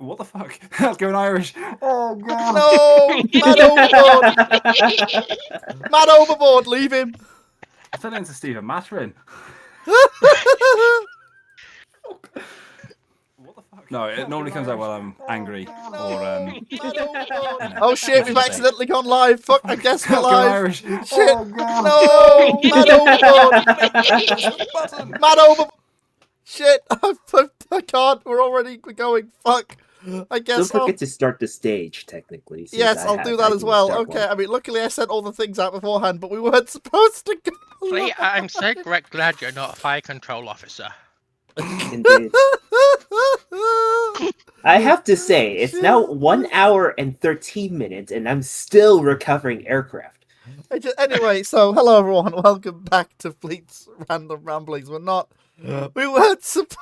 What the fuck? That's going Irish. Oh god. No! Mad overboard! Mad overboard! Leave him! I turned it into Stephen Maturin. What the fuck? No, it normally comes out while I'm angry or Mad overboard! know, Oh shit, we've let's say. accidentally gone live. Fuck, I guess we're That's going live. Irish. Shit! Oh god. No! Mad overboard! Button. Mad overboard! Shit! I can't. We're going. Fuck. I guess Don't forget to start the stage, technically. since Yes, I I'll have- do I that as can well. start Okay, one. I mean, luckily I sent all the things out beforehand, but we weren't supposed to go. See, I'm so glad you're not a fire control officer. Indeed. I have to say, it's now 1 hour and 13 minutes, and I'm still recovering aircraft. Anyway, so hello everyone, welcome back to Fleet's Random Ramblings. We weren't supposed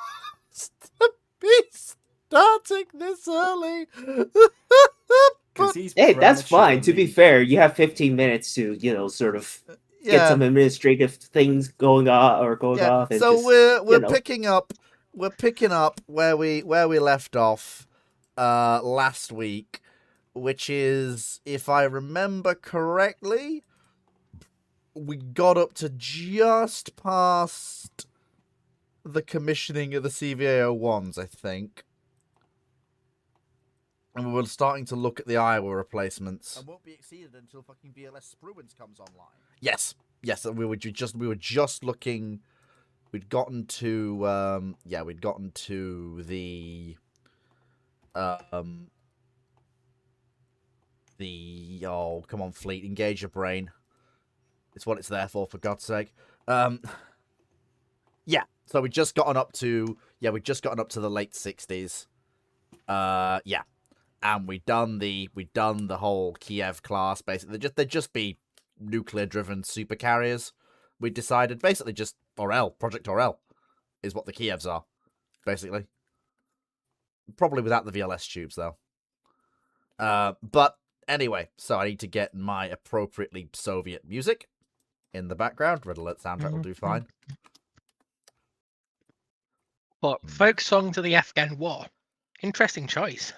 to be starting this early. But, Hey, that's fine. To be fair, you have 15 minutes to, sort of get yeah, some administrative things going on or going yeah. off. And So just, we're picking up where we left off last week, which is, if I remember correctly, we got up to just past the commissioning of the CVA-01s, I think. And we were starting to look at the Iowa replacements. And won't be exceeded until fucking VLS Spruance comes online. Yes. We were just looking. We'd gotten to the oh, come on, Fleet, engage your brain. It's what it's there for God's sake. Yeah. So we'd just gotten up to the late 60s. Yeah. And we'd done the whole Kiev class, basically. They'd just be nuclear-driven supercarriers. We decided, basically just Orel, Project Orel, is what the Kievs are, basically. Probably without the VLS tubes, though. But anyway, so I need to get my appropriately Soviet music in the background. Red Alert soundtrack will do fine. But folk song to the Afghan war. Interesting choice.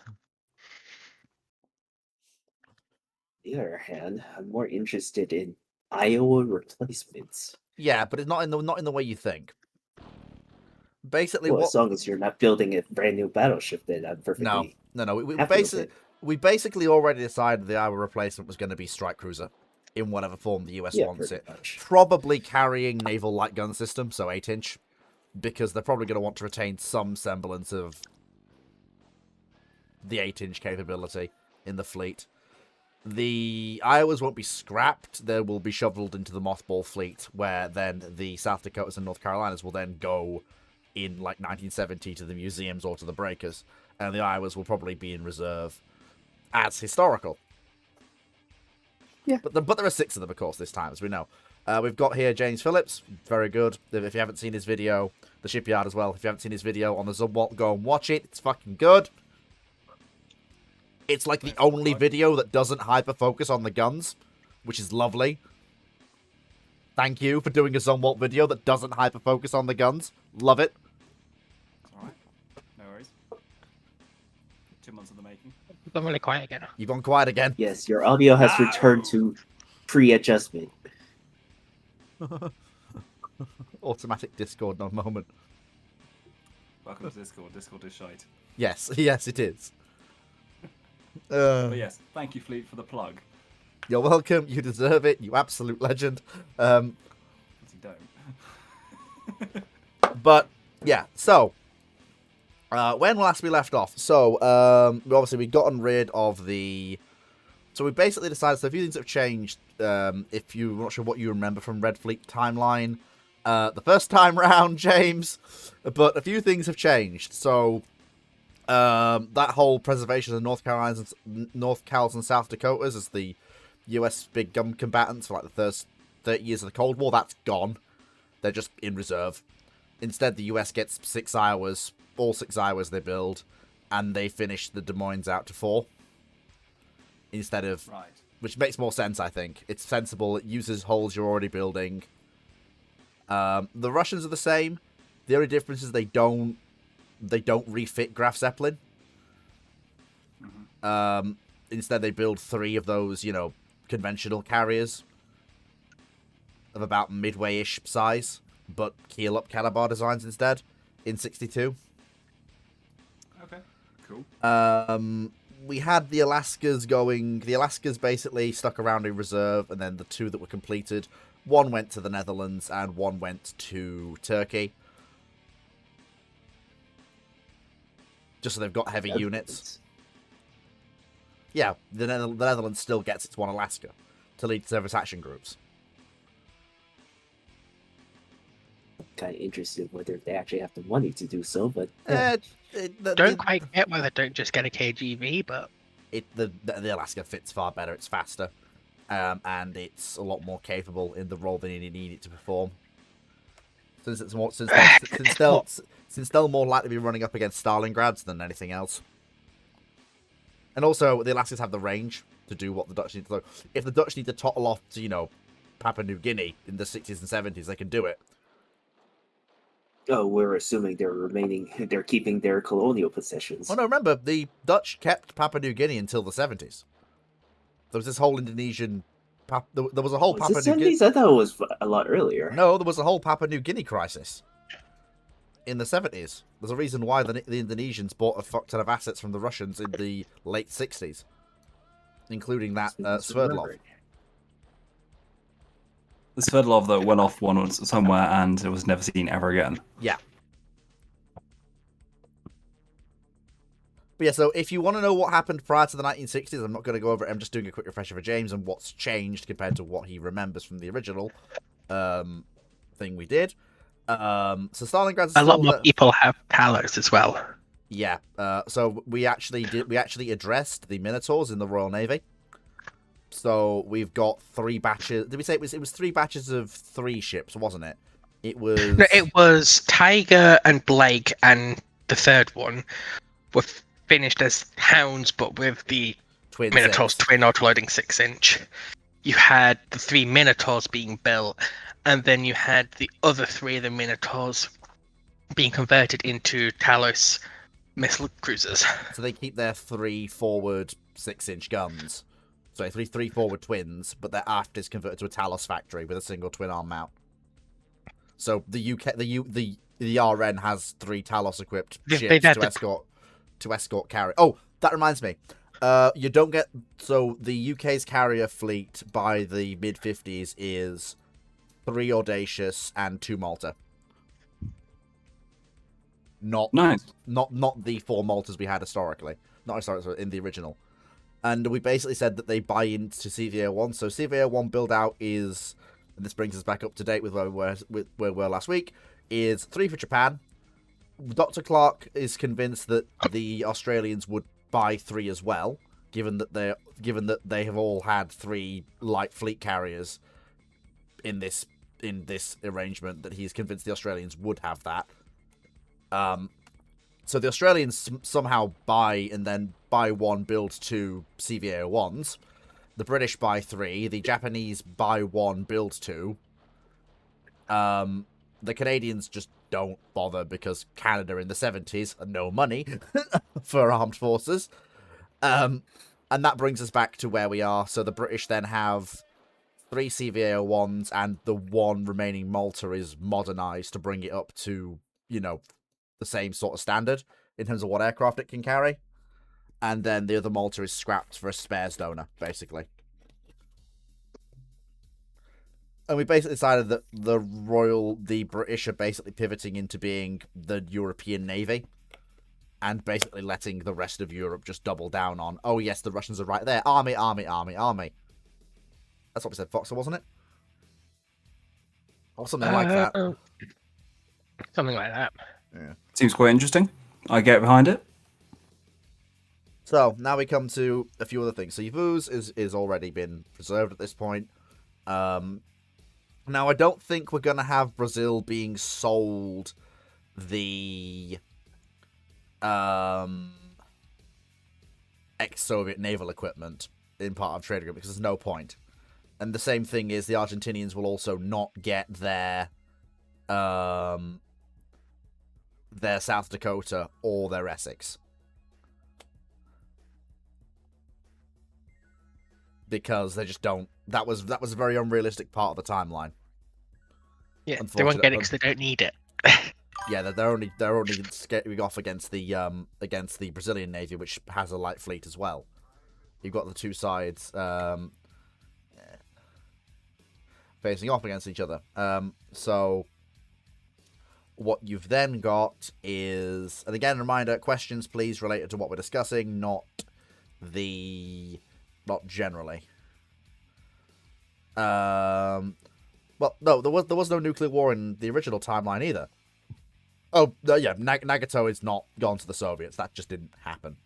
On the other hand, I'm more interested in Iowa replacements. Yeah, but it's not in the way you think. Basically, Well, as long as you're not building a brand new battleship, then I'm perfectly... No. We happy with it. basically already decided the Iowa replacement was going to be strike cruiser, in whatever form the US wants pretty it. much. Probably carrying naval light gun system, so 8-inch, because they're probably going to want to retain some semblance of the 8-inch capability in the fleet. The Iowas won't be scrapped. They will be shoveled into the mothball fleet, where then the South Dakotas and North Carolinas will then go in like 1970 to the museums or to the breakers, and the Iowas will probably be in reserve as historical. Yeah. But there are 6 of them, of course, this time, as we know. We've got here James Phillips, very good. If you haven't seen his video, the shipyard as well. If you haven't seen his video on the Zumwalt, go and watch it. It's fucking good. It's like the only video that doesn't hyper-focus on the guns, which is lovely. Thank you for doing a Zumwalt video that doesn't hyper-focus on the guns. Love it. It's alright. No worries. 2 months in the making. I'm really quiet again. You've gone quiet again. Yes, your audio has returned to pre-adjustment. Automatic Discord, no moment. Welcome to Discord. Discord is shite. Yes, yes, it is. But yes, thank you, Fleet, for the plug. You're welcome. You deserve it. You absolute legend. Because you don't. But yeah, so when last we left off, so obviously we'd gotten rid of the. So we basically decided. So a few things have changed. If you're not sure what you remember from Red Fleet timeline, the first time round, James, but a few things have changed. So that whole preservation of North Carolinas and South Dakotas as the U.S. big gun combatants for like the first 30 years of the Cold War, that's gone. They're just in reserve. Instead, the US gets 6 Iowas, all 6 Iowas they build, and they finish the Des Moines out to 4. Instead of... Right. Which makes more sense, I think. It's sensible. It uses holes you're already building. The Russians are the same. The only difference is they don't refit Graf Zeppelin. Instead, they build 3 of those, conventional carriers of about midway-ish size, but keel-up caliber designs instead in 62. Okay, cool. We had the Alaskas going. The Alaskas basically stuck around in reserve, and then the 2 that were completed, one went to the Netherlands and one went to Turkey. Just so they've got heavy units. Yeah, the Netherlands still gets its one Alaska to lead service action groups. Kind of interested whether they actually have the money to do so, but Don't quite get why they don't just get a KGV, but the Alaska fits far better. It's faster, and it's a lot more capable in the role they need it to perform. Since they'll more likely be running up against Stalingrads than anything else. And also, the Alaskas have the range to do what the Dutch need to do. If the Dutch need to tottle off to, Papua New Guinea in the 60s and 70s, they can do it. oh, we're assuming they're keeping their colonial possessions. Oh, no, remember, the Dutch kept Papua New Guinea until the 70s. There was this whole Indonesian... There was a whole Was it Papua New Guinea... 70s? I thought it was a lot earlier. No, there was a whole Papua New Guinea crisis in the 70s. There's a reason why the Indonesians bought a fuck ton of assets from the Russians in the late 60s, including that Sverdlov. The Sverdlov that went off somewhere and it was never seen ever again. Yeah. But yeah, so if you want to know what happened prior to the 1960s, I'm not going to go over it. I'm just doing a quick refresher for James and what's changed compared to what he remembers from the original thing we did. So Stalingrad's a lot more people have Talos as well. Yeah. So we actually addressed the Minotaurs in the Royal Navy. So we've got 3 batches. Did we say it was 3 batches of 3 ships, wasn't it? It was. No, it was Tiger and Blake, and the third one were finished as Hounds, but with the Twin Minotaurs 6. twin autoloading 6-inch. You had the 3 Minotaurs being built, and then you had the other 3 of the Minotaurs being converted into Talos missile cruisers. So they keep their 3 forward 6-inch guns. So 3 forward twins, but their aft is converted to a Talos factory with a single twin arm mount. So the RN has 3 Talos equipped ships to escort carrier. Oh, that reminds me. You don't get the UK's carrier fleet by the mid 50s is 3 Audacious and 2 Malta. Not the 4 Maltas we had historically. Not historically in the original. And we basically said that they buy into CVA-1. So CVA-1 build-out is, and this brings us back up to date with where we were last week, is 3 for Japan. Dr. Clark is convinced that the Australians would buy 3 as well, given that they have all had 3 light fleet carriers in this arrangement, that he's convinced the Australians would have that. So the Australians somehow buy and then buy 1, build 2 CVA-1s. The British buy 3. The Japanese buy 1, build 2. The Canadians just don't bother because Canada in the 70s had no money for armed forces. And that brings us back to where we are. So the British then have 3 CVA-1s and the 1 remaining Malta is modernized to bring it up to, the same sort of standard in terms of what aircraft it can carry. And then the other Malta is scrapped for a spares donor, basically. And we basically decided that the British are basically pivoting into being the European Navy. And basically letting the rest of Europe just double down on, oh yes, the Russians are right there. Army, army, army, army. That's what we said, Foxer, wasn't it? Or something like that. Something like that. Yeah. Seems quite interesting. I get behind it. So now we come to a few other things. So Yavuz is already been preserved at this point. Now I don't think we're gonna have Brazil being sold the ex-Soviet naval equipment in part of trade agreement because there's no point. And the same thing is the Argentinians will also not get their South Dakota or their Essex. because they just don't. That was a very unrealistic part of the timeline. Yeah, they won't get it because they don't need it. Yeah, they're only scaring off against the Brazilian Navy, which has a light fleet as well. You've got the two sides facing off against each other. So what you've then got is, and again, reminder: questions, please, related to what we're discussing, not generally. Well, no, there was no nuclear war in the original timeline either. Oh, yeah, Nagato is not gone to the Soviets. That just didn't happen.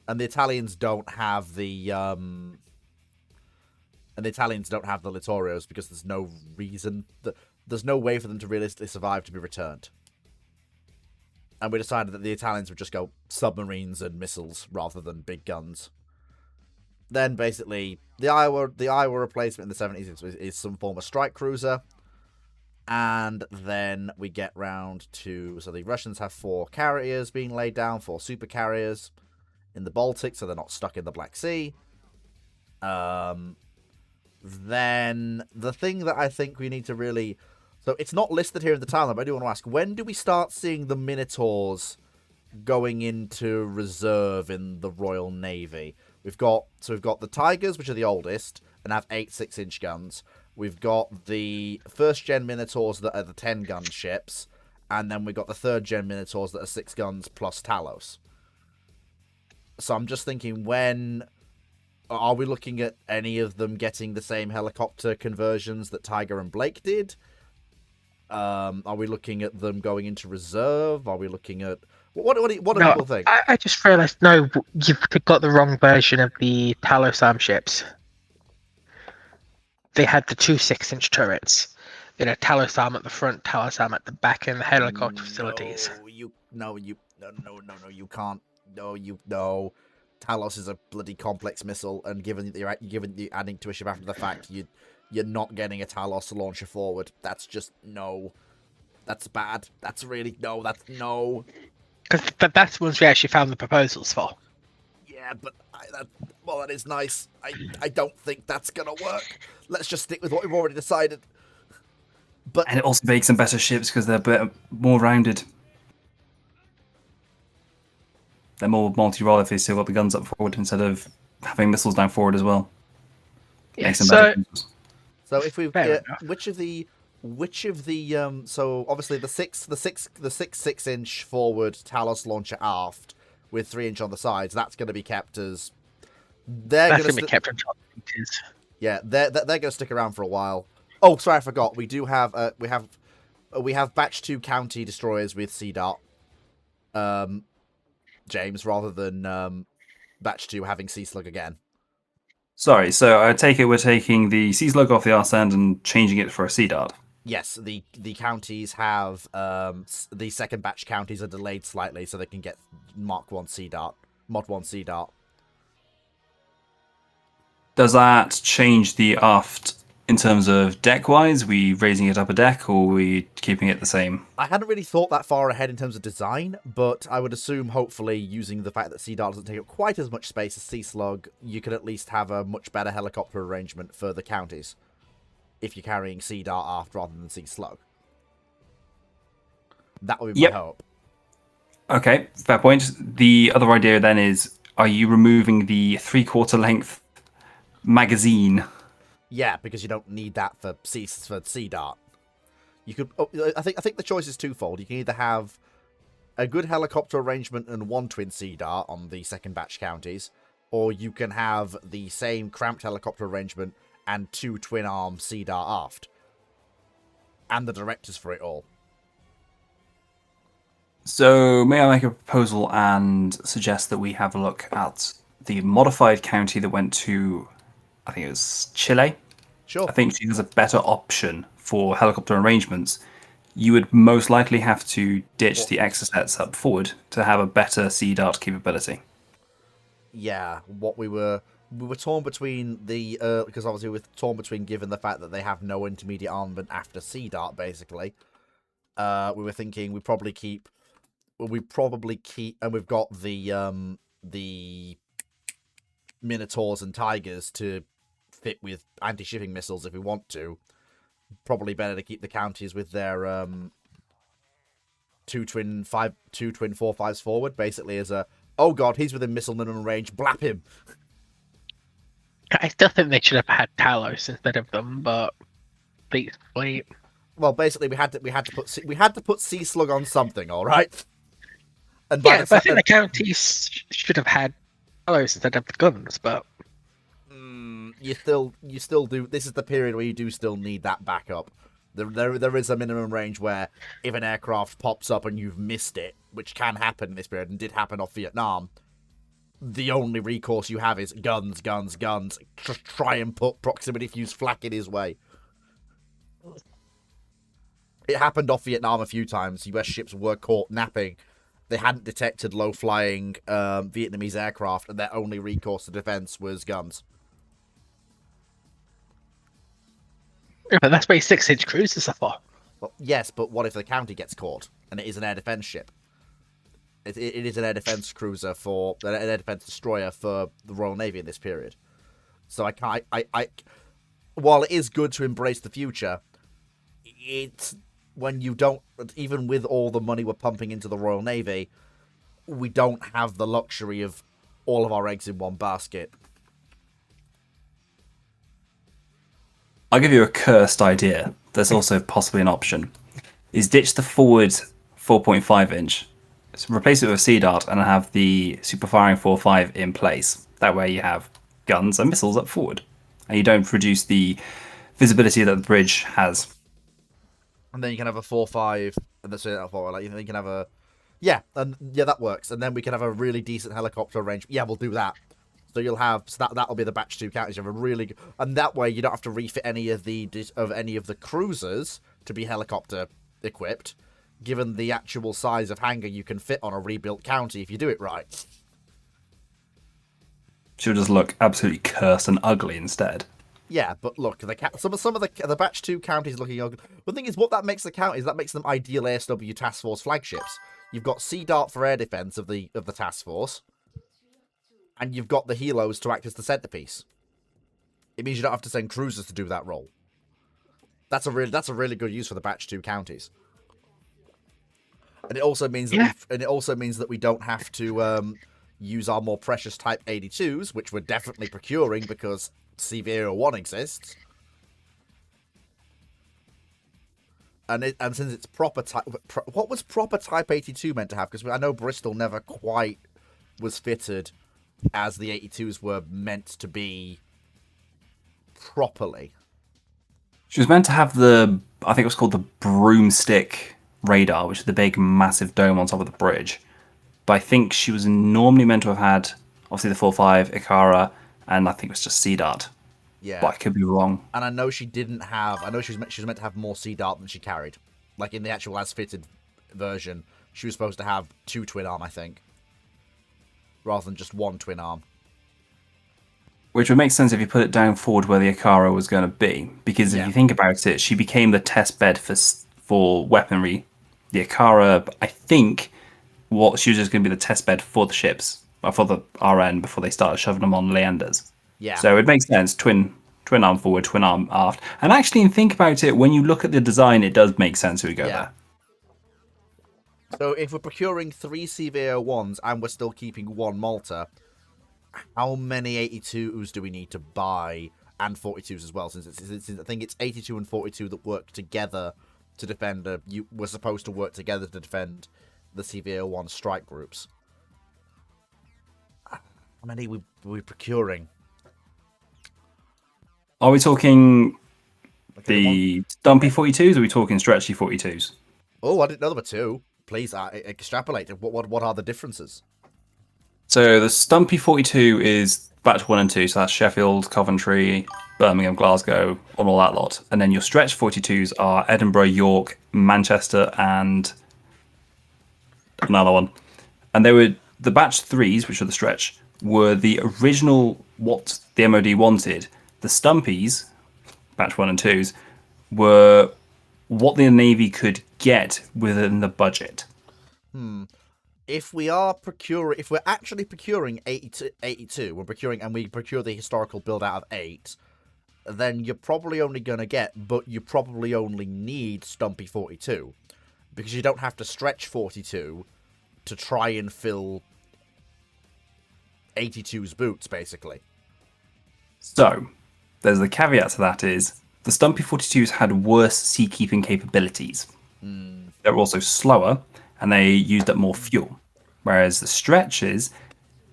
And the Italians don't have the Littorios because there's no reason there's no way for them to realistically survive to be returned. And we decided that the Italians would just go submarines and missiles rather than big guns. Then basically the Iowa replacement in the 70s is some form of strike cruiser. And then we get round to, so the Russians have 4 carriers being laid down, 4 super carriers in the Baltic, so they're not stuck in the Black Sea. Then the thing that I think we need to really, so it's not listed here in the timeline, but I do want to ask, when do we start seeing the Minotaurs going into reserve in the Royal Navy? We've got the Tigers, which are the oldest, and have 8 6-inch guns. We've got the first-gen Minotaurs that are the 10-gun ships, and then we've got the third-gen Minotaurs that are 6 guns plus Talos. So I'm just thinking, when are we looking at any of them getting the same helicopter conversions that Tiger and Blake did? Are we looking at them going into reserve? Are we looking at what do people think? I just realised, no, you've got the wrong version of the Talos ships. They had the 2 6-inch turrets. Talos arm at the front, Talos arm at the back, and the helicopter facilities. You can't. No. Talos is a bloody complex missile, and given that you're adding to a ship after the fact, you're not getting a Talos launcher forward. That's just no. That's bad. That's really no. That's no. Because that's the ones we actually found the proposals for. Yeah, but that is nice. I don't think that's gonna work. Let's just stick with what we've already decided. And it also makes them better ships because they're more rounded. They're more multi-role if they still got the guns up forward instead of having missiles down forward as well. Yeah, so if we which of the so obviously the 6-inch forward Talos launcher aft with 3-inch on the sides, that's going to be kept as that's going to be kept on top. Yeah, they're going to stick around for a while. Oh, sorry, I forgot. We do have we have batch 2 county destroyers with Sea Dart. James, rather than batch 2 having Sea Slug again. Sorry, so I take it we're taking the Sea Slug off the arse end and changing it for a Sea Dart. Yes, the counties have the second batch counties are delayed slightly so they can get Mark 1 Sea Dart, Mod 1 Sea Dart. Does that change the aft in terms of deck-wise? We raising it up a deck, or are we keeping it the same? I hadn't really thought that far ahead in terms of design, but I would assume, hopefully, using the fact that Sea Dart doesn't take up quite as much space as Sea Slug, you could at least have a much better helicopter arrangement for the counties if you're carrying Sea Dart aft rather than Sea Slug. That would be my hope. Okay, fair point. The other idea then is, are you removing the 3/4 length magazine? Yeah, because you don't need that for Sea Dart. You could. Oh, I think the choice is twofold. You can either have a good helicopter arrangement and 1 twin Sea Dart on the second batch counties, or you can have the same cramped helicopter arrangement and 2 twin arm Sea Dart aft, and the directors for it all. So may I make a proposal and suggest that we have a look at the modified county that went to, I think it was Chile. Sure. I think she has a better option for helicopter arrangements. You would most likely have to ditch the Exocets up forward to have a better Sea Dart capability. Yeah, we were torn between the because obviously we're torn between, given the fact that they have no intermediate armament after Sea Dart, basically. We were thinking we probably keep, and we've got the the Minotaurs and Tigers to fit with anti-shipping missiles if we want to. Probably better to keep the counties with their two twin 4/5s forward, basically as a, oh god, he's within missile minimum range, blap him. I still think they should have had Talos instead of them, but wait. Well, basically we had to put Sea Slug on something, all right. And Yeah, but I think the counties should have had Talos instead of the guns, but you still do. This is the period where you do still need that backup. There is a minimum range where if an aircraft pops up and you've missed it, which can happen in this period and did happen off Vietnam, the only recourse you have is guns. Try and put proximity fuse flak in his way. It happened off Vietnam a few times. US ships were caught napping. They hadn't detected low-flying Vietnamese aircraft, and their only recourse to defense was guns. yeah, but that's what 6-inch cruisers are for. Well, yes, but what if the county gets caught and it is an air defense ship? It is an air defense cruiser an air defense destroyer for the Royal Navy in this period. So I can't. While it is good to embrace the future, it's when you don't. Even with all the money we're pumping into the Royal Navy, we don't have the luxury of all of our eggs in one basket. I'll give you a cursed idea. There's also possibly an option. Is ditch the forward 4.5 inch, so replace it with a Sea Dart, and have the super firing 4.5 in place. That way you have guns and missiles up forward, and you don't reduce the visibility that the bridge has. And then you can have a 4.5, and that's it. Like you can have a, that works. And then we can have a really decent helicopter range. Yeah, we'll do that. So you'll have that'll be the batch 2 counties. You have a really good, and that way you don't have to refit any of the cruisers to be helicopter equipped. Given the actual size of hangar you can fit on a rebuilt county if you do it right. She'll just look absolutely cursed and ugly instead. Yeah, but look, some of the batch 2 counties looking ugly. The thing is, what that makes the counties, that makes them ideal ASW task force flagships. You've got Sea Dart for air defense of the task force, and you've got the helos to act as the centerpiece. It means you don't have to send cruisers to do that role. That's a really good use for the batch 2 counties. And it also means that we don't have to use our more precious Type 82s, which we're definitely procuring because CV-01 exists. And since it's proper type, what was proper Type 82 meant to have? Because I know Bristol never quite was fitted as the 82s were meant to be properly. She was meant to have I think it was called the broomstick radar, which is the big, massive dome on top of the bridge. But I think she was normally meant to have had, obviously, the 4.5, Ikara, and I think it was just Sea Dart. Yeah. But I could be wrong. And I know she was meant to have more Sea Dart than she carried. Like in the actual as-fitted version, she was supposed to have 2 twin arm, I think. Rather than just 1 twin arm. Which would make sense if you put it down forward where the Ikara was going to be. Because if you think about it, she became the test bed for weaponry. The Ikara, I think, she was just going to be the test bed for the ships. For the RN before they started shoving them on Leanders. Yeah. So it makes sense. Twin arm forward, twin arm aft. And actually, think about it, when you look at the design, it does make sense we go there. So if we're procuring 3 CV-01s and we're still keeping 1 Malta, how many 82s do we need to buy? And 42s as well, since I think it's 82 and 42 that work together to defend. We're supposed to work together to defend the CV-01 strike groups. How many are we procuring? Are we talking the dumpy 42s, or are we talking stretchy 42s? Oh, I didn't know there were 2. Please extrapolate. What are the differences? So the Stumpy 42 is batch 1 and 2, so that's Sheffield, Coventry, Birmingham, Glasgow, on all that lot. And then your stretch 42s are Edinburgh, York, Manchester, and another one. And they were the batch 3s, which are the stretch, were the original what the MOD wanted. The Stumpies, batch 1 and 2s, were what the Navy could get within the budget. if we're actually procuring 82, we're procuring, and we procure the historical build out of 8, then you're probably only going to get, but you probably only need Stumpy 42, because you don't have to stretch 42 to try and fill 82's boots, basically. So, there's the caveat to that is, the Stumpy 42s had worse sea-keeping capabilities. They were also slower, and they used up more fuel. Whereas the stretches,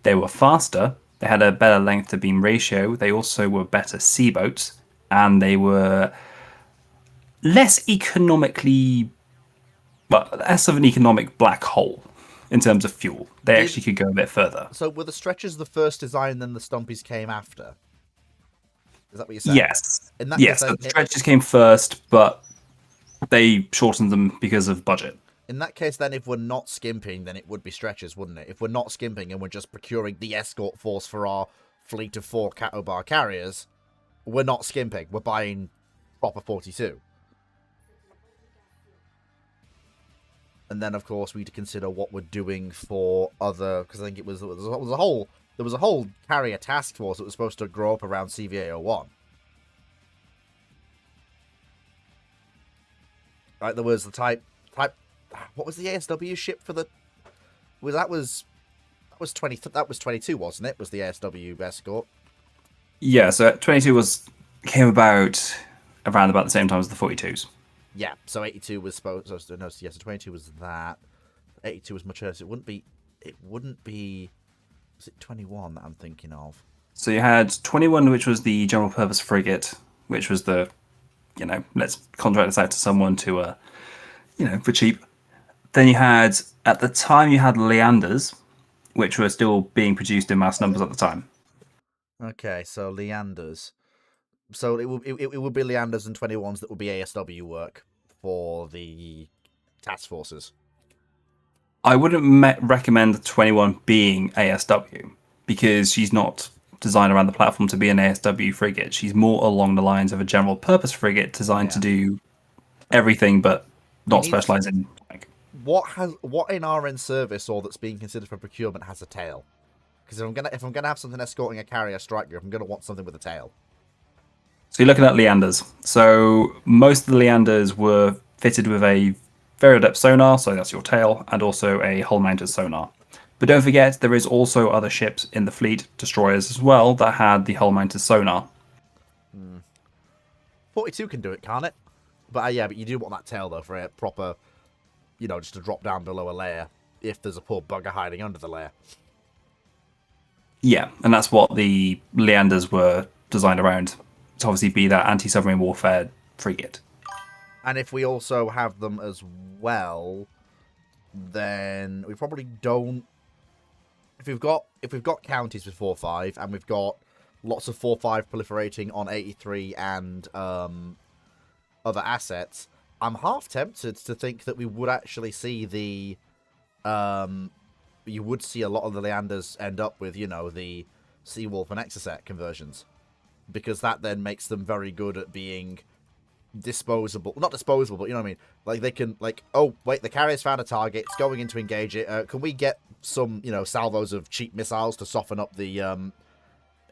they were faster, they had a better length to beam ratio, they also were better sea boats, and they were less economically, well, less of an economic black hole in terms of fuel. They actually could go a bit further. So were the stretches the first design, then the Stumpies came after? Is that what you're saying? Yes. In that Yes, case, the stretches came first, but they shortened them because of budget. In that case, then, if we're not skimping, then it would be stretches, wouldn't it? If we're not skimping and we're just procuring the escort force for our fleet of 4 Catobar carriers, we're not skimping. We're buying proper 42. And then, of course, we need to consider what we're doing for other... Because I think there was a whole carrier task force that was supposed to grow up around CVA-01. Right, there was the type... What was the ASW ship for the... That was 22, wasn't it? Was the ASW escort? Yeah, so 22 came about around the same time as the 42s. Yeah, so 82 was supposed... No, yes, so 22 was that. 82 was much earlier. So it wouldn't be... Was it 21 that I'm thinking of? So you had 21, which was the general purpose frigate, which was the, let's contract this out to someone to, for cheap. Then you had, at the time, you had Leanders, which were still being produced in mass numbers at the time. Okay, so Leanders. So it would be Leanders and 21s that would be ASW work for the task forces. I wouldn't recommend the 21 being ASW, because she's not designed around the platform to be an ASW frigate. She's more along the lines of a general purpose frigate designed to do everything but not specialize in... What in RN service or that's being considered for procurement has a tail? Because if I'm gonna have something escorting a carrier strike group, I'm gonna want something with a tail. So you're looking at Leanders. So most of the Leanders were fitted with a very adept sonar, so that's your tail, and also a hull-mounted sonar. But don't forget, there is also other ships in the fleet, destroyers as well, that had the hull-mounted sonar. 42 can do it, can't it? But yeah, but you do want that tail though for a proper, just to drop down below a layer if there's a poor bugger hiding under the layer. Yeah, and that's what the Leanders were designed around, to obviously be that anti-submarine warfare frigate. And if we also have them as well, then we probably don't. If we've got counties with 4-5 and we've got lots of 4-5 proliferating on 83 and other assets, I'm half tempted to think that we would actually see the you would see a lot of the Leanders end up with, the Seawolf and Exocet conversions, because that then makes them very good at being disposable. Not disposable, but you know what I mean? Like, they can, oh, wait, the carrier's found a target, it's going in to engage it. Can we get some, salvos of cheap missiles to soften up the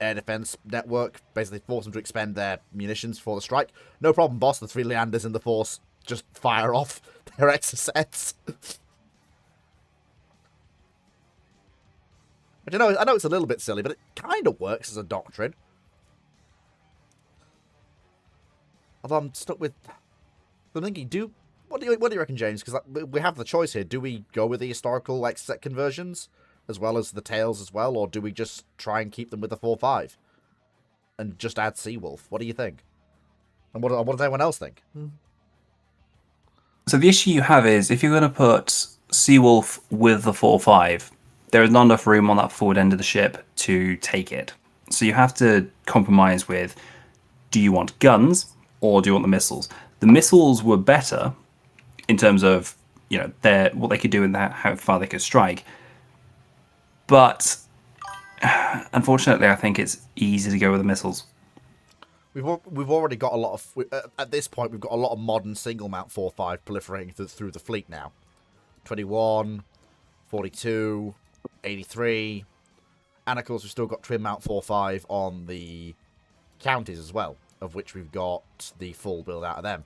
air defense network? Basically force them to expend their munitions for the strike. No problem, boss. The 3 Leanders in the force just fire off their exocets. I know it's a little bit silly, but it kind of works as a doctrine. Although I'm stuck with... I'm thinking, what do you reckon, James? Because we have the choice here. Do we go with the historical set conversions as well as the tails as well, or do we just try and keep them with the 4-5 and just add Seawolf? What do you think? And what does everyone else think? So the issue you have is, if you're going to put Seawolf with the 4-5, there is not enough room on that forward end of the ship to take it. So you have to compromise with, do you want guns or do you want the missiles? The missiles were better in terms of, what they could do and how far they could strike. But unfortunately, I think it's easy to go with the missiles. We've already got a lot of... at this point, we've got a lot of modern single-mount 4-5 proliferating through the fleet now. 21, 42, 83, and of course we've still got Twin Mount 4-5 on the counties as well, of which we've got the full build out of them.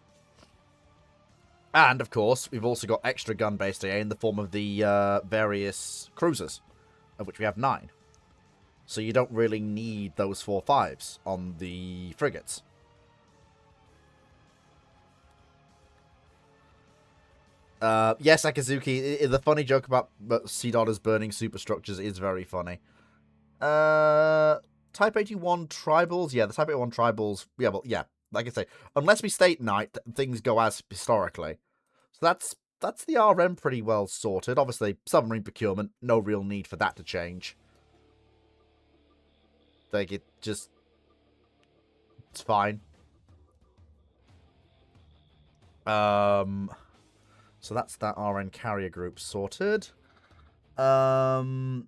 And of course we've also got extra gun-based AA in the form of the various cruisers, of which we have 9. So you don't really need those 4-5s on the frigates. Yes, Akazuki, the funny joke about Sea Dollars burning superstructures is very funny. Type 81 tribals? Yeah, the Type 81 tribals, yeah, well, yeah, like I say, unless we state night, things go as historically. So that's the RM pretty well sorted. Obviously, submarine procurement, no real need for that to change. Like, it's fine. So that's that RN carrier group sorted. Now,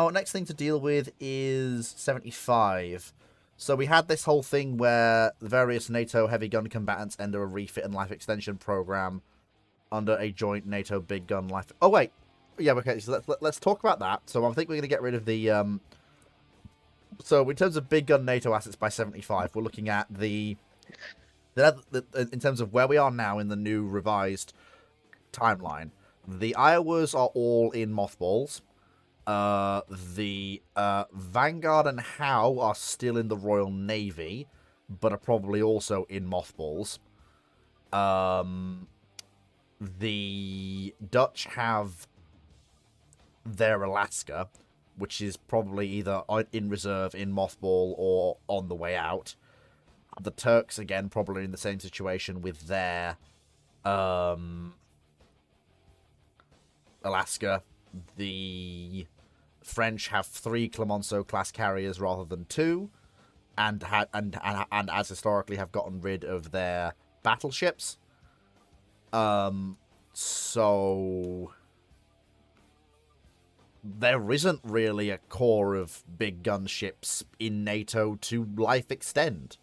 next thing to deal with is 75. So we had this whole thing where the various NATO heavy gun combatants enter a refit and life extension program under a joint NATO big gun life... Oh, wait. Yeah, okay, so let's talk about that. So I think we're going to get rid of the... So in terms of big gun NATO assets by 75, we're looking at the in terms of where we are now in the new revised timeline. The Iowas are all in mothballs. The Vanguard and Howe are still in the Royal Navy, but are probably also in mothballs. The Dutch have their Alaska, which is probably either in reserve, in mothball, or on the way out. The Turks, again, probably in the same situation with their Alaska. The French have 3 Clemenceau-class carriers rather than 2, and as historically have gotten rid of their battleships. So there isn't really a core of big gunships in NATO to life extend.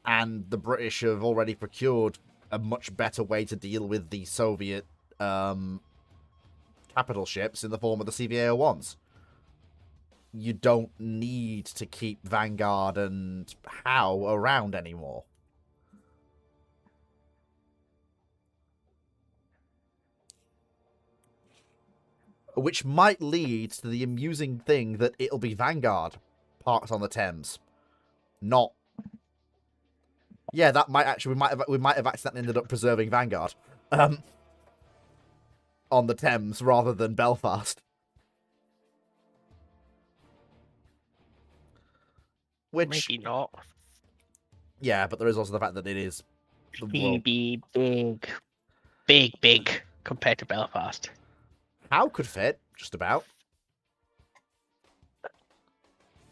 And the British have already procured a much better way to deal with the Soviet capital ships in the form of the CVA-01s. You don't need to keep Vanguard and Howe around anymore. Which might lead to the amusing thing that it'll be Vanguard parked on the Thames. Not... Yeah, that might actually... We might have accidentally ended up preserving Vanguard. On the Thames rather than Belfast. Which... Maybe not. Yeah, but there is also the fact that it is... Be big compared to Belfast. How could fit, just about.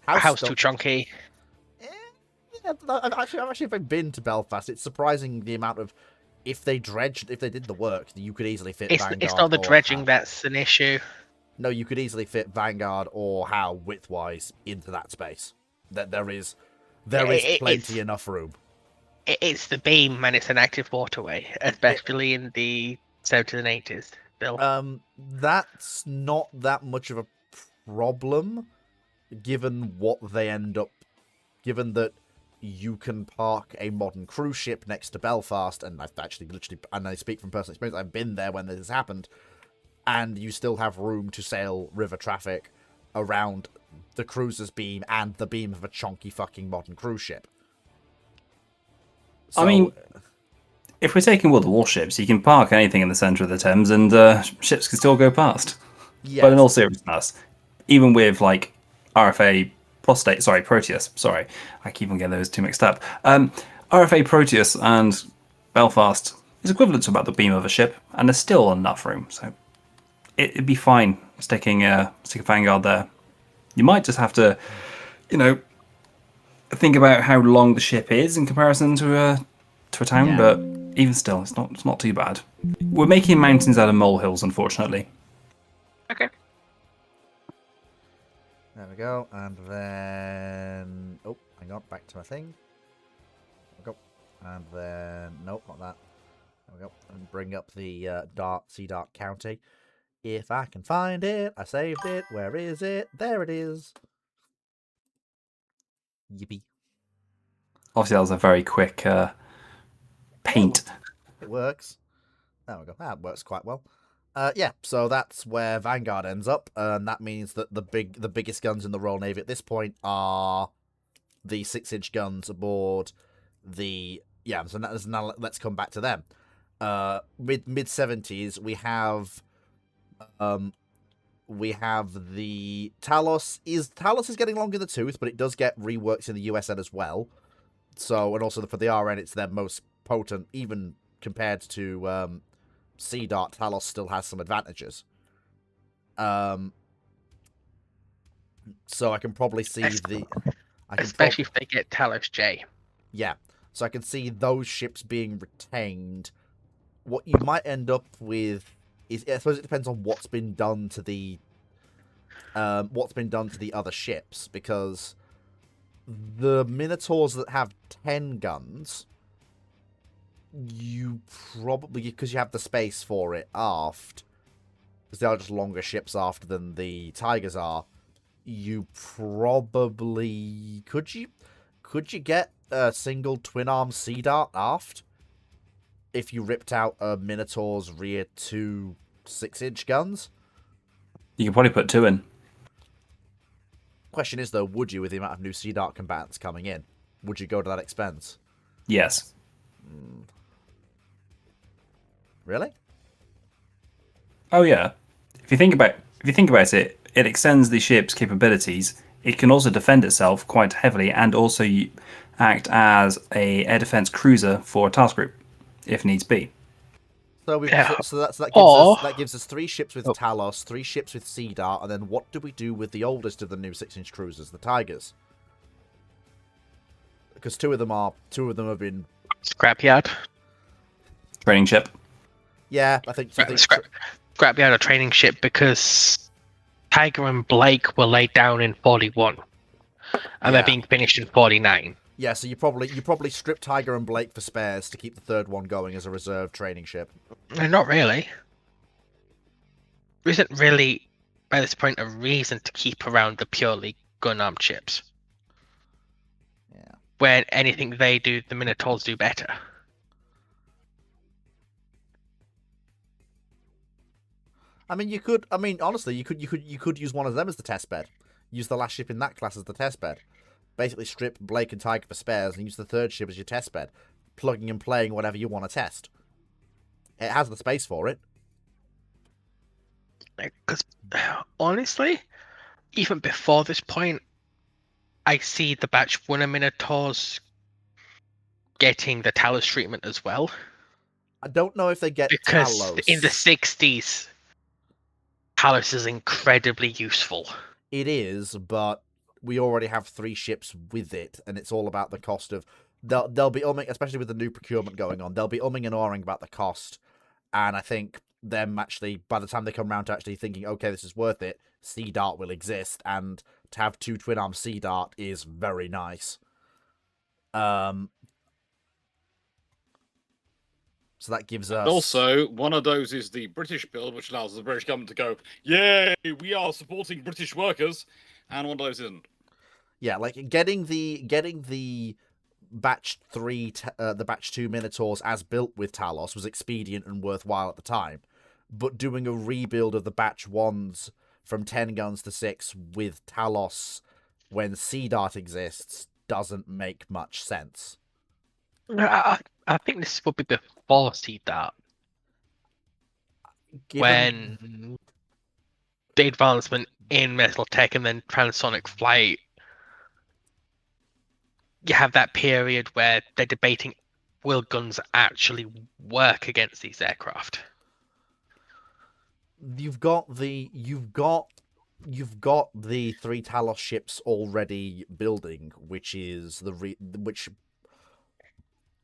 House too chunky. Yeah, I've actually been to Belfast. It's surprising the amount of... If they did the work, you could easily fit Vanguard. It's not the or dredging Howe. that's an issue. No, you could easily fit Vanguard or Howe width-wise into that space. There is plenty enough room. It's the beam and it's an active waterway, especially in the 70s and 80s. Bill. That's not that much of a problem, given what they end up... Given that you can park a modern cruise ship next to Belfast, and I've actually literally... And I speak from personal experience, I've been there when this has happened, and you still have room to sail river traffic around the cruiser's beam and the beam of a chonky fucking modern cruise ship. So, I mean, if we're taking all the warships, you can park anything in the centre of the Thames and ships can still go past. yes. But in all seriousness, even with like RFA Proteus, sorry, I keep on getting those two mixed up. RFA Proteus and Belfast is equivalent to about the beam of a ship, and there's still enough room, so it'd be fine sticking a Vanguard there. You might just have to, think about how long the ship is in comparison to a town, but even still, it's not too bad. We're making mountains out of molehills, unfortunately. Okay. There we go, and then... Oh, hang on, back to my thing. There we go. And then... Nope, not that. There we go. And bring up the Sea Dart County. If I can find it, I saved it. Where is it? There it is. Yippee. Obviously, that was a very quick paint. It works. There we go. That works quite well. Yeah, so that's where Vanguard ends up, and that means that the biggest guns in the Royal Navy at this point are the 6-inch guns aboard the So now let's come back to them. Mid 70s, we have the Talos. Talos is getting long in the tooth, but it does get reworked in the USN as well. So, and also for the RN, it's their most potent, even compared to Sea Dart. Talos still has some advantages. So I can probably see especially if they get Talos J. Yeah, so I can see those ships being retained. What you might end up with is, I suppose it depends on what's been done to the other ships, because the Minotaurs that have 10 guns, you probably, because you have the space for it aft, because they are just longer ships aft than the Tigers are, you probably could you get a single twin-arm Sea Dart aft if you ripped out a Minotaur's rear 2 6-inch guns? You could probably put 2 in. Question is, though, would you, with the amount of new Sea Dart combatants coming in? Would you go to that expense? Yes. Really? Oh yeah. If you think about it, it extends the ship's capabilities. It can also defend itself quite heavily, and also act as a air defense cruiser for a task group, if needs be. So that gives us 3 ships with Talos, 3 ships with Sea Dart, and then what do we do with the oldest of the new 6-inch cruisers, the Tigers? Because two of them have been Scrapyard. Training ship. Yeah, I think Scrapyard or training ship, because Tiger and Blake were laid down in 41, and they're being finished in 49. Yeah, so you probably strip Tiger and Blake for spares to keep the third one going as a reserve training ship. Not really. There isn't really, by this point, a reason to keep around the purely gun-armed ships. Yeah. When anything they do, the Minotaurs do better. I mean, honestly, you could use one of them as the test bed. Use the last ship in that class as the test bed. Basically strip Blake and Tiger for spares and use the third ship as your test bed, plugging and playing whatever you want to test. It has the space for it. Because, honestly, even before this point, I see the Batch 1 Minotaurs getting the Talos treatment as well. I don't know if they get because Talos. In the 60s, Talos is incredibly useful. It is, but we already have 3 ships with it, and it's all about the cost of... They'll be umming, especially with the new procurement going on, they'll be umming and ahhing about the cost, and I think them actually, by the time they come around to actually thinking, okay, this is worth it, Sea Dart will exist, and to have 2 twin-arm Sea Dart is very nice. So that gives us... And also, one of those is the British build, which allows the British government to go, yay, we are supporting British workers, and one of those isn't. Yeah, like getting the batch 3, the batch 2 Minotaurs as built with Talos was expedient and worthwhile at the time, but doing a rebuild of the batch 1s from 10 guns to 6 with Talos when Sea Dart exists doesn't make much sense. I think this would be before Sea Dart. When the advancement in missile tech and then transonic flight, you have that period where they're debating, will guns actually work against these aircraft? You've got the 3 Talos ships already building, which is the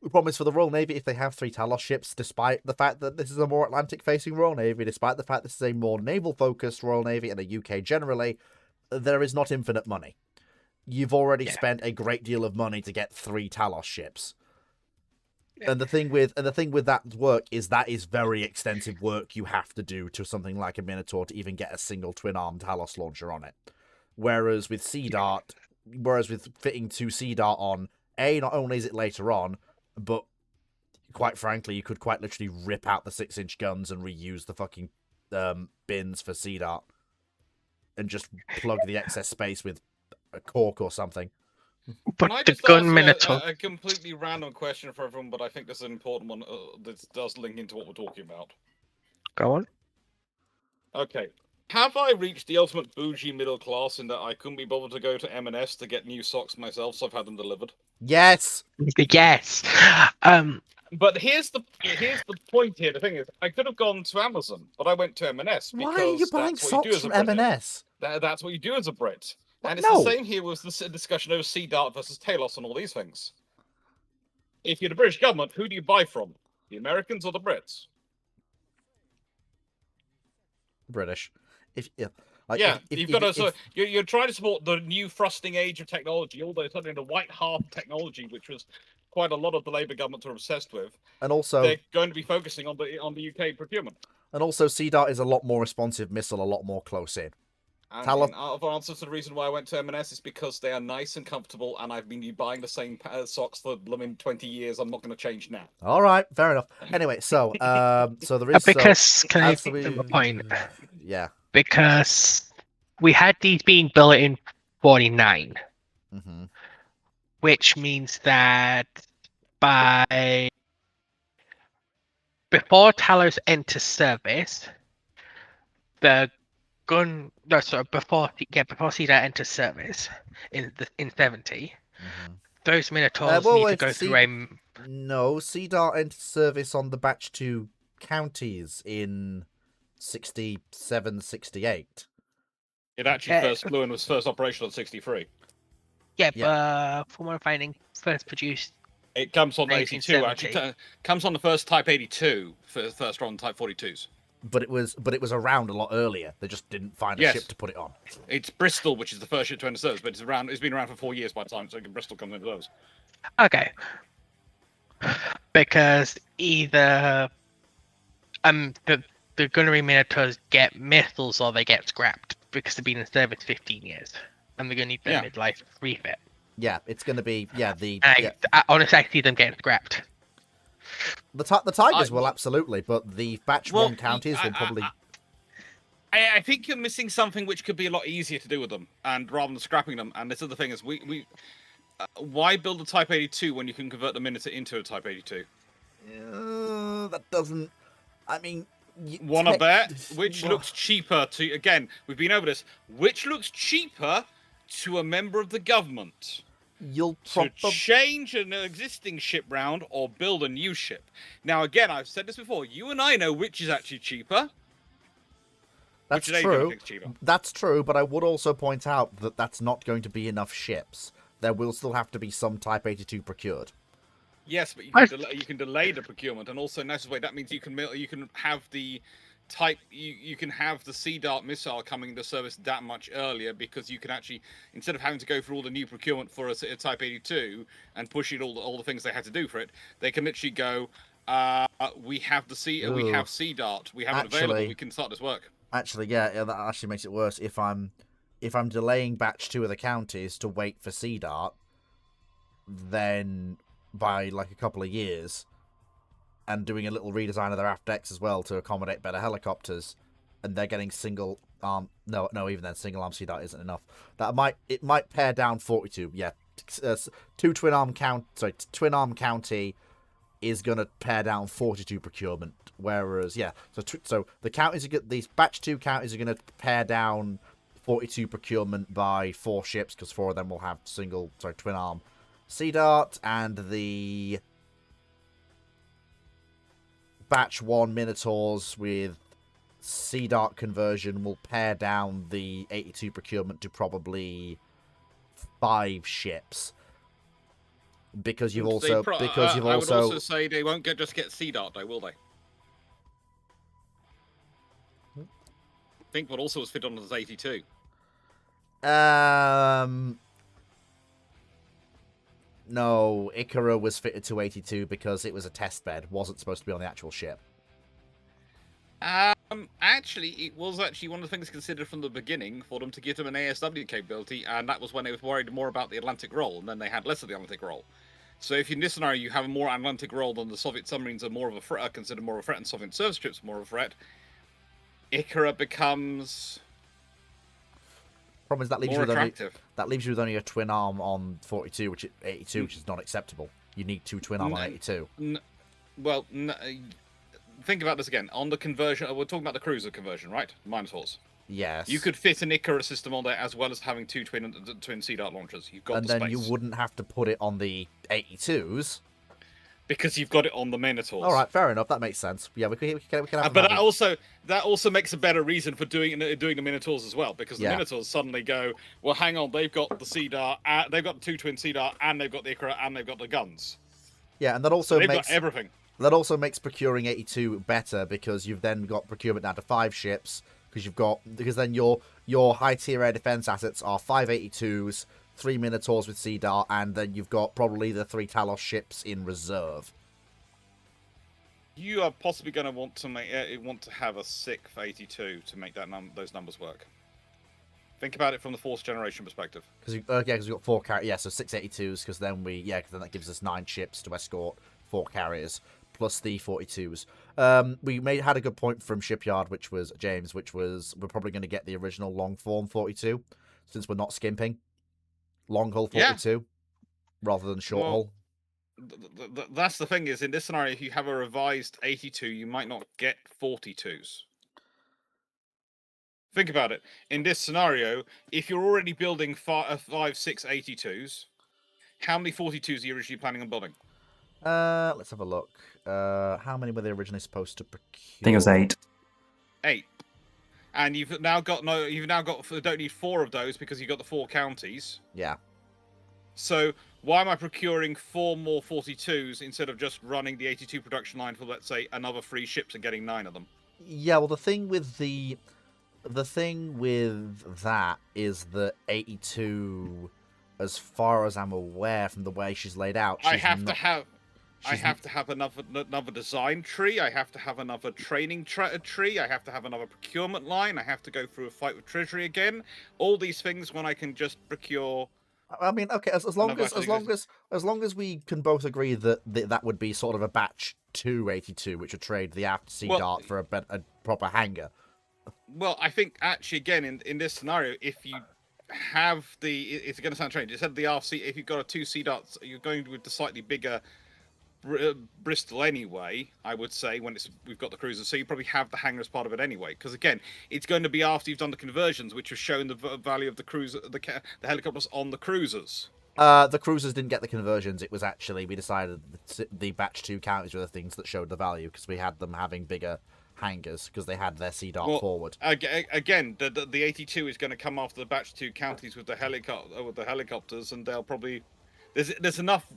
problem is for the Royal Navy, if they have 3 Talos ships, despite the fact that this is a more Atlantic-facing Royal Navy, despite the fact this is a more naval-focused Royal Navy and the UK generally, there is not infinite money. You've already spent a great deal of money to get 3 Talos ships. And the thing with that work is that is very extensive work you have to do to something like a Minotaur to even get a single twin-armed Talos launcher on it. Whereas with fitting 2 Sea Dart on, not only is it later on, but quite frankly, you could quite literally rip out the 6-inch guns and reuse the fucking bins for Sea Dart and just plug the excess space with a cork or something. But Can I the just gun ask Minotaur. a completely random question for everyone, but I think this is an important one that does link into what we're talking about. Go on. Okay. Have I reached the ultimate bougie middle class in that I couldn't be bothered to go to M&S to get new socks myself, so I've had them delivered? Yes! Yes. But here's the point here. The thing is, I could have gone to Amazon, but I went to M&S because Why are you buying that's what you do socks as a from Brit. M&S? That's what you do as a Brit. What? And it's No. the same here with the discussion over Sea Dart versus Talos and all these things. If you're the British government, who do you buy from? The Americans or the Brits? British. You're trying to support the new thrusting age of technology, although suddenly the white half technology, which was quite a lot of the Labour government are obsessed with. And also, they're going to be focusing on the UK procurement. And also, Sea Dart is a lot more responsive missile, a lot more close in. And out of answer to the reason why I went to M&S is because they are nice and comfortable, and I've been buying the same socks for blooming 20 years. I'm not going to change now. All right, fair enough. Anyway, so there is because can I make a point? Yeah. Because we had these being built in 49, which means that before Talos enters service, before Sea Dart enters service in 70, those Minotaurs need to go through a. No, Sea Dart entered service on the Batch 2 counties in 67, 68. It actually first flew and was first operational in 63. Yeah, but from what I'm finding, first produced. It comes on 82. Actually, comes on the first Type 82 for the first run Type 42s. But it was around a lot earlier. They just didn't find a ship to put it on. It's Bristol, which is the first ship to enter service, but it's been around for 4 years by the time Bristol comes into those. Okay. Because either the gunnery Minotaurs get missiles or they get scrapped because they've been in service 15 years and they're going to need their midlife refit. Yeah, it's going to be I honestly I see them getting scrapped. The Tigers will absolutely, but the Batch 1 counties will probably. I think you're missing something which could be a lot easier to do with them, and rather than scrapping them. And this is the thing: is why build a Type 82 when you can convert the Minotaur into a Type 82? That doesn't. I mean, wanna bet which looks cheaper to? Again, we've been over this. Which looks cheaper to a member of the government? You'll change an existing ship round or build a new ship. Now, again, I've said this before. You and I know which is actually cheaper. That's true. That's true, but I would also point out that that's not going to be enough ships. There will still have to be some Type 82 procured. Yes, but you can delay the procurement, and also necessarily that means you can have the you can have the Sea Dart missile coming into service that much earlier, because you can actually, instead of having to go through all the new procurement for a Type 82 and pushing all the things they had to do for it, they can literally go, we have Sea Dart, we have it available, we can start this work. Actually, yeah, that actually makes it worse. If I'm delaying Batch 2 of the counties to wait for Sea Dart, then by like a couple of years, and doing a little redesign of their aft decks as well to accommodate better helicopters, and they're getting single arm. No, even then, single arm Sea Dart isn't enough. It might pare down 42. Yeah, twin arm county is gonna pare down 42 procurement. Whereas, so the counties these Batch 2 counties are gonna pare down 42 procurement by 4 ships, because 4 of them will have twin arm Sea Dart, and the Batch 1 Minotaurs with Sea Dart conversion will pare down the 82 procurement to probably 5 ships. Because you've also... I would also say they won't just get Sea Dart, though, will they? Think what also was fit on as 82. No, Ikara was fitted to 82 because it was a test bed. Wasn't supposed to be on the actual ship. Actually, it was actually one of the things considered from the beginning for them to give them an ASW capability, and that was when they was worried more about the Atlantic roll, and then they had less of the Atlantic roll. So if in this scenario you have a more Atlantic roll than the Soviet submarines are more of a threat, are considered more of a threat, and Soviet surface ships are more of a threat, Ikara becomes Problem is that leaves more you with only, attractive. that leaves you with only a twin arm on 42, which is 82, which is not acceptable. You need 2 twin arm on 82. Well, think about this again. On the conversion, we're talking about the cruiser conversion, right? Minotaurs. Yes. You could fit an Ikara system on there as well as having 2 twin Sea Dart launchers. You've got and the then space. you wouldn't have to put it on the 82s. Because you've got it on the Minotaurs. All right, fair enough. That makes sense. Yeah, we can have But that also makes a better reason for doing the Minotaurs as well, because the Minotaurs suddenly go, well, hang on, they've got the Sea Dart, they've got the 2 twin Sea Dart, and they've got the Ikara, and they've got the guns. Yeah, and that also they've makes got everything. That also makes procuring 82 better because you've then got procurement down to 5 ships because then your high tier air defense assets are 5 82s, 3 Minotaurs with Sea Dart, and then you've got probably the 3 Talos ships in reserve. You are possibly going to want to have a 6th 82 to make those numbers work. Think about it from the 4th generation perspective. Because we've got 4 carriers. Yeah, so 6 82s because then that gives us 9 ships to escort 4 carriers plus the 42s. We had a good point from Shipyard, which was James, which was we're probably going to get the original long form 42 since we're not skimping long hull 42 rather than short hull. That's the thing is in this scenario, if you have a revised 82, you might not get 42s. Think about it. In this scenario, if you're already building 5, 6 82s, how many 42s are you originally planning on building? Let's have a look. How many were they originally supposed to procure? I think it was 8. 8. And you've now got don't need 4 of those because you've got the 4 counties. Yeah. So why am I procuring 4 more 42s instead of just running the 82 production line for, let's say, another 3 ships and getting 9 of them? Yeah, well, the thing with that is that 82, as far as I'm aware from the way she's laid out, I have to have another design tree. I have to have another training tree. I have to have another procurement line. I have to go through a fight with Treasury again. All these things when I can just procure. I mean, okay, as long as we can both agree that that would be sort of a batch 2 82, which would trade the after sea dart for a proper hangar. Well, I think actually again in this scenario, if you have it's going to sound strange. Instead of the RC, if you've got a 2 sea darts, you're going with the slightly bigger Bristol anyway, I would say, when we've got the cruisers, so you probably have the hangar as part of it anyway. Because again, it's going to be after you've done the conversions, which have shown the value of the cruiser, the helicopters on the cruisers. The cruisers didn't get the conversions. It was actually we decided the batch 2 counties were the things that showed the value because we had them having bigger hangars because they had their Sea Dart forward. Again, the 82 is going to come after the batch 2 counties with the helicopters, and they'll probably. There's enough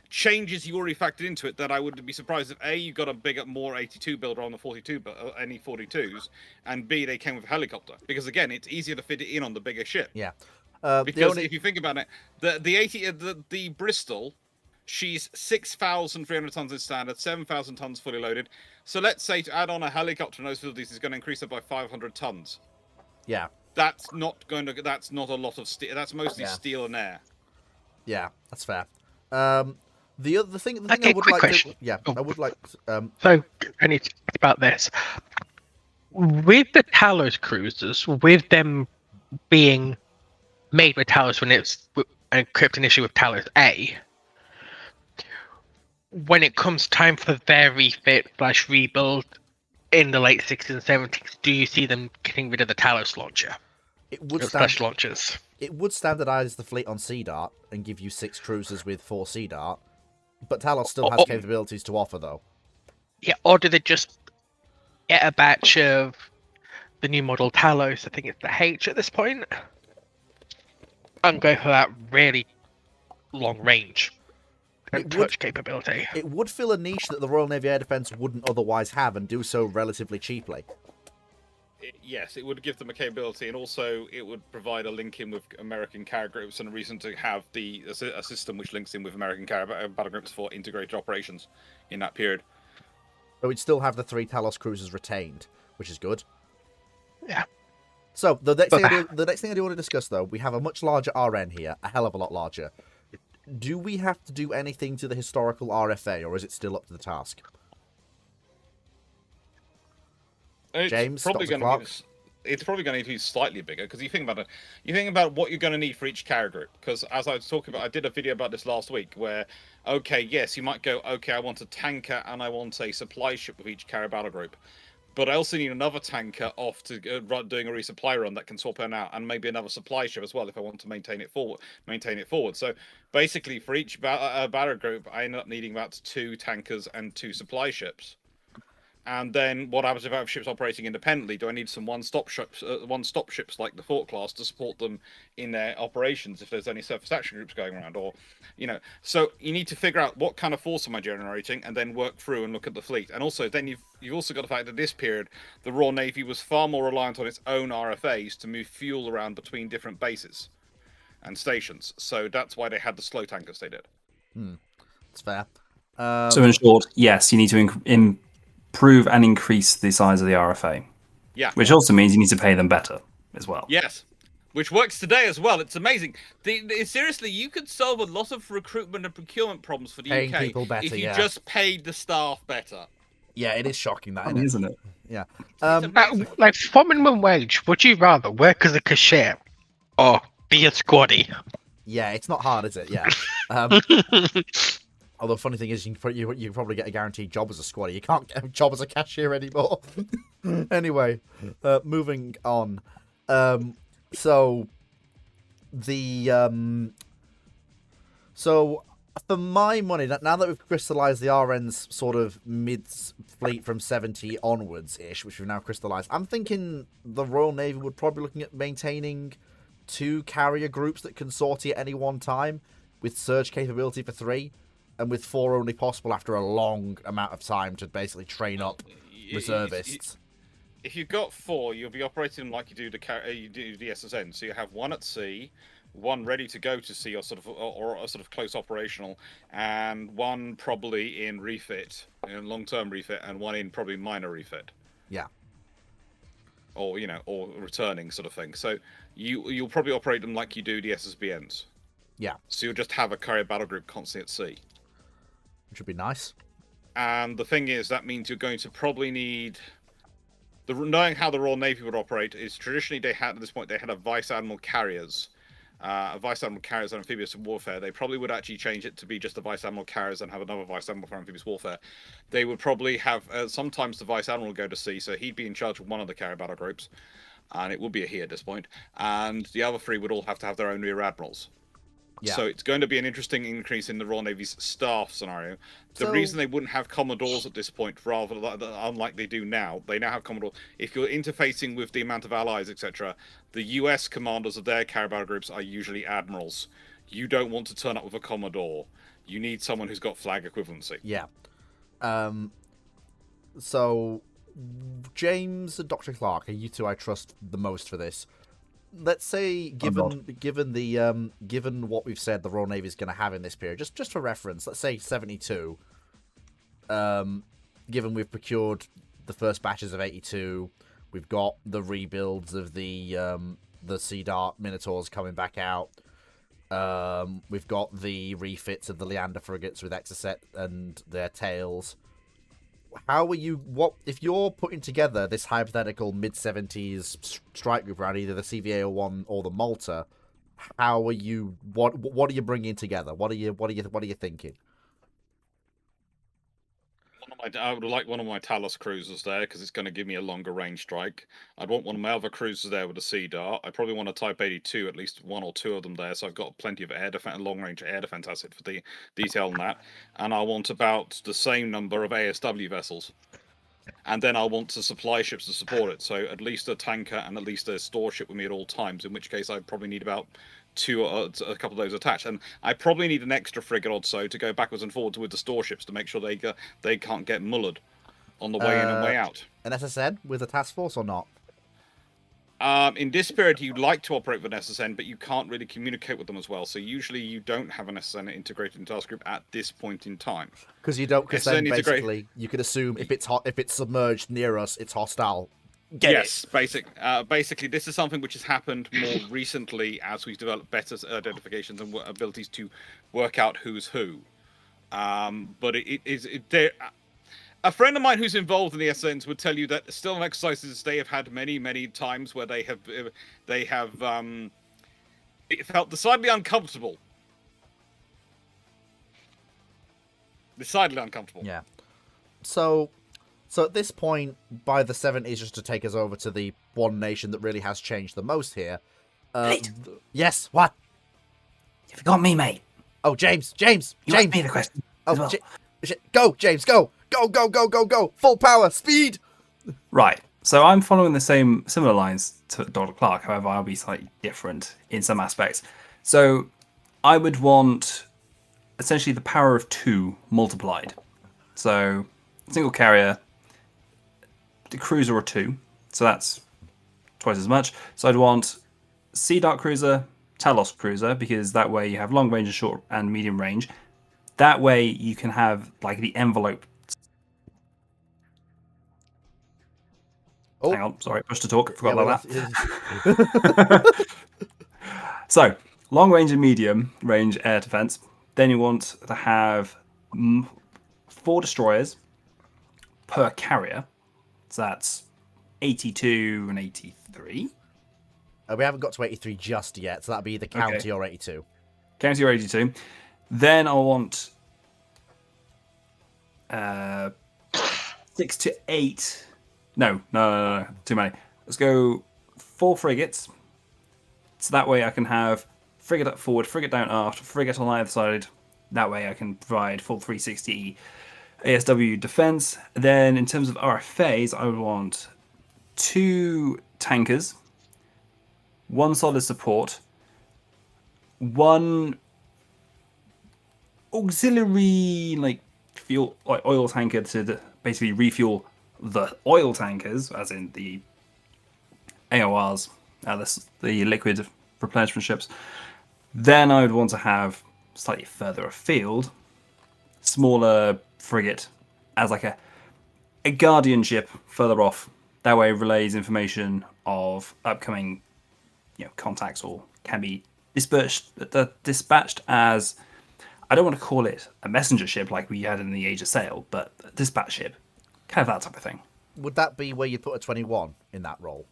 changes you already factored into it that I wouldn't be surprised if you got a more 82 builder on the 42, but any 42s, and B, they came with a helicopter because again, it's easier to fit it in on the bigger ship. Yeah. Because if you think about it, the Bristol, she's 6,300 tons in standard, 7,000 tons fully loaded. So let's say to add on a helicopter in those facilities is going to increase it by 500 tons. Yeah. That's not a lot of steel. That's mostly steel and air. Yeah, that's fair. The other thing, I would like question. I would like. So I need to think about this. With the Talos cruisers, with them being made with Talos when it's equipped initially with Talos A, when it comes time for their refit/rebuild in the late 60s and 70s, do you see them getting rid of the Talos launcher? It would launchers. It would standardize the fleet on Sea Dart and give you 6 cruisers with 4 Sea Dart, but Talos still has capabilities to offer, though. Yeah, or do they just get a batch of the new model Talos? I think it's the H at this point. And go for that really long range and touch capability. It would fill a niche that the Royal Navy Air Defence wouldn't otherwise have and do so relatively cheaply. Yes, it would give them a capability, and also it would provide a link in with American carrier groups and a reason to have a system which links in with American carrier battle groups for integrated operations in that period. But we'd still have the 3 Talos cruisers retained, which is good. Yeah. So the next thing I do want to discuss, though, we have a much larger RN here, a hell of a lot larger. Do we have to do anything to the historical RFA, or is it still up to the task? James, probably Dr. going Clark? to it's probably going to be slightly bigger because you think about what you're going to need for each carrier group. Because as I was talking about, I did a video about this last week where, okay, yes, you might go, okay, I want a tanker and I want a supply ship with each carrier battle group. But I also need another tanker off to doing a resupply run that can swap in out, and maybe another supply ship as well if I want to maintain it forward. So basically, for each battle group, I end up needing about 2 tankers and 2 supply ships. And then what happens if I have ships operating independently? Do I need some one-stop ships like the Fort class to support them in their operations if there's any surface action groups going around, or, so you need to figure out what kind of force am I generating, and then work through and look at the fleet. And also, then you've also got the fact that this period, the Royal Navy was far more reliant on its own RFAs to move fuel around between different bases and stations. So that's why they had the slow tankers they did. That's fair. So in short, yes, you need to improve and increase the size of the RFA. Yeah. Which also means you need to pay them better as well. Yes. Which works today as well. It's amazing. Seriously, you could solve a lot of recruitment and procurement problems for the Paying UK people better, if you yeah. just paid the staff better. Yeah, it is shocking, that, Isn't it? Yeah. Like for minimum wage, would you rather work as a cashier or be a squaddy? Yeah, it's not hard, is it? Yeah. Although, funny thing is, you can probably get a guaranteed job as a squaddy. You can't get a job as a cashier anymore. Anyway, moving on. So for my money, now that we've crystallized the RN's sort of mid-fleet from 70 onwards-ish, which we've now crystallized, I'm thinking the Royal Navy would probably be looking at maintaining 2 carrier groups that can sortie at any one time, with surge capability for 3. And with 4 only possible after a long amount of time to basically train up reservists. If you've got 4, you'll be operating them like you do the SSN. So you have 1 at sea, 1 ready to go to sea, or a sort of close operational, and 1 probably in refit, in long-term refit, and 1 in probably minor refit. Yeah. Or or returning sort of thing. So you'll probably operate them like you do the SSBNs. Yeah. So you'll just have a carrier battle group constantly at sea. Which would be nice. And the thing is, that means you're going to probably need... knowing how the Royal Navy would operate is traditionally at this point they had a Vice Admiral carriers. Vice Admiral carriers and amphibious warfare. They probably would actually change it to be just the Vice Admiral carriers and have another Vice Admiral for amphibious warfare. They would probably have... sometimes the Vice Admiral would go to sea, so he'd be in charge of one of the carrier battle groups. And it would be a he at this point. And the other 3 would all have to have their own rear admirals. Yeah. So it's going to be an interesting increase in the Royal Navy's staff scenario. The reason they wouldn't have Commodores at this point, rather unlike they do now, they now have Commodore. If you're interfacing with the amount of allies, etc., the US commanders of their carrier battle groups are usually admirals. You don't want to turn up with a Commodore. You need someone who's got flag equivalency. Yeah. So, James and Dr. Clark are you 2 I trust the most for this. Let's say, given what we've said the Royal Navy is going to have in this period, just for reference, let's say 72. Given we've procured the first batches of 82, we've got the rebuilds of the Sea Dart Minotaurs coming back out. We've got the refits of the Leander frigates with Exocet and their tails. How are you? What if you're putting together this hypothetical mid-70s strike group around either the CVA-01 or the Malta? How are you? What are you bringing together? What are you thinking? I would like one of my Talos cruisers there because it's going to give me a longer range strike. I'd want one of my other cruisers there with a Sea Dart. I probably want a Type 82, at least 1 or 2 of them there, so I've got plenty of air defense, long range air defense asset for the detail on that. And I want about the same number of ASW vessels. And then I want the supply ships to support it, so at least a tanker and at least a store ship with me at all times, in which case I probably need about 2 or a couple of those attached, and I probably need an extra frigate or so to go backwards and forwards with the store ships to make sure they can't get mullered on the way in and way out. An SSN with a task force or not? In this period, you'd like to operate with an SSN, but you can't really communicate with them as well. So usually, you don't have an SSN integrated in task group at this point in time. Because you don't. Because then SSN basically you can assume if it's submerged near us, it's hostile. Get yes, basically, this is something which has happened more recently as we've developed better identifications and abilities to work out who's who. But a friend of mine who's involved in the SNs would tell you that still in exercises they have had many times where they have it felt decidedly uncomfortable. Decidedly uncomfortable. Yeah. So at this point, by the 70s, just to take us over to the one nation that really has changed the most here. Pete. Yes. What? You forgot me, mate. Oh, James. You asked me the question. Oh, as well. Go, James. Go. Go. Full power. Speed. Right. So I'm following the similar lines to Dr. Clark. However, I'll be slightly different in some aspects. So I would want essentially the power of 2 multiplied. So single carrier, the cruiser or 2. So that's twice as much. So I'd want Sea Dart cruiser, Talos cruiser, because that way you have long range and short and medium range. That way you can have like the envelope. Oh. Hang on, sorry, push to talk. Forgot Yeah, about that. So, long range and medium range air defense. Then you want to have 4 destroyers per carrier. So that's 82 and 83. We haven't got to 83 just yet, so that'd be either county or 82. County or 82. Then I want 6 to 8. No, too many. Let's go 4 frigates. So that way I can have frigate up forward, frigate down aft, frigate on either side. That way I can provide full 360 ASW defense. Then in terms of RFAs, I would want 2 tankers, 1 solid support, 1 auxiliary like fuel oil tanker to basically refuel the oil tankers, as in the AORs, the liquid replenishment ships. Then I would want to have slightly further afield, smaller frigate as like a guardian ship further off. That way, it relays information of upcoming, contacts, or can be dispatched as, I don't want to call it a messenger ship like we had in the Age of Sail, but a dispatch ship, kind of that type of thing. Would that be where you put a 21 in that role?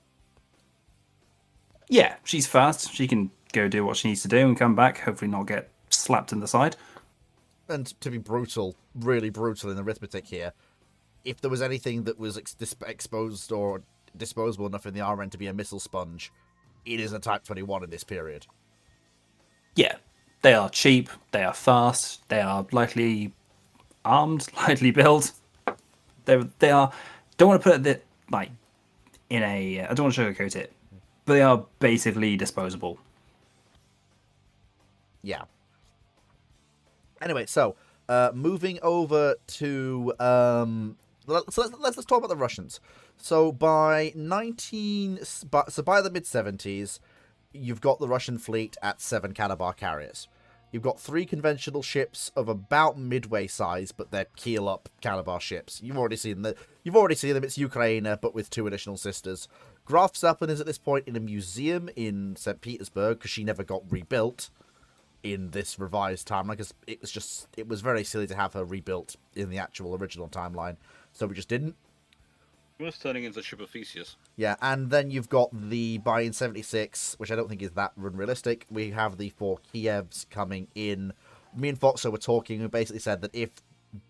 Yeah, she's fast. She can go do what she needs to do and come back. Hopefully, not get slapped in the side. And to be brutal, really brutal in arithmetic here, if there was anything that was exposed or disposable enough in the RN to be a missile sponge, it is a Type 21 in this period. Yeah, they are cheap, they are fast, they are lightly armed, lightly built. They are. Don't want to put it like in a. I don't want to sugarcoat it, but they are basically disposable. Yeah. Anyway, so moving over to let's talk about the Russians. So by the mid 70s, you've got the Russian fleet at 7 Canabar carriers. You've got 3 conventional ships of about midway size, but they're keel up Canabar ships. You've already seen them. It's Ukraine, but with 2 additional sisters. Graf Zeppelin is at this point in a museum in St. Petersburg because she never got rebuilt in this revised timeline, because it was very silly to have her rebuilt in the actual original timeline, so we just didn't. It was turning into a ship of Theseus. Yeah, and then you've got the buy-in 76, which I don't think is that unrealistic. We have the 4 Kievs coming in. Me and Foxo were talking, and basically said that if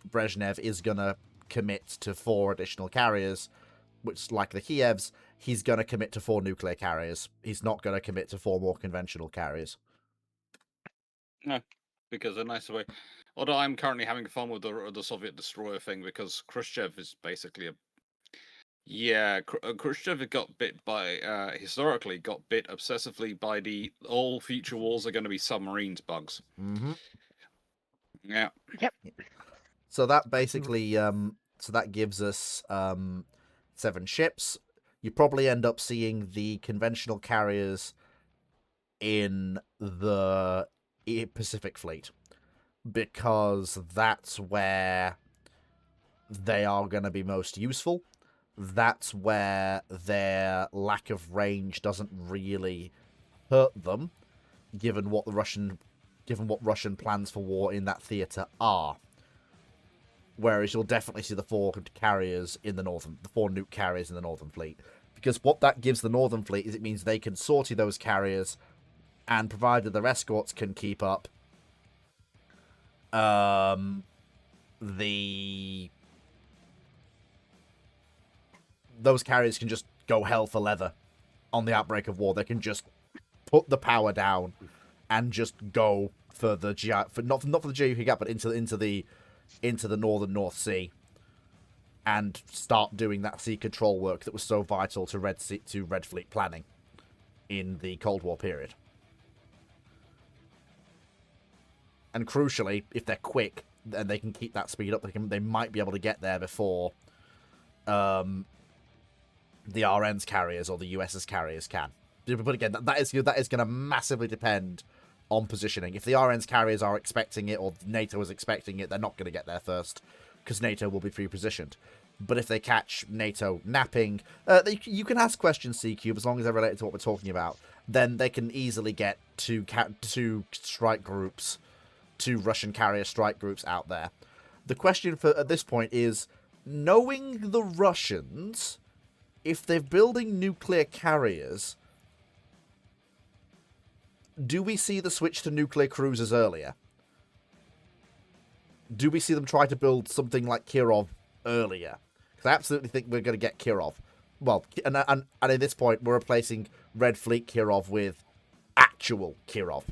Brezhnev is going to commit to 4 additional carriers, which, like the Kievs, he's going to commit to 4 nuclear carriers. He's not going to commit to 4 more conventional carriers. No, because a nicer way. Although I'm currently having fun with the Soviet destroyer thing, because Khrushchev is basically Khrushchev got bit by, historically got bit obsessively by the all future wars are going to be submarines bugs. Mm-hmm. Yeah. Yep. So that basically, so that gives us 7 ships. you probably end up seeing the conventional carriers in the Pacific Fleet, because that's where they are going to be most useful. That's where their lack of range doesn't really hurt them, given what Russian plans for war in that theater are. Whereas you'll definitely see the four nuke carriers in the Northern Fleet, because what that gives the Northern Fleet is it means they can sortie those carriers, and provided their escorts can keep up, those carriers can just go hell for leather on the outbreak of war. They can just put the power down and just go for the not for the GUP gap, but into the northern North Sea, and start doing that sea control work that was so vital to Red Fleet planning in the Cold War period. And crucially, if they're quick and they can keep that speed up, they might be able to get there before the RN's carriers or the US's carriers can. But again, that is going to massively depend on positioning. If the RN's carriers are expecting it, or NATO is expecting it, they're not going to get there first, because NATO will be pre-positioned. But if they catch NATO napping, you can ask questions, C-Cube, as long as they're related to what we're talking about. Then they can easily get two strike groups, 2 Russian carrier strike groups out there. The question at this point is, knowing the Russians, if they're building nuclear carriers, do we see the switch to nuclear cruisers earlier? Do we see them try to build something like Kirov earlier? Because I absolutely think we're going to get Kirov. Well, and at this point, we're replacing Red Fleet Kirov with actual Kirov.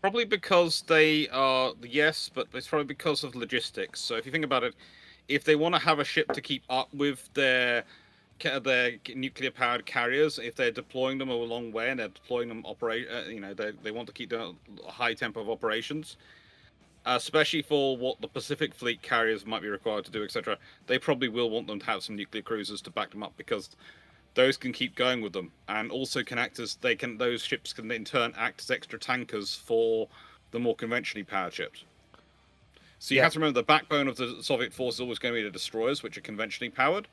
Probably because they are, yes, but it's probably because of logistics. So if you think about it, if they want to have a ship to keep up with their nuclear-powered carriers, if they're deploying them a long way and they're deploying them they want to keep a high tempo of operations, especially for what the Pacific Fleet carriers might be required to do, etc. They probably will want them to have some nuclear cruisers to back them up, because those can keep going with them, and also can act as those ships can in turn act as extra tankers for the more conventionally powered ships. So you have to remember the backbone of the Soviet force is always going to be the destroyers, which are conventionally powered.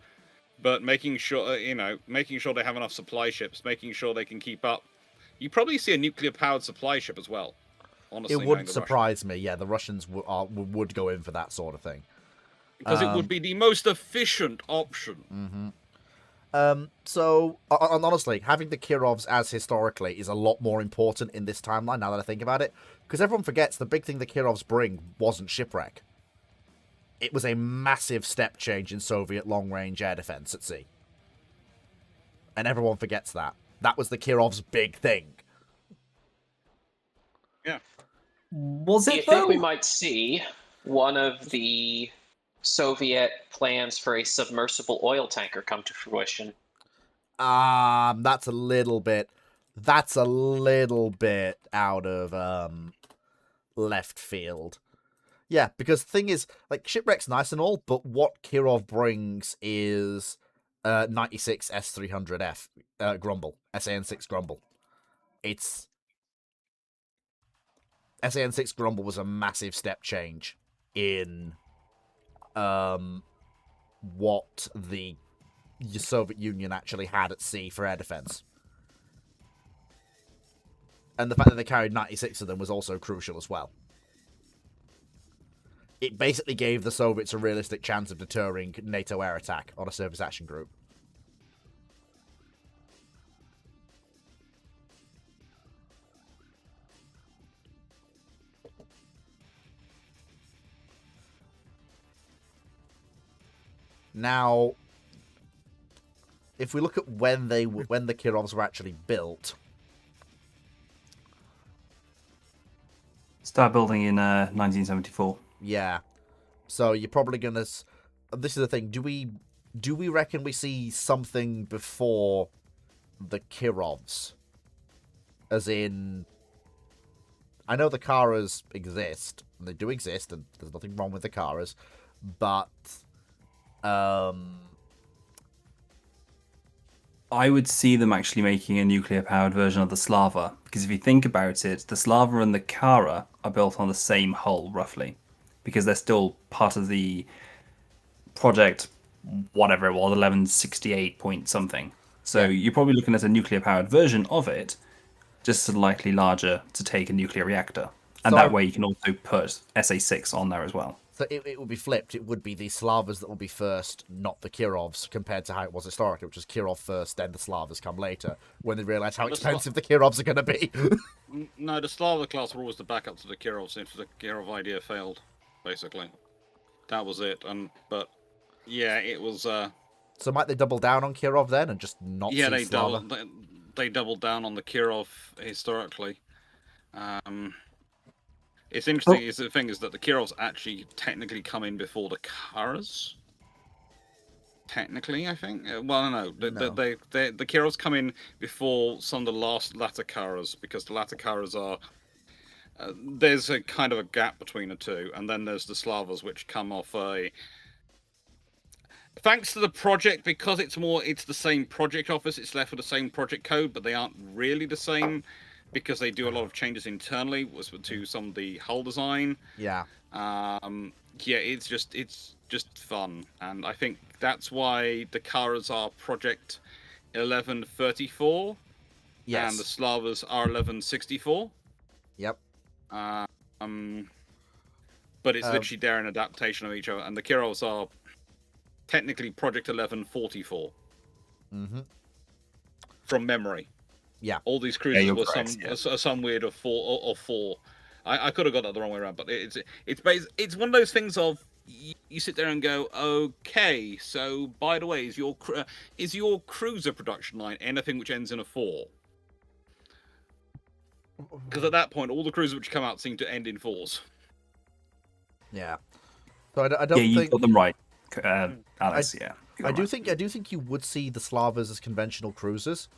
But making sure they have enough supply ships, making sure they can keep up. You probably see a nuclear-powered supply ship as well. Honestly, it wouldn't surprise me. Yeah, the Russians would go in for that sort of thing, because it would be the most efficient option. So honestly, having the Kirovs as historically is a lot more important in this timeline. Now that I think about it, because everyone forgets the big thing the Kirovs bring wasn't shipwreck. It was a massive step change in Soviet long-range air defense at sea. And everyone forgets that. That was the Kirov's big thing. Yeah. Was Do you it, think though? we might see one of the Soviet plans for a submersible oil tanker come to fruition? That's a little bit out of left field. Yeah, because the thing is, like, shipwreck's nice and all, but what Kirov brings is 96 S300F Grumble, SAN6 Grumble. SAN6 Grumble was a massive step change in what the Soviet Union actually had at sea for air defense. And the fact that they carried 96 of them was also crucial as well. It basically gave the Soviets a realistic chance of deterring NATO air attack on a surface action group. Now, if we look at when the Kirovs were actually built, Start building in 1974. yeah. So you're probably gonna. This is the thing. Do we reckon we see something before the Kirovs? As in, I know the Karas exist, and they do exist, and there's nothing wrong with the Karas, but I would see them actually making a nuclear-powered version of the Slava, because if you think about it, the Slava and the Kara are built on the same hull, roughly, because they're still part of the project, whatever it was, 1168 point something. So you're probably looking at a nuclear-powered version of it, just slightly larger to take a nuclear reactor. And So that way you can also put SA-6 on there as well. So it would be flipped. It would be the Slavas that would be first, not the Kirovs, compared to how it was historically, which was Kirov first, then the Slavas come later, when they realise how expensive the Kirovs are going to be. No, the Slava class were always the backup to the Kirovs if the Kirov idea failed, basically. That was it. But yeah, it was. So might they double down on Kirov then and just not Yeah, see Slava? they doubled down on the Kirov historically. It's interesting. Is the thing is that the Kirovs actually technically come in before the Karas. Technically, I think. Well, no. The Kirovs come in before some of the latter Karas, because the latter Karas are. There's a kind of a gap between the two, and then there's the Slavas, which come off a. Thanks to the project, because it's the same project office. It's left with the same project code, but they aren't really the same, because they do a lot of changes internally to some of the hull design. Yeah. Yeah, it's just fun, and I think that's why the Karas are Project 1134, Yes. and the Slavas are 1164. Yep. But it's literally they're an adaptation of each other, and the Kirovs are technically Project 1144. Mm-hmm. From memory. Yeah. All these cruisers were correct, some weird of four. I could have got that the wrong way around, but it's one of those things of you sit there and go, okay, so by the way, is your cruiser production line anything which ends in a 4? Because at that point, all the cruisers which come out seem to end in 4s. Yeah. So I don't you think got them right, Alex. I do think you would see the Slavas as conventional cruisers,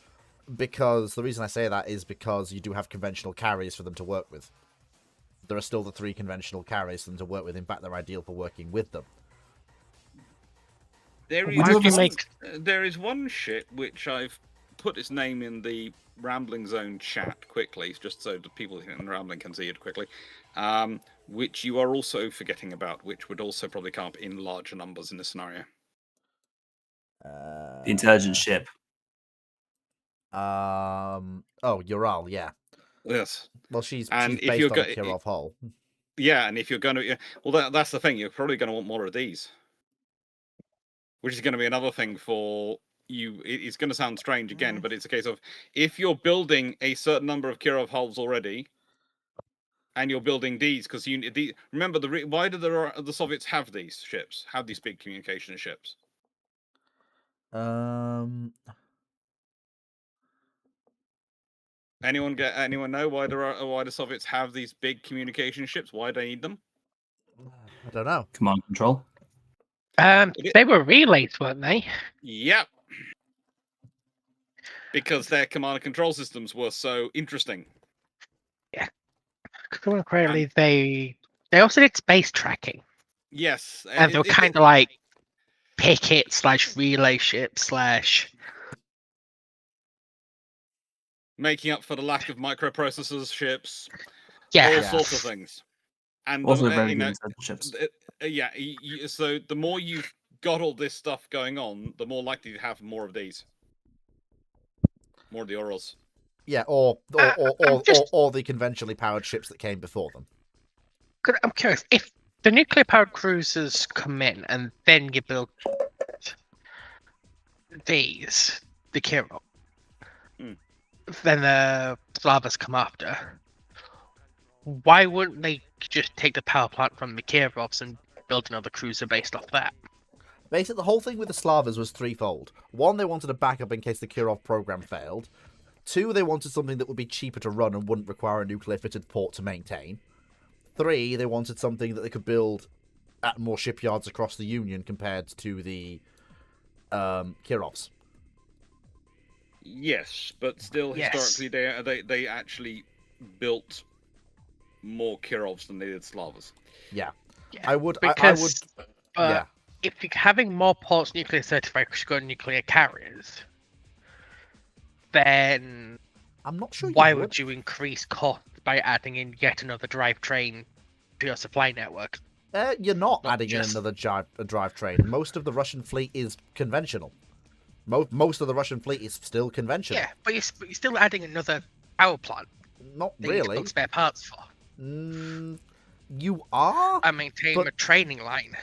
because the reason I say that is because you do have conventional carriers for them to work with. There are still the 3 conventional carriers for them to work with. In fact, they're ideal for working with them. There is one ship which I've put its name in the Rambling Zone chat quickly, just so the people in Rambling can see it quickly, which you are also forgetting about, which would also probably come up in larger numbers in this scenario. The intelligent ship. Ural, yeah. Yes. Well, she's And if based you're on a Kirov hull. Yeah, and if you're going to... Well, that's the thing. You're probably going to want more of these. Which is going to be another thing for you. It's going to sound strange again, but it's a case of if you're building a certain number of Kirov hulls already, and you're building these, because remember, why do the Soviets have these ships? Have these big communication ships? Anyone know why the Soviets have these big communication ships? Why do they need them? I don't know. Command control. They were relays, weren't they? Yep. Because their command and control systems were so interesting. Yeah. Correctly, they also did space tracking. Yes. And they were kind of like picket / relay ship / making up for the lack of microprocessors ships. Yeah. All sorts of things. And Also very good ships. So the more you've got all this stuff going on, the more likely to have more of these. More of the Urals. Yeah, or the conventionally powered ships that came before them. I'm curious, if the nuclear powered cruisers come in and then you build these, the Kirov, then the Slavas come after, why wouldn't they just take the power plant from the Kirovs and build another cruiser based off that? Basically, the whole thing with the Slavas was threefold. 1, they wanted a backup in case the Kirov program failed. 2, they wanted something that would be cheaper to run and wouldn't require a nuclear-fitted port to maintain. 3, they wanted something that they could build at more shipyards across the Union compared to the Kirovs. Yes, but still, historically, they actually built more Kirovs than they did Slavas. Yeah. If you're having more ports nuclear certified because you've got nuclear carriers, then I'm not sure why you would you increase cost by adding in yet another drivetrain to your supply network? You're not Not adding in just- another drivetrain. Most of the Russian fleet is conventional. Most of the Russian fleet is still conventional. Yeah, but you're still adding another power plant Not that you need to really. build spare parts for. You are, And maintain but- a training line.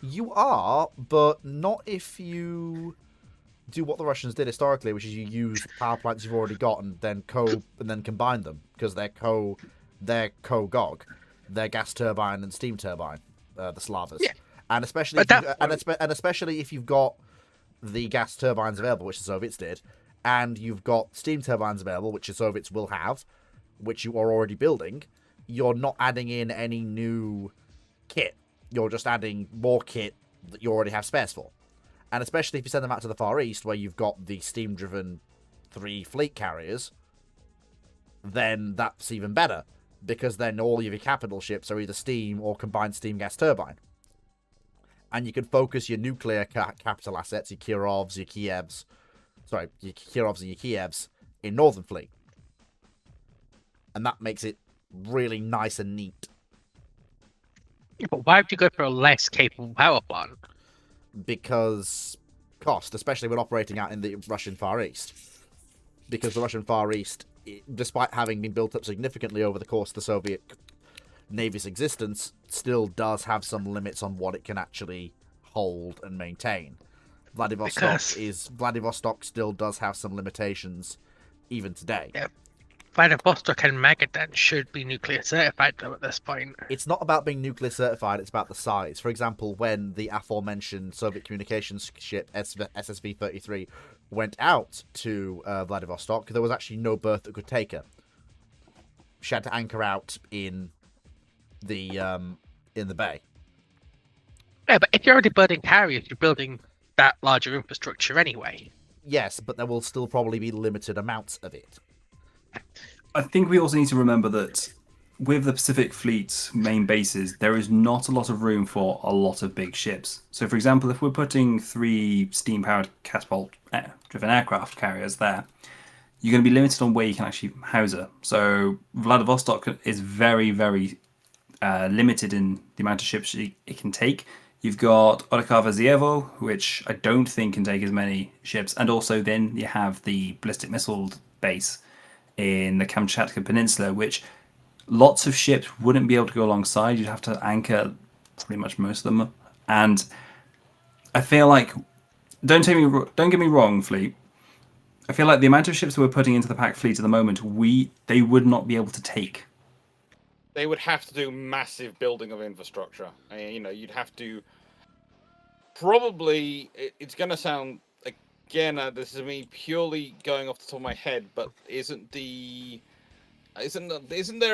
you are, but not if you do what the Russians did historically, which is you use power plants you've already got and then combine them because they're co-GOG, they're gas turbine and steam turbine, the Slavas. Yeah. And especially But especially if you've got the gas turbines available, which the Soviets did, and you've got steam turbines available, which the Soviets will have, which you are already building, you're not adding in any new kit. You're just adding more kit that you already have spares for. And especially if you send them out to the Far East, where you've got the steam-driven 3 fleet carriers, then that's even better, because then all of your capital ships are either steam or combined steam-gas turbine. And you can focus your nuclear capital assets, your Kirovs, your Kievs, your Kirovs and your Kievs in Northern Fleet. And that makes it really nice and neat. But why would you go for a less capable power plant? Because cost, especially when operating out in the Russian Far East. Because the Russian Far East, despite having been built up significantly over the course of the Soviet Navy's existence, still does have some limits on what it can actually hold and maintain. Vladivostok still does have some limitations even today. Yeah. Vladivostok and Magadan should be nuclear certified though at this point. It's not about being nuclear certified, it's about the size. For example, when the aforementioned Soviet communications ship SSV-33 went out to Vladivostok, there was actually no berth that could take her. She had to anchor out in the bay. Yeah, but if you're already building carriers, you're building that larger infrastructure anyway. Yes, but there will still probably be limited amounts of it. I think we also need to remember that with the Pacific Fleet's main bases, there is not a lot of room for a lot of big ships. So, for example, if we're putting 3 steam-powered catapult-driven aircraft carriers there, you're going to be limited on where you can actually house her. So, Vladivostok is very, very limited in the amount of ships it can take. You've got Odakava-Zievo, which I don't think can take as many ships, and also then you have the ballistic missile base in the Kamchatka Peninsula, which lots of ships wouldn't be able to go alongside. You'd have to anchor pretty much most of them. And I feel like, don't get me wrong, Fleet. I feel like the amount of ships that we're putting into the Pact Fleet at the moment, they would not be able to take. They would have to do massive building of infrastructure. You'd have to probably. It's going to sound again. This is me purely going off the top of my head, but isn't there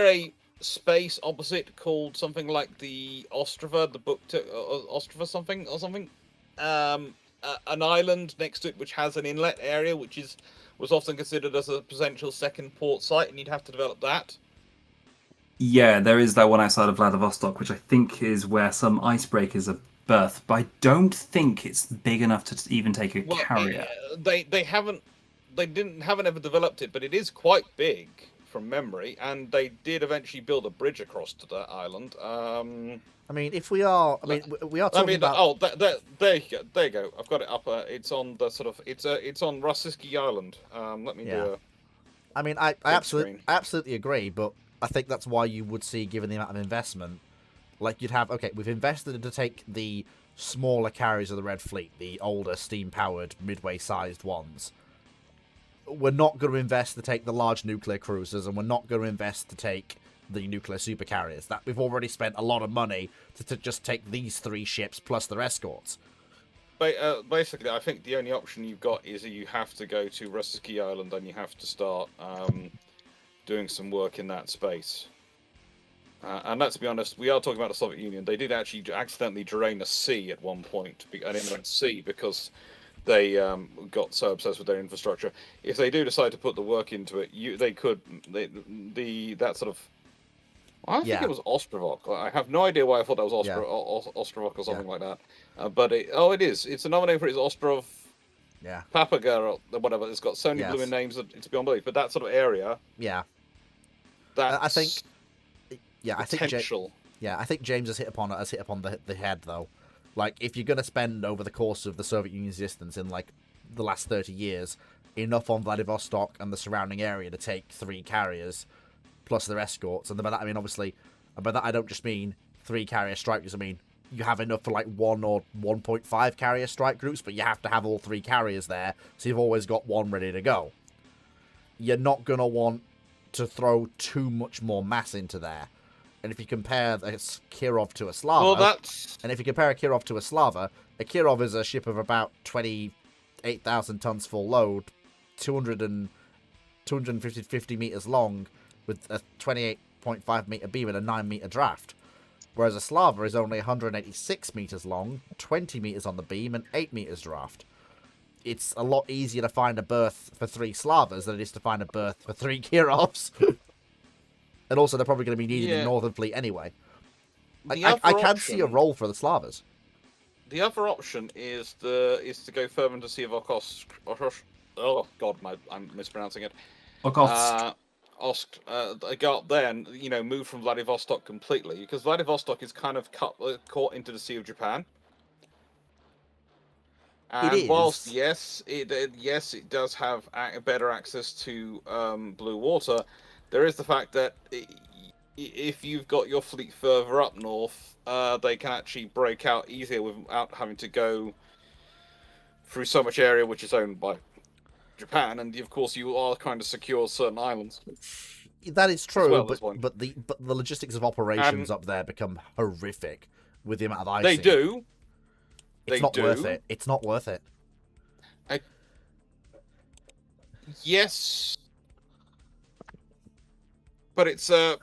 a space opposite called something like the Ostrava, the book to Ostrava something or something? An island next to it which has an inlet area, which was often considered as a potential second port site, and you'd have to develop that. Yeah, there is that one outside of Vladivostok, which I think is where some icebreakers are berthed, but I don't think it's big enough to even take a carrier. They haven't ever developed it, but it is quite big from memory, and they did eventually build a bridge across to that island. I mean, if we are, we are talking about. There you go. I've got it up. It's on the sort of. It's on Rossisky Island. Let me do a. I mean, I absolutely agree, but I think that's why you would see, given the amount of investment, like you'd have. Okay, we've invested to take the smaller carriers of the Red Fleet, the older steam-powered, midway-sized ones. We're not going to invest to take the large nuclear cruisers, and we're not going to invest to take the nuclear supercarriers. That we've already spent a lot of money to just take these 3 ships plus their escorts. Basically, I think the only option you've got is you have to go to Rossisky Island and you have to start doing some work in that space. And let's be honest, we are talking about the Soviet Union. They did actually accidentally drain a sea at one point, an inland sea, because they got so obsessed with their infrastructure. If they do decide to put the work into it, they could. That sort of. I think it was Ostrovok. I have no idea why I thought that was Ostrovok or something like that. But it is. It's a nomination for his Ostrov. Yeah. Papaga or whatever. It's got so many Yes. blooming names that it's beyond belief. But that sort of area, Yeah. that's I think. Yeah, I think. potential. I think James has hit upon the head though. Like, if you're gonna spend over the course of the Soviet Union's existence in like the last 30 years enough on Vladivostok and the surrounding area to take 3 carriers plus their escorts, and by that I mean obviously, by that I don't just mean 3 carrier strike groups. I mean you have enough for like 1 or 1.5 carrier strike groups, but you have to have all 3 carriers there, so you've always got one ready to go. You're not gonna want to throw too much more mass into there. And if you compare a Kirov to a Slava, Well, that's and if you compare a Kirov to a Slava, a Kirov is a ship of about 28,000 tons full load, 250 meters long, with a 28.5 meter beam and a 9 meter draft. Whereas a Slava is only 186 meters long, 20 meters on the beam, and 8 meters draft. It's a lot easier to find a berth for 3 Slavas than it is to find a berth for 3 Kirovs. And also, they're probably going to be needed in Northern Fleet anyway. I can see a role for the Slavas. The other option is to go further and to see if oh god, I'm mispronouncing it. Okost. Go up there and move from Vladivostok completely, because Vladivostok is kind of caught into the Sea of Japan. And whilst yes, it does have better access to blue water, there is the fact that if you've got your fleet further up north, they can actually break out easier without having to go through so much area which is owned by Japan, and of course you are kind of secure certain islands. That is true, well but the logistics of operations up there become horrific with the amount of icing. They do. It's not worth it. It's not worth it. Yes. But it's a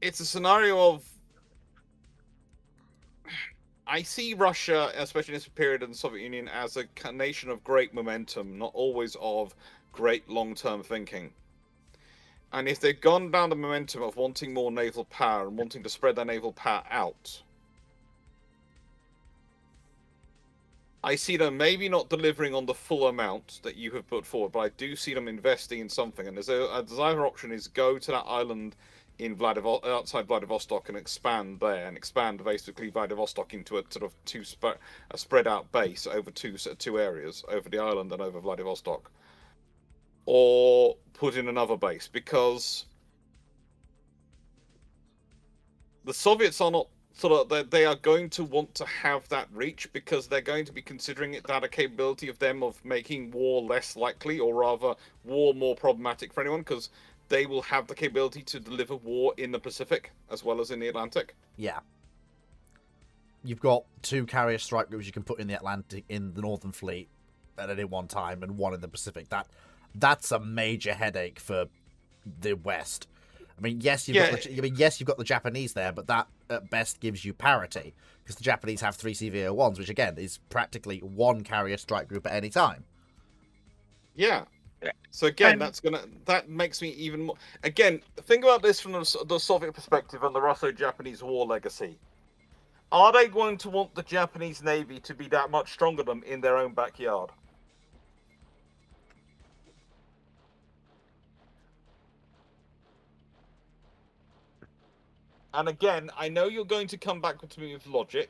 scenario of, I see Russia, especially in this period in the Soviet Union, as a nation of great momentum, not always of great long-term thinking. And if they've gone down the momentum of wanting more naval power and wanting to spread their naval power out, I see them maybe not delivering on the full amount that you have put forward, but I do see them investing in something. And the other option is go to that island in outside Vladivostok and expand there, and expand basically Vladivostok into a sort of a spread out base over two areas, over the island and over Vladivostok, or put in another base, because the Soviets are not they are going to want to have that reach, because they're going to be considering that a capability of them of making war less likely, or rather war more problematic for anyone, because they will have the capability to deliver war in the Pacific as well as in the Atlantic. Yeah. You've got 2 carrier strike groups you can put in the Atlantic, in the Northern Fleet at any one time, and 1 in the Pacific. That's a major headache for the West. I mean, yes, you've got the Japanese there, but that at best gives you parity, because the Japanese have 3 CVO-1s, which again is practically 1 carrier strike group at any time. Yeah. So again, that makes me even more. Again, think about this from the Soviet perspective and the Russo-Japanese war legacy. Are they going to want the Japanese Navy to be that much stronger than them in their own backyard? And again, I know you're going to come back to me with logic,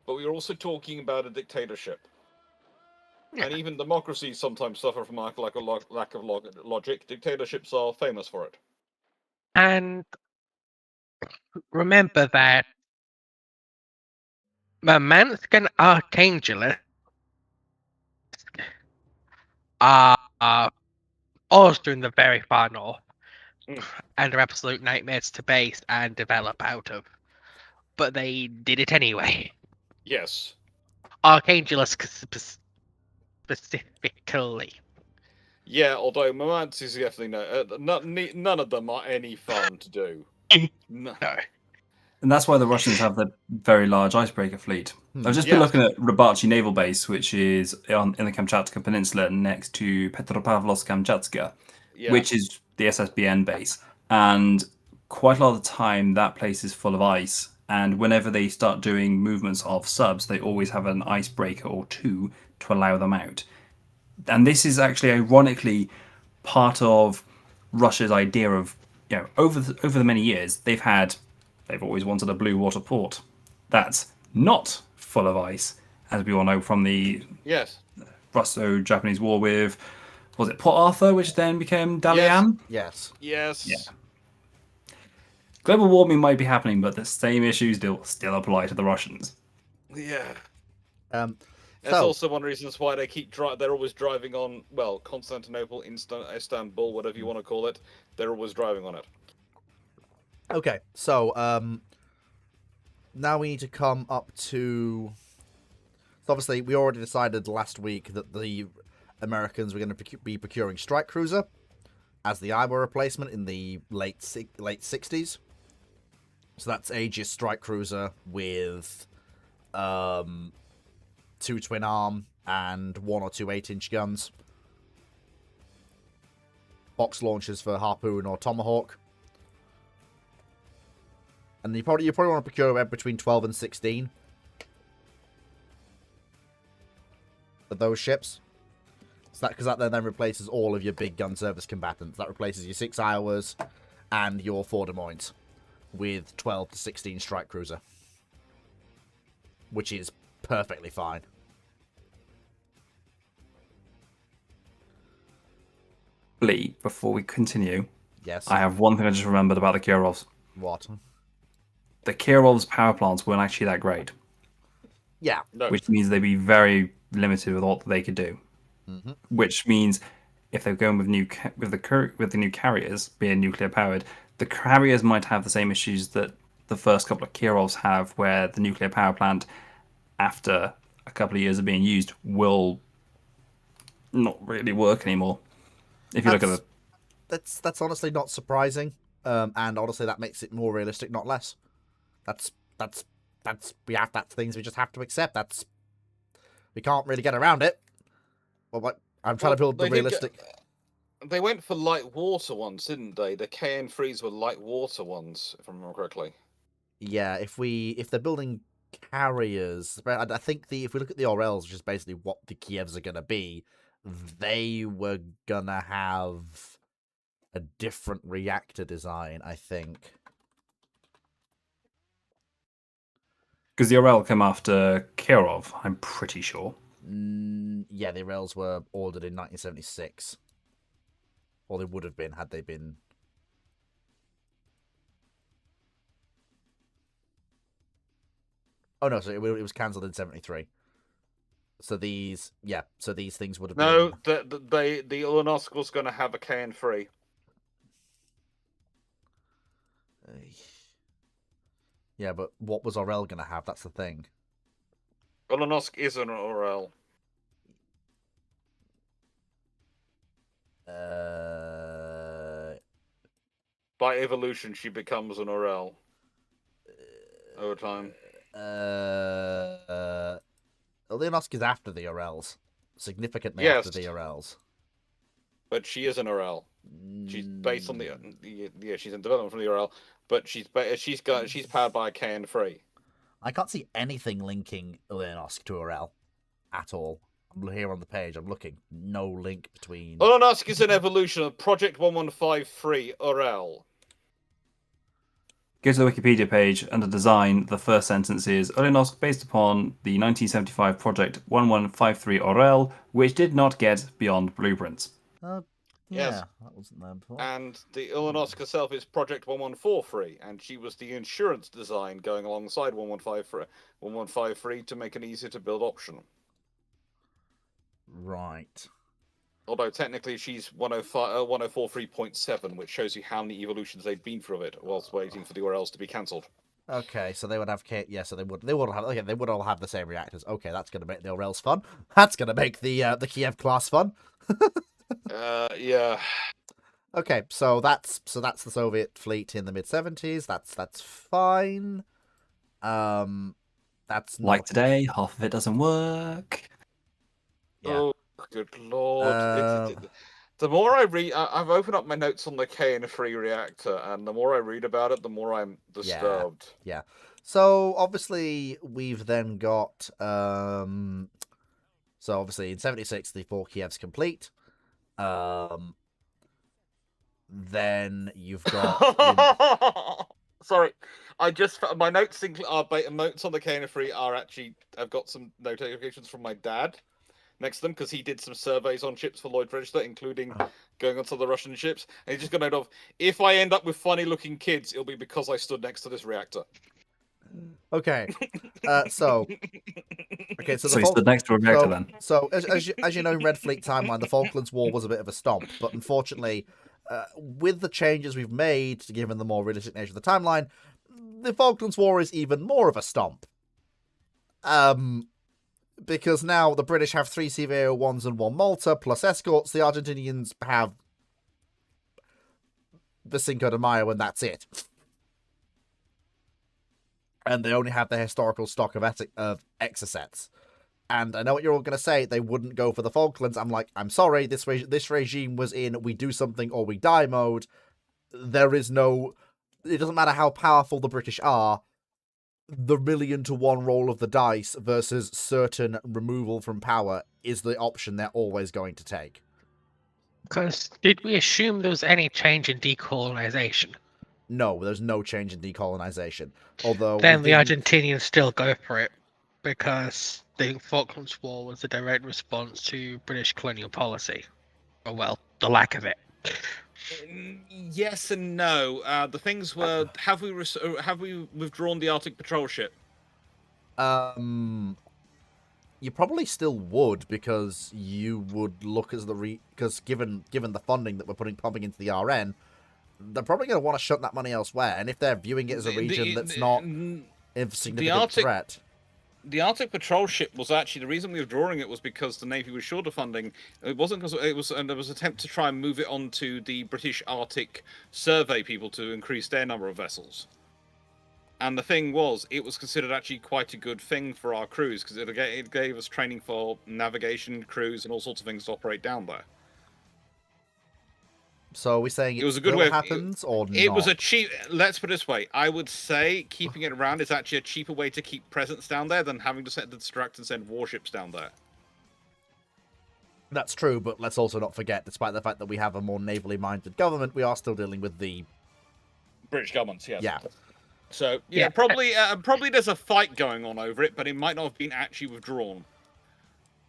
but we're also talking about a dictatorship. Yeah. And even democracies sometimes suffer from lack of logic. Dictatorships are famous for it. And remember that Murmansk and Archangel are also in the very far north, and are absolute nightmares to base and develop out of. But they did it anyway. Yes. Archangel specifically. Yeah, although Murmansk is definitely none of them are any fun to do. No. And that's why the Russians have the very large icebreaker fleet. I've just been looking at Rybachi Naval Base, which is in the Kamchatka Peninsula next to Petropavlovsk-Kamchatska, which is the SSBN base. And quite a lot of the time, that place is full of ice. And whenever they start doing movements of subs, they always have an icebreaker or 2 to allow them out. And this is actually ironically part of Russia's idea of, over the many years they've always wanted a blue water port that's not full of ice, as we all know from the Yes. Russo-Japanese War with, was it Port Arthur, which then became Dalian? Yes. Yes. Yeah. Global warming might be happening, but the same issues still apply to the Russians. Yeah. Um, That's so also one of the reasons why they they're always driving on, well, Constantinople, Istanbul, whatever you want to call it. They're always driving on it. okay, so now we need to come up to. So obviously, we already decided last week that the Americans were going to be procuring Strike Cruiser as the Iowa replacement in the late 60s. So that's Aegis Strike Cruiser with 2 twin arm and 1 or 2 8-inch guns. Box launchers for Harpoon or Tomahawk. And you probably want to procure between 12 and 16 of those ships. So because that then replaces all of your big gun service combatants. That replaces your 6 Iowas and your 4 Des Moines with 12 to 16 Strike Cruiser, which is perfectly fine. Lee, before we continue, Yes. I have one thing I just remembered about the Kirovs. What? The Kirovs power plants weren't actually that great, Yeah. No. which means they'd be very limited with what they could do. Mm-hmm. Which means if they're going with the new carriers being nuclear powered, the carriers might have the same issues that the first couple of Kirovs have, where the nuclear power plant, after a couple of years of being used, will not really work anymore. If you look at That's honestly not surprising, and honestly that makes it more realistic, not less. That's things we just have to accept. We can't really get around it. Well, I'm trying to build the realistic. They went for light water ones, didn't they? The KN3s were light water ones, if I remember correctly. Yeah, if they're building carriers, but I think if we look at the Orels, which is basically what the Kievs are gonna be, they were gonna have a different reactor design, I think. because the Orel came after Kirov, I'm pretty sure. Yeah, the Orels were ordered in 1976. Or they would have been, had they been. Oh no, so it was cancelled in 73. So these things would have No, been. the Ulanovsk was going to have a KN3. Yeah, but what was Orel going to have? That's the thing. Ulanovsk is an Orel. By evolution, she becomes an Orel. Over time. Leonovsk is after the Orels. Significantly Yes. after the Orels. But she is an Orel. She's based on she's in development from the Orel, but she's powered by a KN3. I can't see anything linking Leonovsk to Orel at all. I'm here on the page. I'm looking. No link between. Ulanovsk is an evolution of Project 1153 Orel. Go to the Wikipedia page, under design, the first sentence is Ulanovsk based upon the 1975 Project 1153 Orel, which did not get beyond blueprints. Yeah, Yes. that wasn't there before. And the Ulanovsk herself is Project 1143, and she was the insurance design going alongside 1153 to make an easier to build option. Right. Although technically she's 1043.7, which shows you how many evolutions they'd been through it whilst waiting for the Orels to be cancelled. Okay, so they would have so they would have they would all have the same reactors. Okay, that's gonna make the Orels fun. That's gonna make the Kiev class fun. Yeah. Okay, so that's the Soviet fleet in the mid-70s. That's fine. That's not... Like today, half of it doesn't work. Yeah. Oh, good lord. The more I read, I've opened up my notes on the KN3 reactor, and the more I read about it, the more I'm disturbed. Yeah. So obviously we've then got So obviously in 76, the 4 Kiev's complete. Then you've got... Sorry, I just my notes notes on the Kena Free are actually I've got some notifications from my dad next to them because he did some surveys on ships for Lloyd Register, including going on some of the Russian ships. And he just got a note of, if I end up with funny-looking kids, it'll be because I stood next to this reactor. Okay, so So he stood next to a reactor then. So as you know, in Red Fleet timeline, the Falklands War was a bit of a stomp, but unfortunately, with the changes we've made, given the more realistic nature of the timeline, the Falklands War is even more of a stomp. Because now the British have 3 CVA-01s and 1 Malta, plus escorts. The Argentinians have the Cinco de Mayo, and that's it. And they only have the historical stock of exocets. And I know what you're all going to say, they wouldn't go for the Falklands. I'm like, I'm sorry, this regime was in we do something or we die mode. There is no... It doesn't matter how powerful the British are, the 1,000,000-to-1 roll of the dice versus certain removal from power is the option they're always going to take. Because did we assume there was any change in decolonization? No, there's no change in decolonization. Although then the Argentinians still go for it because the Falklands War was a direct response to British colonial policy. Or well, the lack of it. Yes and no. The things were, have we withdrawn the Arctic Patrol ship? You probably still would, because you would look as because given the funding that we're pumping into the RN, they're probably going to want to shut that money elsewhere. And if they're viewing it as a region that's not a significant threat. The Arctic Patrol ship was actually the reason we were drawing it was because the Navy was short of funding. It wasn't because it was, and there was an attempt to try and move it on to the British Arctic Survey people to increase their number of vessels. And the thing was, it was considered actually quite a good thing for our crews because it gave us training for navigation, crews, and all sorts of things to operate down there. So are we saying it was a good way happens or not? It was a cheap. Let's put it this way: I would say keeping it around is actually a cheaper way to keep presence down there than having to set the distract and send warships down there. That's true, but let's also not forget, despite the fact that we have a more navally minded government, we are still dealing with the British government. Yes. Yeah. So probably there's a fight going on over it, but it might not have been actually withdrawn.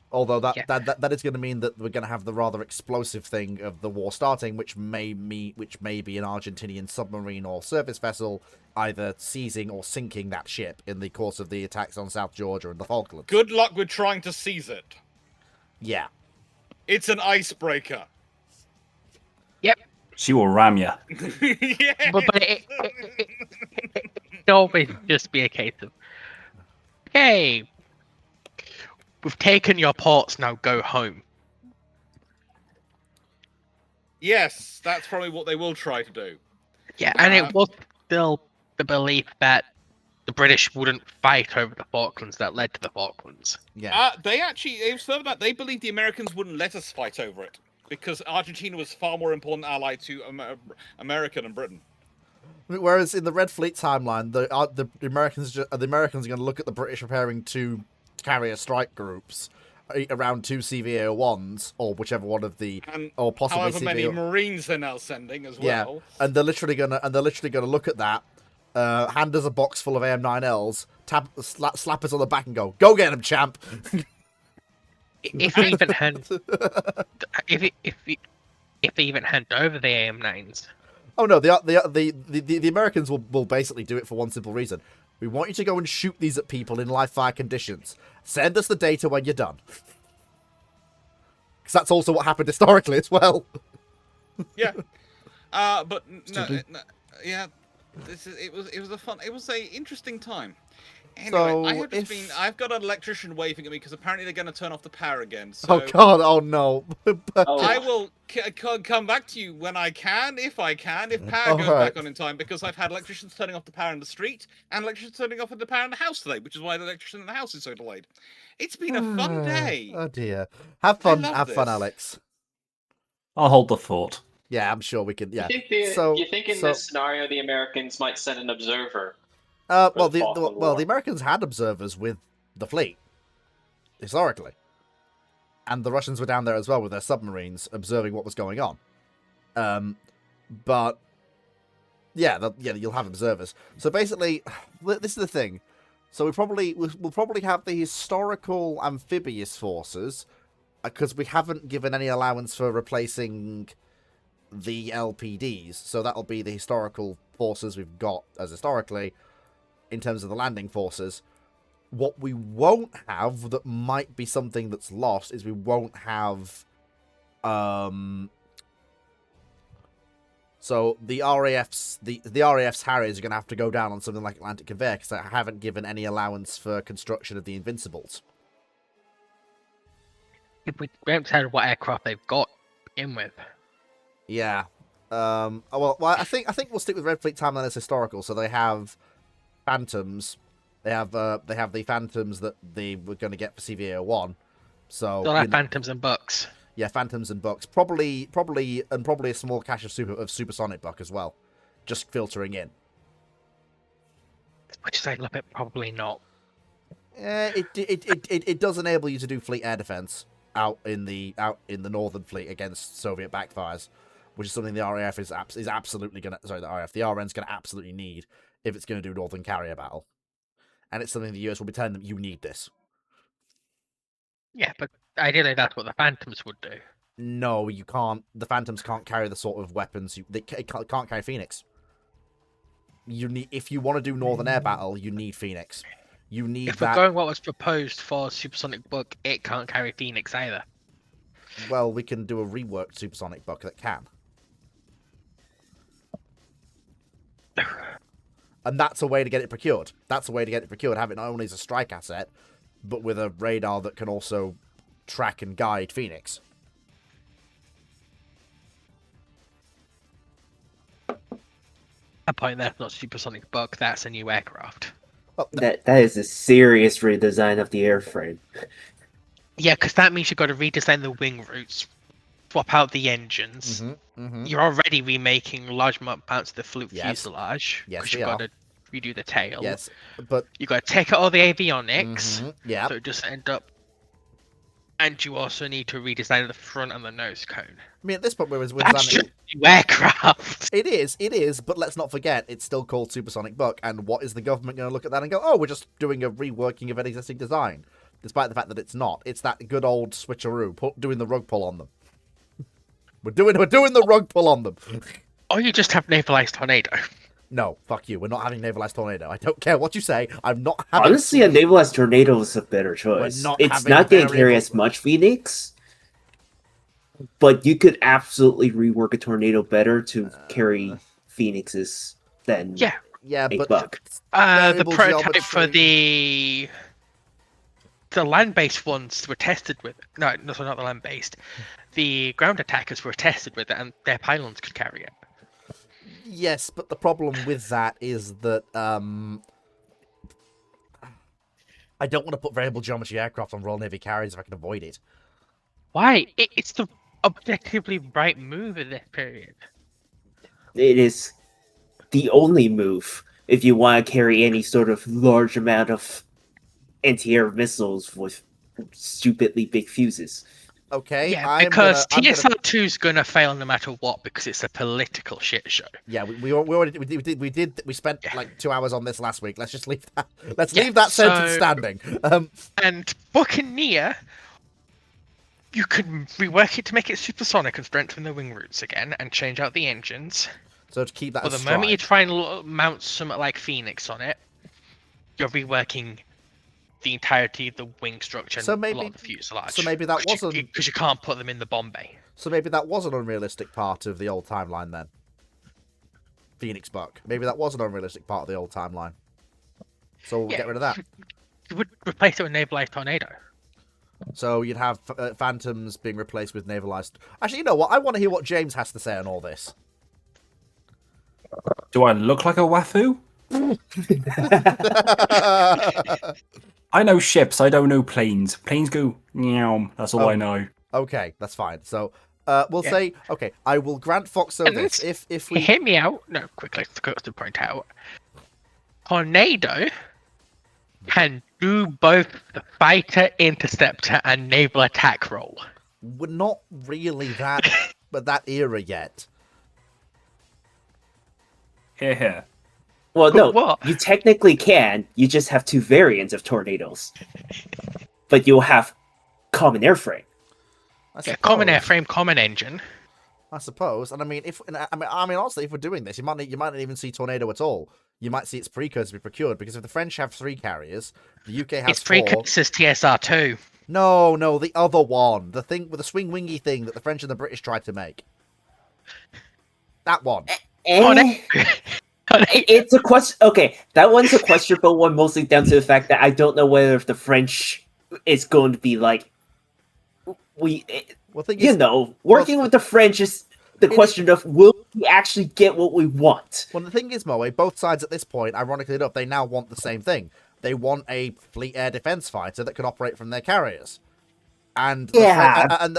Although that is going to mean that we're going to have the rather explosive thing of the war starting, which may be an Argentinian submarine or surface vessel either seizing or sinking that ship in the course of the attacks on South Georgia and the Falklands. Good luck with trying to seize it. Yeah. It's an icebreaker. Yep. She will ram you. Yeah. But it always just be a case of, hey, we've taken your ports, now go home. Yes, that's probably what they will try to do. Yeah, and it was still the belief that the British wouldn't fight over the Falklands that led to the Falklands. Yeah. It was further that they believed the Americans wouldn't let us fight over it because Argentina was far more important ally to America than Britain. Whereas in the Red Fleet timeline, the Americans are going to look at the British preparing to carrier strike groups around 2 CVA-01s or whichever one of the or possibly however many Marines they're now sending as well. Yeah, and they're literally gonna look at that, hand us a box full of AM9Ls, slap us on the back and go get him, champ. If they even hand over the AM9s. Oh no, the Americans will basically do it for one simple reason. We want you to go and shoot these at people in live fire conditions. Send us the data when you're done. Because that's also what happened historically as well. Yeah. But no, yeah. It was an interesting time. Anyway, so I've got an electrician waving at me because apparently they're going to turn off the power again. So oh god! Oh no! I will come back to you when I can, if power goes back on in time, because I've had electricians turning off the power in the street and electricians turning off the power in the house today, which is why the electrician in the house is so delayed. It's been a fun day. Oh dear! Have fun, Alex. I'll hold the fort. Yeah, I'm sure we can. Yeah. You think in this scenario the Americans might send an observer? Well, the Americans had observers with the fleet historically. and the Russians were down there as well with their submarines, observing what was going on. But yeah, you'll have observers. So basically, this is the thing. So we'll probably have the historical amphibious forces, because we haven't given any allowance for replacing the LPDs. So that'll be the historical forces we've got as historically in terms of the landing forces. What we won't have that might be something that's lost is we won't have so the RAF's Harriers are going to have to go down on something like Atlantic Conveyor because I haven't given any allowance for construction of the Invincibles. If we haven't decided what aircraft they've got in with. Yeah. Well, I think we'll stick with Red Fleet timeline as historical. So they have Phantoms. They have the Phantoms that they were going to get for CVA-01. So They'll have Phantoms and Bucks. Yeah, Phantoms and Bucks. Probably a small cache of supersonic Buck as well, just filtering in. As much as I'd love it, probably not. It does enable you to do fleet air defense out in the Northern Fleet against Soviet backfires, which is something the RAF is absolutely gonna. Sorry, the RN's gonna absolutely need if it's gonna do Northern Carrier battle, and it's something the US will be telling them you need this. Yeah, but ideally that's what the Phantoms would do. No, you can't. The Phantoms can't carry the sort of weapons. They can't carry Phoenix. You need, if you want to do Northern Air battle, you need Phoenix. You need if that. If we're going what was proposed for Supersonic Buck, it can't carry Phoenix either. Well, we can do a reworked Supersonic Buck that can. And that's a way to get it procured. That's a way to get it procured. Have it not only as a strike asset, but with a radar that can also track and guide Phoenix. That point, that's not Supersonic Buck, that's a new aircraft. Well, That is a serious redesign of the airframe. Yeah, because that means you've got to redesign the wing routes, swap out the engines. You're already remaking large amounts of the fuselage. Yes, because you've got to redo the tail. Yes, but you've got to take out all the avionics. Yeah. So it just end up. And you also need to redesign the front and the nose cone. I mean, at this point, we're That's just new aircraft. It is, but let's not forget, it's still called Supersonic Buck, and what is the government going to look at that and go, oh, we're just doing a reworking of an existing design, despite the fact that it's not. It's that good old switcheroo, doing the rug pull on them. We're doing the rug pull on them. Or you just have Navalized Tornado. No, fuck you. We're not having Navalized Tornado. I don't care what you say. I'm not having... Honestly, a Navalized Tornado is a better choice. It's not going to carry as much Phoenix, but you could absolutely rework a Tornado better to carry Phoenixes than yeah, a but Buck. The prototype for the land-based ones were tested with... No, so not the land-based. The ground attackers were tested with it, and their pylons could carry it. Yes, but the problem with that is that I don't want to put variable geometry aircraft on Royal Navy carriers if I can avoid it. Why? It's the objectively right move in this period. It is the only move if you want to carry any sort of large amount of anti-air missiles with stupidly big fuses. Okay, yeah, because TSR2 is gonna fail no matter what because it's a political shit show. Yeah, we spent like 2 hours on this last week. Let's just leave that. Let's leave that sentence standing. And Buccaneer, you can rework it to make it supersonic and strengthen the wing routes again, and change out the engines. So to keep that. But the moment you try and mount something like Phoenix on it, you're reworking the entirety of the wing structure and a lot of the fuselage. So maybe that wasn't... Because you can't put them in the bomb bay. So maybe that was an unrealistic part of the old timeline then. Phoenix Buck. Maybe that was an unrealistic part of the old timeline. So we'll get rid of that. You would replace it with Navalized Tornado. So you'd have Phantoms being replaced with Navalized... Actually, you know what? I want to hear what James has to say on all this. Do I look like a wafu? I know ships, I don't know planes. Planes go meow. That's all I know. Okay, that's fine. So we'll say, okay, I will grant Foxo this. If we hear me out, no, quickly to point out, Tornado can do both the fighter, interceptor, and naval attack role. We're not really that era yet. Here. Well, no, What? you technically can. You just have two variants of tornadoes, but you'll have common airframe. Common airframe, common engine. I suppose, and I mean, honestly, if we're doing this, you might not even see Tornado at all. You might see its precursor be procured, because if the French have 3 carriers, the UK has Its 4. precursor's TSR2. No, the other one, the thing with the swing wingy thing that the French and the British tried to make. That one. It's a question. Okay, that one's a questionable one, mostly down to the fact that I don't know whether the French is going to be like working with the French is the question of will we actually get what we want? Well, the thing is, Moe, both sides at this point, ironically enough, they now want the same thing. They want a fleet air defense fighter that can operate from their carriers. And and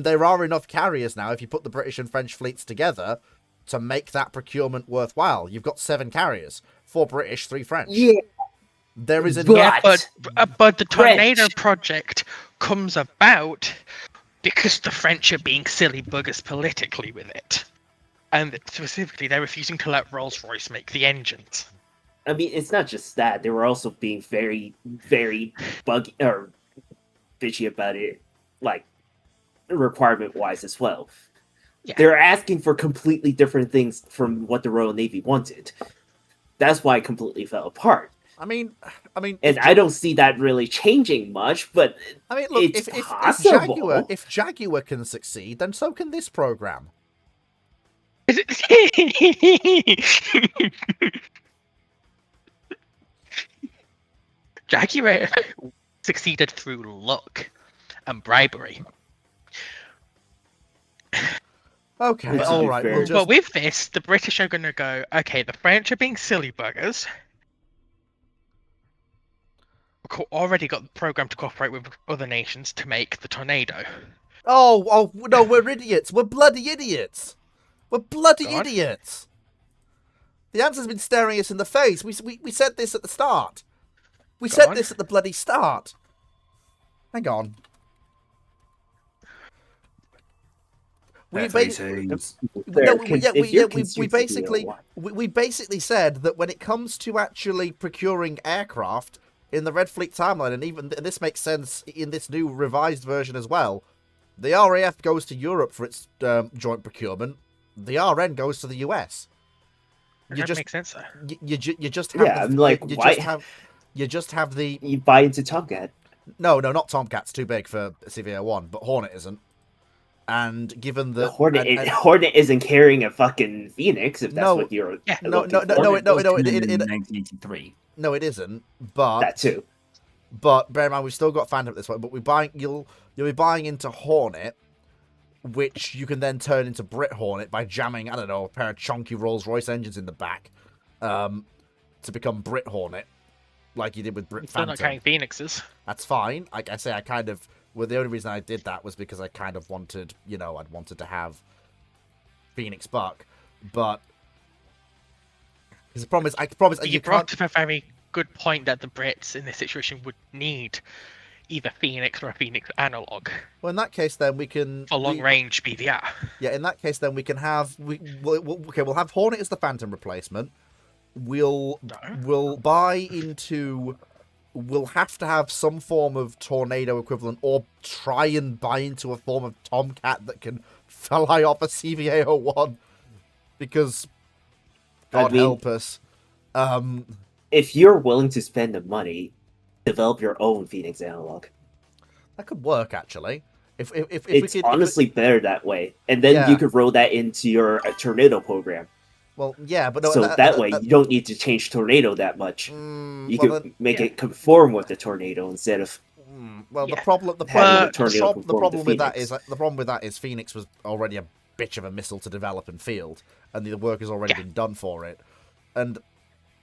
there are enough carriers now, if you put the British and French fleets together, to make that procurement worthwhile. You've got 7 carriers, 4 British, 3 French. Yeah. There is but the Tornado project comes about because the French are being silly buggers politically with it. And specifically, they're refusing to let Rolls-Royce make the engines. I mean, it's not just that. They were also being very, very buggy or bitchy about it, like, requirement-wise as well. Yeah. They're asking for completely different things from what the Royal Navy wanted. That's why it completely fell apart. I mean, and I don't see that really changing much. But I mean, look, if Jaguar can succeed, then so can this program. Jaguar succeeded through luck and bribery. Okay, all right. But with this, the British are going to go, okay, the French are being silly buggers. We've already got the program to cooperate with other nations to make the Tornado. Oh, no, we're idiots. We're bloody idiots. We're bloody idiots. The answer's been staring us in the face. We said this at the start. We said this at the bloody start. Hang on. We basically said that when it comes to actually procuring aircraft in the Red Fleet timeline, and this makes sense in this new revised version as well, the RAF goes to Europe for its joint procurement. The RN goes to the US. That makes sense. You just have you just have the you buy into Tomcat. No, not Tomcat's too big for CVO1, but Hornet isn't. And given that Hornet isn't carrying a fucking Phoenix, if that's what you're no, it 1983. No, it isn't. But that too. But bear in mind, we've still got Phantom at this point. But you'll be buying into Hornet, which you can then turn into Brit Hornet by jamming, I don't know, a pair of chunky Rolls-Royce engines in the back, to become Brit Hornet, like you did with Brit Phantom. Still not carrying Phoenixes. That's fine. Like I say, well, the only reason I did that was because I kind of wanted, I'd wanted to have Phoenix Buck, but because the problem is, you brought up a very good point that the Brits in this situation would need either Phoenix or a Phoenix analog. Well, in that case, then we can for long-range BVR. Yeah, in that case, then we can have we'll have Hornet as the Phantom replacement. We'll buy into. We'll have to have some form of Tornado equivalent, or try and buy into a form of Tomcat that can fly off a CVA-01, because God help us. If you're willing to spend the money, develop your own Phoenix analog. That could work, actually. If it's honestly better that way, and then you could roll that into your Tornado program. Well, yeah, but that way you don't need to change Tornado that much. You could make it conform with the Tornado instead of. Well, the problem with that is Phoenix was already a bitch of a missile to develop and field, and the work has already been done for it. And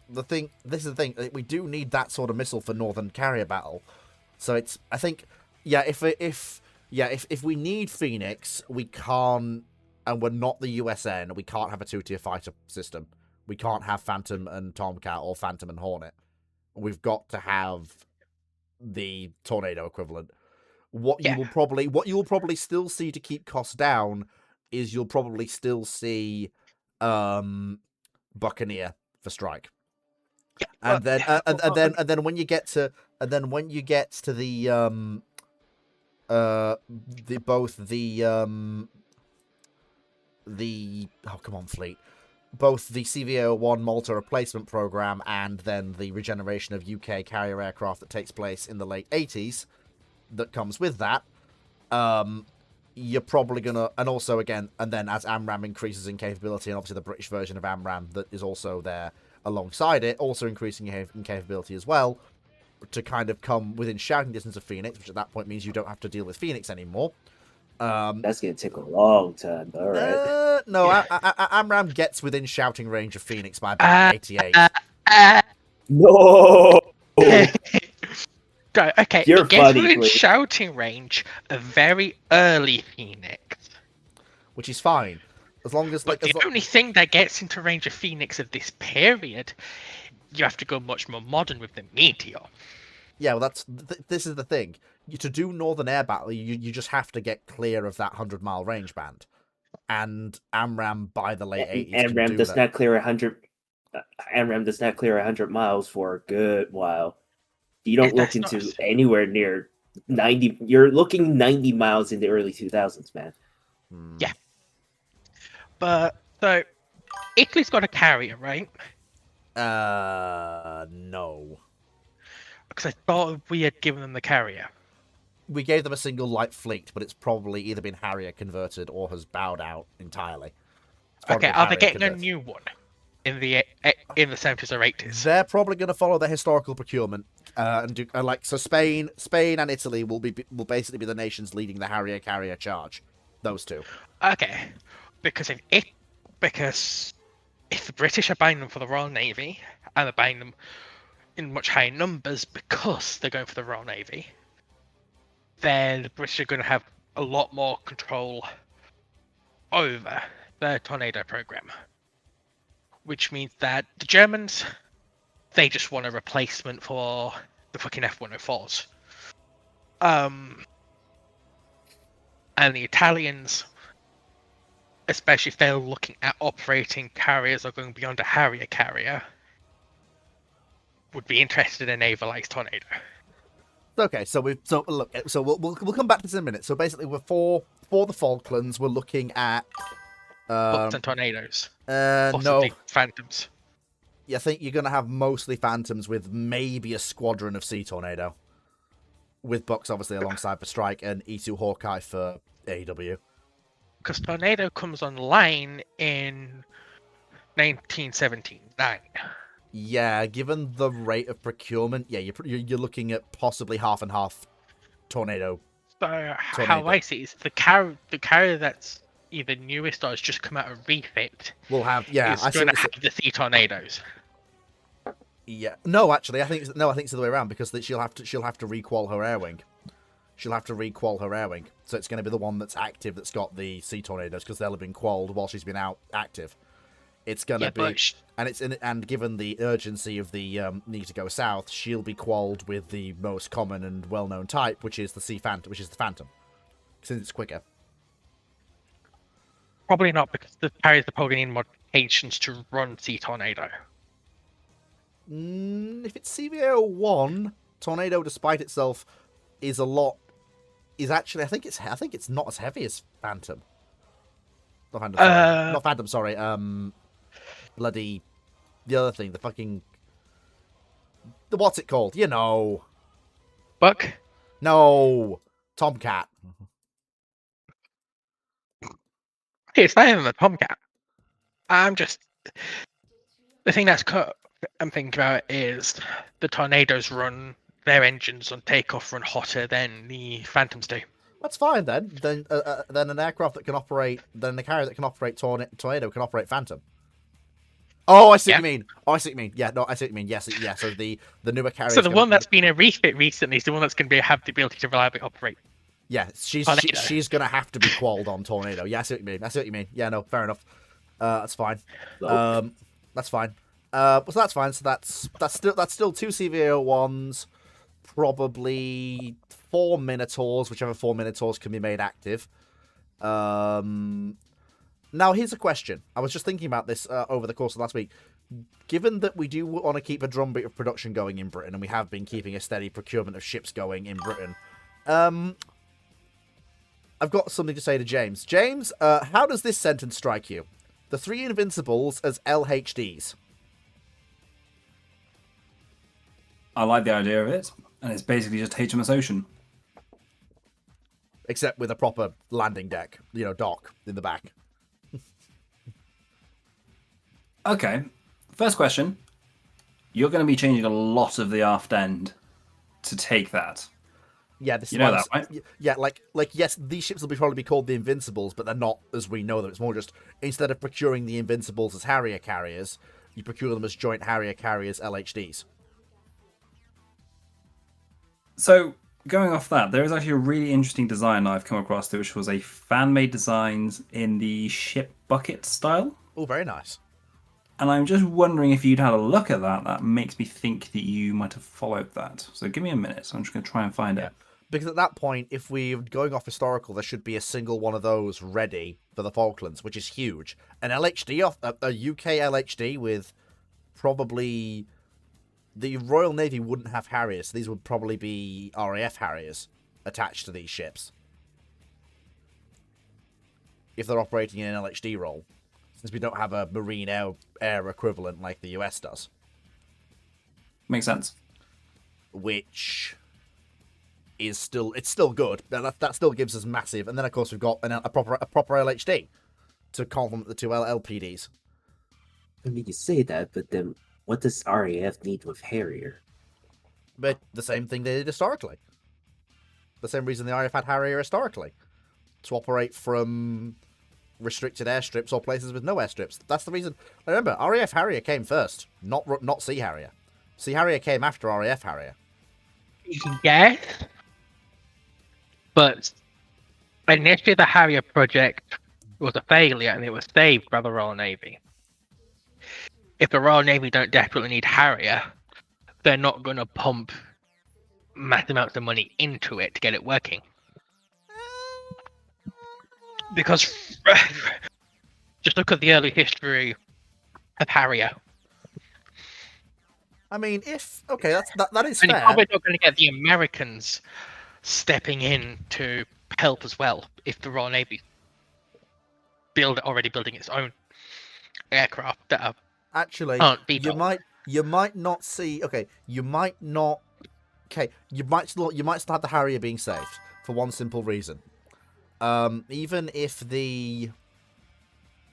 this is the thing, we do need that sort of missile for Northern Carrier Battle. So if we need Phoenix, we can't. And we're not the USN, we can't have a 2-tier fighter system. We can't have Phantom and Tomcat or Phantom and Hornet. we've got to have the Tornado equivalent. What Yeah. you will probably still see to keep costs down is you'll probably still see Buccaneer for strike. And then and then when you get to the fleet, both the CVO-1 Malta replacement program and then the regeneration of UK carrier aircraft that takes place in the late 80s that comes with that, you're probably gonna, and also again, and then as AMRAAM increases in capability, and obviously the British version of AMRAAM that is also there alongside it, also increasing in capability as well, to kind of come within shouting distance of Phoenix, which at that point means you don't have to deal with Phoenix anymore. That's gonna take a long time. All right. No, AMRAAM gets within shouting range of Phoenix by about 88. No. Okay, You're it gets funny, within please. shouting range of very early Phoenix. Which is fine. As long as, like, But the only thing that gets into range of Phoenix of this period, you have to go much more modern with the Meteor. Yeah, well, this is the thing. To do Northern Air Battle, you just have to get clear of that 100-mile range band. And AMRAAM by the late 80s AMRAAM does not clear 100. AMRAAM does not clear 100 miles for a good while. You don't look into anywhere near 90. You're looking 90 miles in the early 2000s, man. Yeah. But, so, Italy's got a carrier, right? No. Because I thought we had given them the carrier. We gave them a single light fleet, but it's probably either been Harrier converted or has bowed out entirely. Okay, are they getting a new one in the 70s or 80s? They're probably going to follow their historical procurement and do so. Spain and Italy will basically be the nations leading the Harrier carrier charge. Those two. Okay, because if the British are buying them for the Royal Navy and they're buying them in much higher numbers because they're going for the Royal Navy, then the British are going to have a lot more control over their Tornado program. Which means that the Germans, they just want a replacement for the fucking F-104s. And the Italians, especially if they're looking at operating carriers or going beyond a Harrier carrier, would be interested in a navalized Tornado. Okay, so we'll come back to this in a minute. So basically, we're for the Falklands. We're looking at Bucks and Tornadoes. No, Phantoms. Yeah, I think you're gonna have mostly Phantoms with maybe a squadron of Sea Tornado, with Bucks obviously alongside for Strike and E2 Hawkeye for AEW. Because Tornado comes online in 1979. Yeah, given the rate of procurement, yeah, you're looking at possibly half and half Tornado. So how I see it is the carrier that's either newest or has just come out of refit. Will have is going to have the Sea Tornadoes. Yeah, no, actually, I think it's the other way around because she'll have to re-qual her air wing. She'll have to re-qual her air wing, so it's going to be the one that's active that's got the Sea Tornadoes because they'll have been qualled while she's been out active. It's gonna be, and given the urgency of the need to go south, she'll be qualled with the most common and well-known type, which is the Phantom, since it's quicker. Probably not because the carriers are probably need modifications to run Sea Tornado. If it's CVO-1, Tornado, despite itself, is actually I think it's not as heavy as Phantom. Not Phantom, sorry. Bloody the other thing, what's it called? You know. Buck? No. Tomcat. It's not even a Tomcat. The thing I'm thinking about is the Tornadoes run their engines on takeoff run hotter than the Phantoms do. That's fine then. Then an aircraft that can operate, then a carrier that can operate Tornado can operate Phantom. Oh, I see what you mean. Yeah, no, I see what you mean. Yes, yeah. So the newer carrier. So the one that's been a refit recently is the one that's going to have the ability to reliably operate. Yeah, she's going to have to be qualled on Tornado. Yeah, I see what you mean. Yeah, no, fair enough. That's fine. That's fine. So that's fine. So that's still 2 CVO1s, probably 4 Minotaurs, whichever 4 Minotaurs can be made active. Now here's a question. I was just thinking about this over the course of last week. Given that we do want to keep a drumbeat of production going in Britain, and we have been keeping a steady procurement of ships going in Britain, I've got something to say to James. James, how does this sentence strike you? The 3 Invincibles as LHDs. I like the idea of it, and it's basically just HMS Ocean. Except with a proper landing deck, dock in the back. Okay, first question. You're going to be changing a lot of the aft end to take that. Yeah, this you know that, right? Yeah, like yes, these ships will probably be called the Invincibles, but they're not as we know them. It's more just, instead of procuring the Invincibles as Harrier carriers, you procure them as joint Harrier carriers LHDs. So, going off that, there is actually a really interesting design I've come across, which was a fan-made design in the ship bucket style. Oh, very nice. And I'm just wondering if you'd had a look at that. That makes me think that you might have followed that. So give me a minute. I'm just going to try and find it. Because at that point, if we're going off historical, there should be a single one of those ready for the Falklands, which is huge. An LHD, a UK LHD with probably... The Royal Navy wouldn't have Harriers, so these would probably be RAF Harriers attached to these ships. If they're operating in an LHD role. Since we don't have a marine air equivalent like the US does. Makes sense. Which is still good. That still gives us massive. And then of course we've got a proper LHD to complement the 2 LPDs. I mean, you say that, but then what does RAF need with Harrier? But the same thing they did historically. The same reason the RAF had Harrier historically. To operate from restricted airstrips or places with no airstrips. That's the reason. Remember, RAF Harrier came first, not Sea Harrier. Sea Harrier came after RAF Harrier. Yes, but initially the Harrier project was a failure and it was saved by the Royal Navy. If the Royal Navy don't desperately need Harrier, they're not going to pump massive amounts of money into it to get it working. Because just look at the early history of Harrier. I mean, that is and fair. You're probably not going to get the Americans stepping in to help as well if the Royal Navy already building its own aircraft that are actually you might not see. Okay, you might not. Okay, you might still have the Harrier being saved for one simple reason. Even if the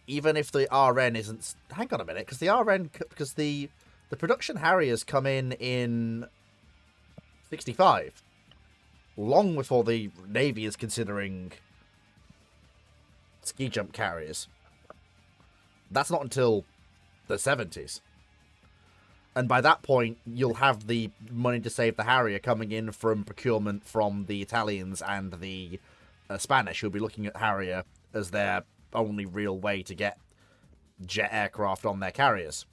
RN isn't... Hang on a minute, because the production Harriers come in 65, long before the Navy is considering ski jump carriers. That's not until the 70s. And by that point, you'll have the money to save the Harrier coming in from procurement from the Italians and the Spanish, who'll be looking at Harrier as their only real way to get jet aircraft on their carriers,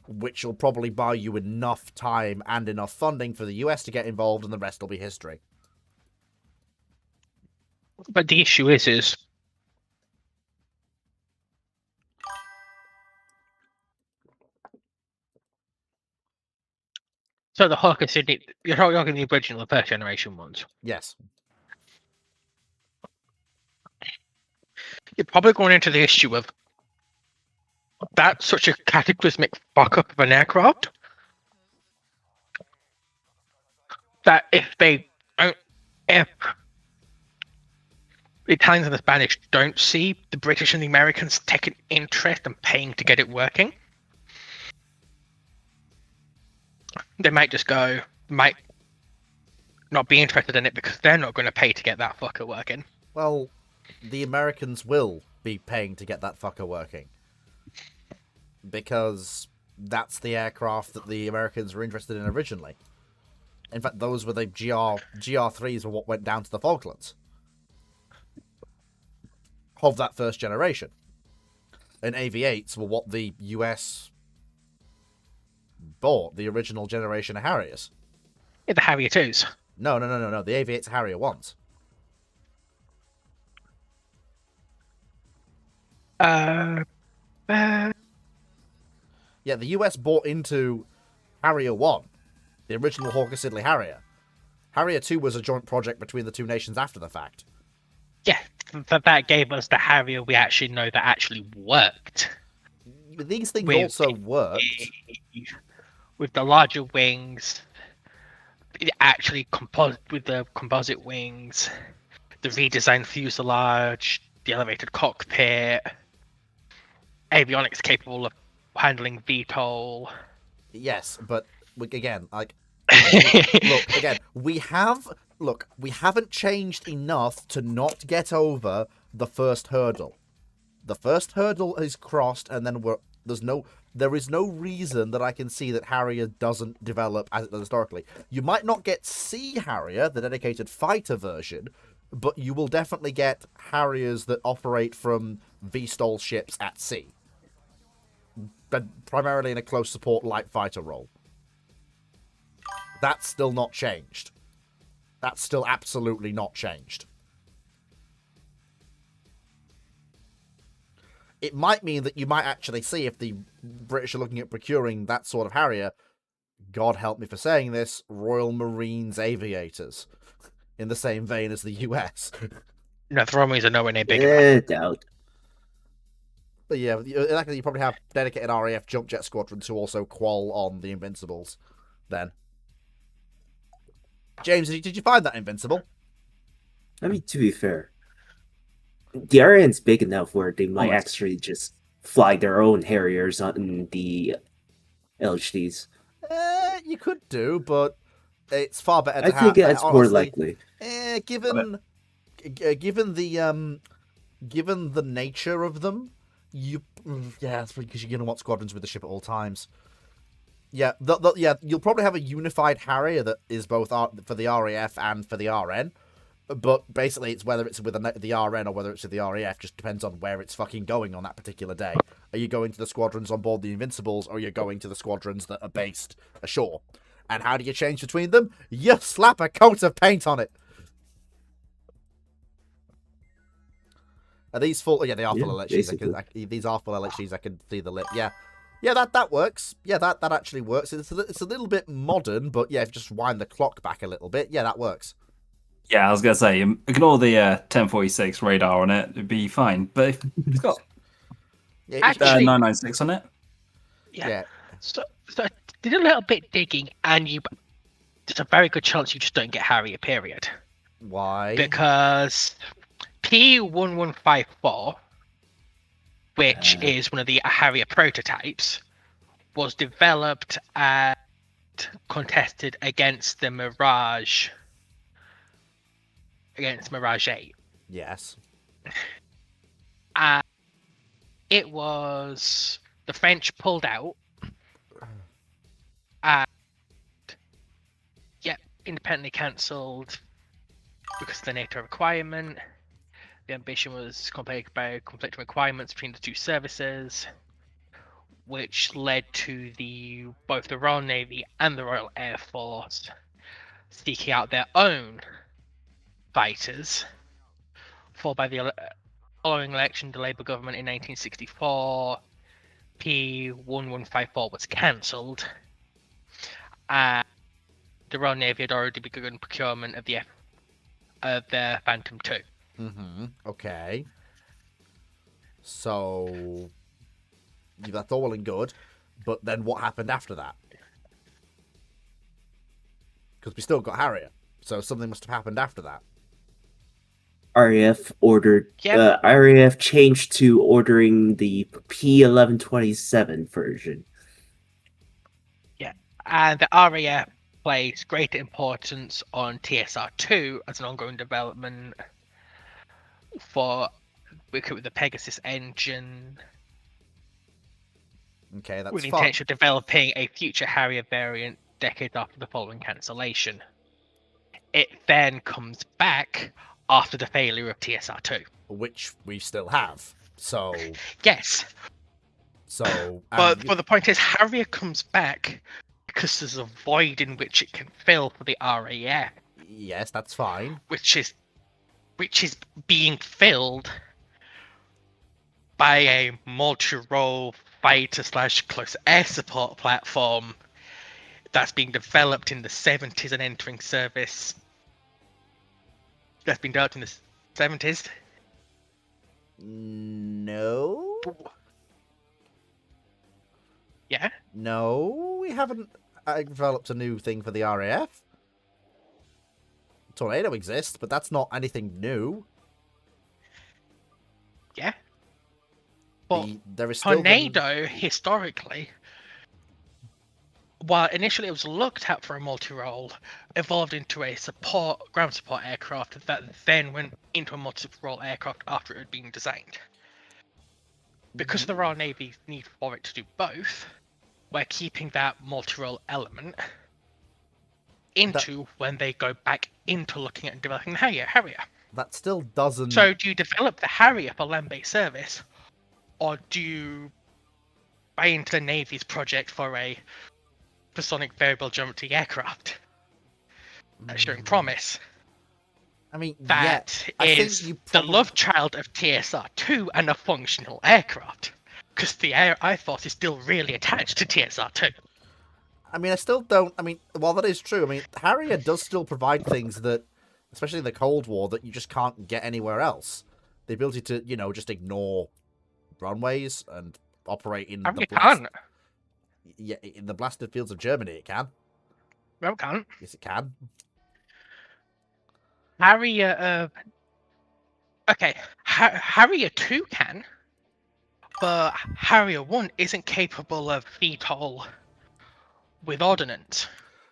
which will probably buy you enough time and enough funding for the US to get involved, and the rest will be history. But the issue is so the Hawker Sidney, you're talking the original, the first generation ones. Yes. You're probably going into the issue of that's such a cataclysmic fuck up of an aircraft that if the Italians and the Spanish don't see the British and the Americans taking interest and paying to get it working, they might not be interested in it because they're not going to pay to get that fucker working. Well, the Americans will be paying to get that fucker working. Because that's the aircraft that the Americans were interested in originally. In fact, those were the GR3s were what went down to the Falklands. Of that first generation. And AV-8s were what the US bought the original generation of Harriers. Yeah, the Harrier 2s. No. The Aviator Harrier 1s. Yeah, the US bought into Harrier 1, the original Hawker Siddeley Harrier. Harrier 2 was a joint project between the two nations after the fact. Yeah, that gave us the Harrier we actually know that actually worked. These things also worked. With the larger wings, it actually with the composite wings, the redesigned fuselage, the elevated cockpit, avionics capable of handling VTOL. Yes, but again, like, we haven't changed enough to not get over the first hurdle. The first hurdle is crossed, and then there is no reason that I can see that Harrier doesn't develop as it does historically. You might not get Sea Harrier, the dedicated fighter version, but you will definitely get Harriers that operate from VSTOL ships at sea. But primarily in a close support light fighter role. That's still not changed. That's still absolutely not changed. It might mean that you might actually see, if the British are looking at procuring that sort of Harrier, God help me for saying this, Royal Marines aviators, in the same vein as the US. No, the Royal Marines are nowhere near big enough. Doubt. But yeah, you probably have dedicated RAF jump jet squadrons who also qual on the Invincibles, then. James, did you find that Invincible? I mean, to be fair, the RN's big enough where they might actually just fly their own Harriers on the LHDs. You could do, but it's far better to I think that's honestly, more likely. Given the nature of them, that's because you're gonna want squadrons with the ship at all times. Yeah, you'll probably have a unified Harrier that is both for the RAF and for the RN. But basically, it's whether it's with the RN or whether it's with the RAF, just depends on where it's fucking going on that particular day. Are you going to the squadrons on board the Invincibles, or are you going to the squadrons that are based ashore? And how do you change between them? You slap a coat of paint on it. Are these full? Yeah, they are full LHDs. These are full LHDs. I can see the lip. Yeah, that works. Yeah, that actually works. It's a little bit modern, but yeah, if you just wind the clock back a little bit, yeah, that works. Yeah, I was gonna say, ignore the 1046 radar on it; it'd be fine. But if it's got actually 996 on it. Yeah. So I did a little bit digging, and there's a very good chance you just don't get Harrier. Period. Why? Because P1154, which is one of the Harrier prototypes, was developed and contested against the Mirage. Against Mirage 8. Yes. It was the French pulled out. And independently cancelled because of the NATO requirement. The ambition was conflicting requirements between the two services, which led to both the Royal Navy and the Royal Air Force seeking out their own fighters. Followed by the following election, the Labour government in 1964, P1154 was cancelled, and the Royal Navy had already begun procurement of their Phantom 2. Okay. So that's all well and good, but then what happened after that? Because we still got Harrier, so something must have happened after that. RAF ordered. RAF changed to ordering the P1127 version. Yeah, and the RAF placed greater importance on TSR2 as an ongoing development with the Pegasus engine. Okay, that's with the fine. intention of developing a future Harrier variant decades after the following cancellation. It then comes back after the failure of TSR2, which we still have. So yes. So, but the point is, Harrier comes back because there's a void in which it can fill for the RAF, Yes, that's fine. which is being filled by a multi-role fighter/close air support platform that's being developed in the 70s and entering service. That's been developed in the 70s. No. Yeah. No, we haven't developed a new thing for the RAF. Tornado exists, but that's not anything new. Yeah. But there is still Tornado, historically, while initially it was looked at for a multi-role, evolved into a ground support aircraft that then went into a multi-role aircraft after it had been designed. Because of the Royal Navy's need for it to do both, we're keeping that multi-role element into when they go back into looking at developing the Harrier. That still doesn't... So do you develop the Harrier for land-based service, or do you buy into the Navy's project for a supersonic variable geometry aircraft? Showing promise. I mean, that yeah, is the love child of TSR-2 and a functional aircraft. Because the Air Force is still really attached to TSR-2. I mean, I still don't... I mean, while that is true, I mean, Harrier does still provide things that, especially in the Cold War, that you just can't get anywhere else. The ability to, you know, just ignore runways and operate in Yeah, in the blasted fields of Germany, it can. No, it can't. Yes, it can. Harrier, okay, Harrier 2 can, but Harrier 1 isn't capable of VTOL with ordnance.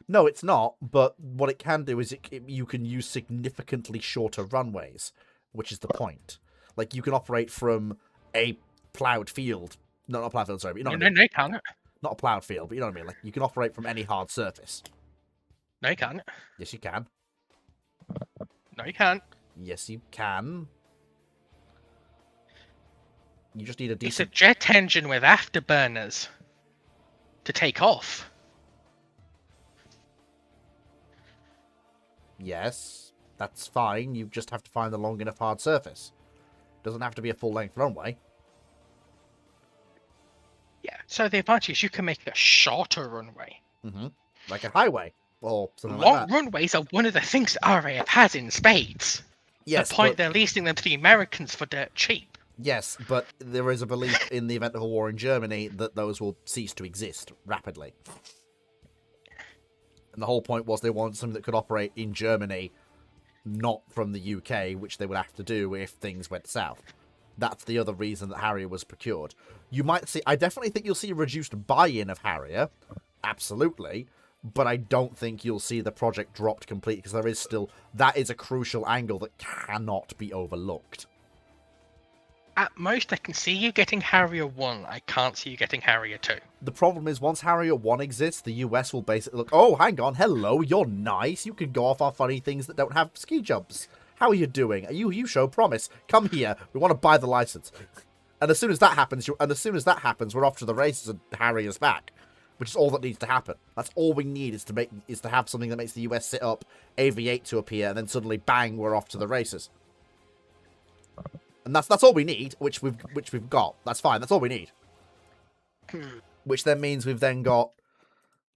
No, it's not, but what it can do is you can use significantly shorter runways, which is the point. Like, you can operate from a ploughed field. No, not a ploughed field, sorry, but you know what I mean. No, you can't. Not a ploughed field, but you know what I mean. Like, you can operate from any hard surface. No, you can't. Yes, you can. No, you can't. Yes, you can. You just need a decent... It's a jet engine with afterburners to take off. Yes, that's fine. You just have to find the long enough hard surface. Doesn't have to be a full-length runway. Yeah, so the advantage is you can make a shorter runway. Mm-hmm. Like a highway. Or something Long like that. runways are one of the things that RAF has in spades. Yes, the point but... they're leasing them to the Americans for dirt cheap. Yes, but there is a belief in the event of a war in Germany that those will cease to exist rapidly. And the whole point was they wanted something that could operate in Germany, not from the UK, which they would have to do if things went south. That's the other reason that Harrier was procured. You might see... I definitely think you'll see a reduced buy-in of Harrier. Absolutely. But I don't think you'll see the project dropped completely, because there is still... That is a crucial angle that cannot be overlooked. At most, I can see you getting Harrier 1. I can't see you getting Harrier 2. The problem is, once Harrier 1 exists, the US will basically look, oh, hang on, hello, you're nice. You can go off our funny things that don't have ski jumps. How are you doing? You show promise. Come here. We want to buy the license. And as soon as that happens, we're off to the races and Harrier's back. Which is all that needs to happen. That's all we need is to have something that makes the US sit up, AV-8 to appear, and then suddenly, bang, we're off to the races. And that's all we need, which we've got. That's fine. That's all we need. Which then means we've then got,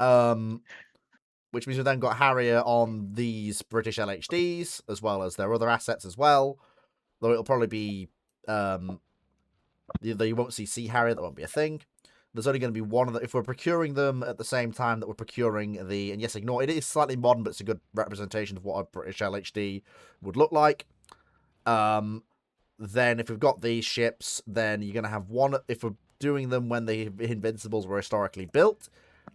Harrier on these British LHDs as well as their other assets as well. Though it'll probably be, you won't see Sea Harrier. That won't be a thing. There's only going to be one of them. If we're procuring them at the same time that we're procuring the... And yes, ignore... It is slightly modern, but it's a good representation of what a British LHD would look like. Then if we've got these ships, then you're going to have one... If we're doing them when the Invincibles were historically built,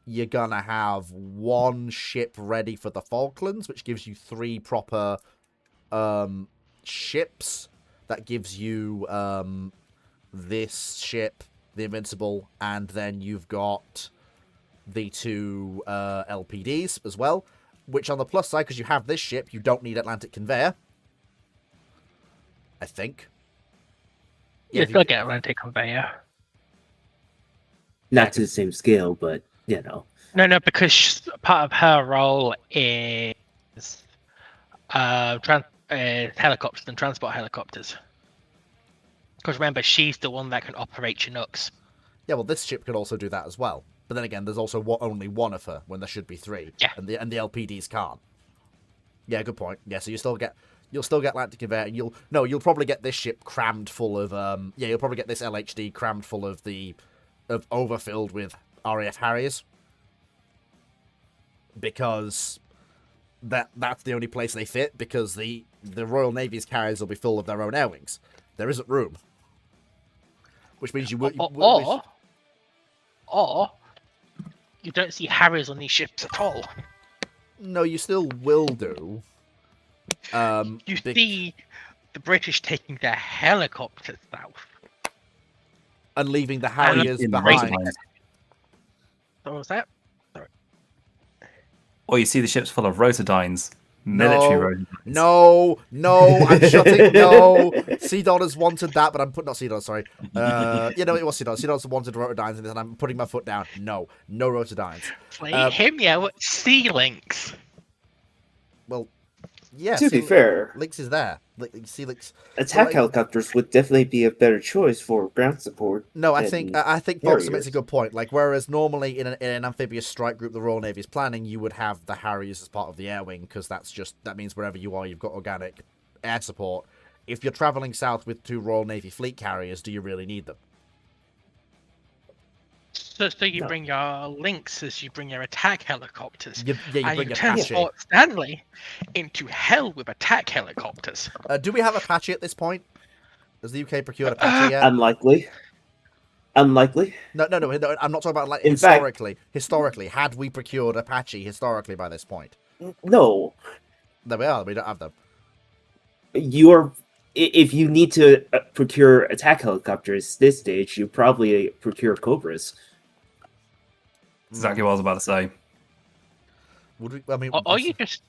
you're going to have one ship ready for the Falklands, which gives you 3 proper ships. That gives you this ship... the Invincible, and then you've got the 2 LPDs as well, which on the plus side, because you have this ship, you don't need Atlantic Conveyor. I think. You still get Atlantic Conveyor. Not to the same scale, but, you know. No, because part of her role is helicopters and transport helicopters. Because remember, she's the one that can operate Chinooks. Yeah, well, this ship could also do that as well. But then again, there's also only one of her when there should be three. Yeah. And the LPDs can't. Yeah, good point. Yeah, so you'll still get Atlantic Conveyor. You'll probably get this ship crammed full of you'll probably get this LHD crammed full of overfilled with RAF Harriers. Because that's the only place they fit, because the Royal Navy's carriers will be full of their own air wings. There isn't room. Which means Or you don't see Harriers on these ships at all. No, you still will do. You see the British taking their helicopters south. And leaving the Harriers behind. What was that? Or you see the ships full of Rotodynes. Military Rotodynes. No, I'm shutting. No, CDON has wanted that, but I'm putting not CDON. Sorry, it was CDON. CDON's wanted Rotodynes in this, and I'm putting my foot down. No Rotodynes. Sea Lynx. Well, yeah. To be fair, Lynx is there. Sea Lynx. Attack helicopters would definitely be a better choice for ground support. No, I think Fox makes a good point. Like, whereas normally in an amphibious strike group the Royal Navy is planning, you would have the Harriers as part of the air wing, because that means wherever you are, you've got organic air support. If you're traveling south with 2 Royal Navy fleet carriers, do you really need them? So you bring your Lynx as you bring your attack helicopters. You bring and you Apache. transport Stanley into hell with attack helicopters. Do we have Apache at this point? Has the UK procured Apache yet? Unlikely. No, I'm not talking about like In historically. Historically, had we procured Apache historically by this point? No. There we are. We don't have them. If you need to procure attack helicopters this stage, you probably procure Cobras. Exactly what I was about to say. Would we? I mean, Or you just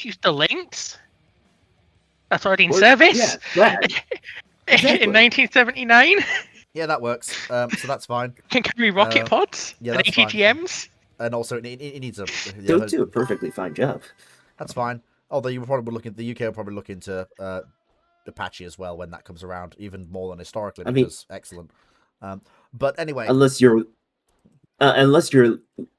use the Lynx. That's already in service. Yeah, In 1979. Yeah, that works. So that's fine. Can carry rocket pods yeah, and that's fine. ATGMs. And also, it needs a. They'll do a perfectly fine job. That's fine. Although you will probably the UK will probably look into Apache as well when that comes around, even more than historically, because excellent. But anyway, unless you're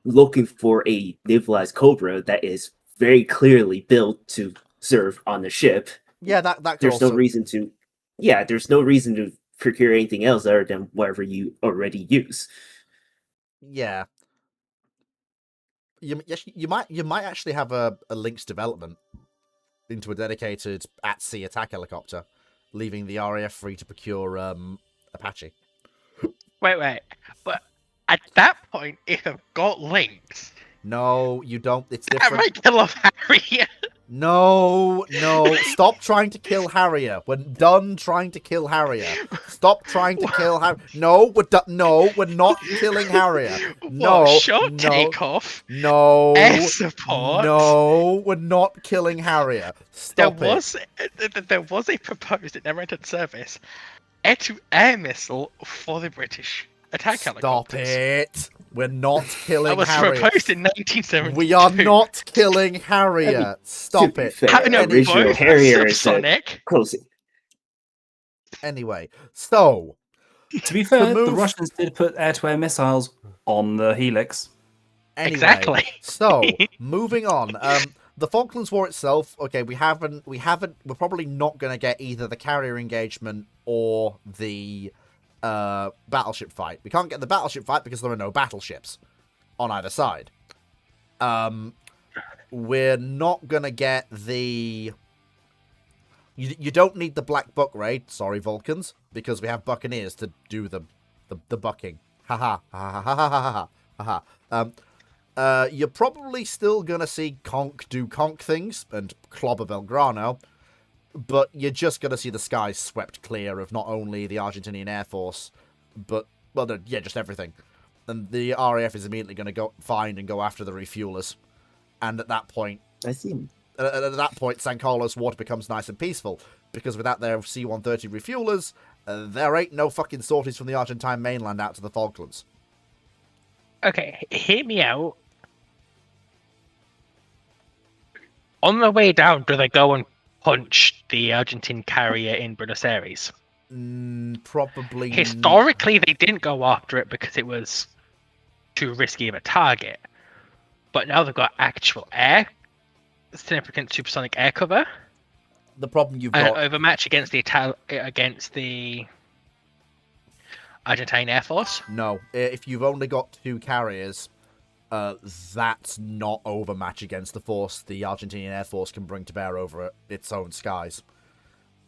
looking for a navalized Cobra that is very clearly built to serve on the ship, yeah, that there's no reason to procure anything else other than whatever you already use. Yeah. You might actually have a Lynx development into a dedicated at-sea attack helicopter, leaving the RAF free to procure Apache. Wait. But at that point, if I've got Lynx... No, you don't. It's different. I might kill off Harrier. No. Stop trying to kill Harrier. We're done trying to kill Harrier. Stop trying to kill Harrier. No, we're not killing Harrier. No. Short takeoff. No. Air support. No, we're not killing Harrier. Stop it. There was a proposed, it never entered service, air-to-air missile for the British attack helicopters. Stop it. We're not killing That was Harrier. proposed in 1972. We are not killing Harrier. Stop it. Original Harrier is close. Anyway, so to be fair, the Russians did put air-to-air missiles on the Helix. Anyway, exactly. So moving on. The Falklands War itself. Okay, we're probably not going to get either the carrier engagement or the battleship fight. We can't get the battleship fight because there are no battleships on either side. We're not gonna get the. You don't need the Black Buck raid. Sorry, Vulcans, because we have Buccaneers to do the bucking. Ha ha ha ha ha ha ha. You're probably still gonna see Conch do Conch things and clobber Belgrano. But you're just going to see the skies swept clear of not only the Argentinian Air Force, but, just everything. And the RAF is immediately going to go find and go after the refuelers. And at that point... At that point, San Carlos water becomes nice and peaceful. Because without their C-130 refuelers, There ain't no fucking sorties from the Argentine mainland out to the Falklands. Okay, hear me out. On the way down, do they go and punch the Argentine carrier in Buenos Aires? Probably. Historically, they didn't go after it because it was too risky of a target. But now they've got actual significant supersonic air cover. The problem you've An got overmatch against the Argentine Air Force. No, if you've only got 2 carriers, that's not overmatch against the force the Argentinian Air Force can bring to bear over its own skies.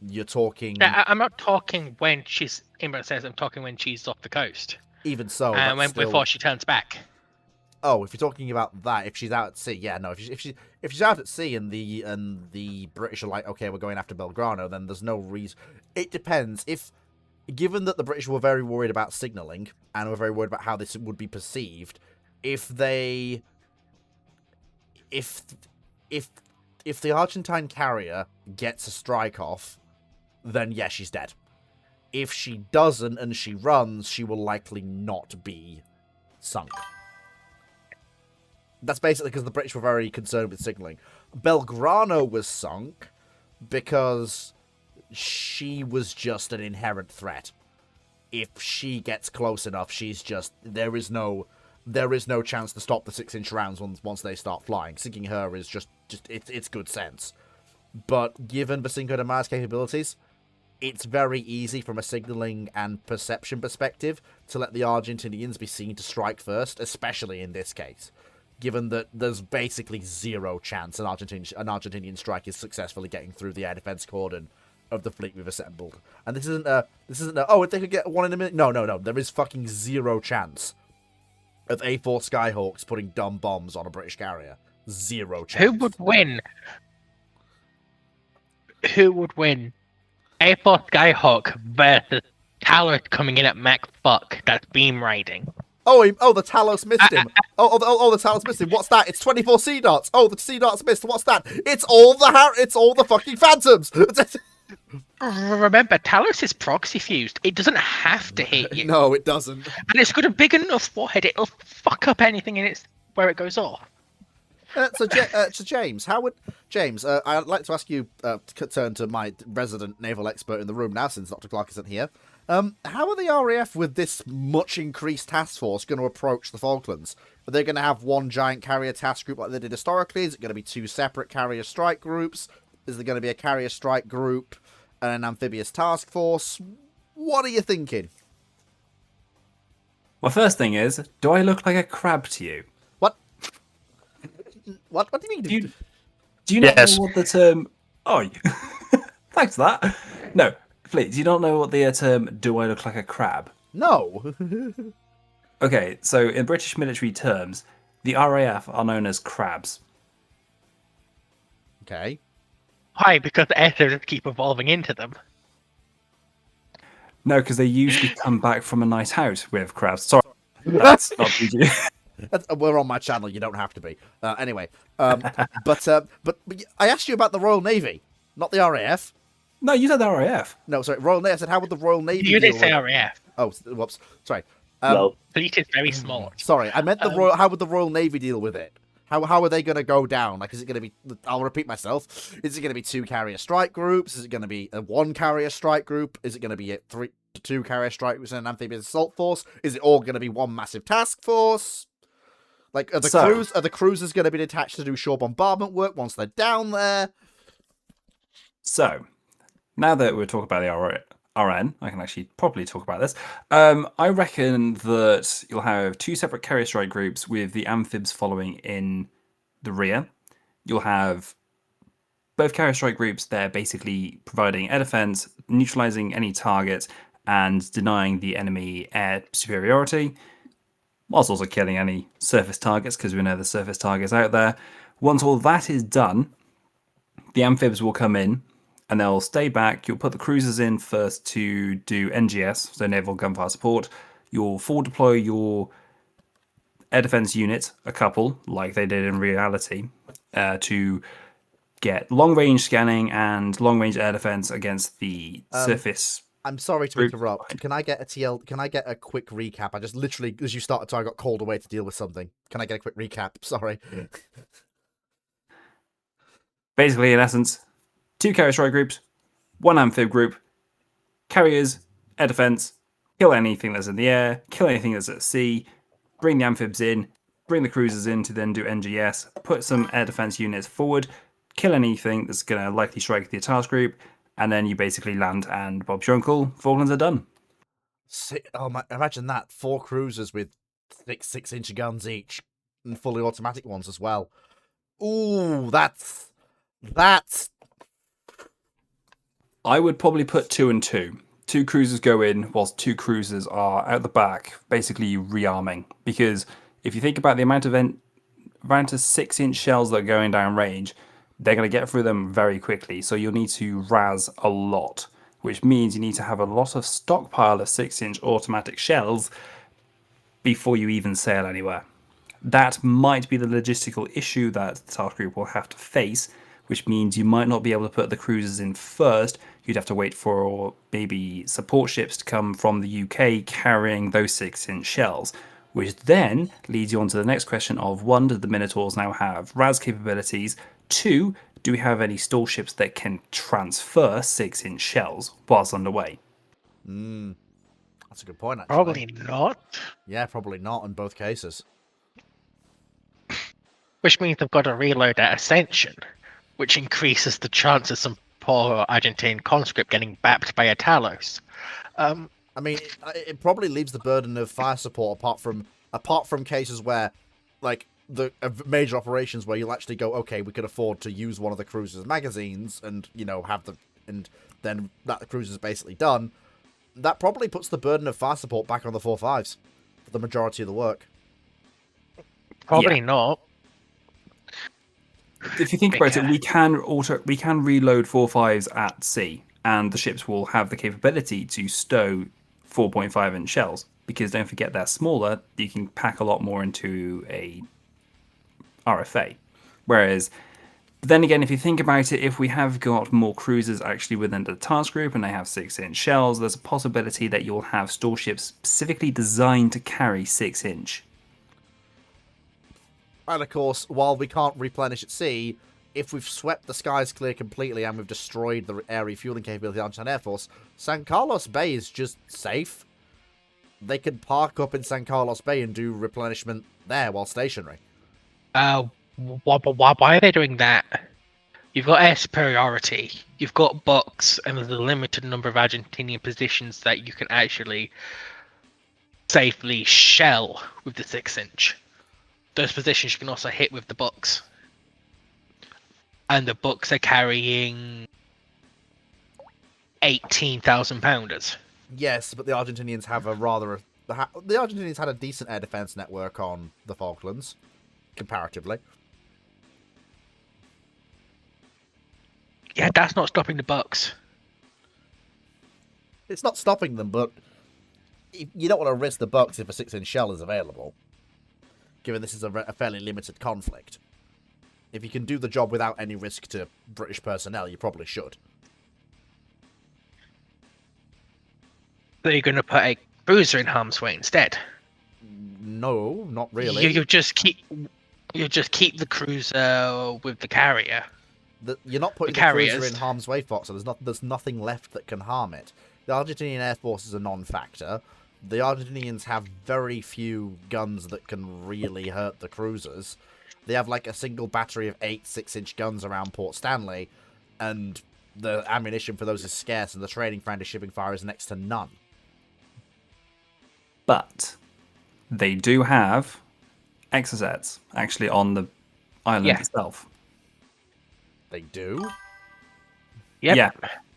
You're talking. I'm not talking when she's in Buenos Aires. I'm talking when she's off the coast. Even so, before she turns back. Oh, if you're talking about that, if she's out at sea, yeah, no. If she's out at sea and the British are like, okay, we're going after Belgrano, then there's no reason. It depends. Given that the British were very worried about signalling and were very worried about how this would be perceived, if the Argentine carrier gets a strike off, then yeah, she's dead. If she doesn't and she runs, she will likely not be sunk. That's basically because the British were very concerned with signalling. Belgrano was sunk because she was just an inherent threat. If she gets close enough, there is no chance to stop the 6-inch rounds once they start flying. Sinking her is just it's good sense. But given the Cinco de Mayo's capabilities, it's very easy from a signaling and perception perspective to let the Argentinians be seen to strike first, especially in this case. Given that there's basically zero chance an Argentinian strike is successfully getting through the air defense cordon of the fleet we've assembled. And this isn't if they could get one in a minute. No. There is fucking zero chance of A4 Skyhawks putting dumb bombs on a British carrier. Zero chance. Who would win? A4 Skyhawk versus Talos coming in at Mach fuck that's beam riding. Oh, the Talos missed him. The Talos missed him. What's that? It's 24 Sea Darts. Oh, the Sea Darts missed. What's that? It's all the fucking Phantoms. Remember, Talos is proxy fused. It doesn't have to hit you. No, it doesn't. And it's got a big enough warhead. It'll fuck up anything in where it goes off. So James, I'd like to ask you to turn to my resident naval expert in the room now, since Dr. Clark isn't here. How are the RAF with this much increased task force going to approach the Falklands? Are they going to have one giant carrier task group like they did historically? Is it going to be 2 separate carrier strike groups? Is there going to be a carrier strike group and an amphibious task force? What are you thinking? Well, first thing is, do I look like a crab to you? What do you mean? Do you not know what the term... Oh, thanks for that. No, please, do you not know what the term, do I look like a crab? No. Okay, so in British military terms, the RAF are known as crabs. Okay. Why? Because the air services keep evolving into them. No, because they usually come back from a night out with crabs. Sorry, that's not PG. We're on my channel. You don't have to be. Anyway, but I asked you about the Royal Navy, not the RAF. No, you said the RAF. No, sorry, Royal Navy. I said, how would the Royal Navy? You did say RAF. Oh, whoops. Sorry. Fleet is very small. Sorry, I meant the Royal. How would the Royal Navy deal with it? How are they going to go down? Like, is it going to be? I'll repeat myself. Is it going to be 2 carrier strike groups? Is it going to be a 1 carrier strike group? Is it going to be 2 carrier strike groups and an amphibious assault force? Is it all going to be one massive task force? Like, are the cruisers going to be detached to do shore bombardment work once they're down there? So, now that we're talking about the RN, I can actually properly talk about this. I reckon that you'll have 2 separate carrier strike groups with the amphibs following in the rear. You'll have both carrier strike groups. They're basically providing air defense, neutralizing any target, and denying the enemy air superiority, whilst also killing any surface targets, because we know the surface targets out there. Once all that is done, the amphibs will come in, and they'll stay back. You'll put the cruisers in first to do NGS, so Naval Gunfire Support. You'll forward deploy your air defense unit, a couple, like they did in reality, to get long-range scanning and long-range air defense against the surface I'm sorry to interrupt. Can I get a TL? Can I get a quick recap? I just literally, as you started, I got called away to deal with something. Can I get a quick recap? Sorry. Basically, in essence, 2 carrier strike groups, 1 amphib group, carriers, air defense, kill anything that's in the air, kill anything that's at sea, bring the amphibs in, bring the cruisers in to then do NGS, put some air defense units forward, kill anything that's going to likely strike the task group, and then you basically land and Bob's your uncle. Falklands are done. Oh my! Imagine that, 4 cruisers with 6-inch guns each, and fully automatic ones as well. Ooh, that's. I would probably put 2 and 2. 2 cruisers go in, whilst 2 cruisers are out the back, basically rearming. Because if you think about the amount of 6-inch shells that are going down range, they're going to get through them very quickly. So you'll need to raz a lot, which means you need to have a lot of stockpile of 6-inch automatic shells before you even sail anywhere. That might be the logistical issue that the task group will have to face, which means you might not be able to put the cruisers in first. You'd have to wait for maybe support ships to come from the UK carrying those 6-inch shells, which then leads you on to the next question of, 1, do the Minotaurs now have RAS capabilities? 2, do we have any store ships that can transfer 6-inch shells whilst underway? That's a good point, actually. Probably not. Yeah, probably not in both cases. Which means they've got to reload at Ascension, which increases the chance of some poor Argentine conscript getting bapped by a Talos. I mean, it probably leaves the burden of fire support apart from cases where, like, the major operations where you'll actually go, okay, we could afford to use one of the cruiser's magazines and, and then that cruiser is basically done. That probably puts the burden of fire support back on the 4.5s for the majority of the work. Probably not. If you think about it, we can reload 4.5s at sea, and the ships will have the capability to stow 4.5-inch shells, because don't forget they're smaller. You can pack a lot more into a RFA. Whereas, then again, if you think about it, if we have got more cruisers actually within the task group and they have 6-inch shells, there's a possibility that you'll have store ships specifically designed to carry 6-inch. And of course, while we can't replenish at sea, if we've swept the skies clear completely and we've destroyed the air refueling capability of the Argentine Air Force, San Carlos Bay is just safe. They can park up in San Carlos Bay and do replenishment there while stationary. Why are they doing that? You've got air superiority, you've got bucks, and there's a limited number of Argentinian positions that you can actually safely shell with the 6-inch. Those positions you can also hit with the bucks. And the bucks are carrying 18,000 pounders. Yes, but the Argentinians have the Argentinians had a decent air defense network on the Falklands, comparatively. Yeah, that's not stopping the bucks. It's not stopping them, but you don't want to risk the bucks if a 6-inch shell is available, given this is a fairly limited conflict. If you can do the job without any risk to British personnel, you probably should. So you're going to put a cruiser in harm's way instead? No, not really. You just keep the cruiser with the carrier. You're not putting the cruiser in harm's way, Fox, so there's nothing left that can harm it. The Argentinian Air Force is a non-factor. The Argentinians have very few guns that can really hurt the cruisers. They have like a single battery of 8 6-inch guns around Port Stanley, and the ammunition for those is scarce, and the training for anti-shipping fire is next to none. But they do have exocets actually on the island itself. They do? Yep. Yeah.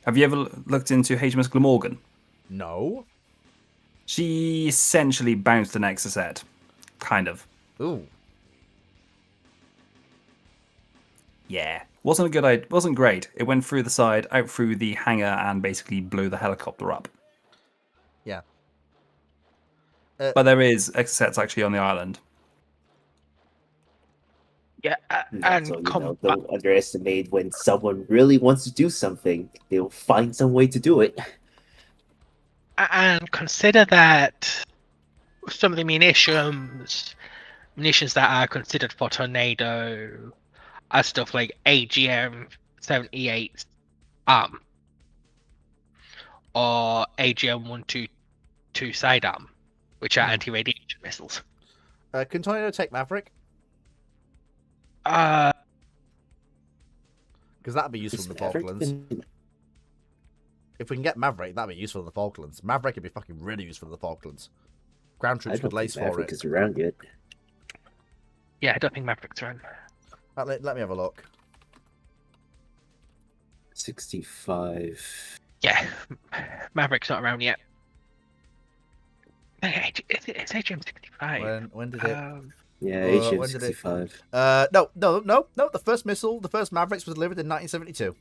Have you ever looked into HMS Glamorgan? No. She essentially bounced an exocet. Kind of. Ooh. Yeah. Wasn't great. It went through the side, out through the hangar, and basically blew the helicopter up. Yeah. But there is exocets actually on the island. Yeah, and don't underestimate when someone really wants to do something. They'll find some way to do it. And consider that some of the munitions that are considered for Tornado are stuff like AGM 78 or AGM 122 sidearm, which are anti-radiation missiles. Can Tornado take Maverick? Uh, Because that'd be useful in the Falklands. If we can get Maverick, that'd be useful in the Falklands. Maverick would be fucking really useful in the Falklands. Ground troops could lace for Maverick it. is around yet. Yeah, I don't think Maverick's around. Let me have a look. 65. Yeah, Maverick's not around yet. It's AGM 65. When did it? Yeah, when did it? 65. No. The first missile, the first Mavericks was delivered in 1972.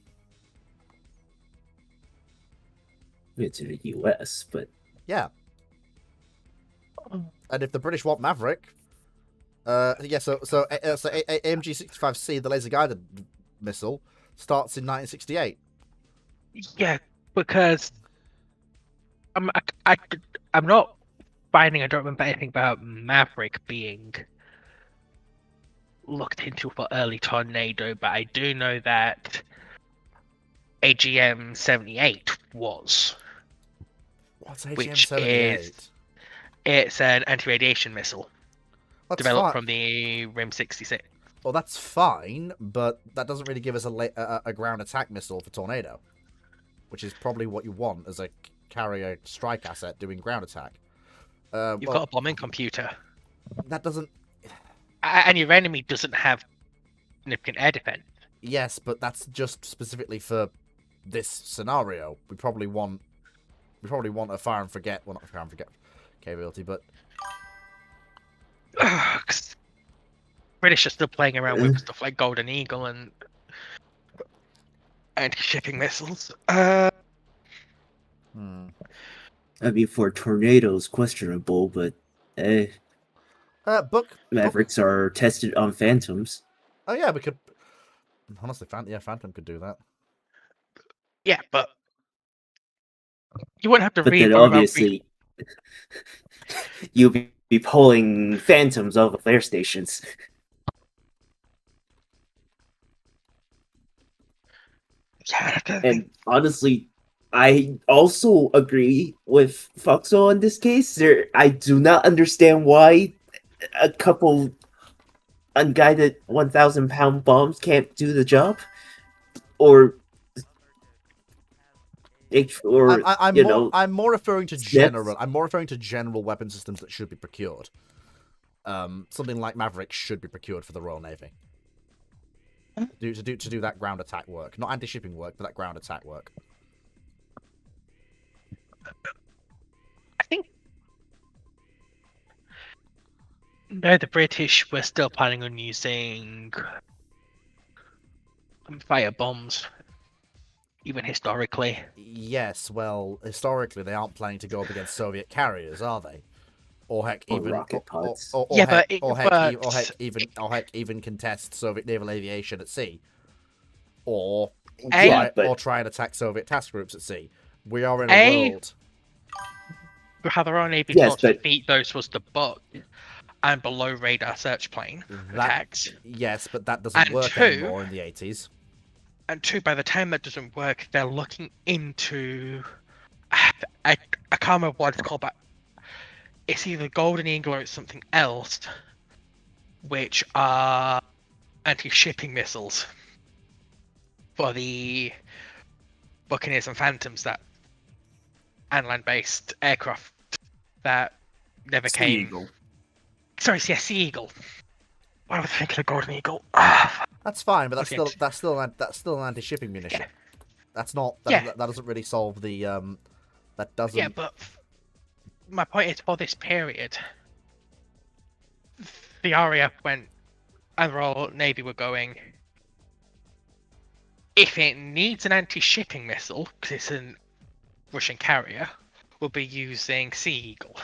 It's in the US, but Yeah. And if the British want Maverick, yeah. So AMG 65C, the laser guided missile, starts in 1968. Yeah, because I'm not finding. I don't remember anything about Maverick being looked into for early Tornado, but I do know that AGM 78 was. What's AGM Which 78? It's an anti-radiation missile That's developed fine. from the RIM 66. Well, that's fine, but that doesn't really give us a ground attack missile for Tornado, which is probably what you want as a carrier strike asset doing ground attack. You've got a bombing computer. That doesn't. And your enemy doesn't have significant air defense. Yes, but that's just specifically for this scenario. We probably want a fire and forget. Well, not fire and forget capability, but British are still playing around with stuff like Golden Eagle and anti-shipping missiles. I mean, for Tornadoes, questionable, but Mavericks are tested on Phantoms. Oh yeah, we could. Honestly, Phantom could do that. Yeah, but you wouldn't have to But read. then obviously, you'll be pulling Phantoms off of air stations. Yeah, and honestly, I also agree with Foxo in this case. I do not understand why a couple unguided 1,000-pound bombs can't do the job, or I'm more referring to general. I'm more referring to general weapon systems that should be procured. Something like Maverick should be procured for the Royal Navy. To do that ground attack work, not anti-shipping work, but that ground attack work. I think no, the British were still planning on using fire bombs, even historically. Yes, well, historically they aren't planning to go up against Soviet carriers, are they? Or heck, even rocket pods. even contest Soviet naval aviation at sea, or try and attack Soviet task groups at sea. We are in a world. How the Royal Navy thought to defeat those was the bug and below radar search plane attacks. Yes, but that doesn't work anymore in the 80s. And two, by the time that doesn't work, they're looking into. I can't remember what it's called, but it's either Golden Eagle or it's something else, which are anti-shipping missiles for the Buccaneers and Phantoms and land-based aircraft that never came. Eagle. Sorry, yeah, Sea Eagle. Why was I thinking of Golden Eagle? That's fine, but that's still an anti-shipping munition. Yeah. That's not. That doesn't really solve the. That doesn't. Yeah, but my point is, for this period, the RAF went, and the Royal Navy were going, if it needs an anti-shipping missile, because it's a Russian carrier, we'll be using Sea Eagle.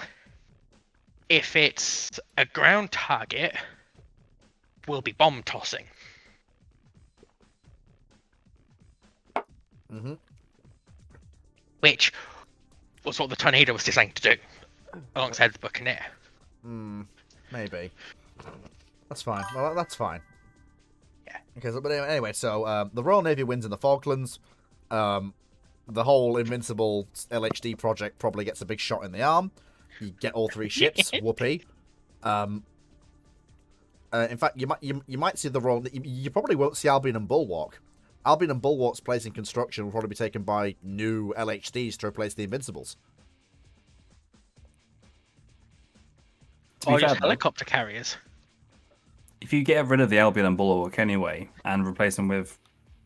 If it's a ground target, we'll be bomb tossing. Mm-hmm. Which was what the Tornado was designed to do, alongside the Buccaneer. Maybe. That's fine. Well, that's fine. Yeah. Okay, but anyway, so the Royal Navy wins in the Falklands. The whole Invincible LHD project probably gets a big shot in the arm. You get all 3 ships. Whoopee. In fact, you might see the Royal. You probably won't see Albion and Bulwark. Albion and Bulwark's place in construction will probably be taken by new LHDs to replace the Invincibles. Or just helicopter carriers. If you get rid of the Albion and Bulwark anyway, and replace them with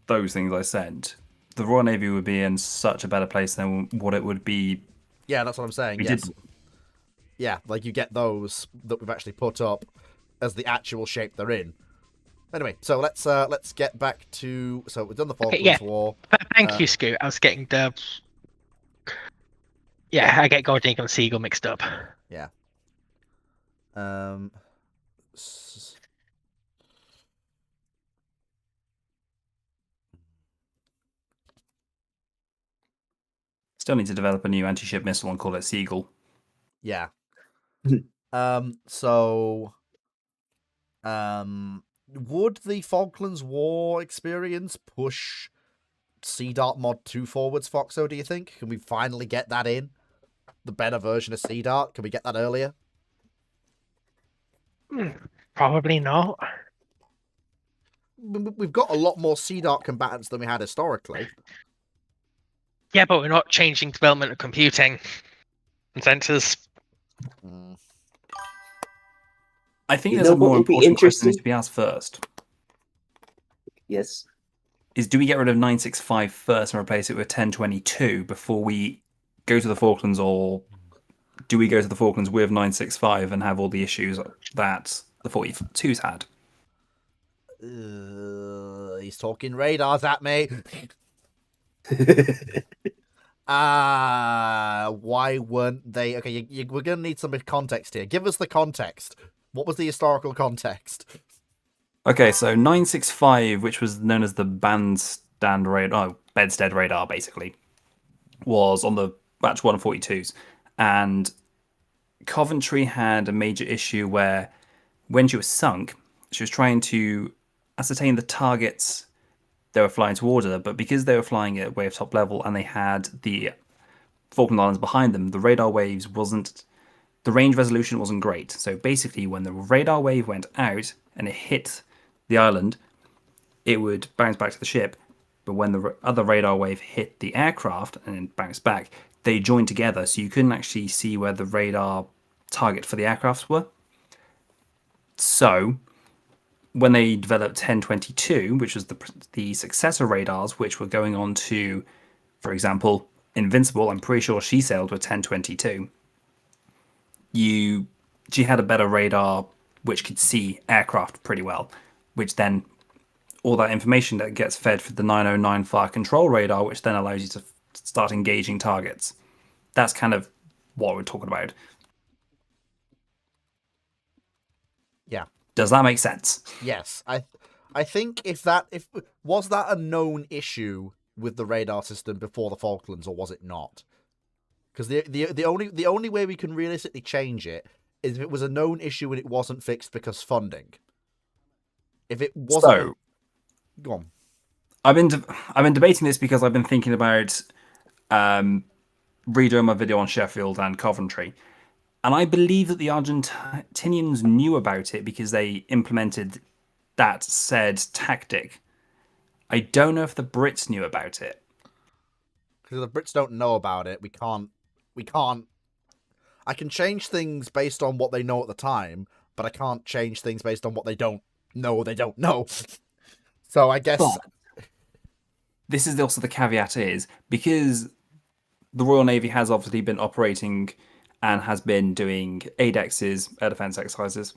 those things I said, the Royal Navy would be in such a better place than what it would be. Yeah, that's what I'm saying. Yes. Yeah, like you get those that we've actually put up as the actual shape they're in. Anyway, so let's get back to. So we've done the Falklands War. Thank you, Scoot. I was getting the. Yeah, I get Golden Eagle and Seagull mixed up. Yeah. Still need to develop a new anti-ship missile and call it Seagull. Yeah. So. Would the Falklands War experience push Sea Dart Mod 2 forwards, Foxo, do you think? Can we finally get that in? The better version of Sea Dart? Can we get that earlier? Probably not. We've got a lot more Sea Dart combatants than we had historically. Yeah, but we're not changing development of computing and sensors. I think there's a more important question to be asked first. Yes. Is do we get rid of 965 first and replace it with 1022 before we go to the Falklands, or do we go to the Falklands with 965 and have all the issues that the 42s had? He's talking radars at me. Why weren't they? Okay, we're going to need some context here. Give us the context. What was the historical context? Okay, so 965, which was known as the Bedstead radar, basically, was on the Batch 1 42s. And Coventry had a major issue where, when she was sunk, she was trying to ascertain the targets they were flying towards her, but because they were flying at wave top level and they had the Falkland Islands behind them, the radar waves the range resolution wasn't great. So basically, when the radar wave went out and it hit the island, it would bounce back to the ship. But when the other radar wave hit the aircraft and then bounced back, they joined together, so you couldn't actually see where the radar target for the aircrafts were. So when they developed 1022, which was the successor radars, which were going on to, for example, Invincible, I'm pretty sure she sailed with 1022. She had a better radar which could see aircraft pretty well, which then all that information that gets fed for the 909 fire control radar, which then allows you to start engaging targets. That's kind of what we're talking about. Yeah. Does that make sense? Yes. I think was that a known issue with the radar system before the Falklands, or was it not? Because the only way we can realistically change it is if it was a known issue and it wasn't fixed because funding. If it wasn't, go on. I've been debating this because I've been thinking about redoing my video on Sheffield and Coventry, and I believe that the Argentinians knew about it because they implemented that said tactic. I don't know if the Brits knew about it. Because the Brits don't know about it, we can't. I can change things based on what they know at the time, but I can't change things based on what they don't know. They don't know. So I guess. But this is also the caveat is because the Royal Navy has obviously been operating and has been doing ADEXs, air defense exercises,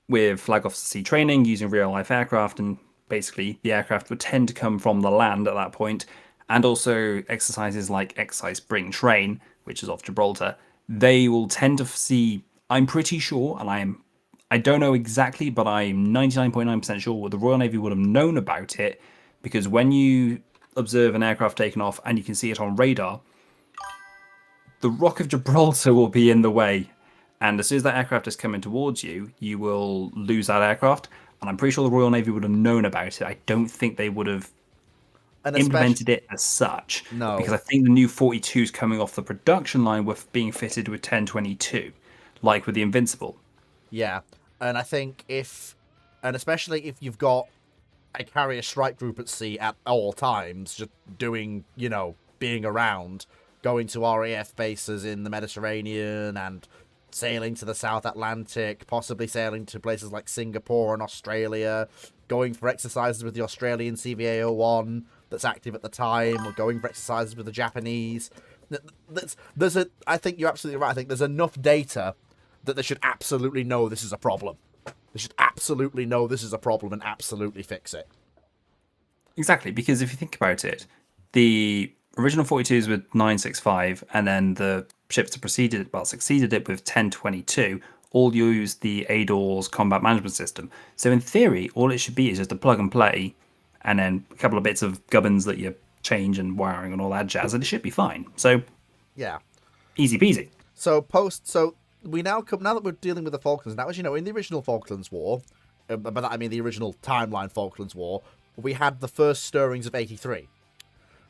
with flag officer sea training using real life aircraft, and basically the aircraft would tend to come from the land at that point. And also exercises like Exercise Spring Train, which is off Gibraltar, they will tend to see, I'm pretty sure, and I don't know exactly, but I'm 99.9% sure the Royal Navy would have known about it, because when you observe an aircraft taking off and you can see it on radar, the Rock of Gibraltar will be in the way. And as soon as that aircraft is coming towards you, you will lose that aircraft. And I'm pretty sure the Royal Navy would have known about it. I don't think they would have implemented it as such. No. Because I think the new 42s coming off the production line were being fitted with 1022, like with the Invincible. Yeah. And I think especially if you've got a carrier strike group at sea at all times, just doing, being around, going to RAF bases in the Mediterranean and sailing to the South Atlantic, possibly sailing to places like Singapore and Australia, going for exercises with the Australian CVA-01 that's active at the time, or going for exercises with the Japanese. I think you're absolutely right. I think there's enough data that they should absolutely know this is a problem. They should absolutely know this is a problem and absolutely fix it. Exactly, because if you think about it, the original 42s with 965, and then the ships that succeeded it with 1022, all use the ADOR's combat management system. So in theory, all it should be is just a plug and play, and then a couple of bits of gubbins that you change and wiring and all that jazz, and it should be fine. So yeah, easy peasy. So we now that we're dealing with the Falklands, now as you know, in the original Falklands War, by that I mean the original timeline Falklands War, we had the first stirrings of 83,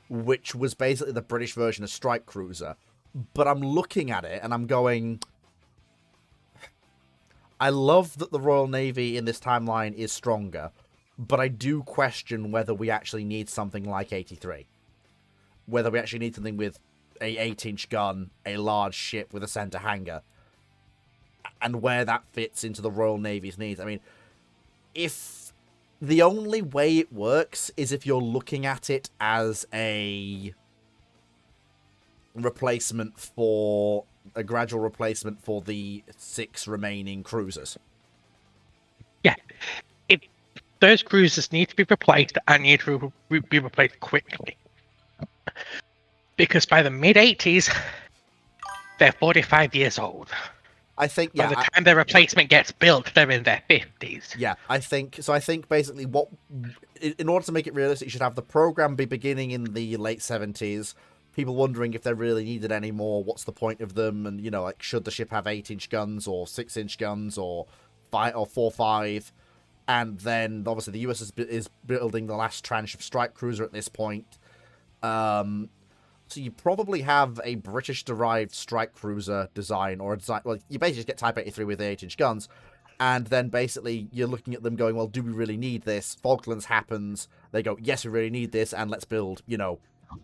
which was basically the British version of Strike Cruiser. But I'm looking at it and I'm going, I love that the Royal Navy in this timeline is stronger, but I do question whether we actually need something like 83. Whether we actually need something with a 8-inch gun, a large ship with a center hangar, and where that fits into the Royal Navy's needs. I mean, if the only way it works is if you're looking at it as a gradual replacement for the 6 remaining cruisers. Yeah. If those cruisers need to be replaced and need to be replaced quickly. Because by the mid-80s, they're 45 years old. I think, By the time their replacement gets built, they're in their 50s. Yeah, I think basically in order to make it realistic, you should have the program be beginning in the late 70s, people wondering if they're really needed anymore, what's the point of them, and, should the ship have 8-inch guns or 6-inch guns or 4.5, and then, obviously, the US is building the last tranche of strike cruiser at this point. So you probably have a British-derived strike cruiser design, or a design. Well, you basically just get Type 83 with 8-inch guns, and then basically you're looking at them going, well, do we really need this? Falklands happens. They go, yes, we really need this, and let's build,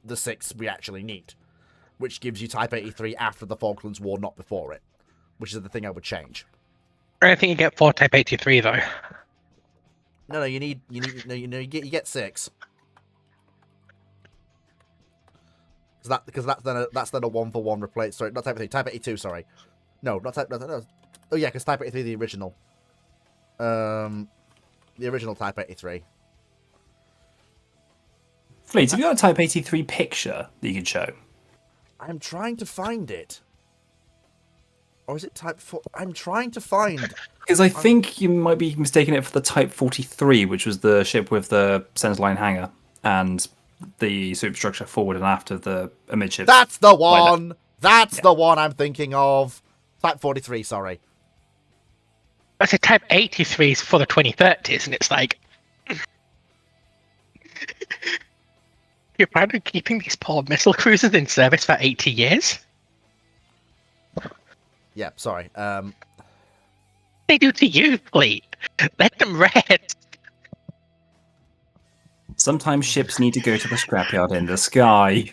the 6 we actually need, which gives you Type 83 after the Falklands War, not before it, which is the thing I would change. I don't think you get 4 Type 83 though. No, you get 6. Because that's then a 1-for-1 replace. Sorry, not Type 83. Type 82. Sorry, no, not Type. No. Oh yeah, because Type 83 the original. The original Type 83. Fleet, have you got a Type 83 picture that you can show? I'm trying to find it. Or is it Type 4? I'm trying to find. Because I think you might be mistaking it for the Type 43, which was the ship with the centerline hangar and the superstructure forward and after the amidships. That's the one! That's the one I'm thinking of. Type 43, sorry. I said Type 83 is for the 2030s, and it's like... You're probably keeping these poor missile cruisers in service for 80 years? Yeah, sorry. They do to you, fleet. Let them rest. Sometimes ships need to go to the scrapyard in the sky.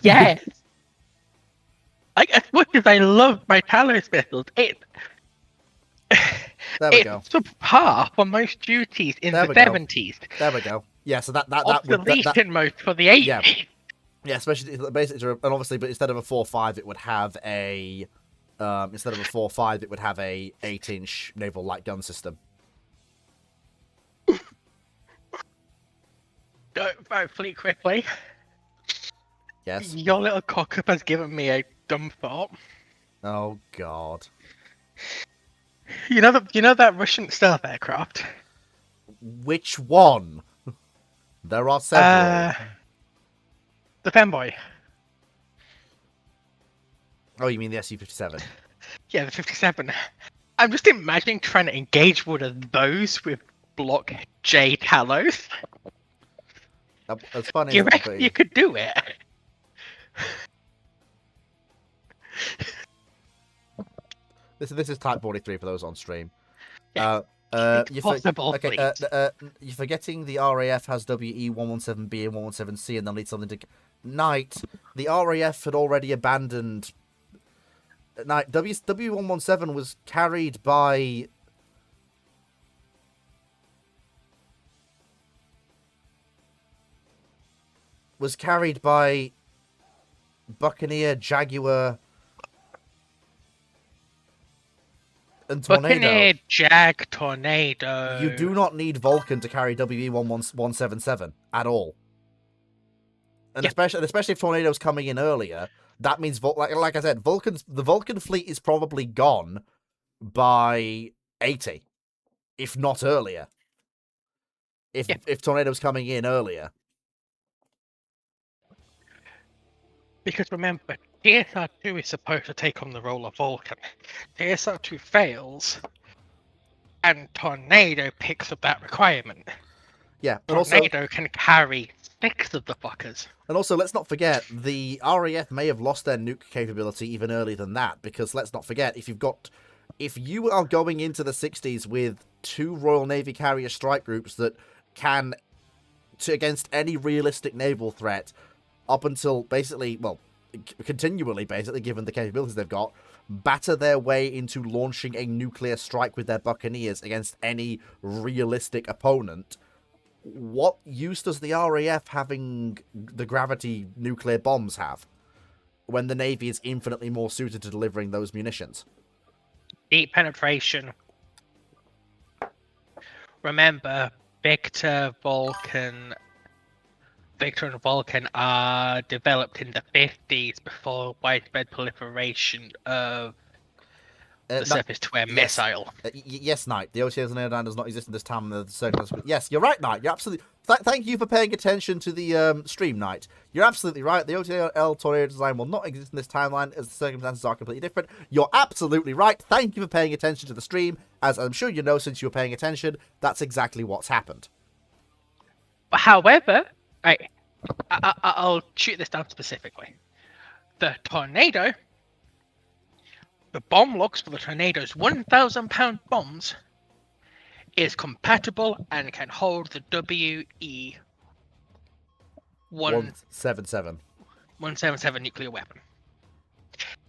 Yes. Like, as much as I love my Talos missiles, it's subpar for most duties in the 70s. There we go. Yeah, so that obsolete in most for the 80s. Yeah, especially basically, and obviously, but instead of a 4.5, it would have a 8-inch naval light gun system. Fleet quickly. Yes. Your little cock-up has given me a dumb thought. Oh God. You know that Russian stealth aircraft? Which one? There are several. The Femboy. Oh, you mean the Su-57? Yeah, the 57. I'm just imagining trying to engage one of those with Block J Talos. As funny Do you as it reckon would be. you could do it? This is Type 43 for those on stream. Yeah. Possible, okay, please. you're forgetting the RAF has WE-117B and 117C, and they'll need something to... Knight, the RAF had already abandoned... Knight, W117 was carried by... Buccaneer, Jaguar, and Tornado. Buccaneer, Jag, Tornado. You do not need Vulcan to carry WE-177 at all. And especially if Tornado's coming in earlier, that means, like I said, the Vulcan fleet is probably gone by 80, if not earlier. If Tornado's coming in earlier. Because remember, TSR2 is supposed to take on the role of Vulcan. TSR2 fails, and Tornado picks up that requirement. Yeah, and Tornado can carry 6 of the fuckers. And also, let's not forget, the RAF may have lost their nuke capability even earlier than that, because let's not forget, if you are going into the 60s with 2 Royal Navy carrier strike groups that can, against any realistic naval threat, up until basically, well, continually basically, given the capabilities they've got, batter their way into launching a nuclear strike with their Buccaneers against any realistic opponent, what use does the RAF having the gravity nuclear bombs have when the Navy is infinitely more suited to delivering those munitions? Deep penetration. Remember, Victor and Vulcan are developed in the 50s before widespread proliferation of the surface-to-air missile. Yes, Knight. The OTAs and Aerodyne does not exist in this time. The circumstances. Yes, you're right, Knight. You're absolutely... Thank you for paying attention to the stream, Knight. You're absolutely right. The OTL Tornado design will not exist in this timeline as the circumstances are completely different. You're absolutely right. Thank you for paying attention to the stream. As I'm sure you know since you were paying attention, that's exactly what's happened. However, I'll shoot this down specifically. The Tornado... The bomb logs for the Tornado's 1,000-pound bombs is compatible and can hold the WE 177 nuclear weapon.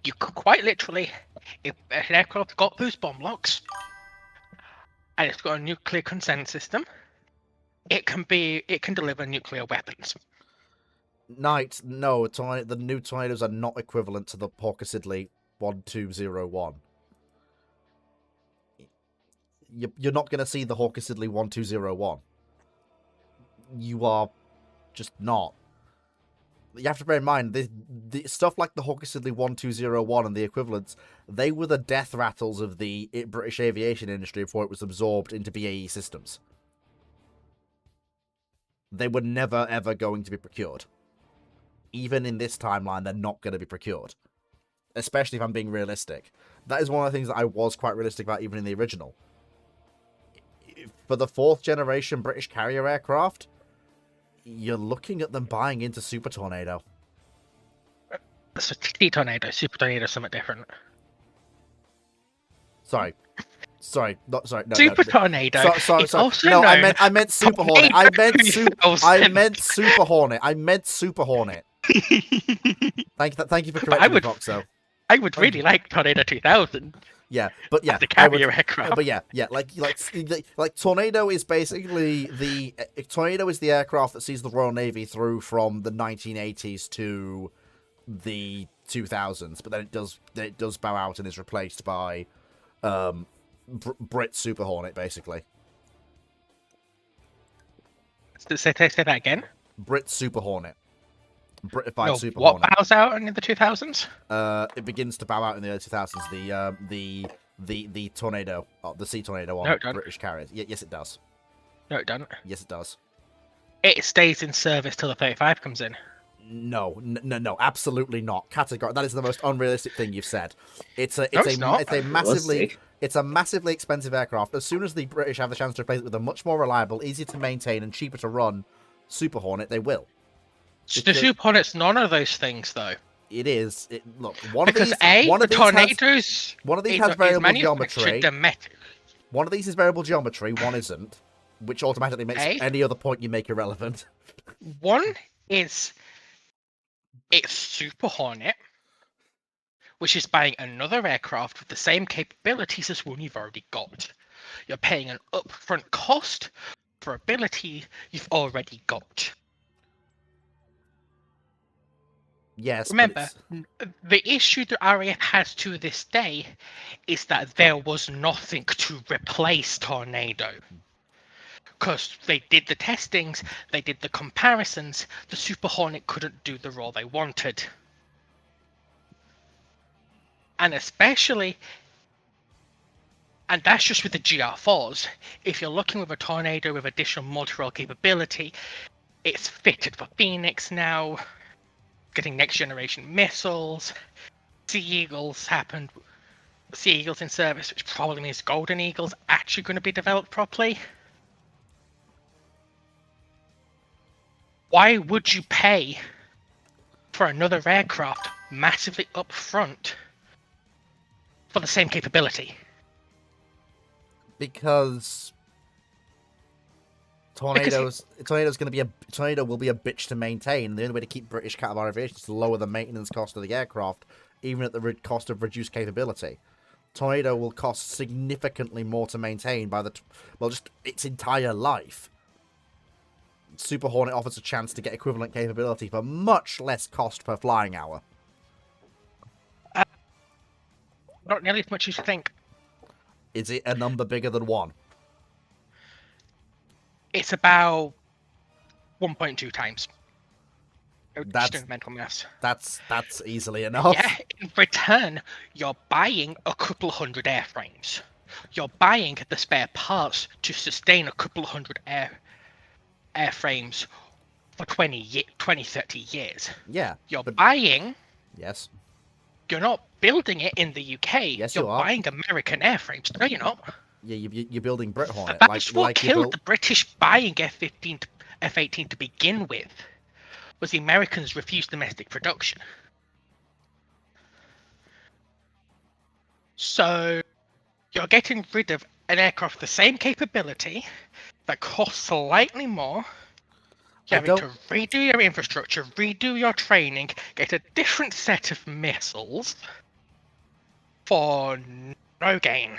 You could quite literally, if an aircraft got those bomb locks and it's got a nuclear consent system, it can deliver nuclear weapons. Knight, no, the new Tornadoes are not equivalent to the Hawker Siddeley 1201. You're not going to see the Hawker Siddeley 1201. You are just not. You have to bear in mind, the stuff like the Hawker Siddeley 1201 and the equivalents, they were the death rattles of the British aviation industry before it was absorbed into BAE Systems. They were never, ever going to be procured. Even in this timeline, they're not going to be procured. Especially if I'm being realistic. That is one of the things that I was quite realistic about even in the original. For the 4th generation British carrier aircraft, you're looking at them buying into Super Tornado. So T Tornado, Super Tornado, something different. Sorry. No, Super Tornado. Sorry. Also no, known I meant Super Hornet. I meant Super Hornet. I meant Super Hornet. Thank you for correcting me, Voxo. I would really like Tornado 2000. Yeah, but yeah, the carrier aircraft. But yeah, like Tornado is basically the aircraft that sees the Royal Navy through from the 1980s to the 2000s, but then it does bow out and is replaced by Brit Super Hornet, basically. Say that again. Brit Super Hornet. Britified Super what Hornet. bows out in the 2000s? It begins to bow out in the early 2000s. The Tornado, the Sea Tornado on British carriers. Yes, it does. No, it doesn't. Yes, it does. It stays in service till the 35 comes in. No, absolutely not. Categorically, that is the most unrealistic thing you've said. It's a massively expensive aircraft. As soon as the British have the chance to replace it with a much more reliable, easier to maintain, and cheaper to run Super Hornet, they will. The Super Hornet's none of those things, though. It is. One of Because these Tornadoes. One of these has variable geometry. Domestic. One of these is variable geometry. One isn't, which automatically makes any other point you make irrelevant. One is it's Super Hornet, which is buying another aircraft with the same capabilities as one you've already got. You're paying an upfront cost for ability you've already got. Yes. Remember, the issue the RAF has to this day is that there was nothing to replace Tornado. Because they did the testings, they did the comparisons, the Super Hornet couldn't do the role they wanted. And especially, and that's just with the GR4s, if you're looking with a Tornado with additional multi-role capability, it's fitted for Phoenix now, getting next generation missiles, Sea Eagles happened, Sea Eagles in service, which probably means Golden Eagles actually going to be developed properly. Why would you pay for another aircraft massively up front for the same capability? Because Tornado will be a bitch to maintain. The only way to keep British Catamar aviation is to lower the maintenance cost of the aircraft, even at the cost of reduced capability. Tornado will cost significantly more to maintain by just its entire life. Super Hornet offers a chance to get equivalent capability for much less cost per flying hour. Not nearly as much as you think. Is it a number bigger than 1? It's about 1.2 times. That's just mental maths. That's easily enough. Yeah, in return, you're buying a couple hundred airframes. You're buying the spare parts to sustain a couple hundred airframes for 20, 30 years. Yeah. You're buying... Yes. You're not building it in the UK. Yes, you're you are. buying American airframes. No, you're not. Yeah, you're building Brit Hornet. That's what killed the British buying F-15, F-18 to begin with. Was the Americans refused domestic production. So you're getting rid of an aircraft with the same capability that costs slightly more. You're having to redo your infrastructure, redo your training, get a different set of missiles for no gain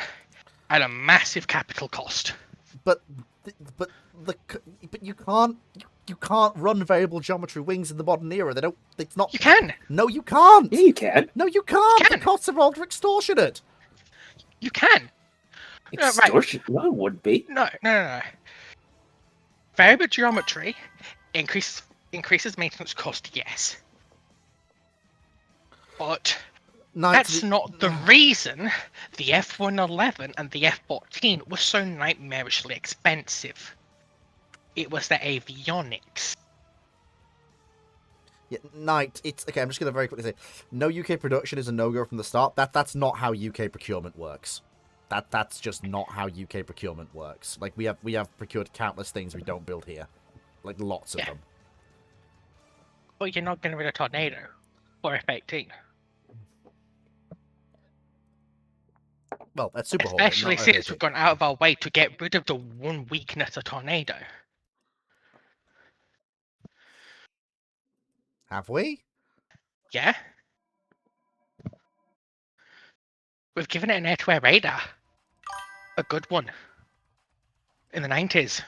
at a massive capital cost. But you can't run variable geometry wings in the modern era. They don't. It's not. You can. No, you can't. Yeah, you can. No, you can't. The costs are all extortionate. You can. Extortionate? No, it wouldn't be. No. Variable geometry increases maintenance cost, yes. But that's not the reason the F-111 and the F-14 were so nightmarishly expensive. It was the avionics. Yeah, Knight, it's okay. I'm just going to very quickly say, no UK production is a no-go from the start. That's not how UK procurement works. That's just not how UK procurement works. Like we have procured countless things we don't build here, like lots of them. Well, you're not getting rid of Tornado or F-18. Well, that's Super Hornet. Especially since we've gone out of our way to get rid of the one weakness of Tornado. Have we? Yeah. We've given it an air-to-air radar. A good one. In the 90s.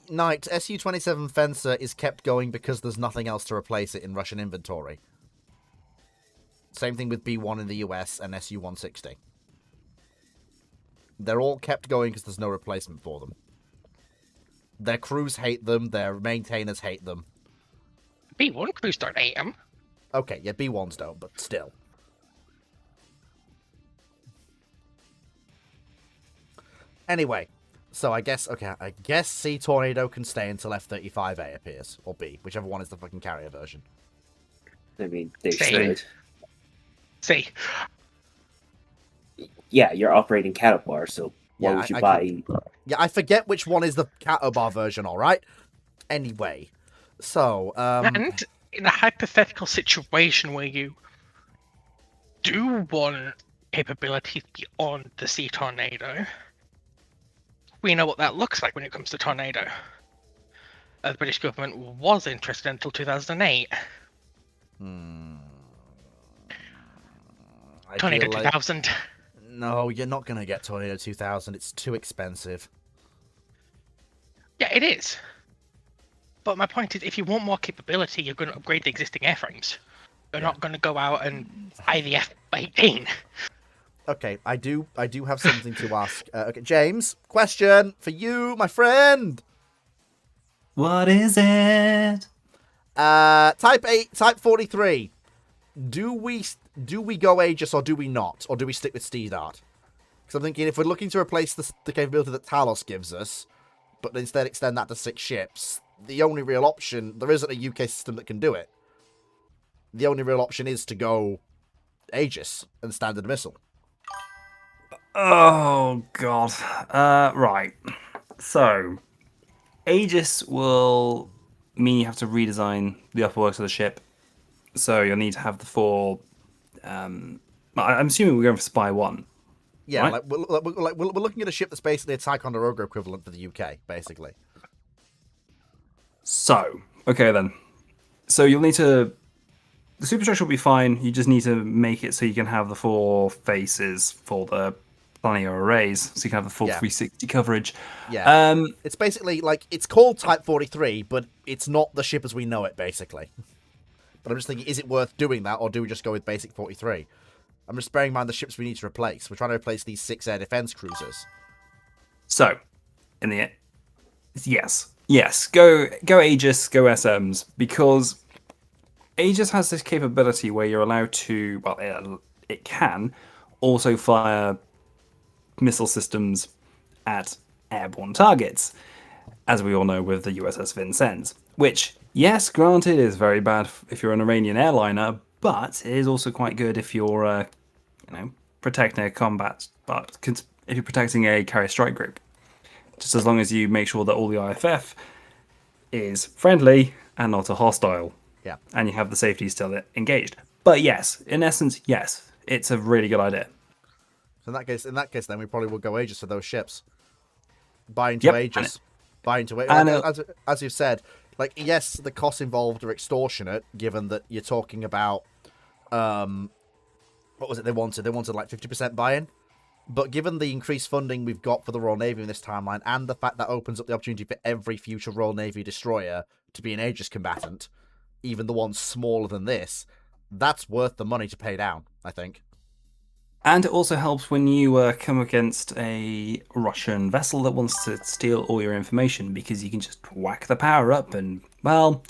Knight, Su-27 Fencer is kept going because there's nothing else to replace it in Russian inventory. Same thing with B-1 in the US and Su-160. They're all kept going because there's no replacement for them. Their crews hate them, their maintainers hate them. B-1 crews don't hate them. Okay, yeah, B-1s don't, but still. Anyway, So I guess Sea Tornado can stay until F-35A appears, or B, whichever one is the fucking carrier version. I mean, they Same. should. See, Yeah, you're operating Catabar, so why Yeah, would you I buy? Yeah, I forget which one is the Catobar version, alright? Anyway. So, and in a hypothetical situation where you do want capabilities beyond the Sea Tornado, we know what that looks like when it comes to Tornado. The British government was interested until 2008. I Tornado feel like 2000. no, you're not gonna get Tornado 2000. It's too expensive. Yeah, it is. But my point is, if you want more capability, you're going to upgrade the existing airframes. You're not going to go out and buy the F-18. Okay, I do have something to ask. Okay, James, question for you, my friend. What is it? Type 8, Type 43. Do we go Aegis or do we not? Or do we stick with Steed Art? Because I'm thinking if we're looking to replace the capability that Talos gives us, but instead extend that to 6 ships, the only real option, there isn't a UK system that can do it. The only real option is to go Aegis and Standard Missile. Oh god. Right. So, Aegis will mean you have to redesign the upper works of the ship. So you'll need to have the 4. I'm assuming we're going for Spy 1. Yeah, right? like we're looking at a ship that's basically a Ticonderoga equivalent for the UK, basically. So, okay then. So you'll need to... The superstructure will be fine. You just need to make it so you can have the 4 faces for the planning arrays, so you can have the full 360 coverage. Yeah. It's basically like it's called Type 43, but it's not the ship as we know it, basically. But I'm just thinking, is it worth doing that, or do we just go with basic 43? I'm just bearing in mind the ships we need to replace. We're trying to replace these 6 air defense cruisers. So, in the end, yes, go Aegis, go SMs, because Aegis has this capability where you're allowed to, well, it can also fire missile systems at airborne targets, as we all know with the USS Vincennes, which, yes, granted, is very bad if you're an Iranian airliner, but it is also quite good if you're, protecting a combat, but if you're protecting a carrier strike group. Just as long as you make sure that all the IFF is friendly and not a hostile. Yeah. And you have the safety still engaged. But yes, in essence, yes, it's a really good idea. So in that case, then we probably will go Aegis for those ships. Buy into Aegis. Buy into Aegis. As you've said, like, yes, the costs involved are extortionate, given that you're talking about, what was it they wanted? They wanted like 50% buy-in. But given the increased funding we've got for the Royal Navy in this timeline, and the fact that opens up the opportunity for every future Royal Navy destroyer to be an Aegis combatant, even the ones smaller than this, that's worth the money to pay down, I think. And it also helps when you come against a Russian vessel that wants to steal all your information, because you can just whack the power up and, well,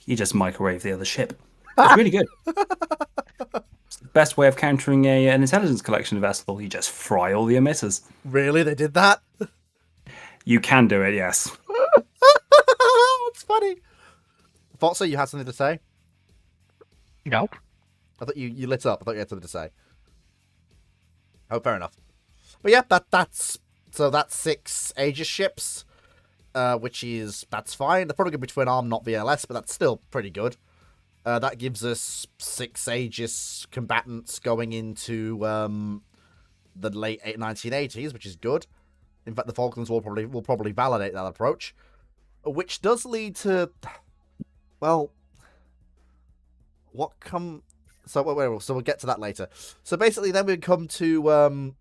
you just microwave the other ship. It's really good. It's the best way of countering an intelligence collection vessel. You just fry all the emitters. Really? They did that? You can do it, yes. It's funny. Fotso, you had something to say? No. I thought you lit up. I thought you had something to say. Oh, fair enough. But yeah, that's 6 Aegis ships, that's fine. They're probably going to be twin arm, not VLS, but that's still pretty good. That gives us 6 Aegis combatants going into the late 1980s, which is good. In fact, the Falklands will probably validate that approach, which does lead to, well, So we'll get to that later. So basically, then we come to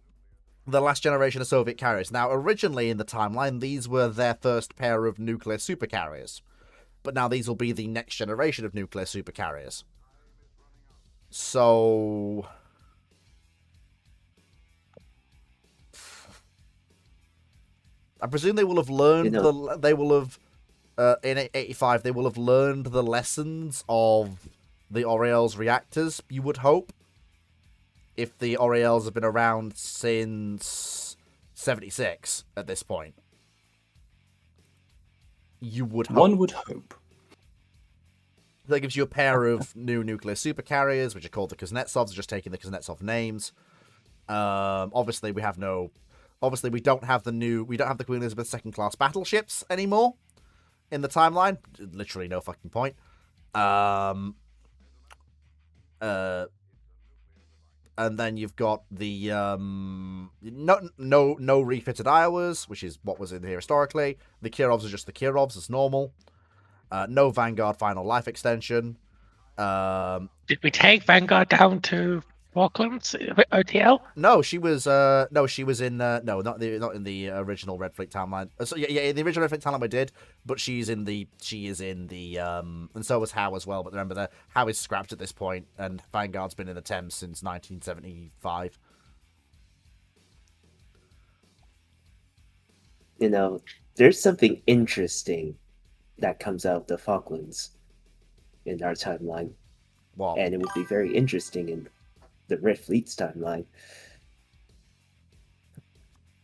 the last generation of Soviet carriers. Now, originally in the timeline, these were their first pair of nuclear supercarriers. But now these will be the next generation of nuclear supercarriers. So I presume they will have learned in 85 they will have learned the lessons of the Oriel's reactors, you would hope. If the Oriels have been around since 76 at this point. You would hope. One would hope. That gives you a pair of new nuclear supercarriers, which are called the Kuznetsovs, just taking the Kuznetsov names. Obviously, we don't have the Queen Elizabeth II class battleships anymore in the timeline. Literally no fucking point. And then you've got the no refitted Iowas, which is what was in here historically. The Kirovs are just the Kirovs as normal. No Vanguard final life extension. Did we take Vanguard down to Falklands OTL? No, she was in not in the original Red Fleet timeline. So yeah, in the original Red Fleet timeline we did, but she is in the and so was Howe as well. But remember that Howe is scrapped at this point, and Vanguard's been in the Thames since 1975. You know, there's something interesting that comes out of the Falklands in our timeline. Wow. And it would be very interesting in the Red Fleet's timeline.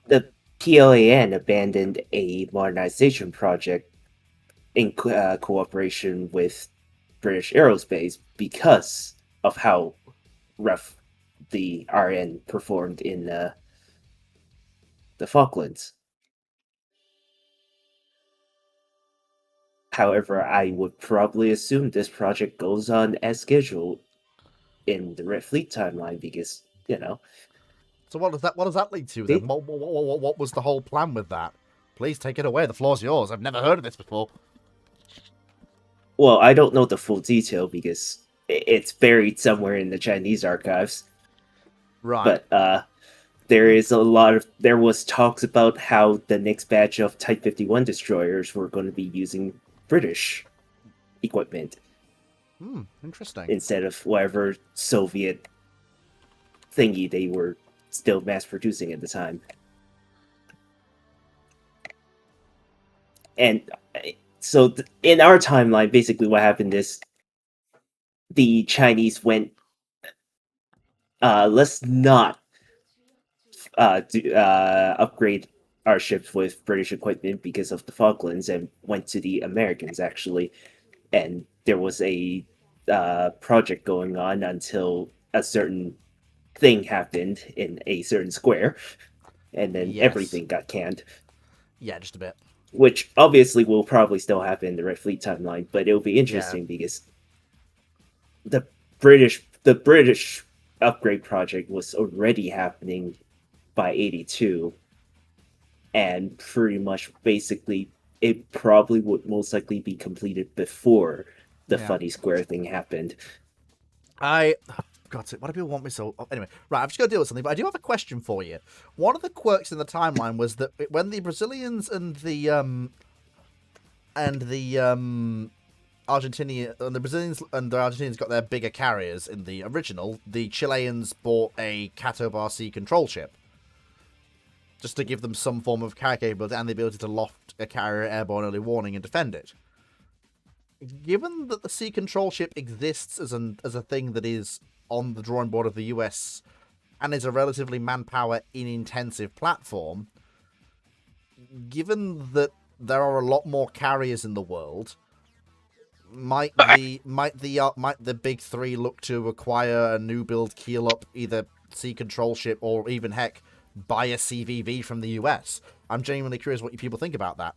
The PLAN abandoned a modernization project in cooperation with British Aerospace because of how rough the RN performed in the Falklands. However, I would probably assume this project goes on as scheduled in the Red Fleet timeline because, you know. So what does that lead to then? What was the whole plan with that? Please take it away. The floor's yours. I've never heard of this before. Well, I don't know the full detail because it's buried somewhere in the Chinese archives. Right. But there was talks about how the next batch of Type 51 destroyers were going to be using British equipment. Interesting. Instead of whatever Soviet thingy they were still mass producing at the time. And so in our timeline, basically what happened is the Chinese went, let's not upgrade our ships with British equipment because of the Falklands, and went to the Americans actually. And there was a project going on until a certain thing happened in a certain square, and then everything got canned. Yeah, just a bit. Which obviously will probably still happen in the Red Fleet timeline, but it'll be interesting because the British upgrade project was already happening by 82, and pretty much basically it probably would most likely be completed before the funny square thing happened. Got it. Why do people want me so? Oh, anyway, right. I've just got to deal with something, but I do have a question for you. One of the quirks in the timeline was that when the Brazilians and the Argentinian and the Brazilians and the Argentinians got their bigger carriers in the original, the Chileans bought a Cato Bar C control ship just to give them some form of carrier capability and the ability to loft a carrier airborne early warning and defend it. Given that the sea control ship exists as a thing that is on the drawing board of the US and is a relatively manpower intensive platform, given that there are a lot more carriers in the world, might the big three look to acquire a new build keel up either sea control ship or even heck buy a CVV from the US? I'm genuinely curious what you people think about that.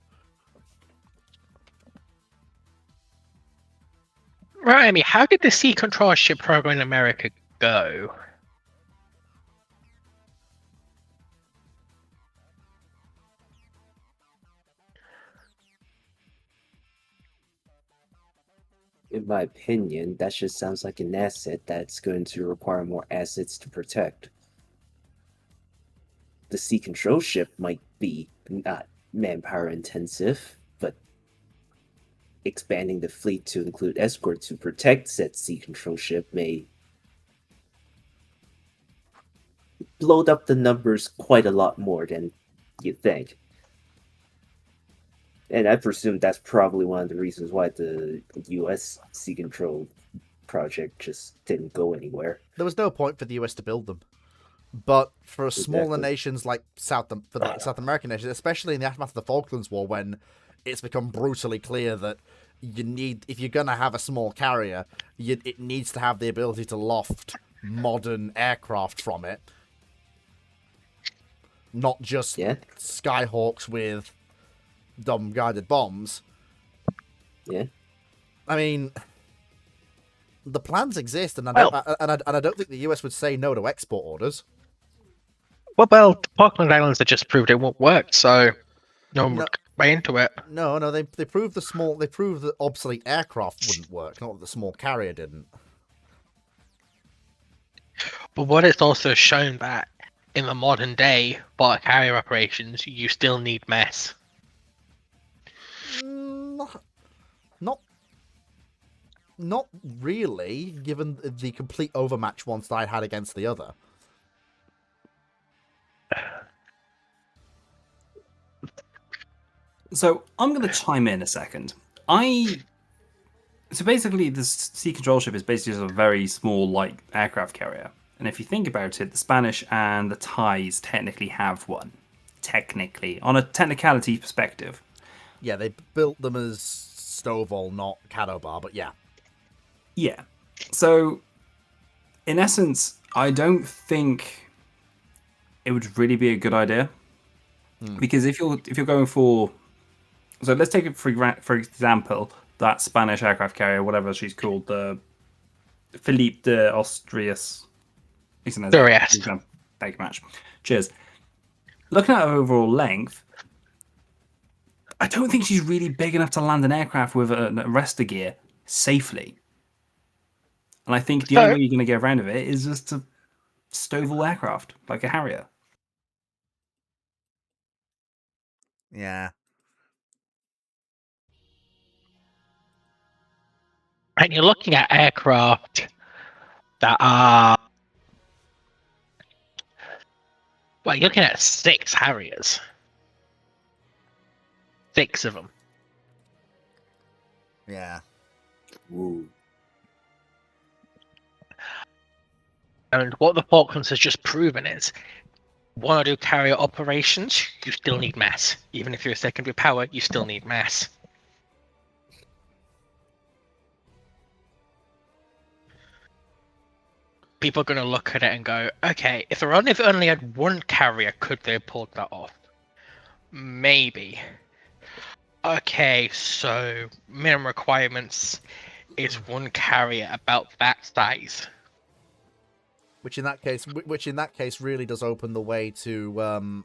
Right, I mean, how did the sea control ship program in America go? In my opinion, that just sounds like an asset that's going to require more assets to protect. The sea control ship might be not manpower intensive, but expanding the fleet to include escort to protect said sea control ship may load up the numbers quite a lot more than you'd think. And I presume that's probably one of the reasons why the US sea control project just didn't go anywhere. There was no point for the US to build them. But for smaller nations like South American nations, especially in the aftermath of the Falklands War, when it's become brutally clear that if you're going to have a small carrier, it needs to have the ability to loft modern aircraft from it. Not just Skyhawks with dumb guided bombs. Yeah. I mean, the plans exist, and I don't think the US would say no to export orders. Well, the Falkland Islands have just proved it won't work, so no one would buy into it. No, they proved the obsolete aircraft wouldn't work, not that the small carrier didn't. But what it's also shown that in the modern day, for carrier operations, you still need mess. Not really, given the complete overmatch one side had against the other. So I'm going to chime in a second. So basically, the sea control ship is basically just a very small, light aircraft carrier. And if you think about it, the Spanish and the Thais technically have one. Technically, on a technicality perspective. Yeah, they built them as Stovall, not Cadobar, but yeah. Yeah. So, in essence, I don't think it would really be a good idea. Because if you're going for... So let's take it for example, that Spanish aircraft carrier, whatever she's called, the Philippe de Austrias. Yes. Thank you very much. Cheers. Looking at her overall length, I don't think she's really big enough to land an aircraft with an arrestor gear safely. And I think the only way you're going to get around of it is just to Stovall aircraft, like a Harrier. Yeah. And you're looking at aircraft that are... Well, you're looking at 6 Harriers. 6 of them. Yeah. Ooh. And what the Falklands has just proven is, want to do carrier operations, you still need mass. Even if you're a secondary power, you still need mass. People are going to look at it and go, okay, if they only had one carrier, could they have pulled that off? Maybe. Okay, so minimum requirements is one carrier about that size. Which in that case really does open the way to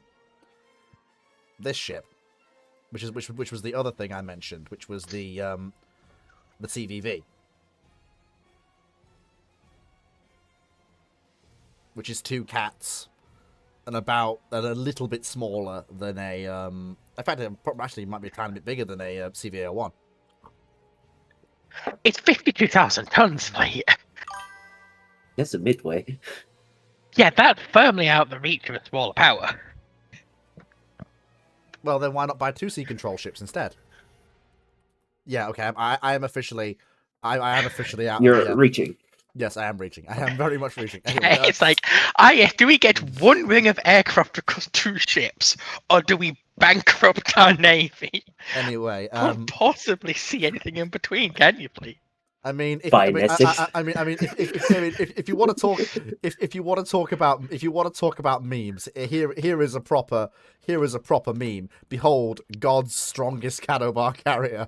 this ship, which was the other thing I mentioned, which was the CVV, which is 2 cats and a little bit smaller than a in fact it actually might be a tiny bit bigger than a CVA-01. It's 52,000 tons, mate. That's a midway. Yeah, that's firmly out of the reach of a smaller power. Well, then why not buy 2 sea control ships instead? Yeah, okay, I am officially out. You're reaching. Yes, I am reaching. I am very much reaching. Anyway, It's like, do we get one ring of aircraft across 2 ships, or do we bankrupt our navy? Anyway, Can't possibly see anything in between, can you, please? I mean, if you want to talk about memes, here is a proper meme. Behold, God's strongest Cadobar carrier.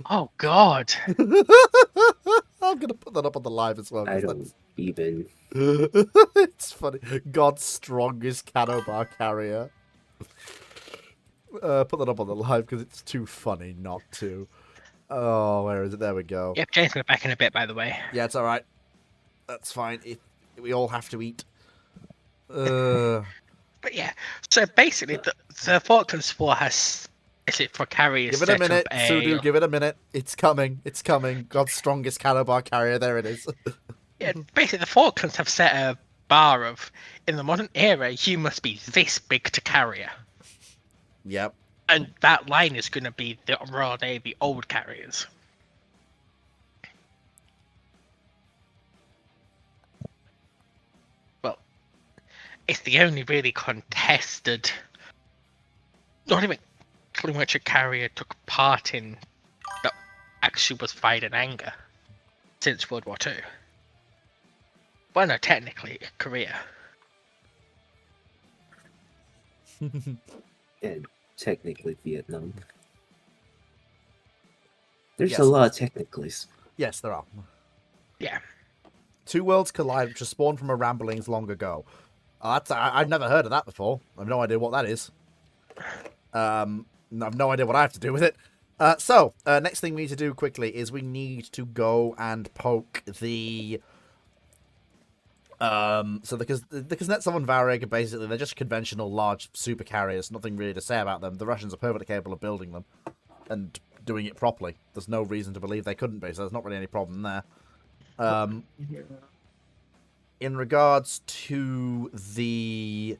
Oh God! I'm gonna put that up on the live as well. I don't even. It's funny. God's strongest Cadobar carrier. Put that up on the live because it's too funny not to. Oh, where is it? There we go. Yep, James will be back in a bit, by the way. Yeah, it's all right. That's fine. We all have to eat. But yeah, so basically, the Falklands War has. Is it for carriers? Give it a minute, Sudu. Give it a minute. It's coming. It's coming. God's strongest Cadobar carrier. There it is. Yeah, basically, the Falklands have set a bar of, in the modern era, you must be this big to carrier. Yep. And that line is going to be the Royal Navy old carriers. it's the only really contested, not even pretty much a carrier took part in that actually was fired in anger since World War II. Well, no, technically Korea. And technically Vietnam. There's Yes. a lot of technicalities. Yes, there are. Yeah. Two worlds collide, which was spawned from a ramblings long ago. I've never heard of that before. I have no idea what that is. I have no idea what I have to do with it. So, next thing we need to do quickly is we need to go and poke the... So the Kuznetsov and Varig are basically, they're just conventional large super carriers. Nothing really to say about them. The Russians are perfectly capable of building them and doing it properly. There's no reason to believe they couldn't be, so there's not really any problem there. In regards to the...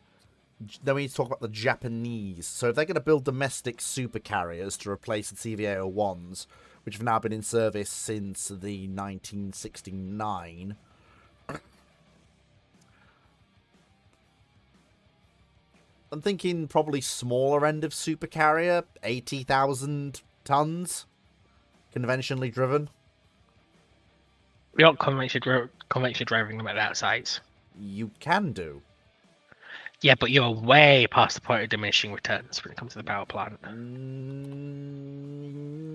Then we need to talk about the Japanese. So if they're going to build domestic super carriers to replace the CVA-01s, which have now been in service since the 1969... I'm thinking probably smaller end of super carrier, 80,000 tons, conventionally driven. We aren't conventionally driving them at that size. You can do. Yeah, but you're way past the point of diminishing returns when it comes to the power plant.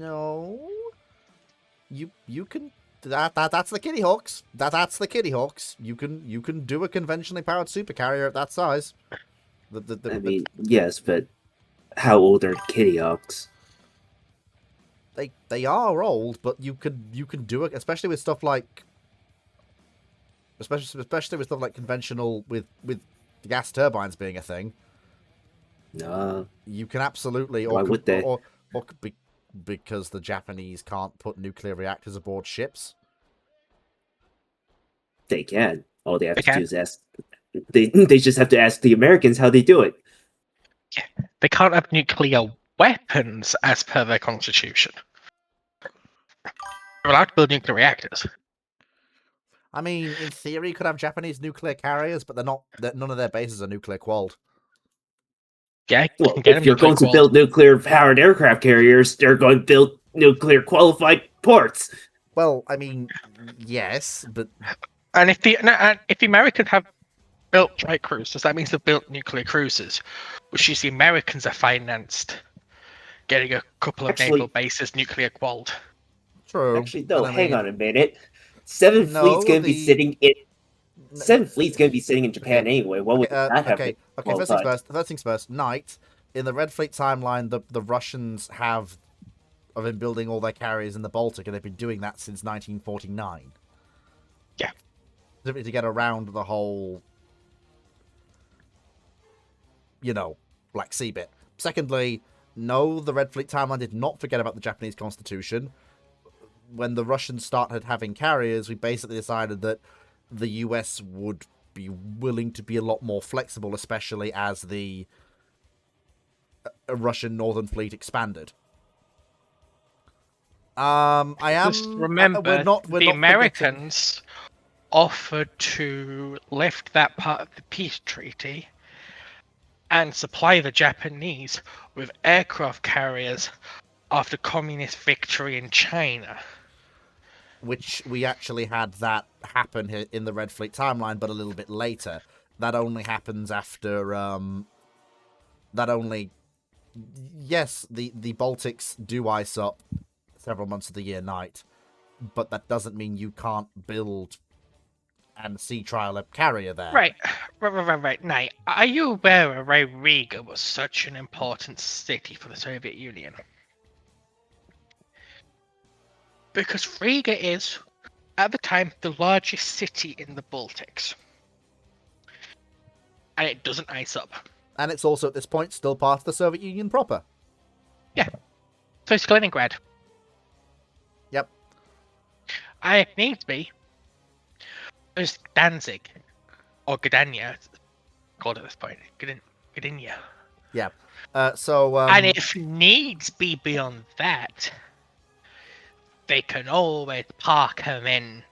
No. You can that's the Kitty Hawks. That's the Kitty Hawks. You can do a conventionally powered super carrier at that size. I mean, yes, but how old are Kitty Hawks? They are old, but you can do it, especially with stuff like conventional with gas turbines being a thing. No. You can absolutely. Why would they? Because the Japanese can't put nuclear reactors aboard ships. They can. All they have to do is ask. They just have to ask the Americans how they do it. Yeah, they can't have nuclear weapons as per their constitution. They're allowed to build nuclear reactors. I mean, in theory, you could have Japanese nuclear carriers, but none of their bases are nuclear qualled. Yeah, well, if you're going to build nuclear-powered aircraft carriers, they're going to build nuclear-qualified ports. Well, I mean, yes, but and if the Americans have built light cruisers, that means they've built nuclear cruisers, which is the Americans are financed getting a couple of naval bases nuclear qualled. True. Actually, no. Hang on a minute. Seventh Fleet's going to be sitting in Japan anyway. What would that have been? Okay. First things first. Night in the Red Fleet timeline, the Russians have been building all their carriers in the Baltic, and they've been doing that since 1949. Yeah. Simply to get around the whole, Black Sea bit. Secondly, no, the Red Fleet timeline did not forget about the Japanese Constitution. When the Russians started having carriers, we basically decided that the US would be willing to be a lot more flexible, especially as the Russian Northern Fleet expanded. Just remember, the Americans offered to lift that part of the peace treaty and supply the Japanese with aircraft carriers after communist victory in China. Which we actually had that happen in the Red Fleet timeline, but a little bit later. That only happens after, yes, the Baltics do ice up several months of the year night, but that doesn't mean you can't build and sea trial a carrier there. Right. Now, are you aware of why Riga was such an important city for the Soviet Union? Because Riga is, at the time, the largest city in the Baltics. And it doesn't ice up. And it's also, at this point, still part of the Soviet Union proper. Yeah. So it's Leningrad. Yep. And if needs be, there's Danzig. Or Gdynia, called at this point. Gdynia. Yeah. And if needs be beyond that, they can always park them in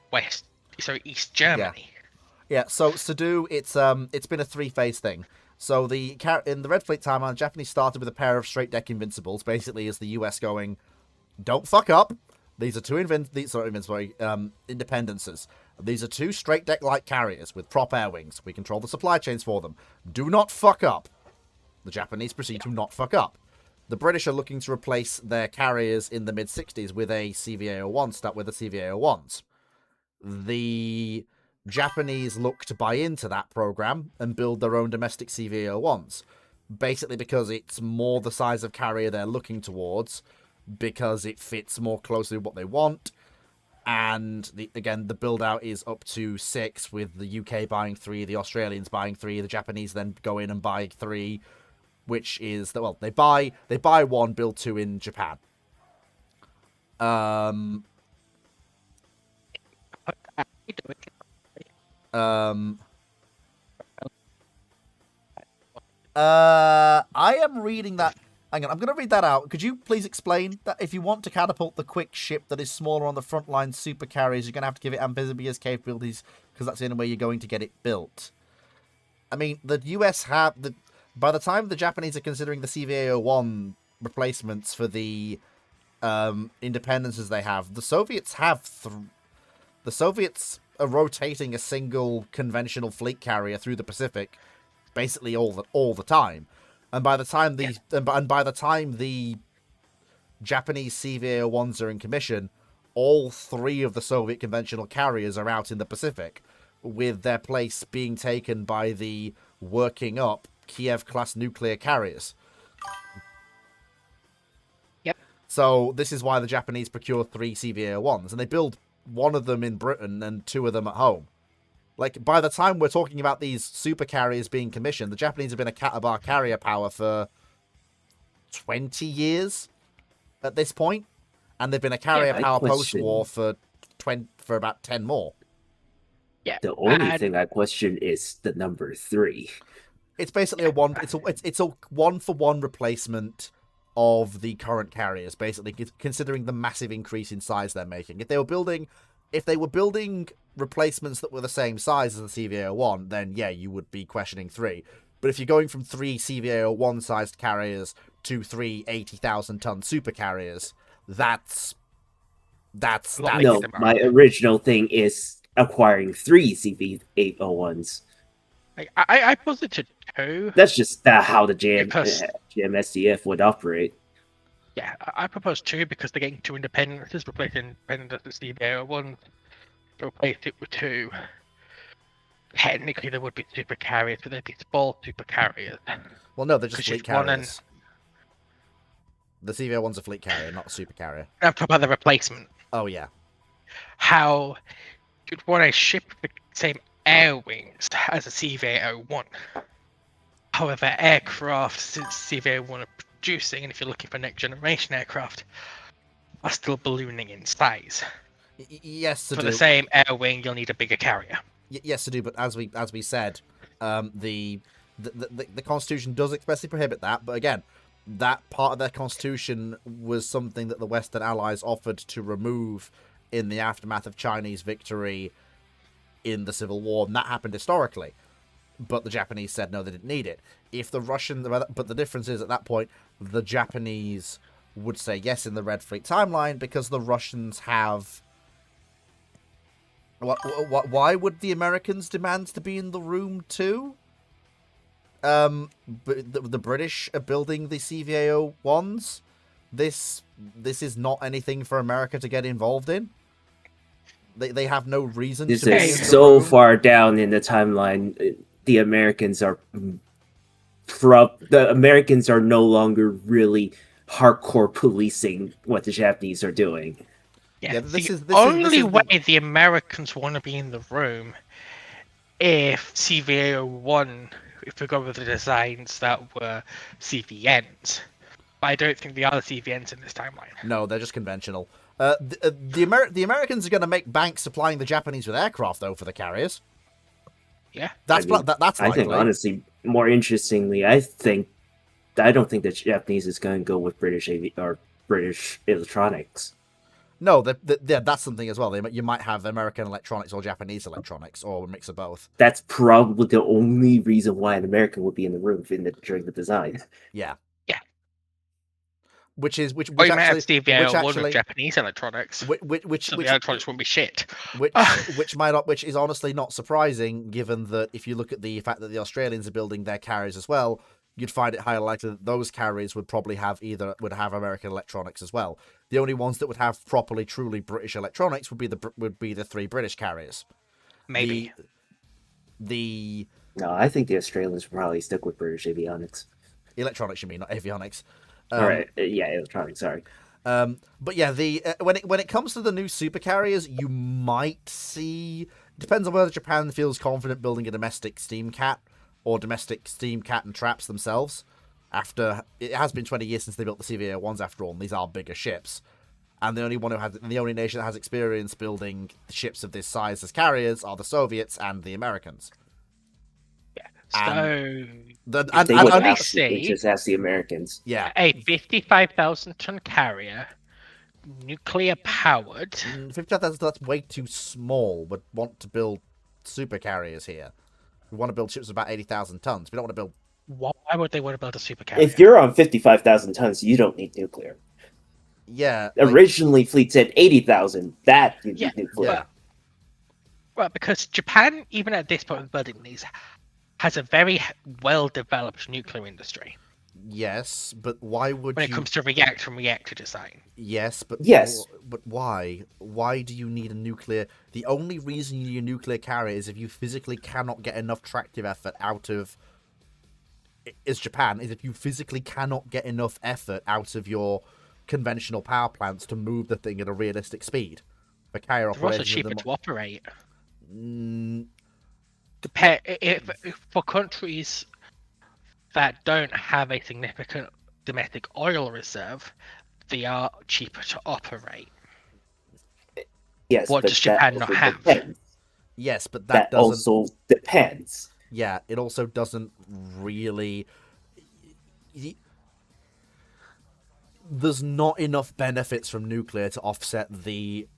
East Germany. Yeah, so Sadu, it's been a 3-phase thing. So in the Red Fleet timeline, the Japanese started with a pair of straight deck invincibles, basically as the US going, don't fuck up. These are two independences. These are two straight deck light carriers with prop air wings. We control the supply chains for them. Do not fuck up. The Japanese proceed to not fuck up. The British are looking to replace their carriers in the mid-60s with a CVA-01 stuck with the CVA-01s. The Japanese look to buy into that program and build their own domestic CVA-01s. Basically because it's more the size of carrier they're looking towards, because it fits more closely with what they want. And again, the build-out is up to 6, with the UK buying 3, the Australians buying 3, the Japanese then go in and buy 3, which is well, they buy 1, build 2 in Japan. I am reading that. Hang on, I'm going to read that out. Could you please explain that if you want to catapult the quick ship that is smaller on the front line super carriers, you're going to have to give it amphibious capabilities, because that's the only way you're going to get it built. I mean, the US have by the time the Japanese are considering the CVA-01 replacements for the independences they have, the Soviets the Soviets are rotating a single conventional fleet carrier through the Pacific basically all the time. And by the time the Japanese CVA-01s are in commission, all 3 of the Soviet conventional carriers are out in the Pacific, with their place being taken by the working up Kiev-class nuclear carriers. Yep. So this is why the Japanese procure 3 CVA-01s, and they build 1 of them in Britain and 2 of them at home. Like, by the time we're talking about these super carriers being commissioned, the Japanese have been a Katabar carrier power for 20 years at this point, and they've been a carrier power post-war for about 10 more. Yeah. The only thing I question is the number 3. It's basically a 1-for-1 replacement of the current carriers, basically, considering the massive increase in size they're making. If they were building replacements that were the same size as the CVA-01, then yeah, you would be questioning 3. But if you're going from 3 CVA-01 sized carriers to 3 80,000-ton super carriers, that's no. My original thing is acquiring 3 CVA-01s. I posited 2. That's just how the GMSDF would operate. Yeah, I propose 2 because they're getting 2 independences, replacing independences with CVA-01s. Replace it with 2. Technically, there would be super carriers, but they'd be small super carriers. Well, no, they're just fleet carriers. The CVA-01's a fleet carrier, not a super carrier. I'm talking about the replacement. Oh, yeah. How you'd want to ship the same air wings as a CVA-01. However, aircraft since CVA-01 are producing, and if you're looking for next generation aircraft, are still ballooning in size. Yes, for the same air wing, you'll need a bigger carrier. Yes, I do. But as we said, the Constitution does expressly prohibit that. But again, that part of their Constitution was something that the Western Allies offered to remove in the aftermath of Chinese victory in the Civil War, and that happened historically. But the Japanese said no, they didn't need it. But the difference is at that point, the Japanese would say yes in the Red Fleet timeline because the Russians have. Why would the Americans demand to be in the room too? The British are building the CVA-01s. This is not anything for America to get involved in. They have no reason. This to be is so far down in the timeline. The Americans are no longer really hardcore policing what the Japanese are doing. Yeah, the only way the Americans want to be in the room if CVA-01, if we go with the designs that were CVNs. But I don't think they are the CVNs in this timeline. No, they're just conventional. The Americans are going to make bank supplying the Japanese with aircraft, though, for the carriers. Yeah, that's likely. I think, honestly, more interestingly, I don't think the Japanese is going to go with British electronics. No, that's something as well. You might have American electronics or Japanese electronics, or a mix of both. That's probably the only reason why an American would be in the room during the design. Yeah. Yeah. Which Or you might have actually, Steve which one actually, with Japanese electronics. which So the electronics wouldn't be shit. which is honestly not surprising, given that if you look at the fact that the Australians are building their carriers as well, you'd find it highly likely that those carriers would probably have American electronics as well. The only ones that would have properly, truly British electronics would be the 3 British carriers. Maybe. No, I think the Australians would probably stick with British avionics. Electronics, you mean, not avionics. All right, yeah, electronics. Sorry. But yeah, when it comes to the new super carriers, you might see. Depends on whether Japan feels confident building a domestic steam cat or domestic steam cat and traps themselves. After it has been 20 years since they built the CVA-1s, after all, and these are bigger ships. And the only nation that has experience building ships of this size as carriers are the Soviets and the Americans. Yeah. So they would actually just ask the Americans. Yeah. A 55,000-ton carrier, nuclear powered. 55,000, that's way too small. We'd want to build super carriers here. We want to build ships of about 80,000 tons. We don't want to build. Why would they want to build a super carrier? If you're on 55,000 tons, you don't need nuclear. Yeah. Originally, fleet said 80,000. That you need nuclear. Well, because Japan, even at this point of building these, has a very well-developed nuclear industry. Yes, but why would when it comes to reactor and reactor design? Yes, but why? Why do you need a nuclear? The only reason you need a nuclear carrier is if you physically cannot get enough tractive effort out of. Is Japan is if you physically cannot get enough effort out of your conventional power plants to move the thing at a realistic speed. For carrier They're also cheaper to operate. For countries that don't have a significant domestic oil reserve, they are cheaper to operate. Yes, what does Japan not have? Depends. Yes, but that also depends. Yeah, it also doesn't really. There's not enough benefits from nuclear to offset the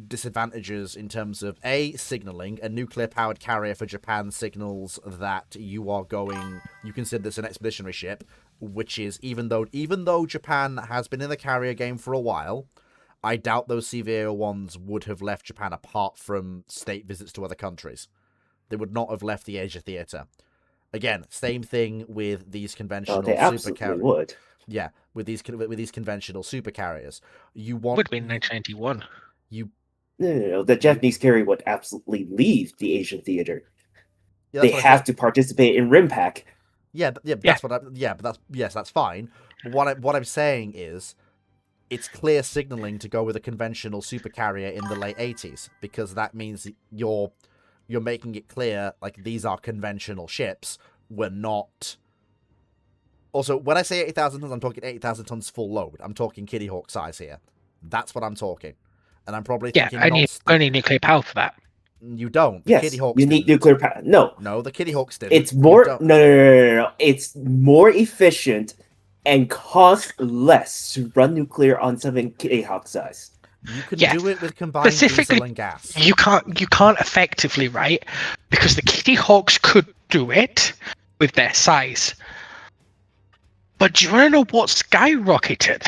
disadvantages in terms of signaling. A nuclear powered carrier for Japan signals that you consider this an expeditionary ship, which is even though Japan has been in the carrier game for a while, I doubt those CVA-1s would have left Japan apart from state visits to other countries. They would not have left the Asia theater. Again, same thing with these conventional super carriers. Would. Yeah, with these conventional super carriers. Would be in 1991. No. The Japanese carrier would absolutely leave the Asian theater. Yeah, they have to participate in RIMPAC. That's fine. But what I'm saying is, it's clear signaling to go with a conventional super carrier in the late 80s, because that means you're making it clear, like, these are conventional ships. We're not. Also, when I say 80,000 tons, I'm talking 80,000 tons full load. I'm talking Kitty Hawk size here. That's what I'm talking. And I'm probably thinking. I need nuclear power for that. You don't. Yes, Kitty Hawks you need nuclear power. No, the Kitty Hawks didn't. It's more. No. It's more efficient and cost less to run nuclear on something Kitty Hawk size. You can do it with combined diesel and gas. You can't effectively, right? Because the Kitty Hawks could do it with their size. But do you want to know what skyrocketed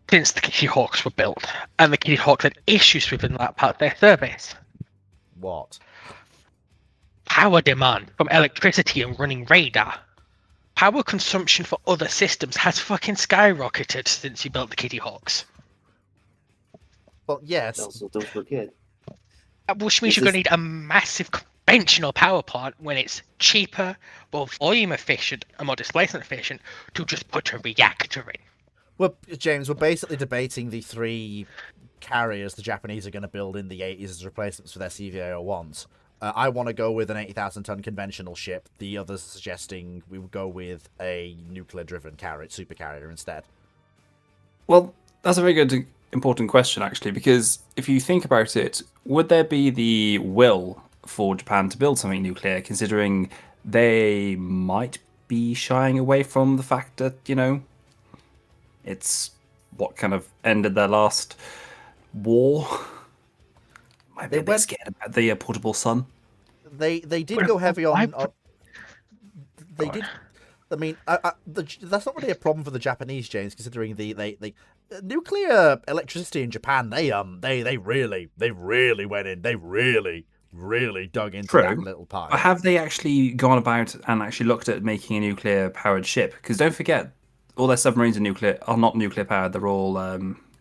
since the Kitty Hawks were built? And the Kitty Hawks had issues within that part of their service. What? Power demand from electricity and running radar. Power consumption for other systems has fucking skyrocketed since you built the Kitty Hawks. Well, yes. Also, don't forget. Which means you're going to need a massive conventional power plant when it's cheaper, more volume efficient, and more displacement efficient to just put a reactor in. Well, James, we're basically debating the 3 carriers the Japanese are going to build in the 80s as replacements for their CVA-1s. I want to go with an 80,000-ton conventional ship. The others are suggesting we would go with a nuclear-driven super carrier instead. Well, that's a very good, important question, actually, because if you think about it, would there be the will for Japan to build something nuclear, considering they might be shying away from the fact that, it's what kind of ended their last war. Might be They a bit went- scared about the portable sun. They did go heavy on. They God. did. I mean, that's not really a problem for the Japanese, James, considering the nuclear electricity in Japan. They really went in. They really dug into that True. little pie. But have they actually gone about and actually looked at making a nuclear-powered ship? Because don't forget, all their submarines are not nuclear-powered. They're all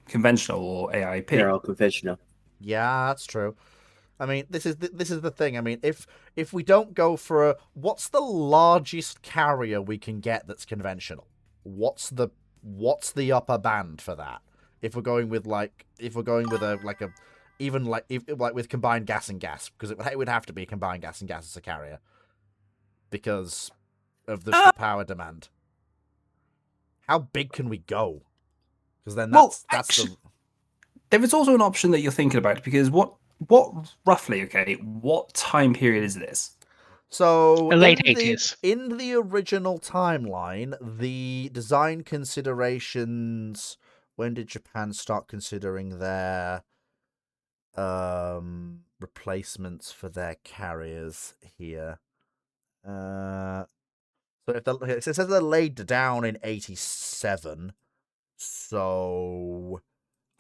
conventional or AIP. They're all conventional. Yeah, that's true. I mean, this is the thing. I mean, if we don't go for what's the largest carrier we can get that's conventional? What's the upper band for that? If we're going with with combined gas and gas, because it would have to be combined gas and gas as a carrier because of the power demand. How big can we go? Because then there is also an option that you're thinking about, because what roughly, okay, what time period is this? So The late 80s. In the original timeline, the design considerations. When did Japan start considering their replacements for their carriers here? So it says they're laid down in 87. So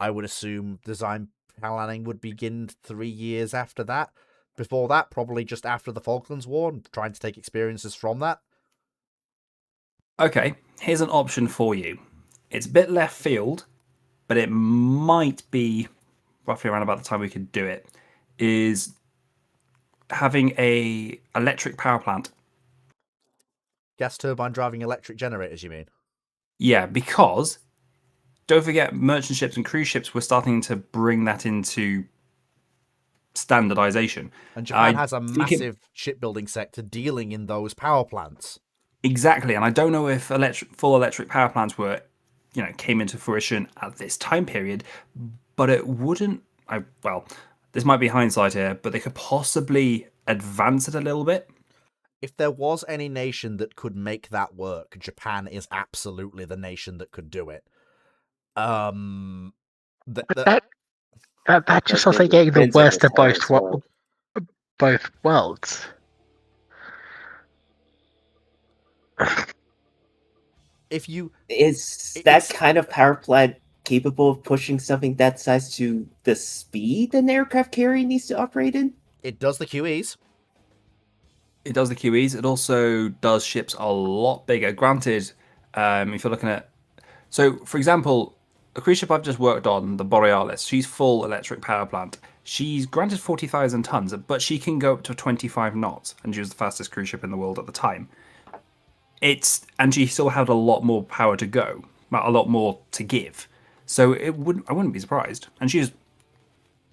I would assume design planning would begin 3 years after that. Before that, probably just after the Falklands War, and trying to take experiences from that. Okay, here's an option for you. It's a bit left field, but it might be roughly around about the time we could do it. Is having a electric power plant. Gas turbine driving electric generators, you mean? Yeah, because don't forget, merchant ships and cruise ships were starting to bring that into standardization. And Japan has a massive shipbuilding sector dealing in those power plants. Exactly, and I don't know if full electric power plants came into fruition at this time period, but it wouldn't. This might be hindsight here, but they could possibly advance it a little bit. If there was any nation that could make that work, Japan is absolutely the nation that could do it. That just sounds like getting the worst of both worlds. Is that kind of power plant capable of pushing something that size to the speed an aircraft carrier needs to operate in? It does the QEs. It does the QEs. It also does ships a lot bigger. Granted, if you're looking at... So, for example, a cruise ship I've just worked on, the Borealis, she's full electric power plant. She's granted 40,000 tons, but she can go up to 25 knots, and she was the fastest cruise ship in the world at the time. And she still had a lot more power to go, a lot more to give. So I wouldn't be surprised. And she's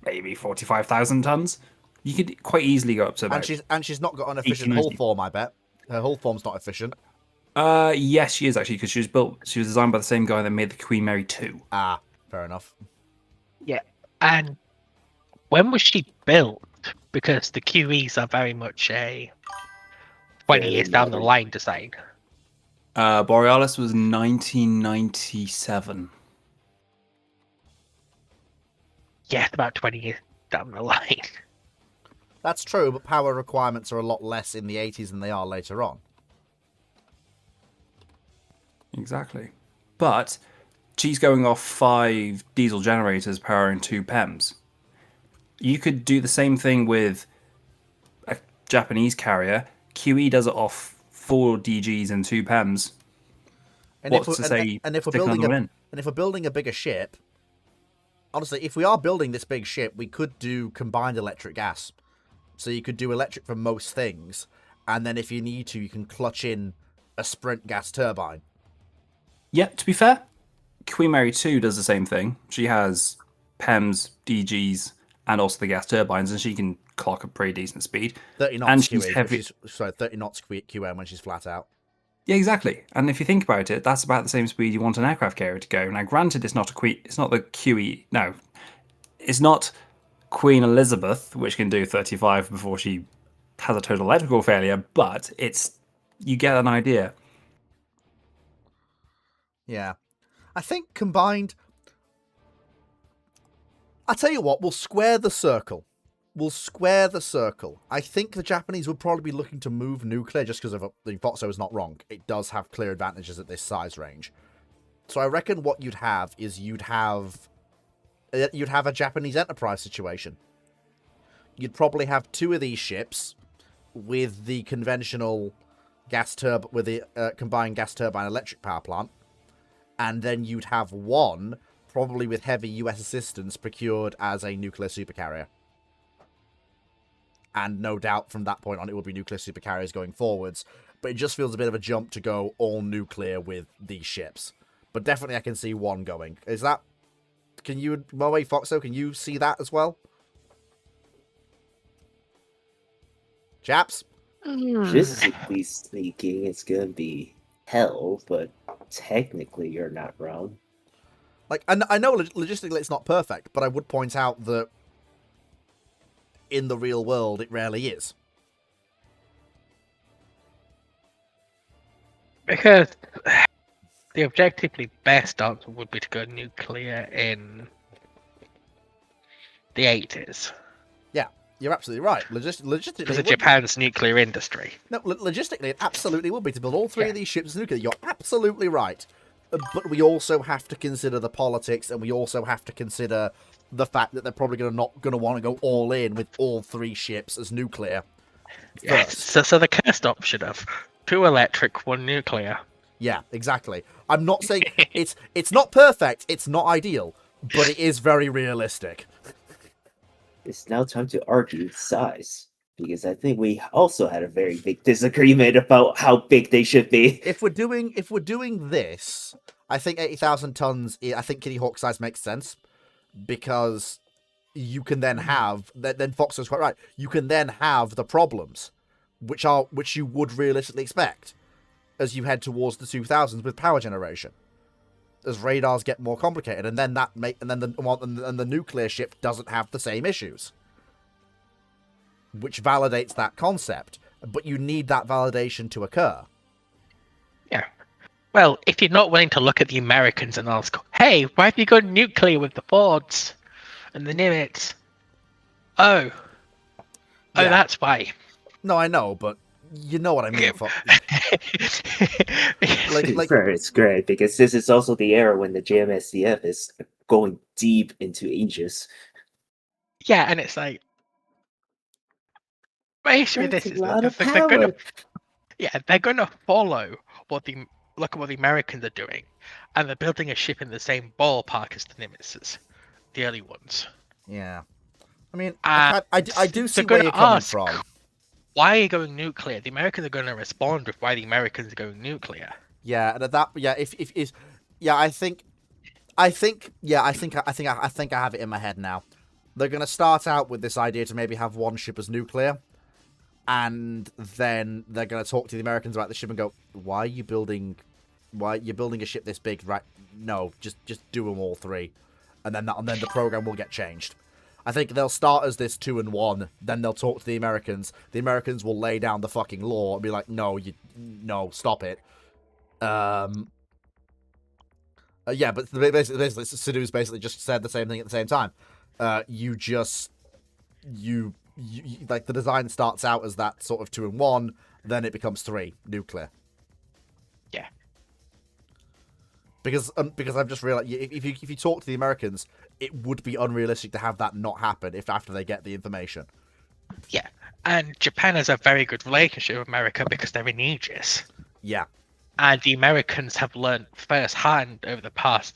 maybe 45,000 tons. You could quite easily go up to about. And she's not got an efficient hull form. I bet her hull form's not efficient. Yes, she is actually, because she was designed by the same guy that made the Queen Mary 2. Ah, fair enough. Yeah, and when was she built? Because the QEs are very much a 20 years down the line design. Borealis was 1997. Yeah, about 20 years down the line. That's true, but power requirements are a lot less in the 80s than they are later on. Exactly. But she's going off 5 diesel generators powering 2 PEMs. You could do the same thing with a Japanese carrier. QE does it off 4 DGs and 2 PEMs. If we're building a bigger ship, honestly, if we are building this big ship, we could do combined electric gas. So you could do electric for most things, and then if you need to, you can clutch in a sprint gas turbine. Yeah, to be fair, Queen Mary 2 does the same thing. She has PEMs, DGs, and also the gas turbines, and she can clock a pretty decent speed. 30 knots and QE. she's heavy. 30 knots QM when she's flat out. Yeah, exactly. And if you think about it, that's about the same speed you want an aircraft carrier to go. Now, granted, it's not the QE. No, it's not Queen Elizabeth, which can do 35 before she has a total electrical failure, but you get an idea. Yeah. I think combined... I'll tell you what, we'll square the circle. I think the Japanese would probably be looking to move nuclear just because of the Foxo is not wrong. It does have clear advantages at this size range. So I reckon what you'd have is you'd have a Japanese Enterprise situation. You'd probably have 2 of these ships with the conventional combined gas turbine electric power plant, and then you'd have 1 probably with heavy US assistance procured as a nuclear supercarrier. And no doubt from that point on it will be nuclear supercarriers going forwards, but it just feels a bit of a jump to go all nuclear with these ships. But definitely I can see 1 going. Is that... Can you... Moe, Foxo, can you see that as well? Chaps? Physically speaking, it's gonna be hell, but technically you're not wrong. Like, I know logistically it's not perfect, but I would point out that in the real world it rarely is. Because the objectively best answer would be to go nuclear in the 80s. Yeah, you're absolutely right. Logistically, Because of Japan's nuclear industry. No, logistically, it absolutely would be to build all 3 of these ships as nuclear. You're absolutely right. But we also have to consider the politics, and we also have to consider the fact that they're probably not going to want to go all in with all 3 ships as nuclear. Yes, so the cursed option of 2 electric, 1 nuclear. Yeah, exactly. I'm not saying it's not perfect, it's not ideal, but it is very realistic. It's now time to argue size, because I think we also had a very big disagreement about how big they should be. If we're doing this, I think 80,000 tons. I think Kitty Hawk size makes sense because you can then have. Then Fox is quite right. You can then have the problems, which you would realistically expect as you head towards the 2000s with power generation, as radars get more complicated, and then the nuclear ship doesn't have the same issues, which validates that concept. But you need that validation to occur. Yeah. Well, if you're not willing to look at the Americans and ask, hey, why have you gone nuclear with the Fords and the Nimitz? Oh, Yeah. That's why. No, I know, but you know what I mean. It's great because this is also the era when the JMSDF is going deep into ages. Yeah, and it's like, basically this is they're going to follow what the Americans are doing, and they're building a ship in the same ballpark as the Nimitzes, the early ones. Yeah, I mean, I do see where you're coming from. Why are you going nuclear? The Americans are going to respond with why the Americans are going nuclear. Yeah, and at that, I think I have it in my head now. They're going to start out with this idea to maybe have 1 ship as nuclear, and then they're going to talk to the Americans about the ship and go, "Why are you building a ship this big? Right? No, just do them all 3, and then the program will get changed." I think they'll start as this 2 and 1, then they'll talk to the Americans. The Americans will lay down the fucking law and be like, "No, stop it." Yeah, but basically, Sidhu's basically just said the same thing at the same time. You like the design starts out as that sort of 2 and 1, then it becomes 3 nuclear. Yeah. Because I've just realized if you talk to the Americans, it would be unrealistic to have that not happen after they get the information. Yeah, and Japan has a very good relationship with America because they're in Aegis. Yeah. And the Americans have learned firsthand over the past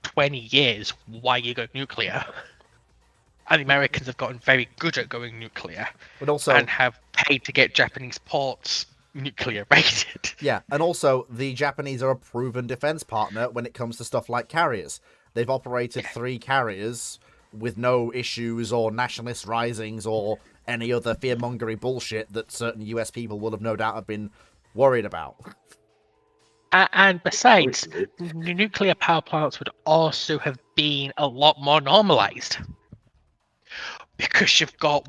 20 years why you go nuclear. And the Americans have gotten very good at going nuclear. But also, and have paid to get Japanese ports nuclear rated. Yeah, and also the Japanese are a proven defense partner when it comes to stuff like carriers. They've operated 3 carriers with no issues or nationalist risings or any other fear-mongering bullshit that certain US people will have no doubt have been worried about. And besides, nuclear power plants would also have been a lot more normalized. Because you've got,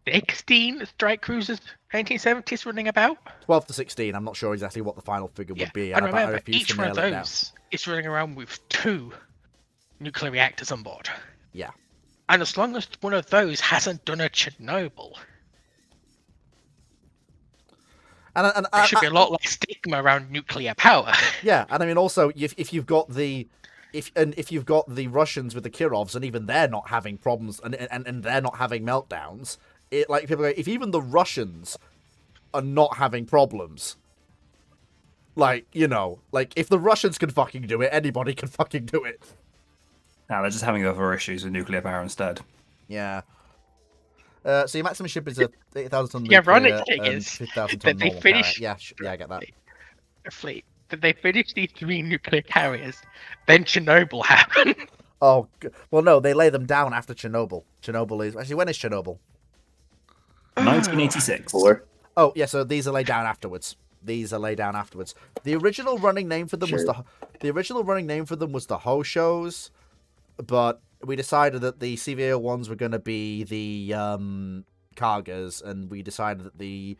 16 strike cruisers 1970s running about? 12 to 16, I'm not sure exactly what the final figure would be. And remember, each one of those is running around with 2 nuclear reactors on board. Yeah. And as long as one of those hasn't done a Chernobyl, there should be a lot less stigma around nuclear power. Yeah, and I mean also if you've got the if you've got the Russians with the Kirovs and even they're not having problems and they're not having meltdowns, it like people go, if even the Russians are not having problems, like, you know, like if the Russians can fucking do it, anybody can fucking do it. Now they're just having other issues with nuclear power instead. Yeah. So your maximum ship is a 8,000 ton The ironic nuclear thing and is 50,000 ton that they normal carrier. finished Yeah, I get that. a fleet. That they finished these 3 nuclear carriers, then Chernobyl happened. Oh, well, no, they lay them down after Chernobyl. Chernobyl is actually, when is Chernobyl? 1986. Oh, yeah. So these are laid down afterwards. The original running name for them was the original running name for them was the Hoshos, but we decided that the CVA ones were going to be the Kagas, and we decided that the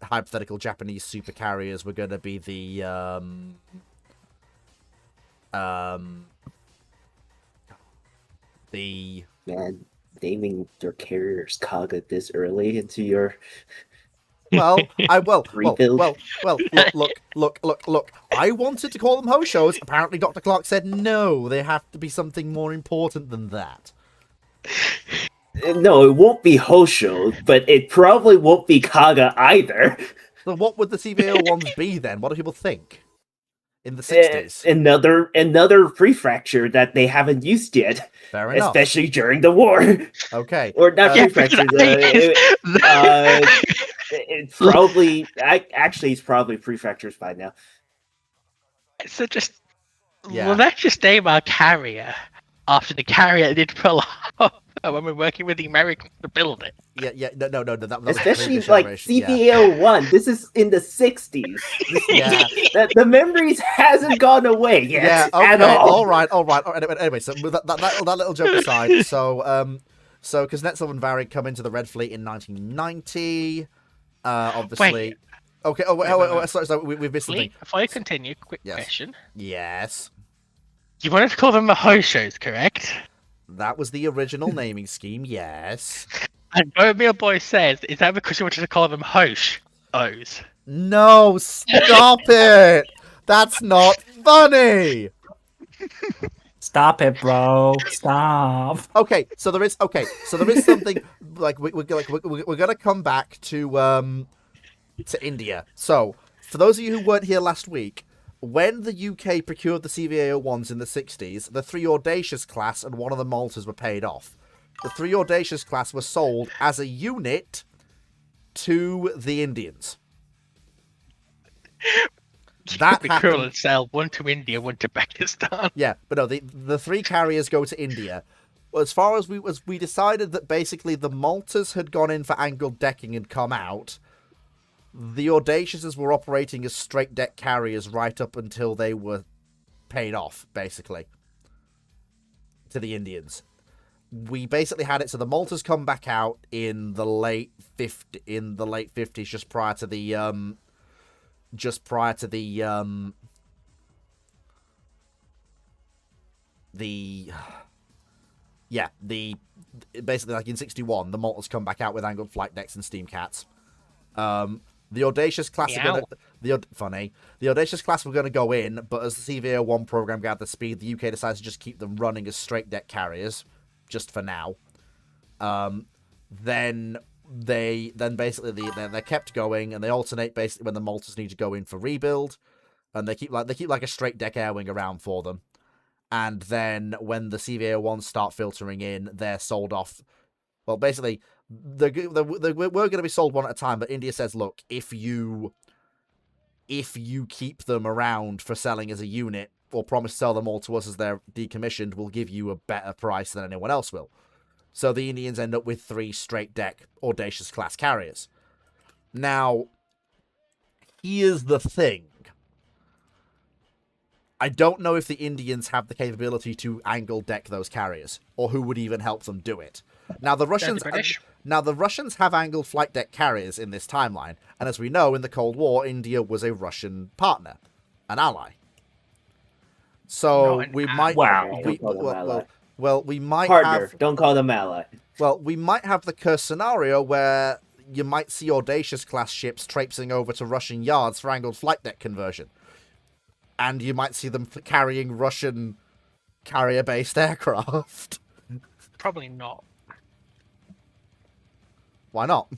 hypothetical Japanese super carriers were going to be the Man, naming your carriers Kaga this early into your Well, rebuild. look. I wanted to call them Hoshos. Apparently, Dr. Clark said no. They have to be something more important than that. No, it won't be Hosho, but it probably won't be Kaga either. So what would the CVAO ones be then? What do people think? In the 60s? Another prefracture that they haven't used yet. Fair enough. Especially during the war. Okay. Or not prefracture. It's probably... Actually, it's probably prefractures by now. So just... Yeah. Well, let's just name our carrier after the carrier did pull off when we're working with the Americans to build it. Yeah, no. That was Especially the like previous generation. CVAO1. This is in the 60s. Yeah. The memories hasn't gone away yet. Yeah, okay, at all. all right. Anyway, so with that little joke aside, so Kuznetsov and Varig come into the Red Fleet in 1990. Obviously. Wait. Okay. Oh, wait, sorry, we've missed something. Before you continue, quick Yes. question. Yes, You wanted to call them the Hoshos, correct? that was the original naming scheme. Yes. And Romeo Boy says, is that because you wanted to call them Hosh-Os? No, stop it. That's not funny. Stop it, bro. Stop. Okay, so there is something like we're gonna come back to India. So for those of you who weren't here last week, when the UK procured the CVAO ones in the 60s, the 3 Audacious class and one of the Maltas were paid off. The 3 Audacious class were sold as a unit to the Indians. That Be cruel and sell one to India, one to Pakistan. Yeah, but no, the 3 carriers go to India. As far as we decided that basically the Maltas had gone in for angled decking and come out, the Audaciouses were operating as straight deck carriers right up until they were paid off, basically, to the Indians. We basically had it so the Maltas come back out in the late 50s, just prior to basically like in 61, the Maltas come back out with angled flight decks and steam cats. The Audacious class the Audacious class were going to go in, but as the CVA-1 program gathered speed, the UK decides to just keep them running as straight deck carriers, just for now. Then they're kept going, and they alternate basically when the Maltas need to go in for rebuild, and they keep like a straight deck air wing around for them. And then when the CVA-1s start filtering in, they're sold off. Well, basically, we're going to be sold one at a time, but India says, look, if you keep them around for selling as a unit, or promise to sell them all to us as they're decommissioned, we'll give you a better price than anyone else will. So the Indians end up with 3 straight deck Audacious class carriers. Now, here's the thing. I don't know if the Indians have the capability to angle deck those carriers, or who would even help them do it. Now the Russians have angled flight deck carriers in this timeline, and as we know, in the Cold War, India was a Russian partner, an ally. So we might Well, we might Partner, have... don't call them ally. Well, we might have the curse scenario where you might see Audacious-class ships traipsing over to Russian yards for angled flight deck conversion. And you might see them carrying Russian carrier-based aircraft. Probably not. Why not?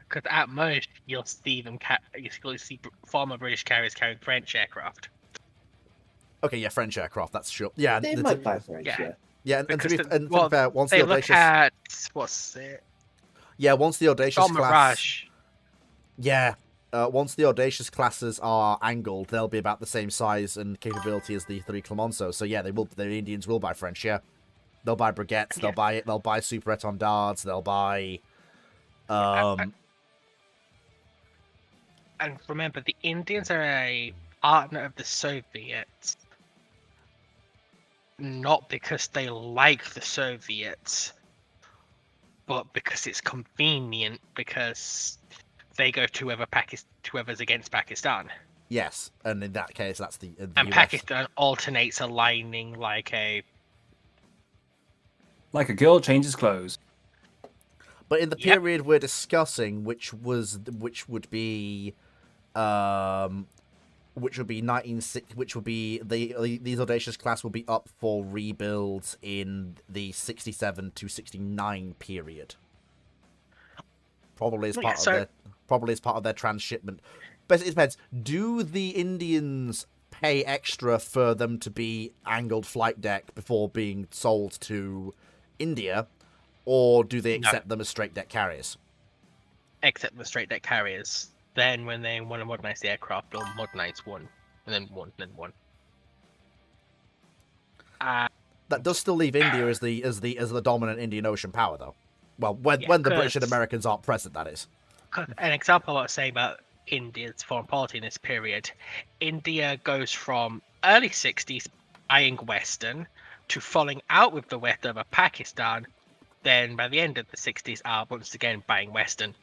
Because at most, you'll see them. You'll see former British carriers carrying French aircraft. Okay, yeah, French aircraft, that's sure. Yeah, They might buy French, yeah. Yeah, and to be well, fair, once they the Audacious... look at... What's it? Yeah, once the Audacious class... Mirage. Yeah, once the Audacious classes are angled, they'll be about the same size and capability as the 3 Clemenceaux. So yeah, the Indians will buy French, yeah. They'll buy briquettes, Yeah. they'll buy super étendards, they'll buy... And remember, the Indians are a partner of the Soviets, not because they like the Soviets, but because it's convenient, because they go to whoever's against Pakistan. Yes, and in that case, that's the And US. Pakistan alternates aligning like a... Like a girl changes clothes. But in the Yep. period we're discussing, which would be 1960, these Audacious class will be up for rebuilds in the 67 to 69 period. Probably as part of their transshipment. But it depends. Do the Indians pay extra for them to be angled flight deck before being sold to India, or do they accept them as straight deck carriers? Except the straight deck carriers. Then when they want to modernize the aircraft, they'll modernize one, and then one, and then one. That does still leave India as the dominant Indian Ocean power, though. Well, when the British and Americans aren't present, that is. An example of what I was saying about India's foreign policy in this period, India goes from early 60s eyeing Western to falling out with the West over Pakistan. Then by the end of the 60s, are once again buying Western.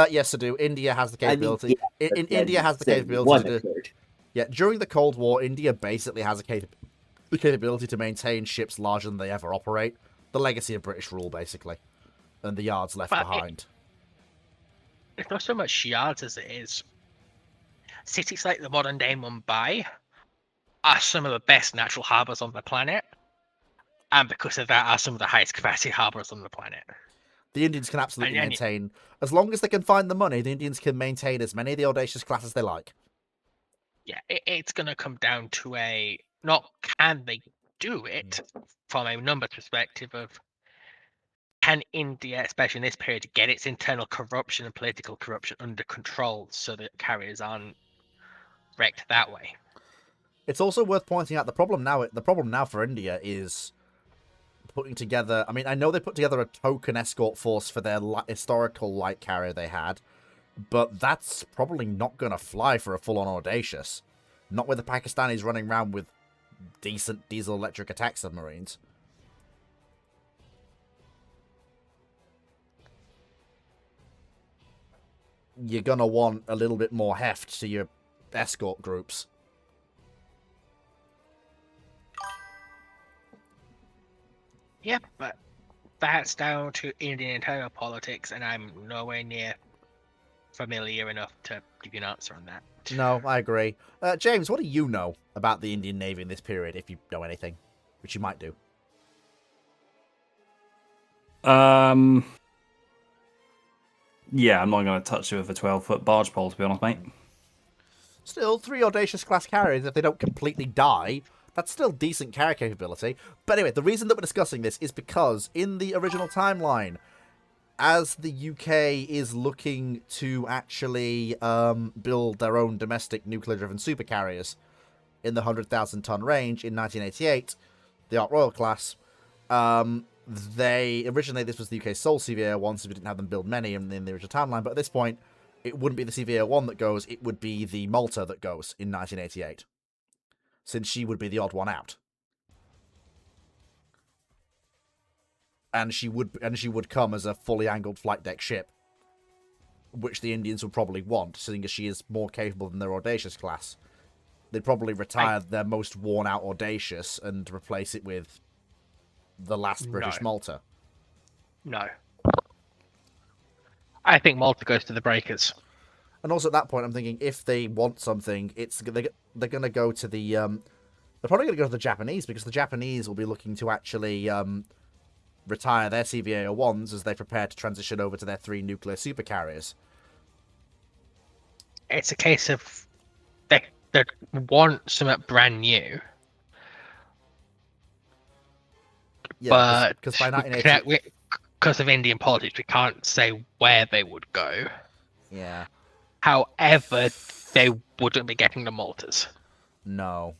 Yes, I do. India has the capability. India has the capability to. Yeah, during the Cold War, India basically has the capability to maintain ships larger than they ever operate. The legacy of British rule, basically, and the yards left behind. It's not so much yards as it is cities like the modern day Mumbai are some of the best natural harbors on the planet, and because of that, are some of the highest capacity harbors on the planet. The Indians can absolutely maintain, as long as they can find the money, the Indians can maintain as many of the Audacious class as they like. Yeah, it's going to come down to not can they do it from a numbers perspective of can India, especially in this period, get its internal corruption and political corruption under control so that carriers aren't wrecked that way. It's also worth pointing out the problem now for India is putting together... I mean, I know they put together a token escort force for their historical light carrier they had, but that's probably not going to fly for a full-on Audacious. Not with the Pakistanis running around with decent diesel-electric attack submarines. You're going to want a little bit more heft to your escort groups. Yeah, but that's down to Indian internal politics, and I'm nowhere near familiar enough to give you an answer on that. No, I agree. James, what do you know about the Indian Navy in this period, if you know anything? Which you might do. Yeah, I'm not going to touch it with a 12-foot barge pole, to be honest, mate. Still, 3 Audacious class carriers, if they don't completely die, that's still decent carrier capability. But anyway, the reason that we're discussing this is because in the original timeline, as the UK is looking to actually build their own domestic nuclear-driven supercarriers in the 100,000-ton range in 1988, the Ark Royal class, originally this was the UK's sole CVA-01, so we didn't have them build many in the original timeline, but at this point, it wouldn't be the CVA-01 that goes, it would be the Malta that goes in 1988, since she would be the odd one out. And she would come as a fully angled flight deck ship, which the Indians would probably want, seeing as she is more capable than their Audacious class. They'd probably retire their most worn-out Audacious and replace it with the last British Malta. No. I think Malta goes to the Breakers. And also at that point, I'm thinking if they want something, they're going to go to the... they're probably going to go to the Japanese, because the Japanese will be looking to actually retire their CVA-01s as they prepare to transition over to their 3 nuclear supercarriers. It's a case of they want something brand new. Yeah, but because by 1980... because of Indian politics, we can't say where they would go. Yeah. However, they wouldn't be getting the Maltas. No.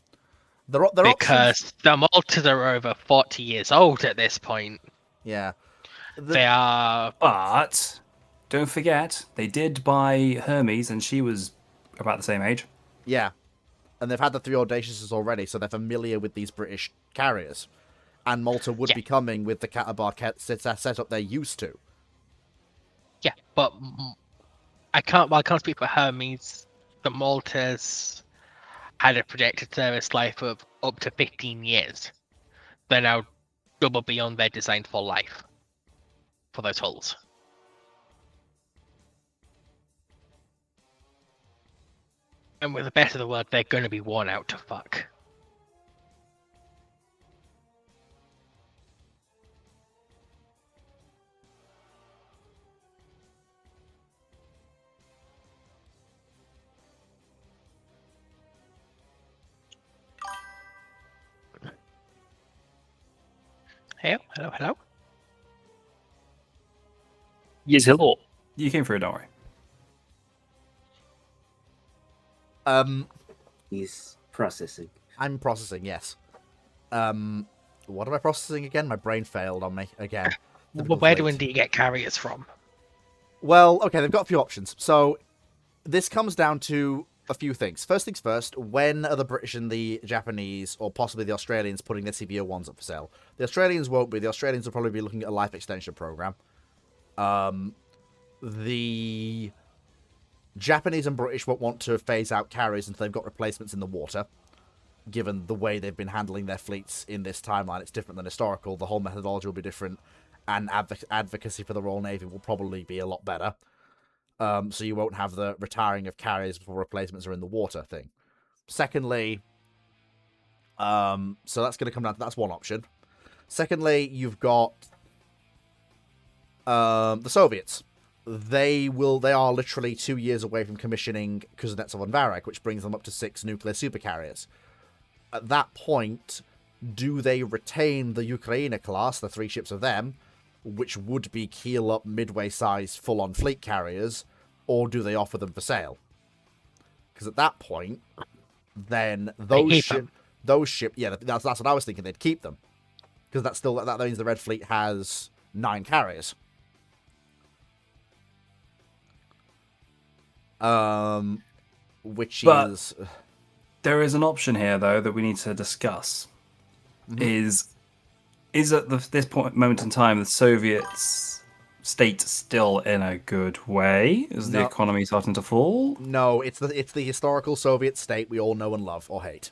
Because the Maltas are over 40 years old at this point. Yeah. They are... But don't forget, they did buy Hermes, and she was about the same age. Yeah. And they've had the 3 Audaciouses already, so they're familiar with these British carriers. And Malta would be coming with the Catabar setup they're used to. Yeah, but I can't speak for Hermes. The Maltas had a projected service life of up to 15 years. They're now double beyond their design for life for those hulls. And with the best of the word, they're going to be worn out to fuck. Hello. Yes, hello. You came through, don't worry. He's processing. I'm processing, yes. What am I processing again? My brain failed on me again. Well, where do India get carriers from? Well, okay, they've got a few options. So this comes down to a few things. First things first, when are the British and the Japanese, or possibly the Australians, putting their CVO-1s up for sale? The Australians won't be. The Australians will probably be looking at a life extension program. The Japanese and British won't want to phase out carriers until they've got replacements in the water. Given the way they've been handling their fleets in this timeline, it's different than historical. The whole methodology will be different, and advocacy for the Royal Navy will probably be a lot better. So you won't have the retiring of carriers before replacements are in the water thing. Secondly, so that's going to come down to, that's one option. Secondly, you've got the Soviets. They are literally 2 years away from commissioning Kuznetsov and Varag, which brings them up to 6 nuclear supercarriers. At that point, do they retain the Ukraina class, the 3 ships of them, which would be keel-up, midway-sized, full-on fleet carriers, or do they offer them for sale? Because at that point, then those ships, yeah, that's what I was thinking. They'd keep them, because that means the Red Fleet has 9 carriers. Is there is an option here though that we need to discuss. Is at this moment in time the Soviets state still in a good way? Is the economy starting to fall? No, it's the historical Soviet state we all know and love or hate.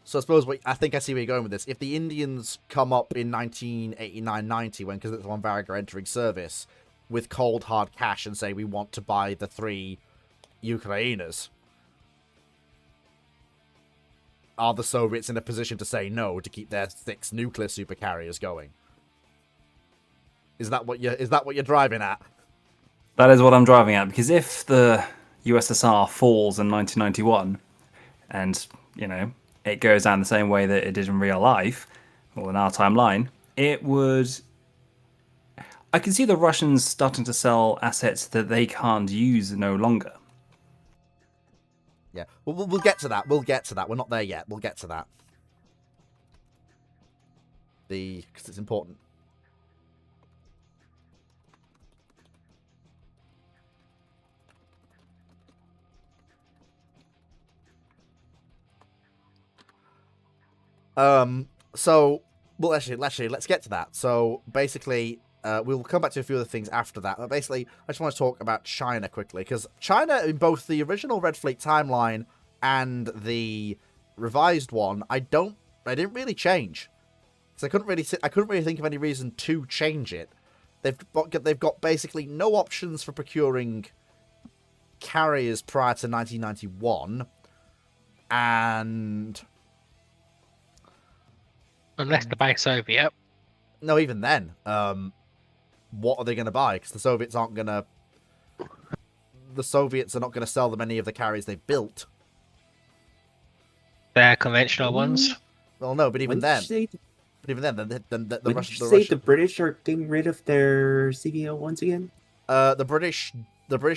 So I suppose I think I see where you're going with this. If the Indians come up in 1989-90 when Kuznetsov and Varag are entering service with cold hard cash and say we want to buy the 3 Ukrainas, are the Soviets in a position to say no to keep their 6 nuclear supercarriers going? Is that what you're driving at? That is what I'm driving at, because if the USSR falls in 1991, and it goes down the same way that it did in real life, or in our timeline, it would. I can see the Russians starting to sell assets that they can't use no longer. Yeah, we'll get to that. We'll get to that. We're not there yet. We'll get to that. Because it's important. So, well, actually, let's get to that. So, basically, we'll come back to a few other things after that. But basically, I just want to talk about China quickly, because China, in both the original Red Fleet timeline and the revised one, I didn't really change. So I couldn't really think of any reason to change it. They've got basically no options for procuring carriers prior to 1991, and unless they buy Soviet. No, even then, what are they going to buy? Because the Soviets are not going to sell them any of the carriers they've built. They're conventional ones. Well, no, but even then, the the British are getting rid of their CBO-1s again? The British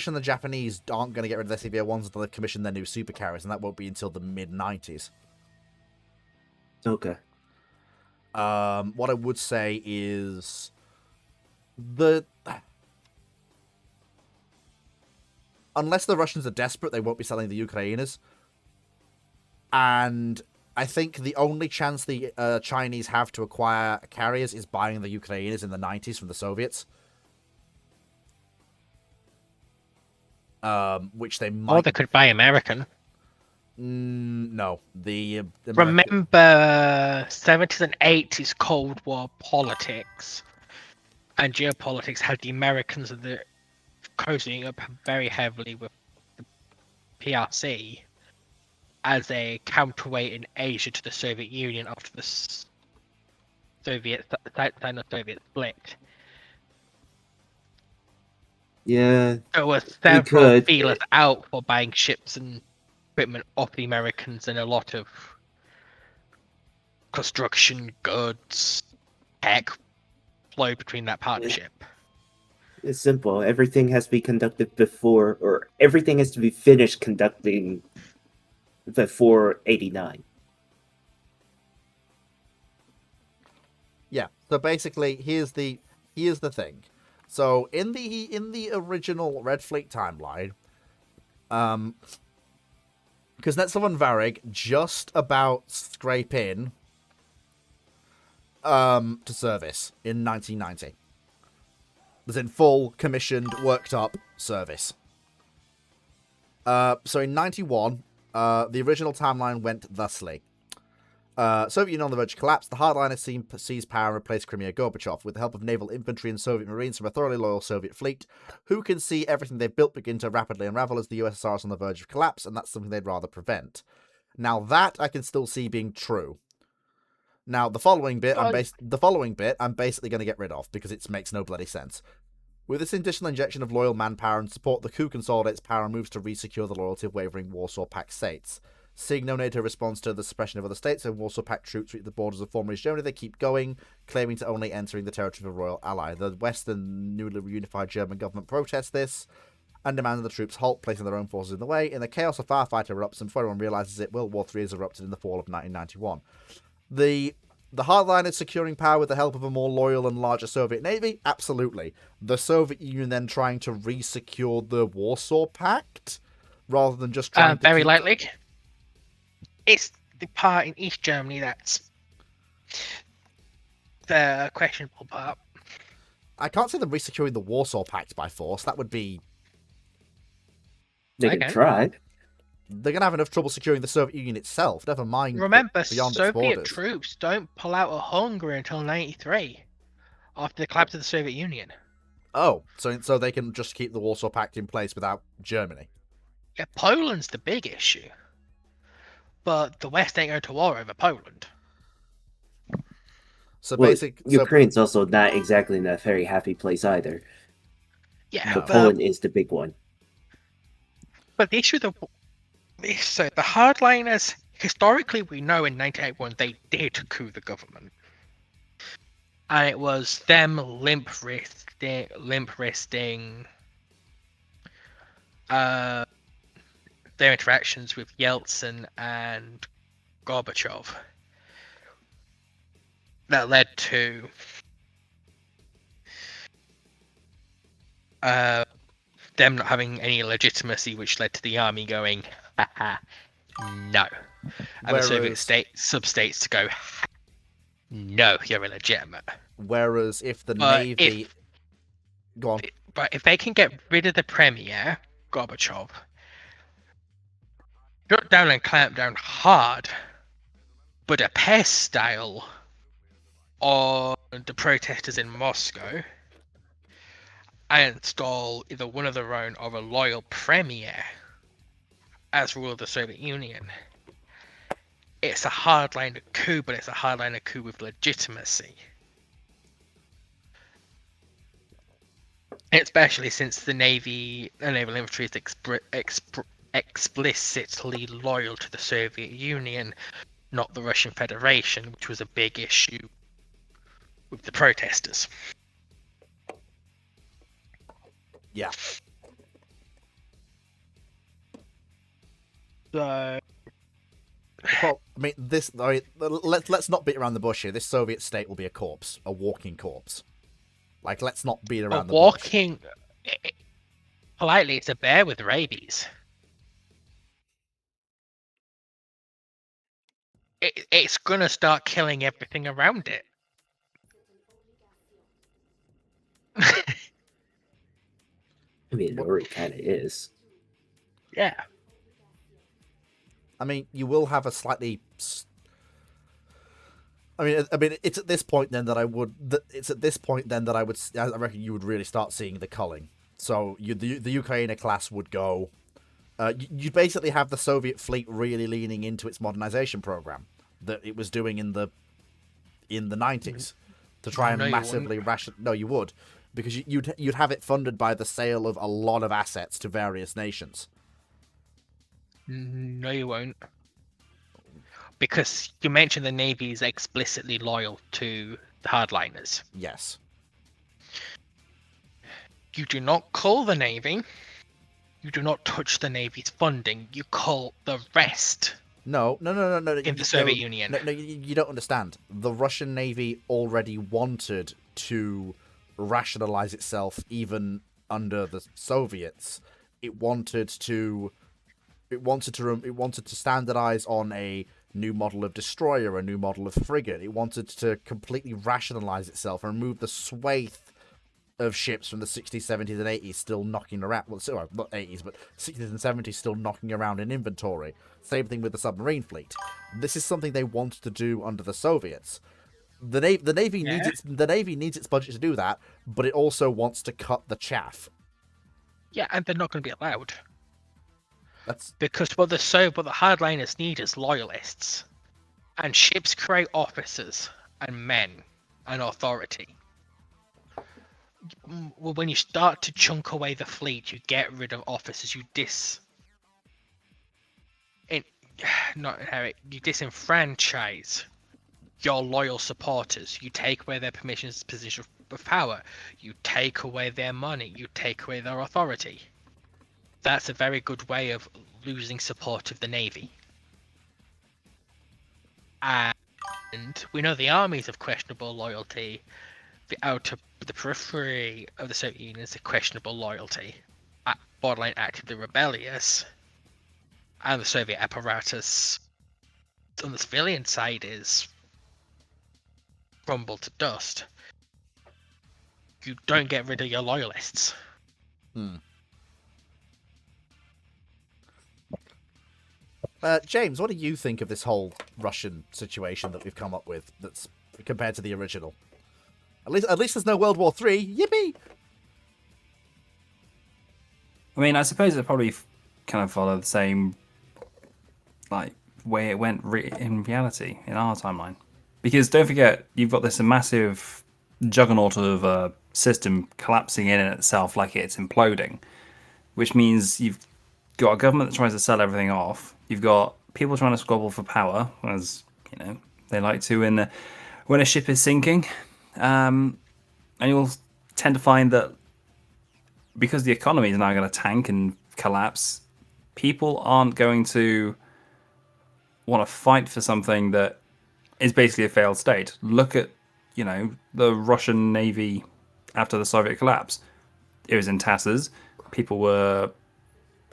and the Japanese aren't going to get rid of their CBO-1s until they've commissioned their new super carriers, and that won't be until the mid-90s. Okay. What I would say is unless the Russians are desperate, they won't be selling the Ukrainers. And I think the only chance the Chinese have to acquire carriers is buying the Ukrainers in the 90s from the Soviets. Which they might... Or they could buy American. No. The Remember 70s and 80s Cold War politics and geopolitics had the Americans cozying up very heavily with the PRC as a counterweight in Asia to the Soviet Union after the Soviet split. Yeah. There were several feelers out for buying ships and equipment off the Americans, and a lot of construction goods, tech flow between that partnership. It's simple. Everything has to be conducted before, or everything has to be finished conducting before 89. Yeah. So basically, here's the thing. So in the original Red Fleet timeline, Kuznetsov and Varig just about scrape in to service in 1990. As in full, commissioned, worked up service. So in 91, the original timeline went thusly. Soviet Union on the verge of collapse, the hardliners seized power and replaced Crimea Gorbachev with the help of naval infantry and Soviet Marines from a thoroughly loyal Soviet fleet, who can see everything they've built begin to rapidly unravel as the USSR is on the verge of collapse, and that's something they'd rather prevent. Now that I can still see being true. Now the following bit, I'm basically going to get rid of because it makes no bloody sense. With this additional injection of loyal manpower and support, the coup consolidates power and moves to re-secure the loyalty of wavering Warsaw Pact states. Seeing no NATO response to the suppression of other states and Warsaw Pact troops reach the borders of former East Germany, they keep going, claiming to only entering the territory of a royal ally. The Western newly reunified German government protests this and demand that the troops halt, placing their own forces in the way. In the chaos, a firefight erupts, and before everyone realizes it, World War III has erupted in the fall of 1991. The hardliners securing power with the help of a more loyal and larger Soviet Navy? Absolutely. The Soviet Union then trying to re-secure the Warsaw Pact? Rather than just trying to very likely. It's the part in East Germany that's the questionable part. I can't see them re-securing the Warsaw Pact by force. That would be... They can try. They're going to have enough trouble securing the Soviet Union itself, never mind Remember, beyond Soviet its troops don't pull out of Hungary until 93, after the collapse of the Soviet Union. Oh, so they can just keep the Warsaw Pact in place without Germany? Yeah, Poland's the big issue. But the West ain't going to war over Poland. So Ukraine's also not exactly in a very happy place either. Yeah, but Poland is the big one. But the issue the hardliners, historically we know in 1981 they did coup the government. And it was them limp wristing their interactions with Yeltsin and Gorbachev that led to them not having any legitimacy, which led to the army going, haha, no. And the Soviet sub-states to go, no, you're illegitimate. Whereas if the Navy... Go on. But if they can get rid of the Premier, Gorbachev, shut down and clamp down hard, Budapest style, on the protesters in Moscow, and install either one of their own or a loyal Premier as ruler of the Soviet Union, it's a hardliner coup, but it's a hardliner coup with legitimacy. Especially since the naval infantry is explicitly loyal to the Soviet Union, not the Russian Federation, which was a big issue with the protesters. Yeah. So, Well, I mean, let's not beat around the bush here. This Soviet state will be a corpse, a walking corpse. Like, let's not beat around the bush. Politely, it's a bear with rabies. It's gonna start killing everything around it. I mean, it already kind of is. Yeah. I mean, you will have a slightly. I mean, it's at this point then that I would. It's at this point then that I would. I reckon you would really start seeing the culling. So the Ukraine class would go. You basically have the Soviet fleet really leaning into its modernization program that it was doing in the 90s to try and massively ration. No, you would, because you'd have it funded by the sale of a lot of assets to various nations. No, you won't. Because you mentioned the Navy is explicitly loyal to the hardliners. Yes. You do not call the Navy. You do not touch the Navy's funding. You call the rest. No. In the Soviet Union. No, you don't understand. The Russian Navy already wanted to rationalize itself even under the Soviets. It wanted to standardize on a new model of destroyer, a new model of frigate. It wanted to completely rationalize itself and remove the swathe of ships from the 60s, 70s, and 80s still knocking around. Well, sorry, not 80s, but 60s and 70s still knocking around in inventory. Same thing with the submarine fleet. This is something they wanted to do under the Soviets. The Navy needs its budget to do that, but it also wants to cut the chaff. Yeah, and they're not going to be allowed. That's because what the hardliners need is loyalists, and ships create officers and men and authority. When you start to chunk away the fleet, you get rid of officers. You disenfranchise your loyal supporters. You take away their position of power. You take away their money. You take away their authority. That's a very good way of losing support of the Navy. And we know the armies of questionable loyalty. The periphery of the Soviet Union is a questionable loyalty, borderline actively rebellious, and the Soviet apparatus on the civilian side is crumbled to dust. You don't get rid of your loyalists. James, what do you think of this whole Russian situation that we've come up with that's compared to the original? At least there's no World War III. Yippee! I mean, I suppose it probably kind of followed the same way it went in reality in our timeline. Because don't forget, you've got this massive juggernaut of a system collapsing in itself like it's imploding, which means you've got a government that tries to sell everything off. You've got people trying to squabble for power, as they like to when a ship is sinking. And you'll tend to find that because the economy is now going to tank and collapse, people aren't going to want to fight for something that is basically a failed state. Look at, the Russian Navy after the Soviet collapse. It was in tatters. People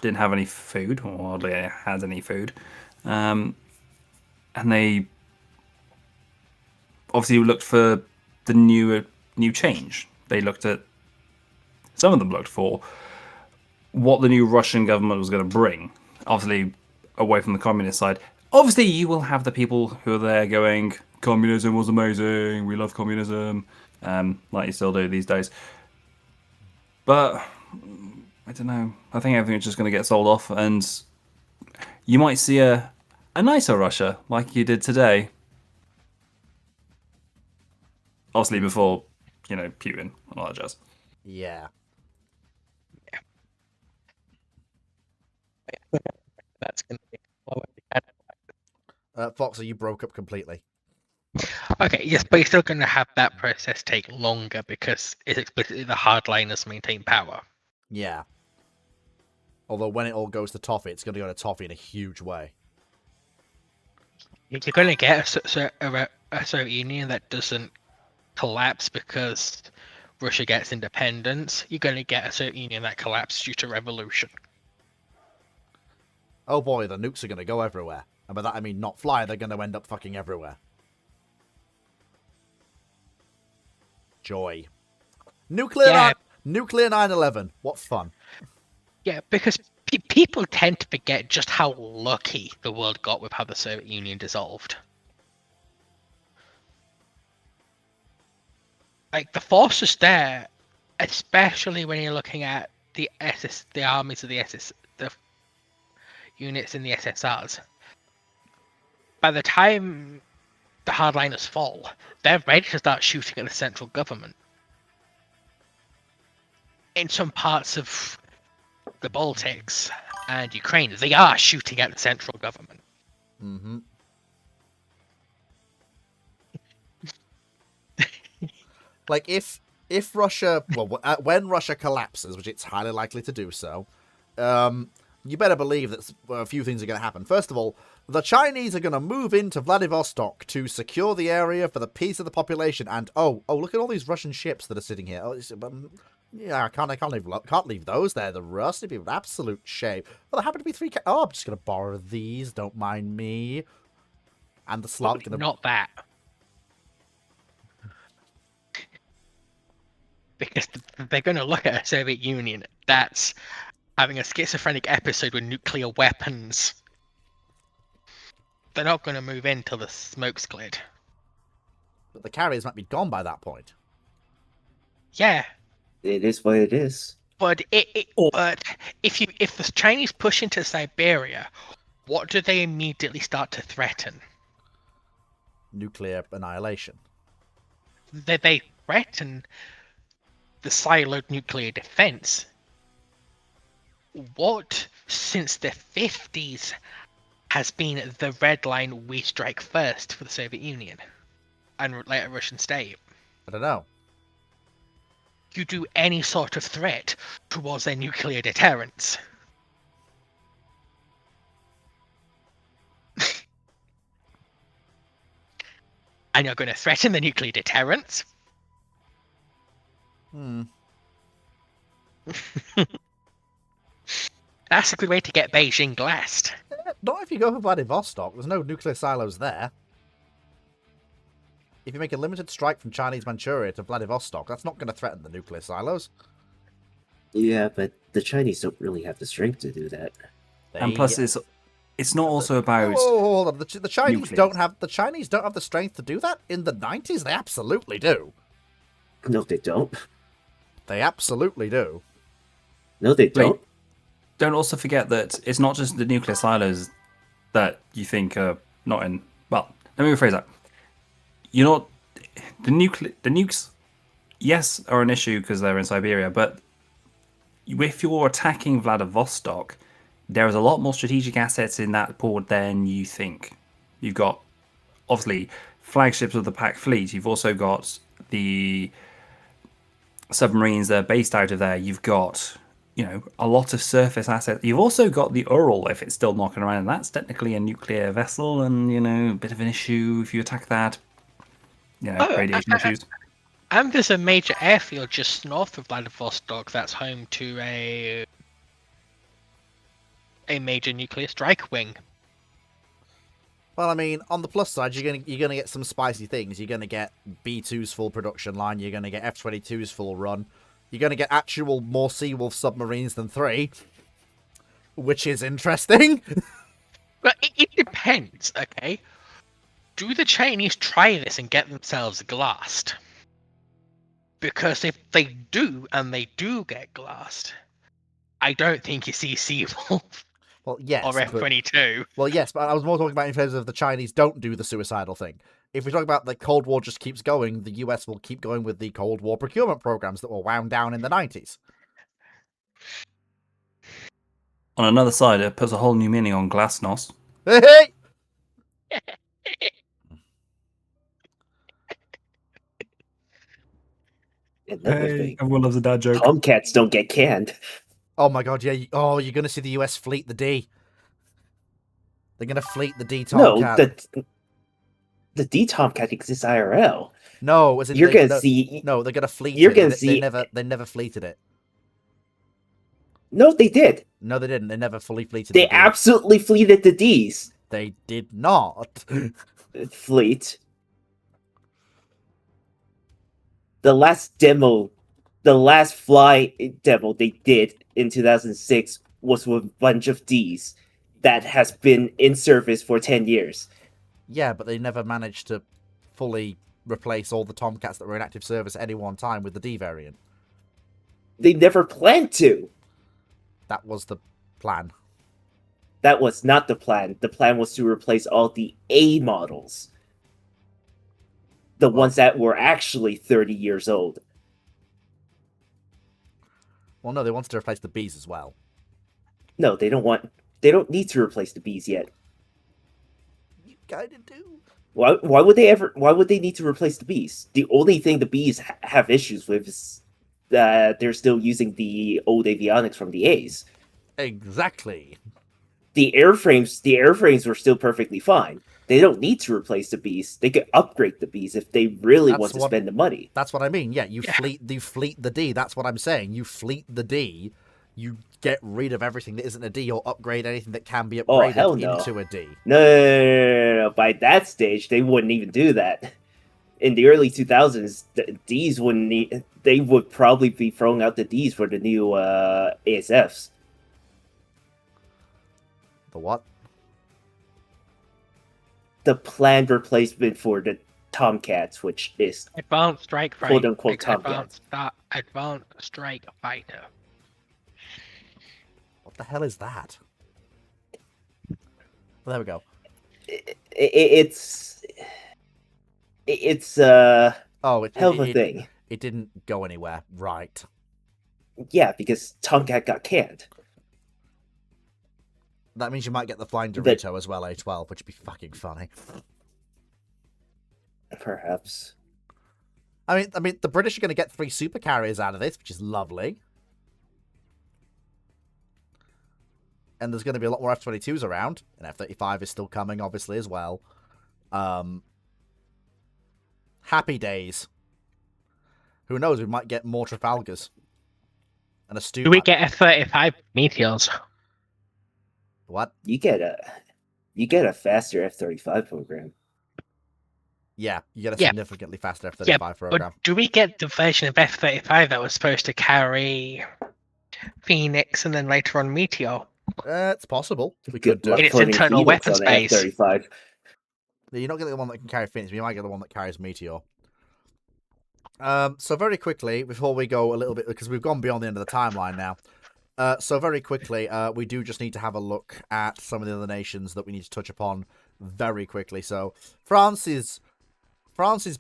didn't have any food, or hardly had any food. And they obviously looked for the new change. They looked at some of them looked for what the new Russian government was going to bring. Obviously, away from the communist side. Obviously, you will have the people who are there going, communism was amazing, we love communism, like you still do these days. But, I don't know. I think everything's just going to get sold off, and you might see a nicer Russia, like you did today. Obviously, before, Putin and all that jazz. Yeah. That's going to be Foxer, you broke up completely. okay. Yes, but you're still going to have that process take longer because it's explicitly the hardliners maintain power. Yeah. Although when it all goes to toffee, it's going to go to toffee in a huge way. You're going to get a Soviet Union that doesn't collapse because Russia gets independence. You're going to get a Soviet Union that collapses due to revolution. Oh boy, the nukes are going to go everywhere. And by that I mean not fly, they're going to end up fucking everywhere. Joy. Nuclear 9/11. What fun. Yeah, because people tend to forget just how lucky the world got with how the Soviet Union dissolved. Like, the force is there, especially when you're looking at the armies of the the units in the SSRs. By the time the hardliners fall, they're ready to start shooting at the central government. In some parts of the Baltics and Ukraine, they are shooting at the central government. Mm-hmm. Like, if Russia... Well, when Russia collapses, which it's highly likely to do so, you better believe that a few things are going to happen. First of all, the Chinese are going to move into Vladivostok to secure the area for the peace of the population. And, oh, look at all these Russian ships that are sitting here. Oh, yeah, I can't leave those there. The rust would be an absolute shame. Well, there happen to be 3... Oh, I'm just going to borrow these. Don't mind me. And the slot going to... Not that. Because they're going to look at a Soviet Union that's having a schizophrenic episode with nuclear weapons. They're not going to move in till the smoke's cleared. But the carriers might be gone by that point. Yeah. It is what it is. But but if the Chinese push into Siberia, what do they immediately start to threaten? Nuclear annihilation. They threaten the siloed nuclear defense. What, since the 50s, has been the red line we strike first for the Soviet Union and later Russian state? I don't know. You do any sort of threat towards their nuclear deterrence. And you're going to threaten the nuclear deterrence? That's a good way to get Beijing glassed. Not if you go for Vladivostok. There's no nuclear silos there. If you make a limited strike from Chinese Manchuria to Vladivostok, that's not going to threaten the nuclear silos. Yeah, but the Chinese don't really have the strength to do that. And plus, it's not also about. Oh, hold on. The Chinese nuclear. don't have the strength to do that. In the 90s, they absolutely do. No, they don't. They absolutely do. No, they don't. Don't also forget that it's not just the nuclear silos that you think are not in. Well, let me rephrase that. You're not the nukes. Yes, are an issue because they're in Siberia, but if you're attacking Vladivostok, there is a lot more strategic assets in that port than you think. You've got obviously flagships of the Pac fleet. You've also got the submarines that are based out of there. You've got, a lot of surface assets. You've also got the Ural, if it's still knocking around, and that's technically a nuclear vessel, and, a bit of an issue if you attack that. Radiation issues. And there's a major airfield just north of Vladivostok that's home to a major nuclear strike wing. Well, I mean, on the plus side, you're gonna get some spicy things. You're gonna get B2's full production line. You're gonna get F-22's full run. You're going to get actual more Seawolf submarines than 3, which is interesting. But it depends, okay? Do the Chinese try this and get themselves glassed? Because if they do, and they do get glassed, I don't think you see Seawolf Well, yes. or F-22. Well, yes, but I was more talking about in terms of the Chinese don't do the suicidal thing. If we talk about the Cold War just keeps going, the US will keep going with the Cold War procurement programs that were wound down in the 90s. On another side, it puts a whole new meaning on glasnost. Hey! Another thing. Everyone loves a dad joke. Tomcats don't get canned. Oh my god, yeah. Oh, you're going to see the US fleet the D. They're going to fleet the D Tomcat. No, the D Tomcat exists IRL. No, as in You're gonna see. No, they're going to fleet You're it. gonna They see. They never fleeted it. No, they did. No, they didn't. They never fully fleeted They the D. absolutely fleeted the Ds. They did not. Fleet. The last fly demo they did in 2006 was with a bunch of Ds that has been in service for 10 years. Yeah, but they never managed to fully replace all the Tomcats that were in active service at any one time with the D variant. They never planned to. That was the plan. That was not the plan. The plan was to replace all the A models. The ones that were actually 30 years old. Well, no, they wanted to replace the Bs as well. No, they don't need to replace the Bs yet. You kind of do. Why would they need to replace the Bs? The only thing the Bs have issues with is that they're still using the old avionics from the A's. Exactly. The airframes were still perfectly fine. They don't need to replace the Bs. They could upgrade the Bs if they really want to spend the money. That's what I mean. Yeah, you fleet the D. That's what I'm saying. You fleet the D. You get rid of everything that isn't a D, or upgrade anything that can be upgraded into a D. No. By that stage, they wouldn't even do that. In the early 2000s, the Ds wouldn't need. They would probably be throwing out the Ds for the new ASFs. The what? The planned replacement for the Tomcats, which is Advanced Strike Fighter. quote unquote Tomcats. Advanced Strike Fighter. What the hell is that? Well, there we go. It's hell of a thing. It didn't go anywhere, right? Yeah, because Tomcat got canned. That means you might get the Flying Dorito as well, A12, which would be fucking funny. Perhaps. I mean, the British are going to get 3 super carriers out of this, which is lovely. And there's going to be a lot more F-22s around, and F-35 is still coming, obviously, as well. Happy days. Who knows? We might get more Trafalgars. And a Stu. Do we get F-35 Meteors? What? You get a faster F-35 program. Yeah, you get a significantly faster F-35 program. But do we get the version of F-35 that was supposed to carry Phoenix and then later on Meteor? It's possible. We could do in its internal weapon space. You're not getting the one that can carry Phoenix, but you might get the one that carries Meteor. So very quickly, before we go a little bit, because we've gone beyond the end of the timeline now. So very quickly, we do just need to have a look at some of the other nations that we need to touch upon very quickly. So France is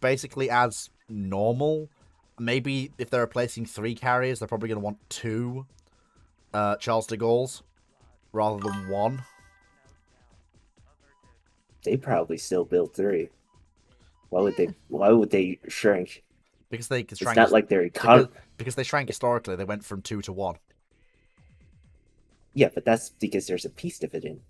basically as normal. Maybe if they're replacing 3 carriers, they're probably going to want 2 Charles de Gaulle's rather than 1. They probably still build 3. Why would they shrink? Because they shrank. It's not like they're because they shrank historically. They went from 2 to 1. Yeah, but that's because there's a peace dividend.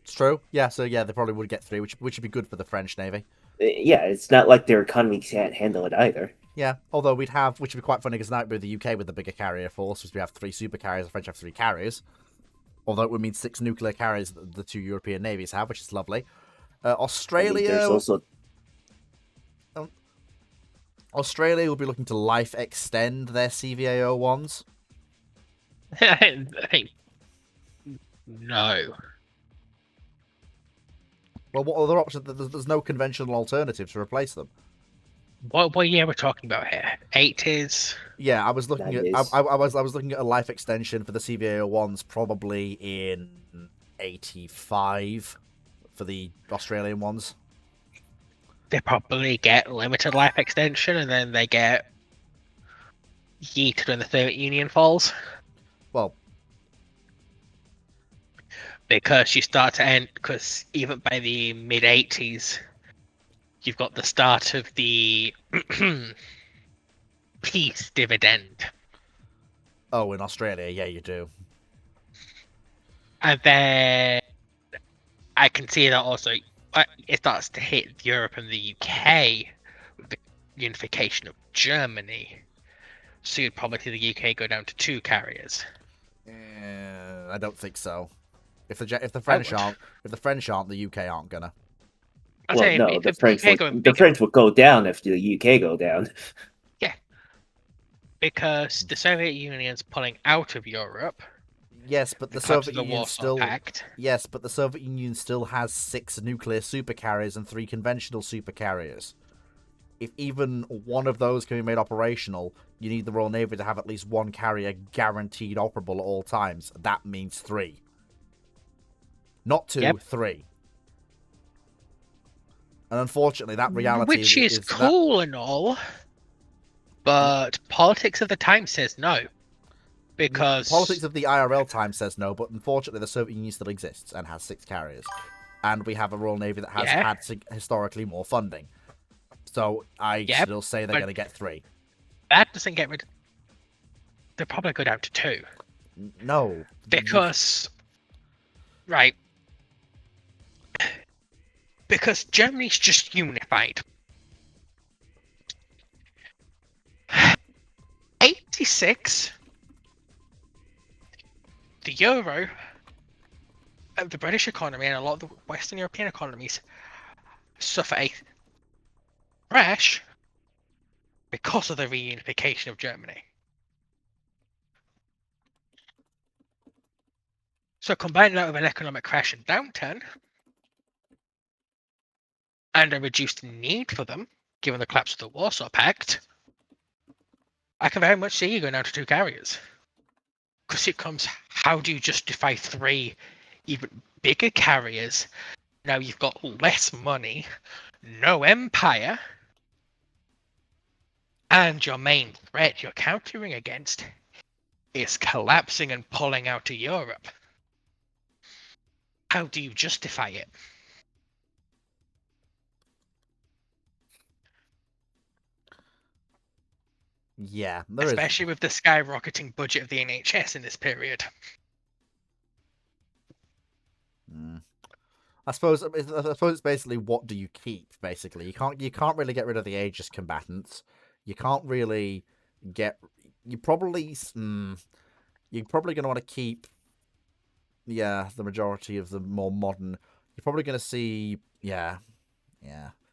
It's true. Yeah, so yeah, they probably would get 3, which would be good for the French Navy. Yeah, it's not like their economy can't handle it either. Yeah, although we'd have, which would be quite funny because now with the UK with the bigger carrier force, because we have 3 super carriers, the French have 3 carriers. Although it would mean 6 nuclear carriers that the 2 European navies have, which is lovely. Australia. There's also. Australia will be looking to life extend their CVAO ones. No. Well, what other options? There's no conventional alternative to replace them. What year we're talking about here? 80s? Yeah, I was looking at 90s. I was looking at a life extension for the CVAO ones probably in 85 for the Australian ones. They probably get limited life extension, and then they get yeeted when the Soviet Union falls. Well, because you start to end, because even by the mid 80s, you've got the start of the peace dividend. oh, in Australia, yeah, you do. And then I can see that also it starts to hit Europe and the UK with the unification of Germany. So you'd probably see the UK go down to 2 carriers. I don't think so. If the French aren't, the UK aren't gonna. Well, no, the French would go down if the UK go down. Yeah, because the Soviet Union's pulling out of Europe. Yes, but the collapse Soviet of the Union Warsaw still. Pact. Yes, but the Soviet Union still has 6 nuclear supercarriers and 3 conventional supercarriers. If even one of those can be made operational, you need the Royal Navy to have at least 1 carrier guaranteed operable at all times. That means 3. Not 2, 3. And unfortunately, that reality Which is cool and all, but politics of the time says no. Because politics of the IRL time says no, but unfortunately the Soviet Union still exists and has 6 carriers. And we have a Royal Navy that has had historically more funding. So I still say they're going to get 3. That doesn't get rid of... They'll probably go down to 2. No. Because... Right. Because Germany's just unified. 86... The euro, the British economy, and a lot of the Western European economies suffer a crash because of the reunification of Germany. So combine that with an economic crash and downturn, and a reduced need for them, given the collapse of the Warsaw Pact, I can very much see you going down to 2 carriers. Because it comes, how do you justify 3 even bigger carriers? Now you've got less money, no empire, and your main threat you're countering against is collapsing and pulling out of Europe. How do you justify it? Yeah, especially with the skyrocketing budget of the NHS in this period. I suppose it's basically what do you keep. Basically, you can't really get rid of the Aegis combatants. You can't really get. You're probably going to want to keep. Yeah, the majority of the more modern. You're probably going to see. Yeah.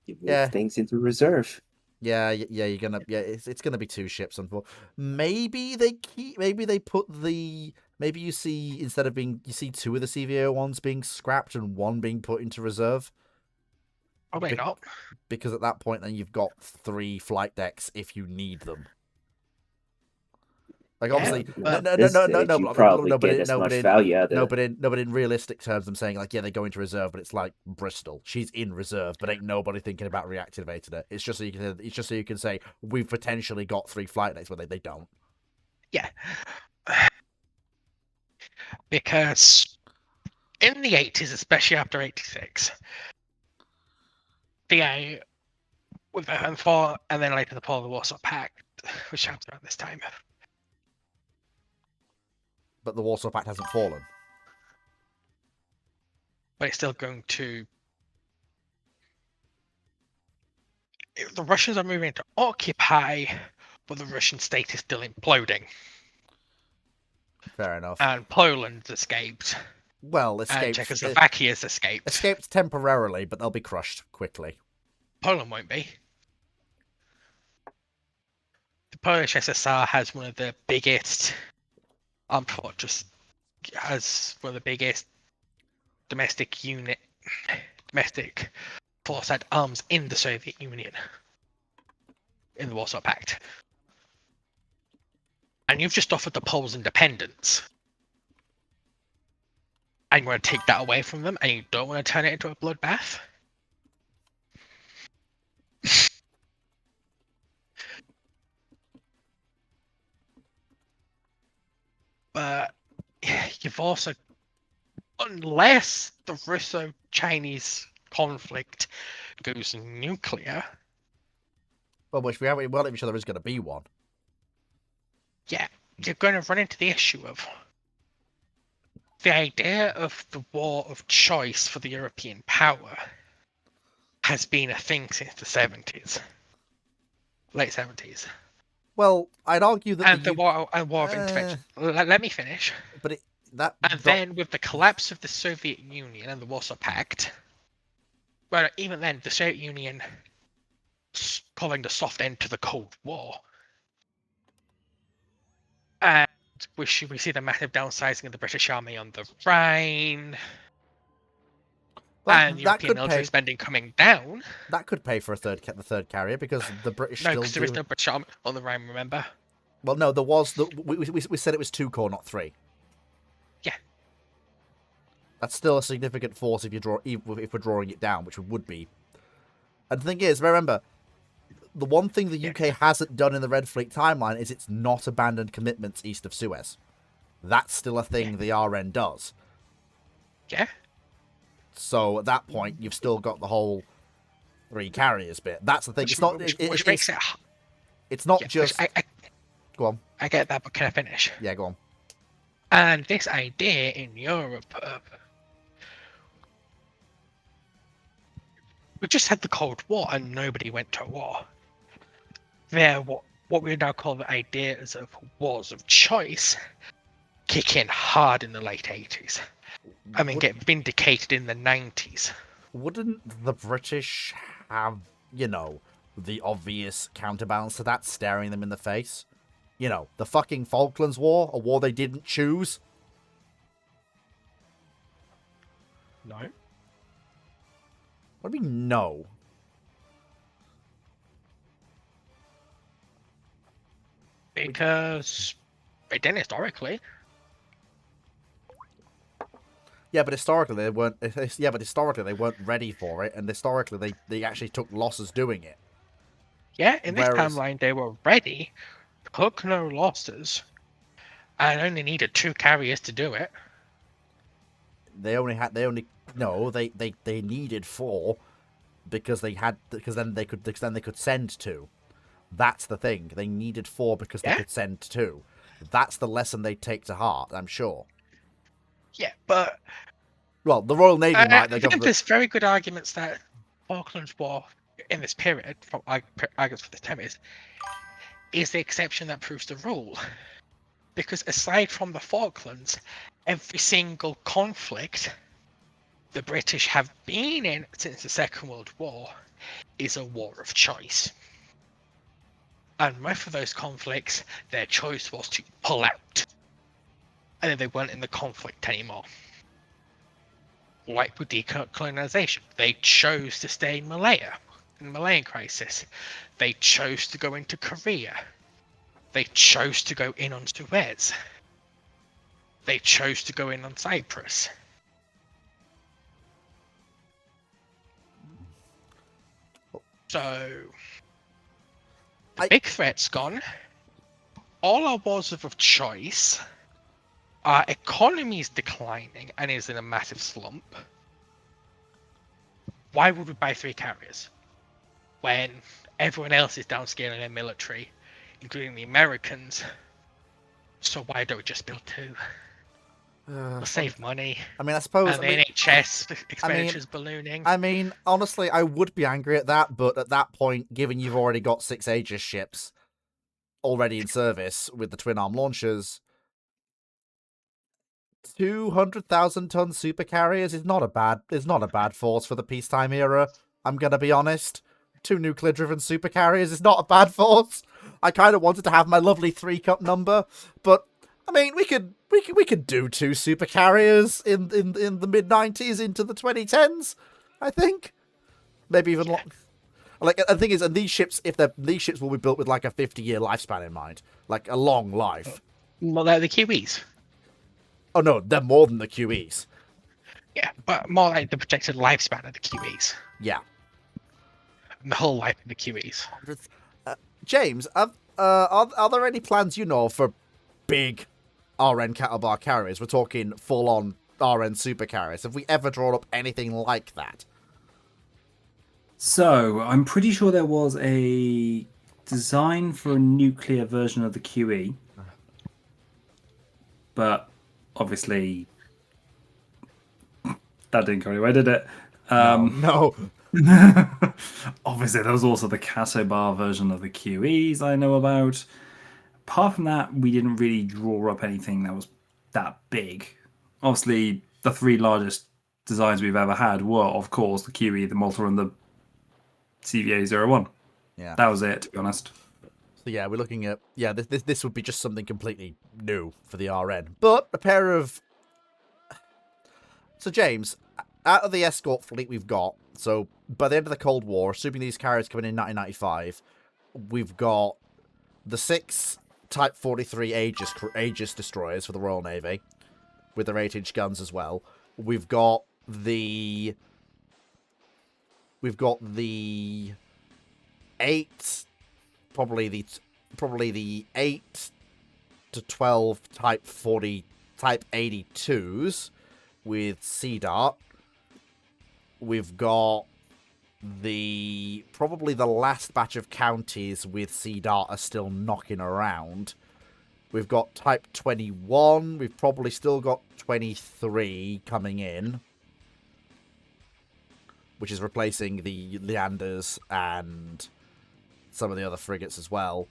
You move things into reserve. Yeah, you're gonna. Yeah, it's gonna be 2 ships. Maybe they put the. Maybe you see instead of you see 2 of the CVO ones being scrapped and 1 being put into reserve. Probably not. Because at that point, then you've got 3 flight decks if you need them. Like obviously, no, but in realistic terms, I'm saying like they go into reserve, but it's like Bristol. She's in reserve, but ain't nobody thinking about reactivating her. It's just so you can say we've potentially got 3 flight decks, but they don't. Yeah, because in the 80s, especially after 86, with the fall, and then later the fall of the Warsaw Pact, which happened around this time. But the Warsaw Pact hasn't fallen. But it's still going to... The Russians are moving to occupy, but the Russian state is still imploding. Fair enough. And Poland's escaped. Well, escaped. And Czechoslovakia's escaped. Escaped temporarily, but they'll be crushed quickly. Poland won't be. the Polish SSR has one of the biggest armed forces, has one of the biggest domestic force at arms in the Soviet Union, in the Warsaw Pact. And you've just offered the Poles independence. And you want to take that away from them, and you don't want to turn it into a bloodbath? But you've also, unless the Russo-Chinese conflict goes nuclear, Well, which we haven't, well, each other is going to be one. yeah, you're going to run into the issue of the idea of the war of choice for the European power has been a thing since the 70s, late 70s. Well, I'd argue that And the war of intervention. Let me finish. But then with the collapse of the Soviet Union and the Warsaw Pact, well, even then, the Soviet Union calling the soft end to the Cold War. And we see the massive downsizing of the British Army on the Rhine. And European military spending coming down. That could pay for the third carrier because the British no, still because there is no British Army on the Rhine, remember? Well, no, there was. We said it was 2 core, not 3. Yeah. That's still a significant force if we're drawing it down, which we would be. And the thing is, remember, the one thing the UK hasn't done in the Red Fleet timeline is it's not abandoned commitments east of Suez. That's still a thing the RN does. Yeah. So at that point, you've still got the whole 3 carriers bit. That's the thing. Which, it's not. Which makes it. It's not just. Go on. I get that, but can I finish? Yeah, go on. And this idea in Europe of we just had the Cold War and nobody went to war. There, what we now call the ideas of wars of choice kick in hard in the late 80s. I mean, get vindicated in the 90s. Wouldn't the British have, the obvious counterbalance to that staring them in the face? The fucking Falklands War, a war they didn't choose? No. What do you mean, no? Because they didn't historically. Yeah, but historically they weren't. Yeah, but historically they weren't ready for it, and historically they actually took losses doing it. Yeah, in this timeline they were ready, took no losses, and only needed 2 carriers to do it. They needed 4 because then they could send 2. That's the thing. They needed 4 because they could send 2. That's the lesson they take to heart, I'm sure. Yeah, but well, the Royal Navy might. I think there's very good arguments that Falklands War in this period, from arguments for this time, is the exception that proves the rule. Because aside from the Falklands, every single conflict the British have been in since the Second World War is a war of choice. And most of those conflicts, their choice was to pull out. And then they weren't in the conflict anymore. Like with decolonization, they chose to stay in Malaya, in the Malayan crisis. They chose to go into Korea. They chose to go in on Suez. They chose to go in on Cyprus. So, the big threat's gone. All our wars of choice. Our economy is declining and is in a massive slump. Why would we buy 3 carriers when everyone else is downscaling their military, including the Americans? So why don't we just build 2? We'll save money. I mean, I suppose. And the NHS expenditures ballooning. I mean, honestly, I would be angry at that, but at that point, given you've already got 6 Aegis ships already in service with the twin arm launchers, 200,000-ton super carriers is not a bad force for the peacetime era. I'm gonna be honest. 2 nuclear-driven super carriers is not a bad force. I kind of wanted to have my lovely 3-cup number, but I mean, we could do 2 super carriers in the mid-90s into the 2010s. I think maybe even long. Like the thing is, and these ships will be built with like a 50-year lifespan in mind, like a long life. Well, they're the QEs. Oh no, they're more than the QEs. Yeah, but more like the projected lifespan of the QEs. Yeah. And the whole life of the QEs. James, are there any plans you know for big RN cattle bar carriers? We're talking full-on RN super carriers. Have we ever drawn up anything like that? So, I'm pretty sure there was a design for a nuclear version of the QE. But, obviously, that didn't go anywhere, did it? No. Obviously, there was also the Casso Bar version of the QEs I know about. Apart from that, we didn't really draw up anything that was that big. Obviously, the 3 largest designs we've ever had were, of course, the QE, the Malta, and the CVA-01. Yeah. That was it, to be honest. So yeah, we're looking at this would be just something completely new for the RN. But a pair of So James, out of the escort fleet we've got, so by the end of the Cold War, assuming these carriers come in 1995, we've got the 6 Type 43 Aegis destroyers for the Royal Navy with their 8-inch guns as well. We've got the 8, probably the 8 to 12 Type 82s with Sea Dart. We've got probably the last batch of counties with Sea Dart are still knocking around. We've got Type 21. We've probably still got 23 coming in, which is replacing the Leanders and some of the other frigates as well.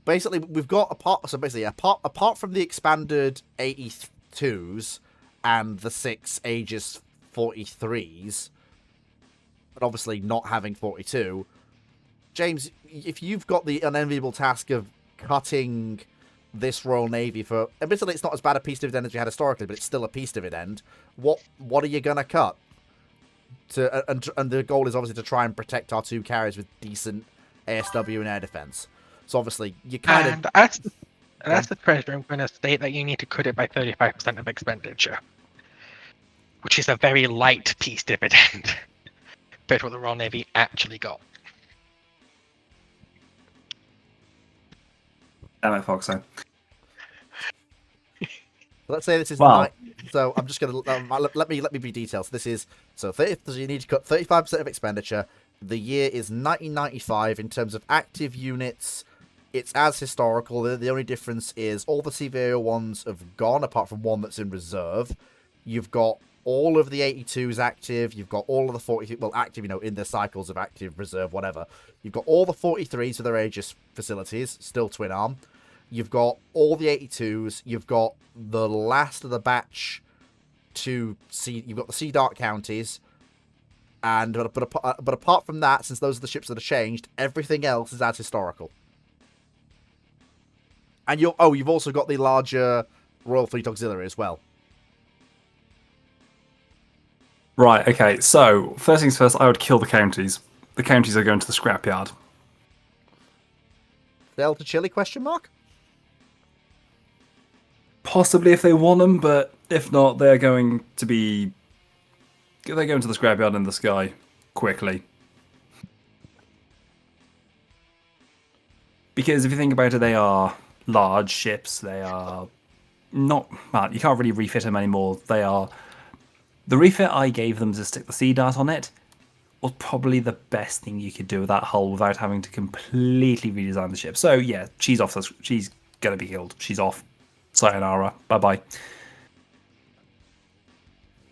Basically, we've got apart from the expanded 82s and the 6 Aegis 43s, but obviously not having 42, James, if you've got the unenviable task of cutting this Royal Navy for, admittedly it's not as bad a peace dividend as we had historically, but it's still a peace dividend, what are you gonna cut? And the goal is obviously to try and protect our 2 carriers with decent ASW and air defense. So obviously you kind of... And that's the pressure I'm going to state that you need to cut it by 35% of expenditure, which is a very light peace dividend compared to what the Royal Navy actually got. Damn it, Foxo. Let's say this is so I'm just going to let me be detailed. So this is so you need to cut 35% of expenditure. The year is 1995 in terms of active units. It's as historical. The only difference is all the CVA-01s have gone, apart from one that's in reserve. You've got all of the 82s active. You've got all of the 40, well, active, in their cycles of active, reserve, whatever. You've got all the 43s with their Aegis facilities, still twin arm. You've got all the 82s. You've got the last of the batch to see. You've got the Sea Dart counties. But apart from that, since those are the ships that are changed, everything else is as historical. And you've also got the larger Royal Fleet Auxiliary as well. Right, okay, so first things first, I would kill the counties. The counties are going to the scrapyard. Fail to Chile, question mark? Possibly if they want them, but if not, they're going to the scrapyard in the sky quickly. Because if you think about it, they are large ships. They are not... Well, you can't really refit them anymore. They are... The refit I gave them to stick the Sea Dart on it was probably the best thing you could do with that hull without having to completely redesign the ship. So, yeah, she's off. She's going to be killed. She's off. Sayonara. Bye-bye.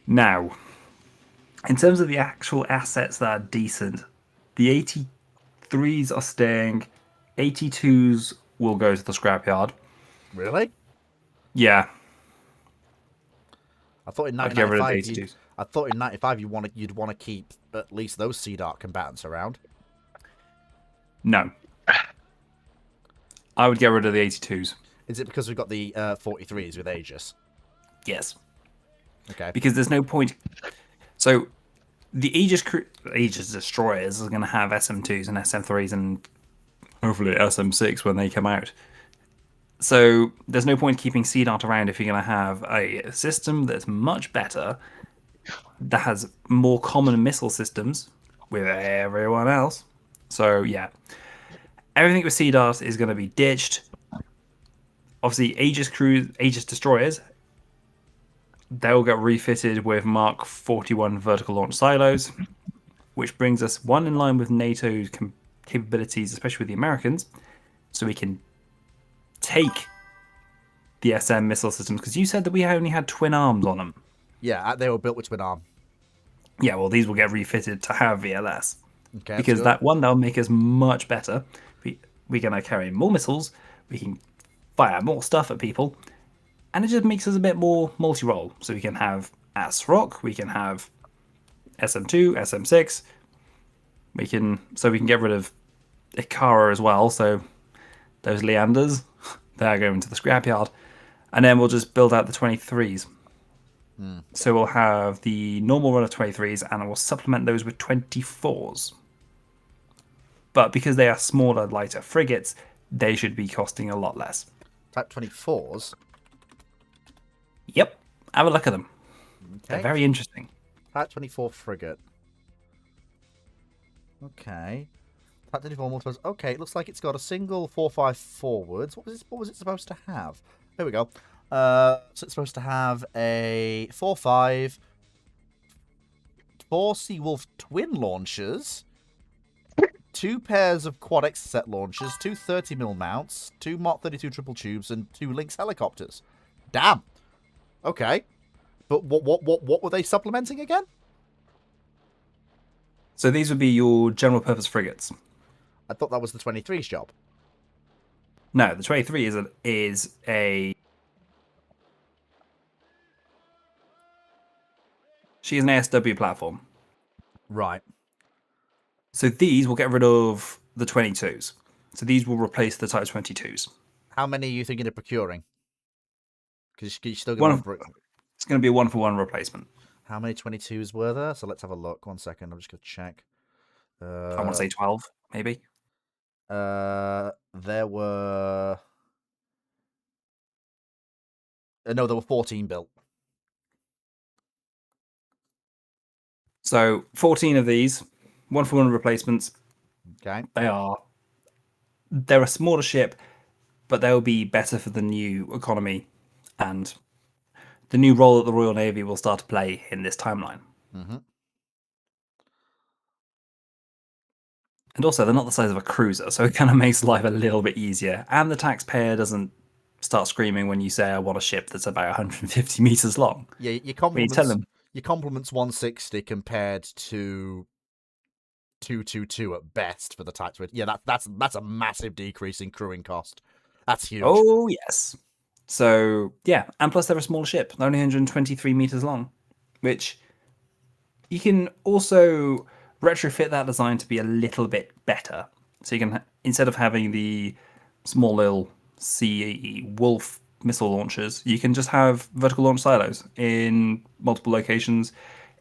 Now, in terms of the actual assets that are decent, the 83s are staying. 82s will go to the scrapyard. Really? Yeah. I thought in 1995 you'd want to keep at least those Sea Dart combatants around. No. I would get rid of the 82s. Is it because we've got the 43s with Aegis? Yes. Okay. Because there's no point. So the Aegis destroyers are going to have SM2s and SM3s and hopefully SM6 when they come out. So there's no point keeping Sea Dart around if you're going to have a system that's much better, that has more common missile systems with everyone else. So yeah, everything with Sea Dart is going to be ditched. Obviously, Aegis destroyers, they'll get refitted with Mark 41 vertical launch silos, which brings us one in line with NATO's capabilities, especially with the Americans, so we can take the SM missile systems. Because you said that we only had twin arms on them. Yeah, they were built with twin arm. Yeah, well, these will get refitted to have VLS. Okay, because that'll make us much better. We're going to carry more missiles. We can fire more stuff at people, and it just makes us a bit more multi-role. So we can have AS-ROC, we can have SM2, SM6. We can get rid of Ikara as well. So those Leanders, they're going to the scrapyard, and then we'll just build out the 23s. So we'll have the normal run of 23s, and we'll supplement those with 24s. But because they are smaller, lighter frigates, they should be costing a lot less. Type 24s? Yep. Have a look at them. Okay. They're very interesting. Type 24 frigate. Okay. Type 24 multiples. Okay, it looks like it's got a single 4-5 forwards. What was it supposed to have? There we go. So it's supposed to have a 4-5, 4 Seawolf twin launchers, 2 pairs of quad Exocet launchers, 2 30mm mounts, 2 Mark 32 triple tubes, and 2 Lynx helicopters. Damn. Okay. But what were they supplementing again? So these would be your general purpose frigates. I thought that was the 23's job. No, the 23 is a She is an ASW platform. Right. So these will get rid of the 22s. So these will replace the Type 22s. How many are you thinking of procuring? Because you're still going to... It's going to be a 1-for-1 replacement. How many 22s were there? So let's have a look. 1 second. I'm just going to check. I want to say 12, maybe. There were... no, there were 14 built. So 14 of these, 1-for-1 replacements. Okay. They're a smaller ship, but they'll be better for the new economy and the new role that the Royal Navy will start to play in this timeline. Mm-hmm. And also, they're not the size of a cruiser, so it kind of makes life a little bit easier. And the taxpayer doesn't start screaming when you say, I want a ship that's about 150 meters long. Yeah, your complements 160 compared to 222 at best for the Type 20. Yeah, that's a massive decrease in crewing cost. That's huge. Oh, yes. So, yeah, and plus they're a smaller ship. They're only 123 meters long, which you can also retrofit that design to be a little bit better. So you can, instead of having the small little Sea Wolf missile launchers, you can just have vertical launch silos in multiple locations.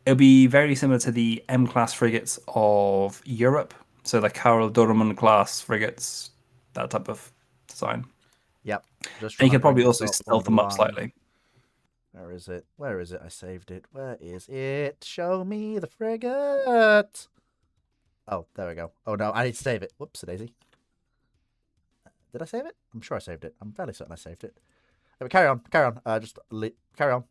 It'll be very similar to the M-class frigates of Europe. So the Karl Dohrmann class frigates, that type of design. Yep. And you can probably also stealth them up slightly. Where is it? Where is it? I saved it. Where is it? Show me the frigate. Oh, there we go. Oh, no, I need to save it. Whoops, daisy. Did I save it? I'm sure I saved it. I'm fairly certain I saved it. Anyway, carry on. Carry on. Carry on.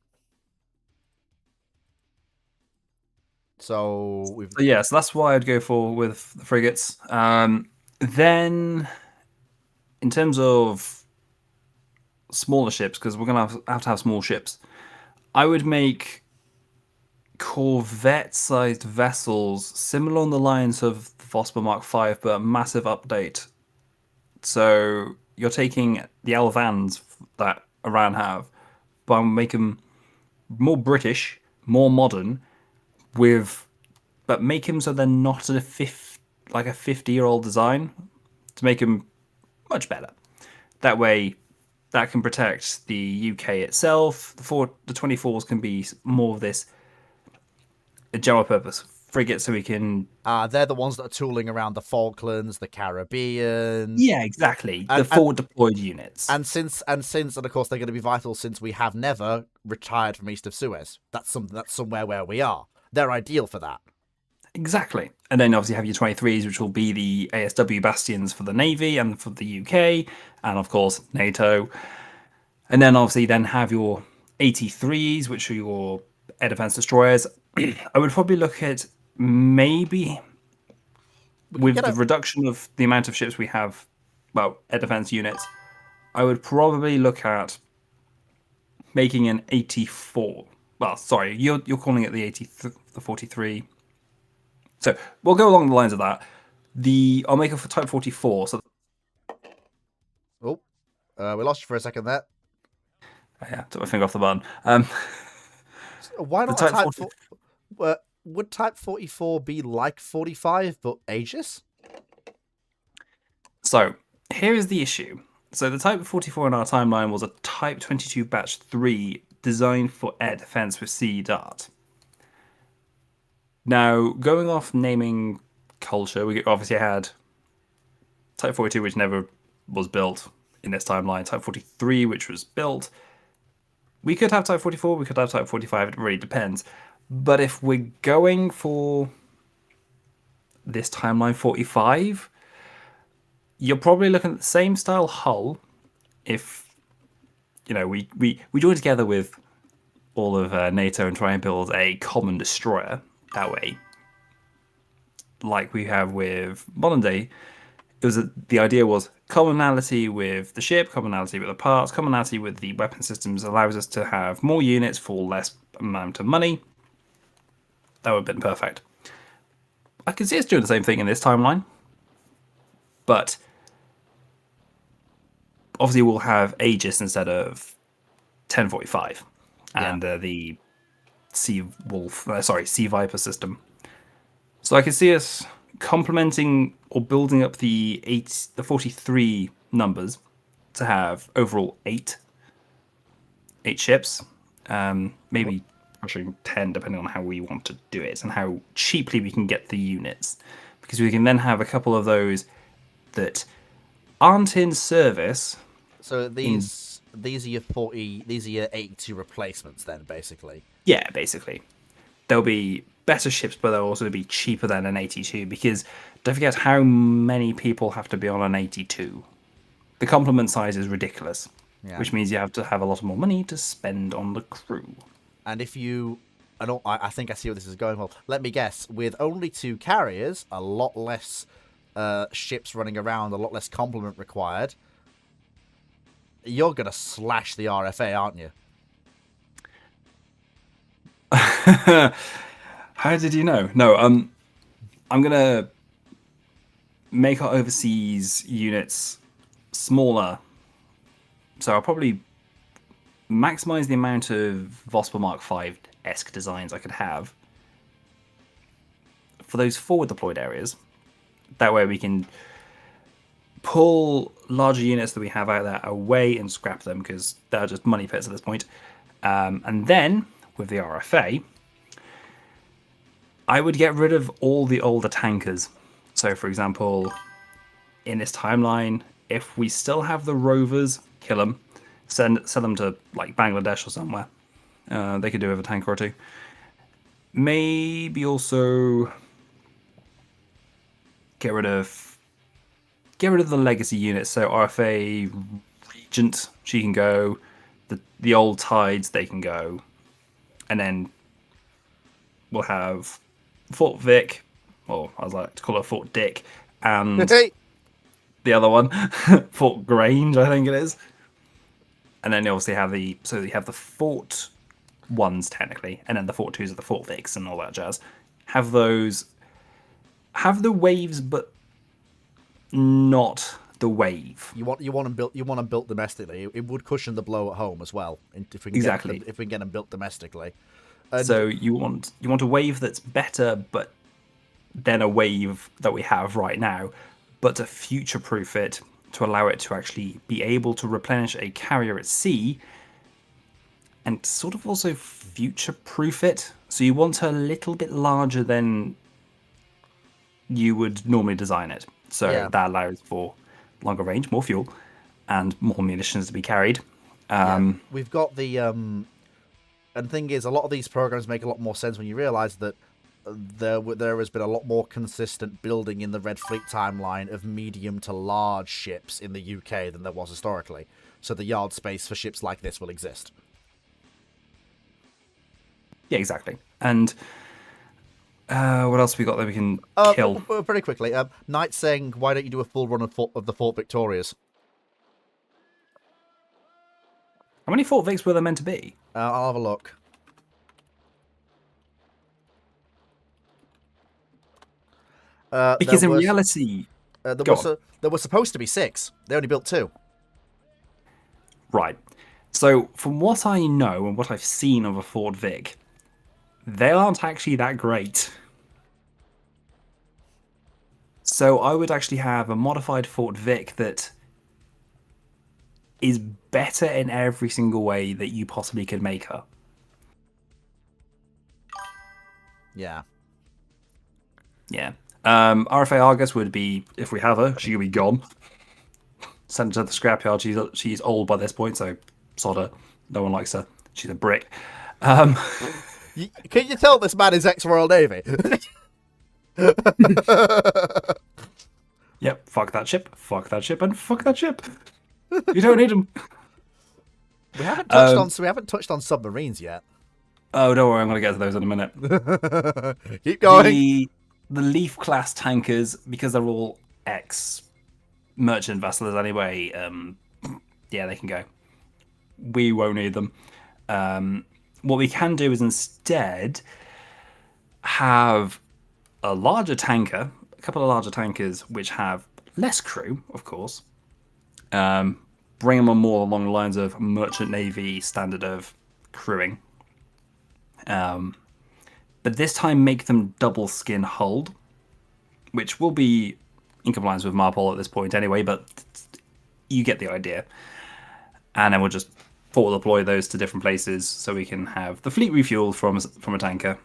So that's why I'd go with the frigates. Then, in terms of smaller ships, because we're going to have to have small ships, I would make corvette-sized vessels similar on the lines of the Vosper Mark V, but a massive update. So you're taking the Elvans that Iran have, but make them more British, more modern, but make them so they're not a 50-year-old design. to make them much better. That way, that can protect the UK itself. The 24s can be more of this general purpose frigate, so we can. They're the ones that are tooling around the Falklands, the Caribbean. Yeah, exactly. The forward deployed units. And of course they're going to be vital since we have never retired from east of Suez. That's somewhere where we are. They're ideal for that. Exactly. And then obviously you have your 23s, which will be the ASW bastions for the Navy and for the UK, and of course NATO. And then obviously then have your 83s, which are your air defense destroyers. I would probably look at maybe with the reduction of the amount of ships we have, well, air defense units, I would probably look at making an 84. Well, sorry, you're calling it the 43. So we'll go along the lines of that. I'll make it for Type 44. So, we lost you for a second there. Yeah, took my finger off the button. Why not Type 4? Would Type 44 be like 45 but aegis? So here is the issue. So the Type 44 in our timeline was a Type 22 Batch 3 designed for air defense with CE Dart. Now, going off naming culture, we obviously had Type 42, which never was built in this timeline, Type 43, which was built. We could have Type 44, we could have Type 45, it really depends. But if we're going for this timeline 45, you're probably looking at the same style hull. If, we join together with all of NATO and try and build a common destroyer that way, like we have with modern day, the idea was commonality with the ship, commonality with the parts, commonality with the weapon systems allows us to have more units for less amount of money. That would have been perfect. I can see us doing the same thing in this timeline, but obviously we'll have Aegis instead of 1045 and the Sea Viper system. So I can see us complementing or building up the 43 numbers to have overall 8 ships, maybe pushing 10 depending on how we want to do it and how cheaply we can get the units, because we can then have a couple of those that aren't in service. So these are your 40, these are your 82 replacements then, basically. Yeah, basically. There'll be better ships, but they'll also be cheaper than an 82, because don't forget how many people have to be on an 82. The complement size is ridiculous, which means you have to have a lot more money to spend on the crew. And if you... I think I see where this is going. Well, let me guess. With only 2 carriers, a lot less ships running around, a lot less complement required, you're going to slash the RFA, aren't you? How did you know? No, I'm going to make our overseas units smaller. So I'll probably maximize the amount of Vosper Mark 5-esque designs I could have for those forward deployed areas. That way we can pull larger units that we have out there away and scrap them, because they're just money pits at this point. And then with the RFA, I would get rid of all the older tankers. So for example, in this timeline, if we still have the rovers, kill them, sell them to like Bangladesh or somewhere. They could do with a tanker or 2. Maybe also get rid of the legacy units. So RFA Regent, she can go. The old Tides, they can go. And then we'll have Fort Vic, or I like to call her Fort Dick, and the other one, Fort Grange, I think it is. And then you obviously have you have the Fort ones technically, and then the Fort 2s are the Fort Vics and all that jazz. Have the waves, but not the wave. You want them built domestically. It would cushion the blow at home as well. If we can get them built domestically. So you want a wave that's better, but then a wave that we have right now, but to future-proof it to allow it to actually be able to replenish a carrier at sea, and sort of also future-proof it. So you want her a little bit larger than you would normally design it. So that allows for longer range, more fuel, and more munitions to be carried. We've got the and the thing is, a lot of these programs make a lot more sense when you realise that there has been a lot more consistent building in the Red Fleet timeline of medium to large ships in the UK than there was historically. So the yard space for ships like this will exist. Yeah, exactly. And what else have we got that we can kill? Pretty quickly, Knight's saying, why don't you do a full run of the Fort Victorias? How many Fort Vics were there meant to be? I'll have a look. Because in reality... there were supposed to be 6. They only built 2. Right. So, from what I know and what I've seen of a Fort Vic, they aren't actually that great. So I would actually have a modified Fort Vic that is better in every single way that you possibly could make her. Yeah. Yeah. RFA Argus would be, if we have her, she could be gone. Send her to the scrapyard. She's old by this point, so sod her. No one likes her. She's a brick. Can you tell this man is ex-Royal Navy? Yep, fuck that ship, and fuck that ship. You don't need them. We haven't touched on submarines yet. Oh, don't worry, I'm going to get to those in a minute. Keep going. The Leaf class tankers, because they're all ex-merchant vessels anyway, yeah, they can go. We won't need them. What we can do is instead have a larger tanker, a couple of larger tankers which have less crew, of course. Bring them on more along the lines of merchant navy standard of crewing. But this time make them double skin hulled, which will be in compliance with MARPOL at this point anyway, but you get the idea. And then we'll just forward deploy those to different places so we can have the fleet refueled from a tanker.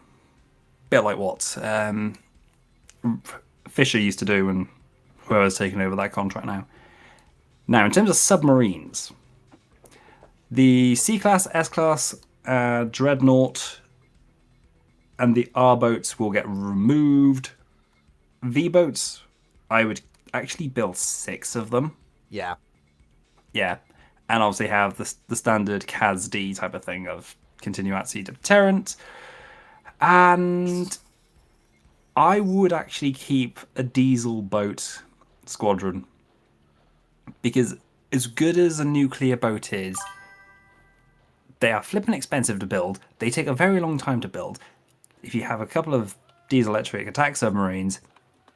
Bit like what Fisher used to do and whoever's taken over that contract now. Now, in terms of submarines, the C-Class, S-Class, Dreadnought, and the R-boats will get removed. V-boats, I would actually build 6 of them. Yeah. Yeah. And obviously have the standard CAS-D type of thing of continue at sea deterrent. And I would actually keep a diesel boat squadron. Because as good as a nuclear boat is, they are flipping expensive to build. They take a very long time to build. If you have a couple of diesel-electric attack submarines,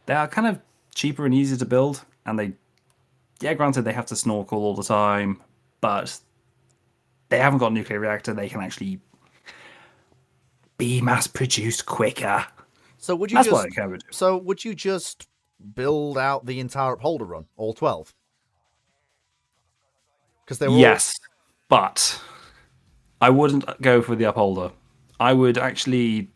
they are kind of cheaper and easier to build. And they, yeah, granted, they have to snorkel all the time, but they haven't got a nuclear reactor. They can actually be mass-produced quicker. So would you That's just, what I would do. So would you just build out the entire upholder run, all 12? Because they were yes, but I wouldn't go for the upholder. I would actually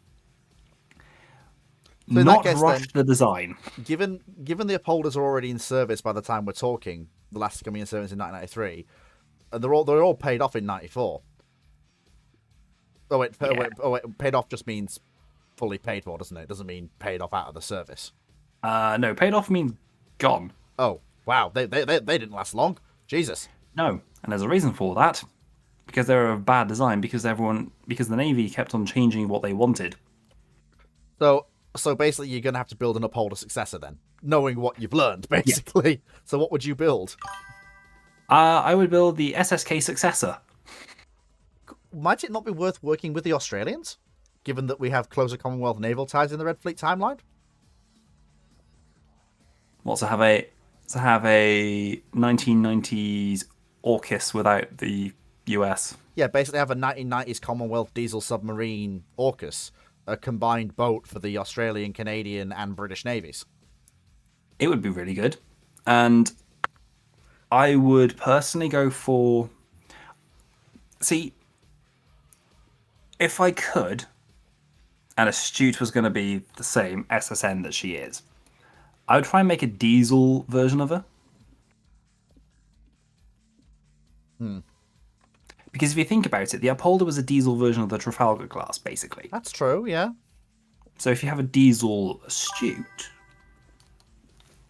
not rush the design. Given the upholders are already in service by the time we're talking, the last coming in service in 1993, and they're all paid off in 94. Oh wait, paid off just means fully paid for, doesn't it? It doesn't mean paid off out of the service. No, paid off means gone. Oh wow, they didn't last long. Jesus. No, and there's a reason for that. Because they were a bad design. Because the Navy kept on changing what they wanted. So basically, you're gonna have to build an upholder successor then, knowing what you've learned, basically. Yeah. So what would you build? I would build the SSK successor. Might it not be worth working with the Australians, given that we have closer Commonwealth naval ties in the Red Fleet timeline? What, to have a 1990s AUKUS without the US? Yeah, basically have a 1990s Commonwealth diesel submarine AUKUS, a combined boat for the Australian, Canadian, and British navies. It would be really good. And I would personally go for... See, if I could, and Astute was going to be the same SSN that she is, I would try and make a diesel version of her. Because if you think about it, the Upholder was a diesel version of the Trafalgar class, basically. That's true, yeah. So if you have a diesel Astute,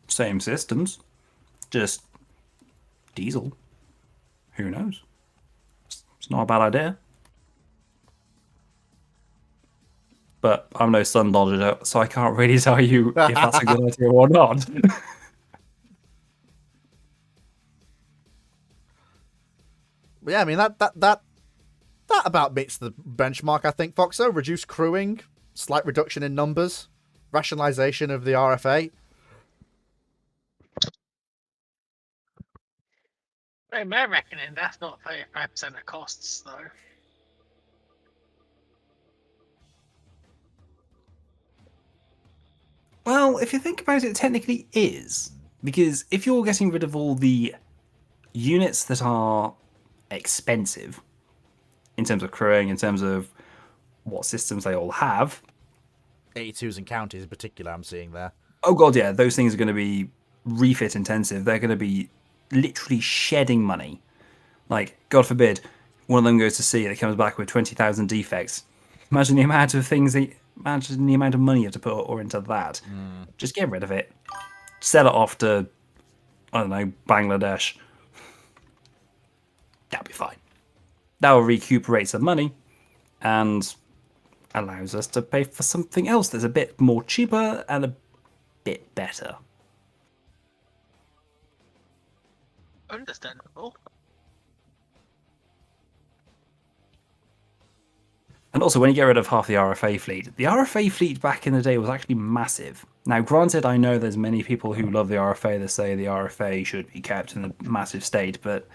same systems, just diesel. Who knows? It's not a bad idea. But I'm no sun dodger, so I can't really tell you if that's a good idea or not. But yeah, I mean that about meets the benchmark, I think, Foxo. Reduced crewing, slight reduction in numbers, rationalization of the RFA. In my reckoning, that's not 35% of costs, though. Well, if you think about it, it technically is. Because if you're getting rid of all the units that are expensive, in terms of crewing, in terms of what systems they all have... 82s and counties in particular, I'm seeing there. Oh god, yeah, those things are going to be refit intensive. They're going to be literally shedding money. Like, God forbid, one of them goes to sea and it comes back with 20,000 defects. Imagine the amount of imagine the amount of money you have to put or into that. Just get rid of it. Sell it off to, I don't know, Bangladesh. That'll be fine. That will recuperate some money and allows us to pay for something else that's a bit more cheaper and a bit better. Understandable. And also, when you get rid of half the RFA fleet back in the day was actually massive. Now, granted, I know there's many people who love the RFA that say the RFA should be kept in a massive state, but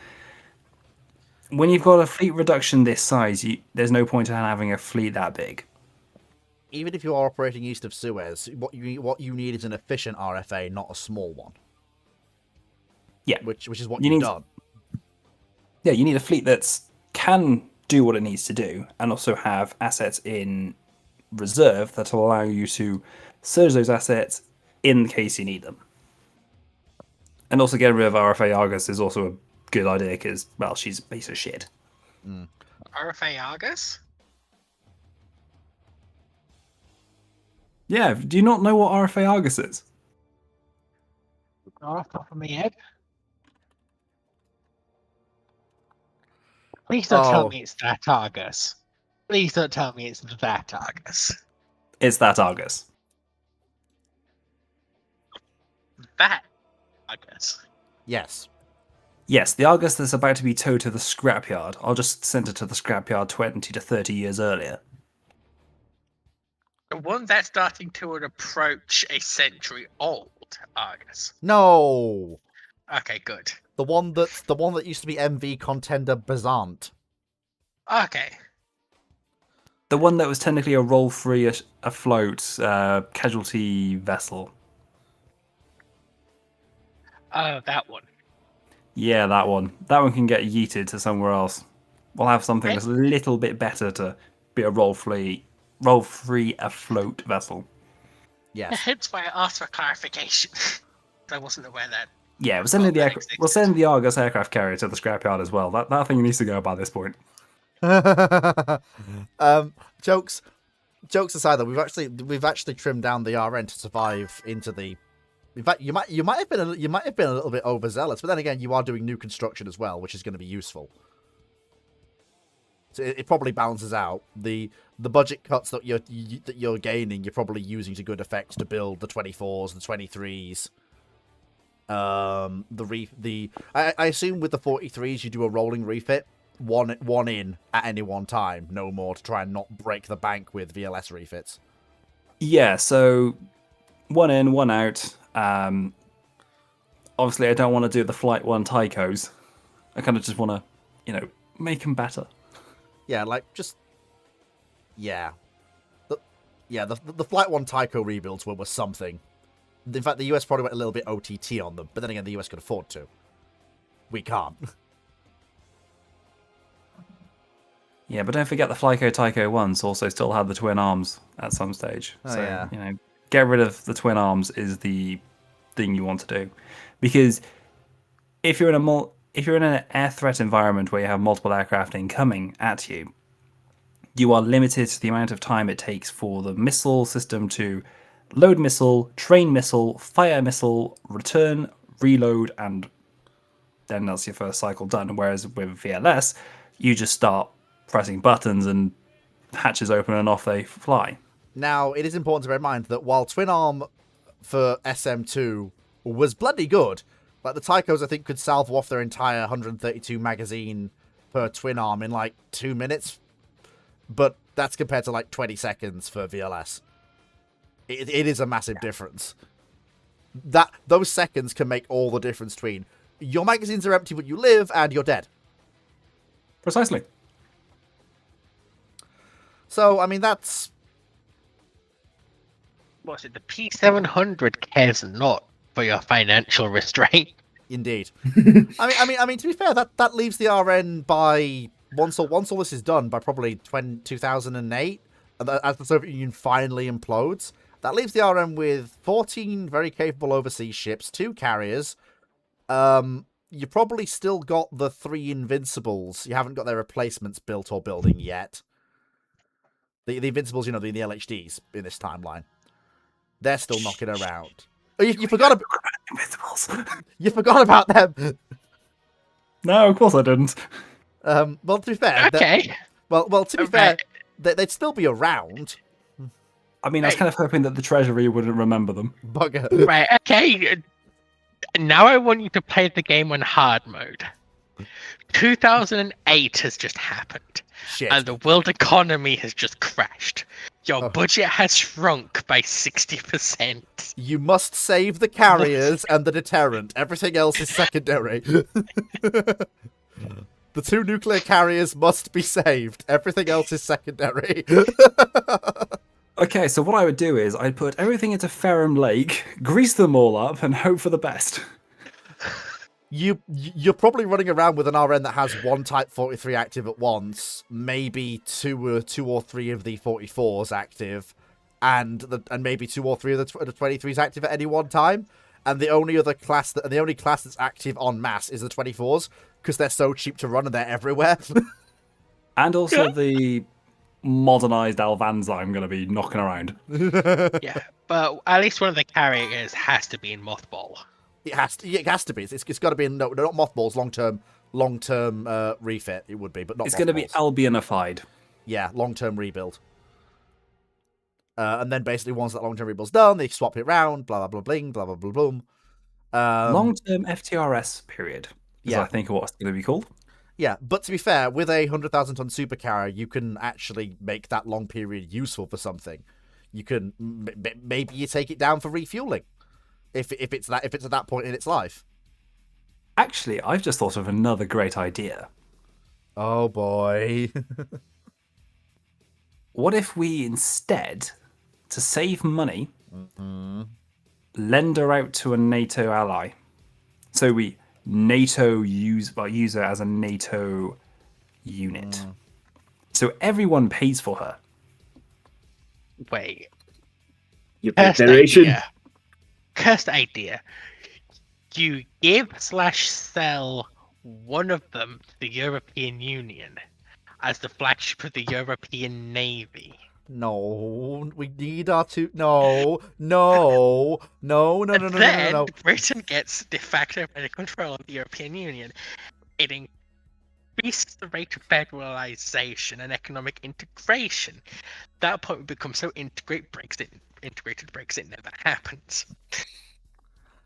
when you've got a fleet reduction this size, there's no point in having a fleet that big. Even if you are operating east of Suez, what you need is an efficient RFA, not a small one. Yeah, which is what you've done. Yeah, you need a fleet that can do what it needs to do, and also have assets in reserve that will allow you to surge those assets in case you need them. And also getting rid of RFA Argus is also a good idea because, well, she's a piece of shit. RFA Argus? Yeah, do you not know what RFA Argus is? Not off the top of my head. Please don't tell me it's that Argus. Please don't tell me it's that Argus. It's that Argus. That Argus. Yes. Yes, the Argus that's about to be towed to the scrapyard. I'll just send it to the scrapyard 20 to 30 years earlier. The one that's starting to approach a century old Argus. No. Okay, good. The one that used to be MV contender Bazant. Okay. The one that was technically a roll-free afloat casualty vessel. Oh, that one. Yeah, that one. That one can get yeeted to somewhere else. We'll have something that's a little bit better to be a roll-free afloat vessel. Yes. Hence why I asked for clarification. I wasn't aware that. Yeah, we'll send the Argus aircraft carrier to the scrapyard as well. That thing needs to go by this point. Jokes aside, though, we've actually trimmed down the RN to survive into the. In fact, you might have been a little bit overzealous, but then again, you are doing new construction as well, which is going to be useful. So it probably balances out the budget cuts that you're gaining. You're probably using to good effect to build the 24s, the 23s. I assume with the 43s you do a rolling refit, one in at any one time, no more, to try and not break the bank with VLS refits. Yeah, so one in, one out. Obviously, I don't want to do the Flight 1 Tychos. I kind of just want to, make them better. Yeah, like, just... Yeah. The Flight 1 Tycho rebuilds were something. In fact, the US probably went a little bit OTT on them, but then again, the US could afford to. We can't. Yeah, but don't forget the Flyco Tycho ones also still had the twin arms at some stage. Oh, so, yeah. you know, get rid of the twin arms is the thing you want to do. Because if you're in an air threat environment where you have multiple aircraft incoming at you, you are limited to the amount of time it takes for the missile system to load missile, train missile, fire missile, return, reload, and then that's your first cycle done. Whereas with VLS, you just start pressing buttons and hatches open and off they fly. Now, it is important to bear in mind that while Twin Arm for SM2 was bloody good, like the Tychos, I think, could salvo off their entire 132 magazine per Twin Arm in like 2 minutes, but that's compared to like 20 seconds for VLS. It is a massive difference. Those seconds can make all the difference between your magazines are empty but you live and you're dead. Precisely. So, I mean, that's... What's it? The P700 cares not for your financial restraint. Indeed. I mean, to be fair, that leaves the RN by once all this is done by probably 2008, as the Soviet Union finally implodes. That leaves the RM with 14 very capable overseas ships, 2 carriers. You probably still got the 3 Invincibles. You haven't got their replacements built or building yet. The Invincibles, you know, the LHDs in this timeline. They're still knocking around. Oh, you forgot about Invincibles. You forgot about them. No, of course I didn't. Well, to be fair, Okay. Well, to be fair, they'd still be around. I mean, I was kind of hoping that the Treasury wouldn't remember them. Bugger. Right, okay. Now I want you to play the game on hard mode. 2008 has just happened. Shit. And the world economy has just crashed. Your budget has shrunk by 60%. You must save the carriers and the deterrent. Everything else is secondary. The 2 nuclear carriers must be saved. Everything else is secondary. Okay, so what I would do is I'd put everything into Ferrum Lake, grease them all up, and hope for the best. You're probably running around with an RN that has 1 Type 43 active at once, maybe two or three of the 44s active, and maybe 2 or 3 of the 23s active at any one time. And the only class that's active en masse is the 24s because they're so cheap to run and they're everywhere. And also the modernized Alvanza I'm going to be knocking around. Yeah, but at least one of the carriers has to be in mothball. It has to be. It's got to be not mothballs. Long term refit. It would be, but not. It's going to be Albionified. Yeah, long term rebuild. And then basically once that long term rebuild's done, they swap it around. Blah blah blah bling. Blah blah blah boom. Long term FTRS period. Yeah, I think what it's going to be called. Yeah, but to be fair, with a 100,000-ton supercarrier, you can actually make that long period useful for something. You can maybe you take it down for refueling. If it's at that point in its life. Actually, I've just thought of another great idea. Oh boy. What if we instead, to save money, lend her out to a NATO ally? So we use her as a NATO unit. So everyone pays for her. Wait. Your Federation. Cursed idea. You give/sell one of them to the European Union as the flagship of the European Navy. No, we need our two. No. Then Britain gets de facto control of the European Union. It increases the rate of federalization and economic integration. That point would become so integrated Brexit never happens.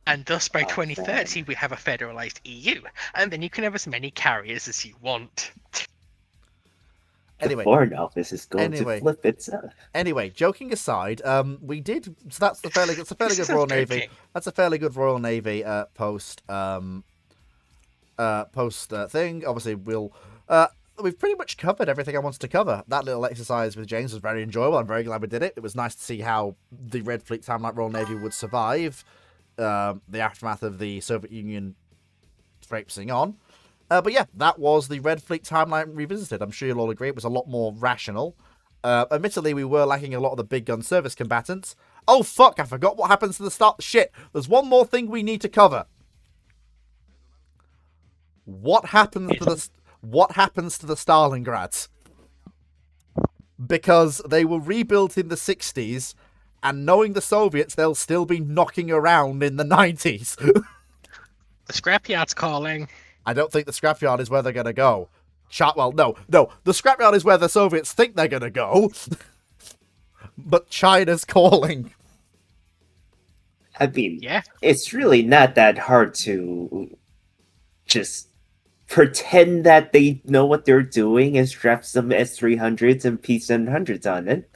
And thus by 2030 we have a federalized EU, and then you can have as many carriers as you want. Anyway, the Foreign Office is going to flip itself. Anyway, joking aside, we did. So that's a fairly good Royal Navy. That's a fairly good Royal Navy post thing. Obviously, we'll we've pretty much covered everything I wanted to cover. That little exercise with James was very enjoyable. I'm very glad we did it. It was nice to see how the Red Fleet Timeline Royal Navy would survive the aftermath of the Soviet Union traipsing on. But yeah, that was the Red Fleet Timeline revisited. I'm sure you'll all agree it was a lot more rational. Admittedly, we were lacking a lot of the big gun service combatants. Oh, fuck, I forgot what happens to the start. Shit, there's one more thing we need to cover. What happens to the Stalingrads? Because they were rebuilt in the 60s, and knowing the Soviets, they'll still be knocking around in the 90s. The scrapyard's calling. I don't think the scrapyard is where they're going to go. Well, no. The scrapyard is where the Soviets think they're going to go. But China's calling. I mean, Yeah. it's really not that hard to just pretend that they know what they're doing and strap some S-300s and P-700s on it.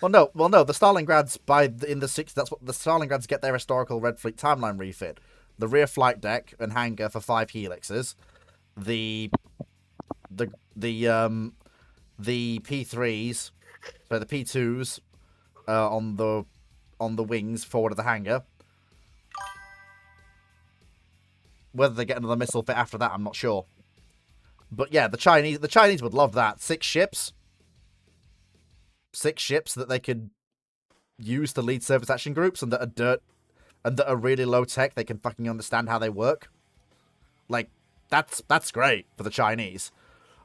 Well, no. The Stalingrads in the 60s. That's what the Stalingrads get their historical Red Fleet timeline refit. The rear flight deck and hangar for 5 helixes. The P3s, so the P2s on the wings forward of the hangar. Whether they get another missile fit after that, I'm not sure. But yeah, the Chinese would love that. 6 ships that they could use to lead surface action groups and that are really low tech. They can fucking understand how they work. Like, that's great for the Chinese.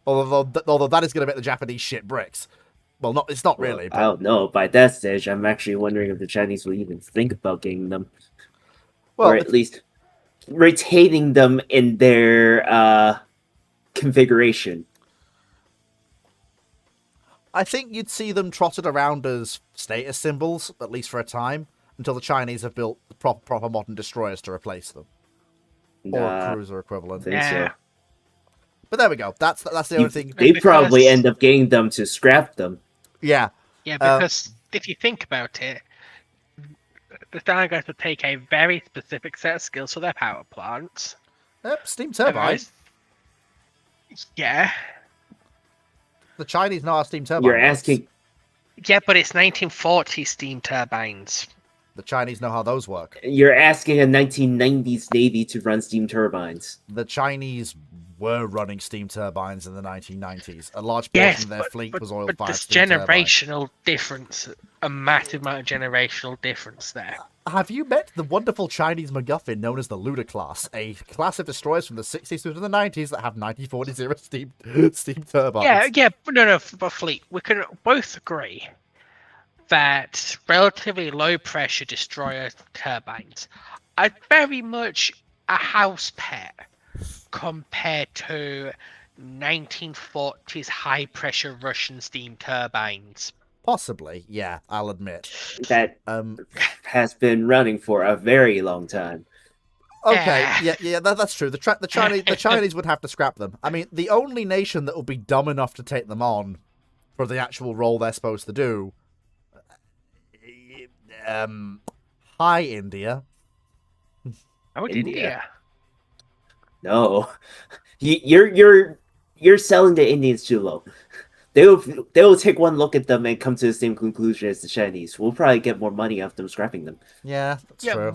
Although that is going to make the Japanese shit bricks. Well, it's not really. But... I don't know. By that stage, I'm actually wondering if the Chinese will even think about getting them. Well, or at least retaining them in their configuration. I think you'd see them trotted around as status symbols, at least for a time, until the Chinese have built proper modern destroyers to replace them. Or a cruiser equivalent. So. But there we go. That's the only thing. They probably end up getting them to scrap them. Yeah. Yeah, because if you think about it, the Stalingrads would take a very specific set of skills for their power plants. Yep, steam turbines. Yeah. The Chinese know how steam turbines. You're asking. Yeah, but it's 1940 steam turbines. The Chinese know how those work. You're asking a 1990s Navy to run steam turbines. The Chinese were running steam turbines in the 1990s. A large portion of their fleet was oil-fired steam turbines. There's generational difference, a massive amount of generational difference there. Have you met the wonderful Chinese MacGuffin known as the Luda class, a class of destroyers from the 60s through to the 90s that have 9040 steam turbines? Yeah, but fleet. We can both agree that relatively low pressure destroyer turbines are very much a house pet compared to 1940s high pressure Russian steam turbines. Possibly, yeah, I'll admit. That has been running for a very long time. Okay, yeah, that's true. The Chinese would have to scrap them. I mean, the only nation that would be dumb enough to take them on for the actual role they're supposed to do. Hi, India. Oh, India. No, you're selling the Indians too low. They will take one look at them and come to the same conclusion as the Chinese. We'll probably get more money off them scrapping them. Yeah, that's true.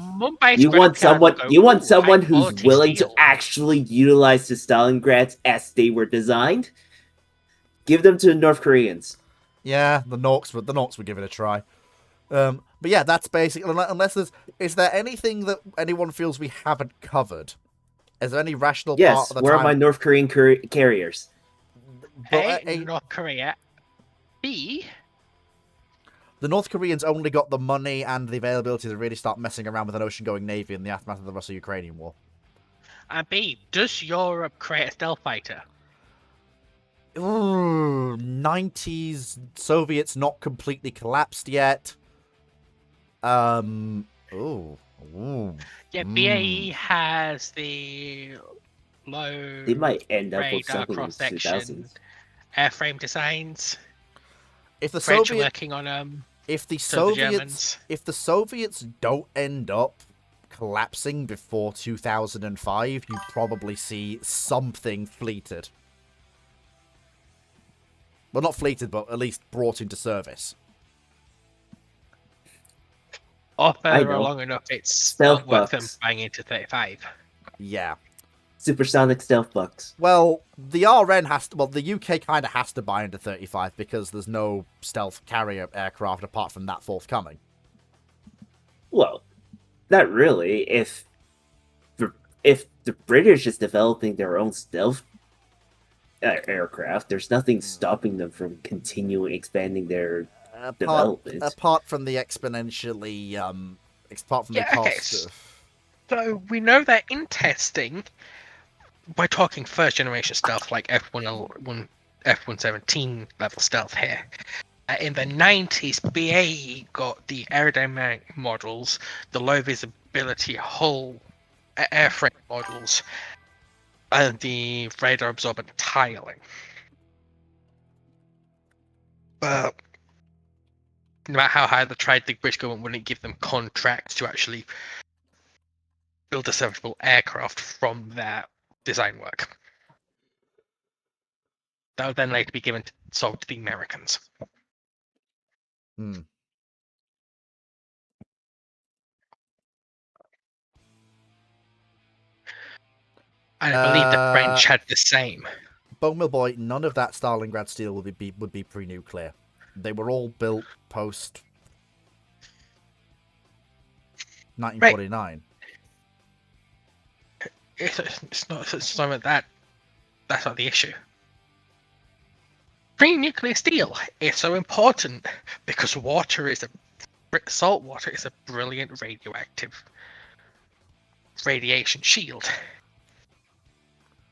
You want someone who's willing to actually utilize the Stalingrads as they were designed? Give them to the North Koreans. Yeah, the Norks would give it a try. But yeah, that's basically, is there anything that anyone feels we haven't covered? Is there any rational part of the where are my North Korean carriers? A, North Korea. B, the North Koreans only got the money and the availability to really start messing around with an ocean-going navy in the aftermath of the Russo-Ukrainian war. And B, does Europe create a stealth fighter? Ooh, 90s Soviets not completely collapsed yet. Yeah, BAE has the low. They might end up with radar something in the 2000s. Airframe designs. If the French Soviets working on if the Germans. Soviets don't end up collapsing before 2005, you probably see something fleeted. Well, not fleeted, but at least brought into service. Or I further know. along enough, it's Stealth not worth them bucks. buying into 35. Yeah. Supersonic stealth bucks. Well, the RN has to... Well, the UK kind of has to buy into 35 because there's no stealth carrier aircraft apart from that forthcoming. Well, not really. If the British is developing their own stealth aircraft, there's nothing stopping them from continuing expanding their development. Apart from the exponentially... apart from the cost of... So we know they're in testing. We're talking first generation stealth like F-117 level stealth here. In the 90s, BAE got the aerodynamic models, the low visibility hull airframe models, and the radar absorbent tiling. But no matter how hard they tried, the British government wouldn't give them contracts to actually build a serviceable aircraft from their design work. That would then later be sold to the Americans. Hmm. And I believe the French had the same. Bone Mill Boy, none of that Stalingrad steel would be pre-nuclear. They were all built post 1949. Right. It's not that. That's not the issue. Pre-nuclear steel is so important because salt water is a brilliant radioactive radiation shield.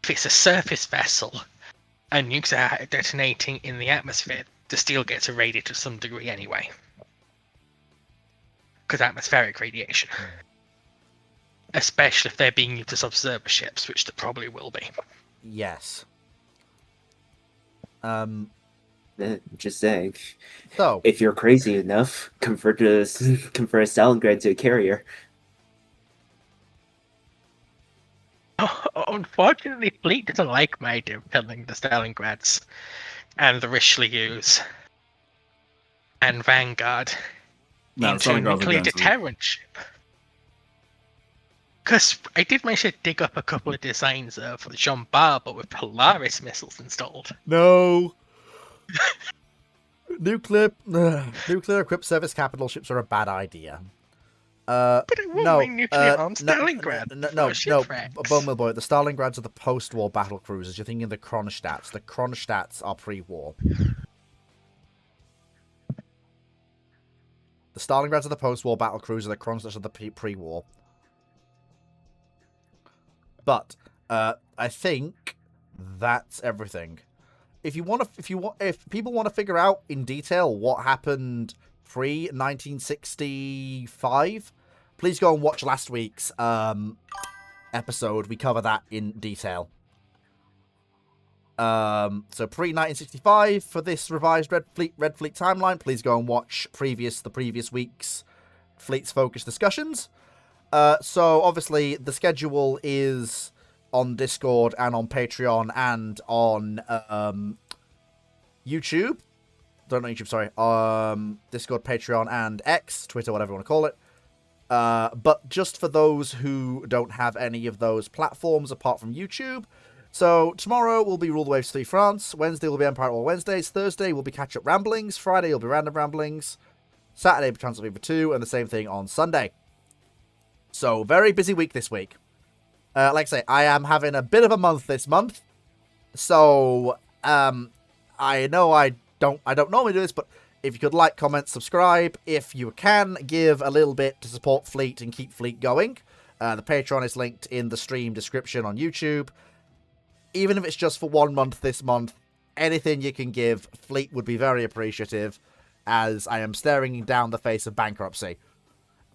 If it's a surface vessel and nukes are detonating in the atmosphere, the steel gets irradiated to some degree anyway. Because atmospheric radiation. Especially if they're being used as observer ships, which they probably will be. Yes. Just saying. So, if you're crazy enough, convert a Stalingrad to a carrier. Unfortunately, Fleet doesn't like my idea of killing the Stalingrads and the Richelieus and Vanguard into a nuclear deterrent ship. Because I did manage to dig up a couple of designs for the Jean Bart, but with Polaris missiles installed. No. Nuclear equipped service capital ships are a bad idea. But it won't be nuclear armed Stalingrad. No, Bone Mill Boy, the Stalingrads are the post-war battle cruisers. You're thinking the Kronstadts. The Kronstadts are pre-war. The Stalingrads are the post-war battle cruiser. The Kronstadts are the pre-war. But I think that's everything. If people want to figure out in detail what happened pre-1965, please go and watch last week's episode. We cover that in detail. So pre-1965 for this revised Red Fleet timeline, please go and watch the previous week's Fleet's Focus discussions. So obviously the schedule is on Discord and on Patreon and on YouTube. Don't know YouTube, sorry. Discord, Patreon, and X, Twitter, whatever you want to call it. But just for those who don't have any of those platforms apart from YouTube. So tomorrow will be Rule the Waves 3 France. Wednesday will be Empire at War Wednesdays. Thursday will be Catch Up Ramblings. Friday will be Random Ramblings. Saturday will be Transylvania 2. And the same thing on Sunday. So very busy week this week. Like I say, I am having a bit of a month this month. So I know I don't normally do this, but if you could like, comment, subscribe, if you can, give a little bit to support Fleet and keep Fleet going. The Patreon is linked in the stream description on YouTube. Even if it's just for 1 month this month, anything you can give, Fleet would be very appreciative, as I am staring down the face of bankruptcy.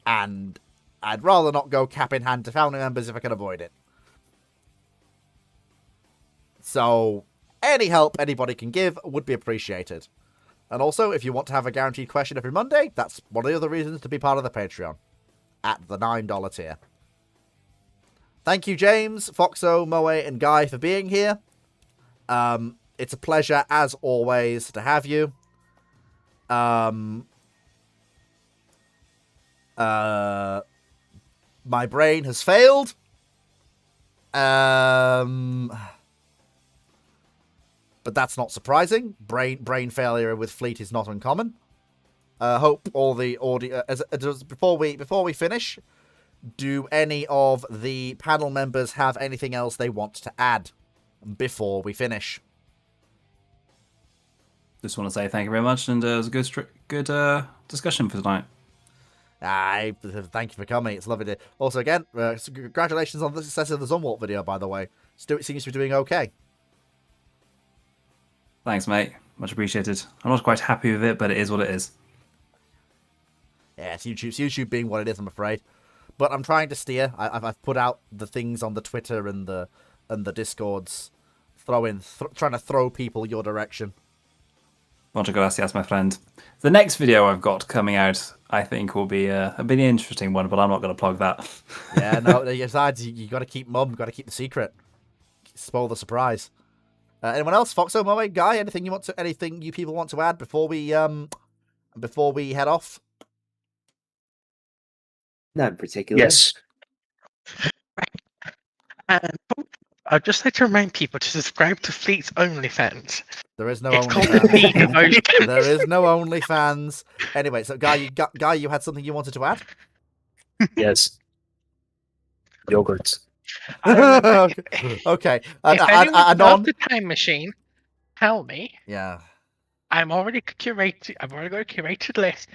And I'd rather not go cap in hand to family members if I can avoid it. So, any help anybody can give would be appreciated. And also, if you want to have a guaranteed question every Monday, that's one of the other reasons to be part of the Patreon. At the $9 tier. Thank you, James, Foxo, Moe, and Guy for being here. It's a pleasure, as always, to have you. My brain has failed. But that's not surprising. Brain failure with Fleet is not uncommon. Hope all the audio. Before we finish, do any of the panel members have anything else they want to add before we finish? Just want to say thank you very much, and it was a good discussion for tonight. Thank you for coming. It's lovely to. Also, again, congratulations on the success of the Zunwalt video, by the way. It seems to be doing okay. Thanks, mate. Much appreciated. I'm not quite happy with it, but it is what it is. Yeah, it's YouTube being what it is, I'm afraid. But I'm trying to steer. I've put out the things on the Twitter and the Discords, trying to throw people your direction. Muchas gracias, my friend. The next video I've got coming out, I think, will be a bit interesting one, but I'm not going to plug that. Yeah, no. Besides, you got to keep mum. You got to keep the secret. Spoil the surprise. Anyone else? Foxo, Moe, Guy? Anything you people want to add before we head off? Not in particular. Yes. I'd just like to remind people to subscribe to Fleet's OnlyFans. There is no It's called OnlyFans. There is no OnlyFans. Anyway, so Guy, you had something you wanted to add? Yes. Yogurts. Okay. If anyone loves the time machine, tell me. Yeah. I've already got a curated list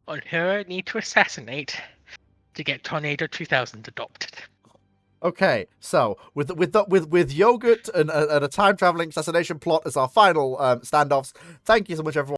on who I need to assassinate to get Tornado 2000 adopted. Okay, so with yogurt and a time traveling assassination plot as our final standoffs, thank you so much, everyone.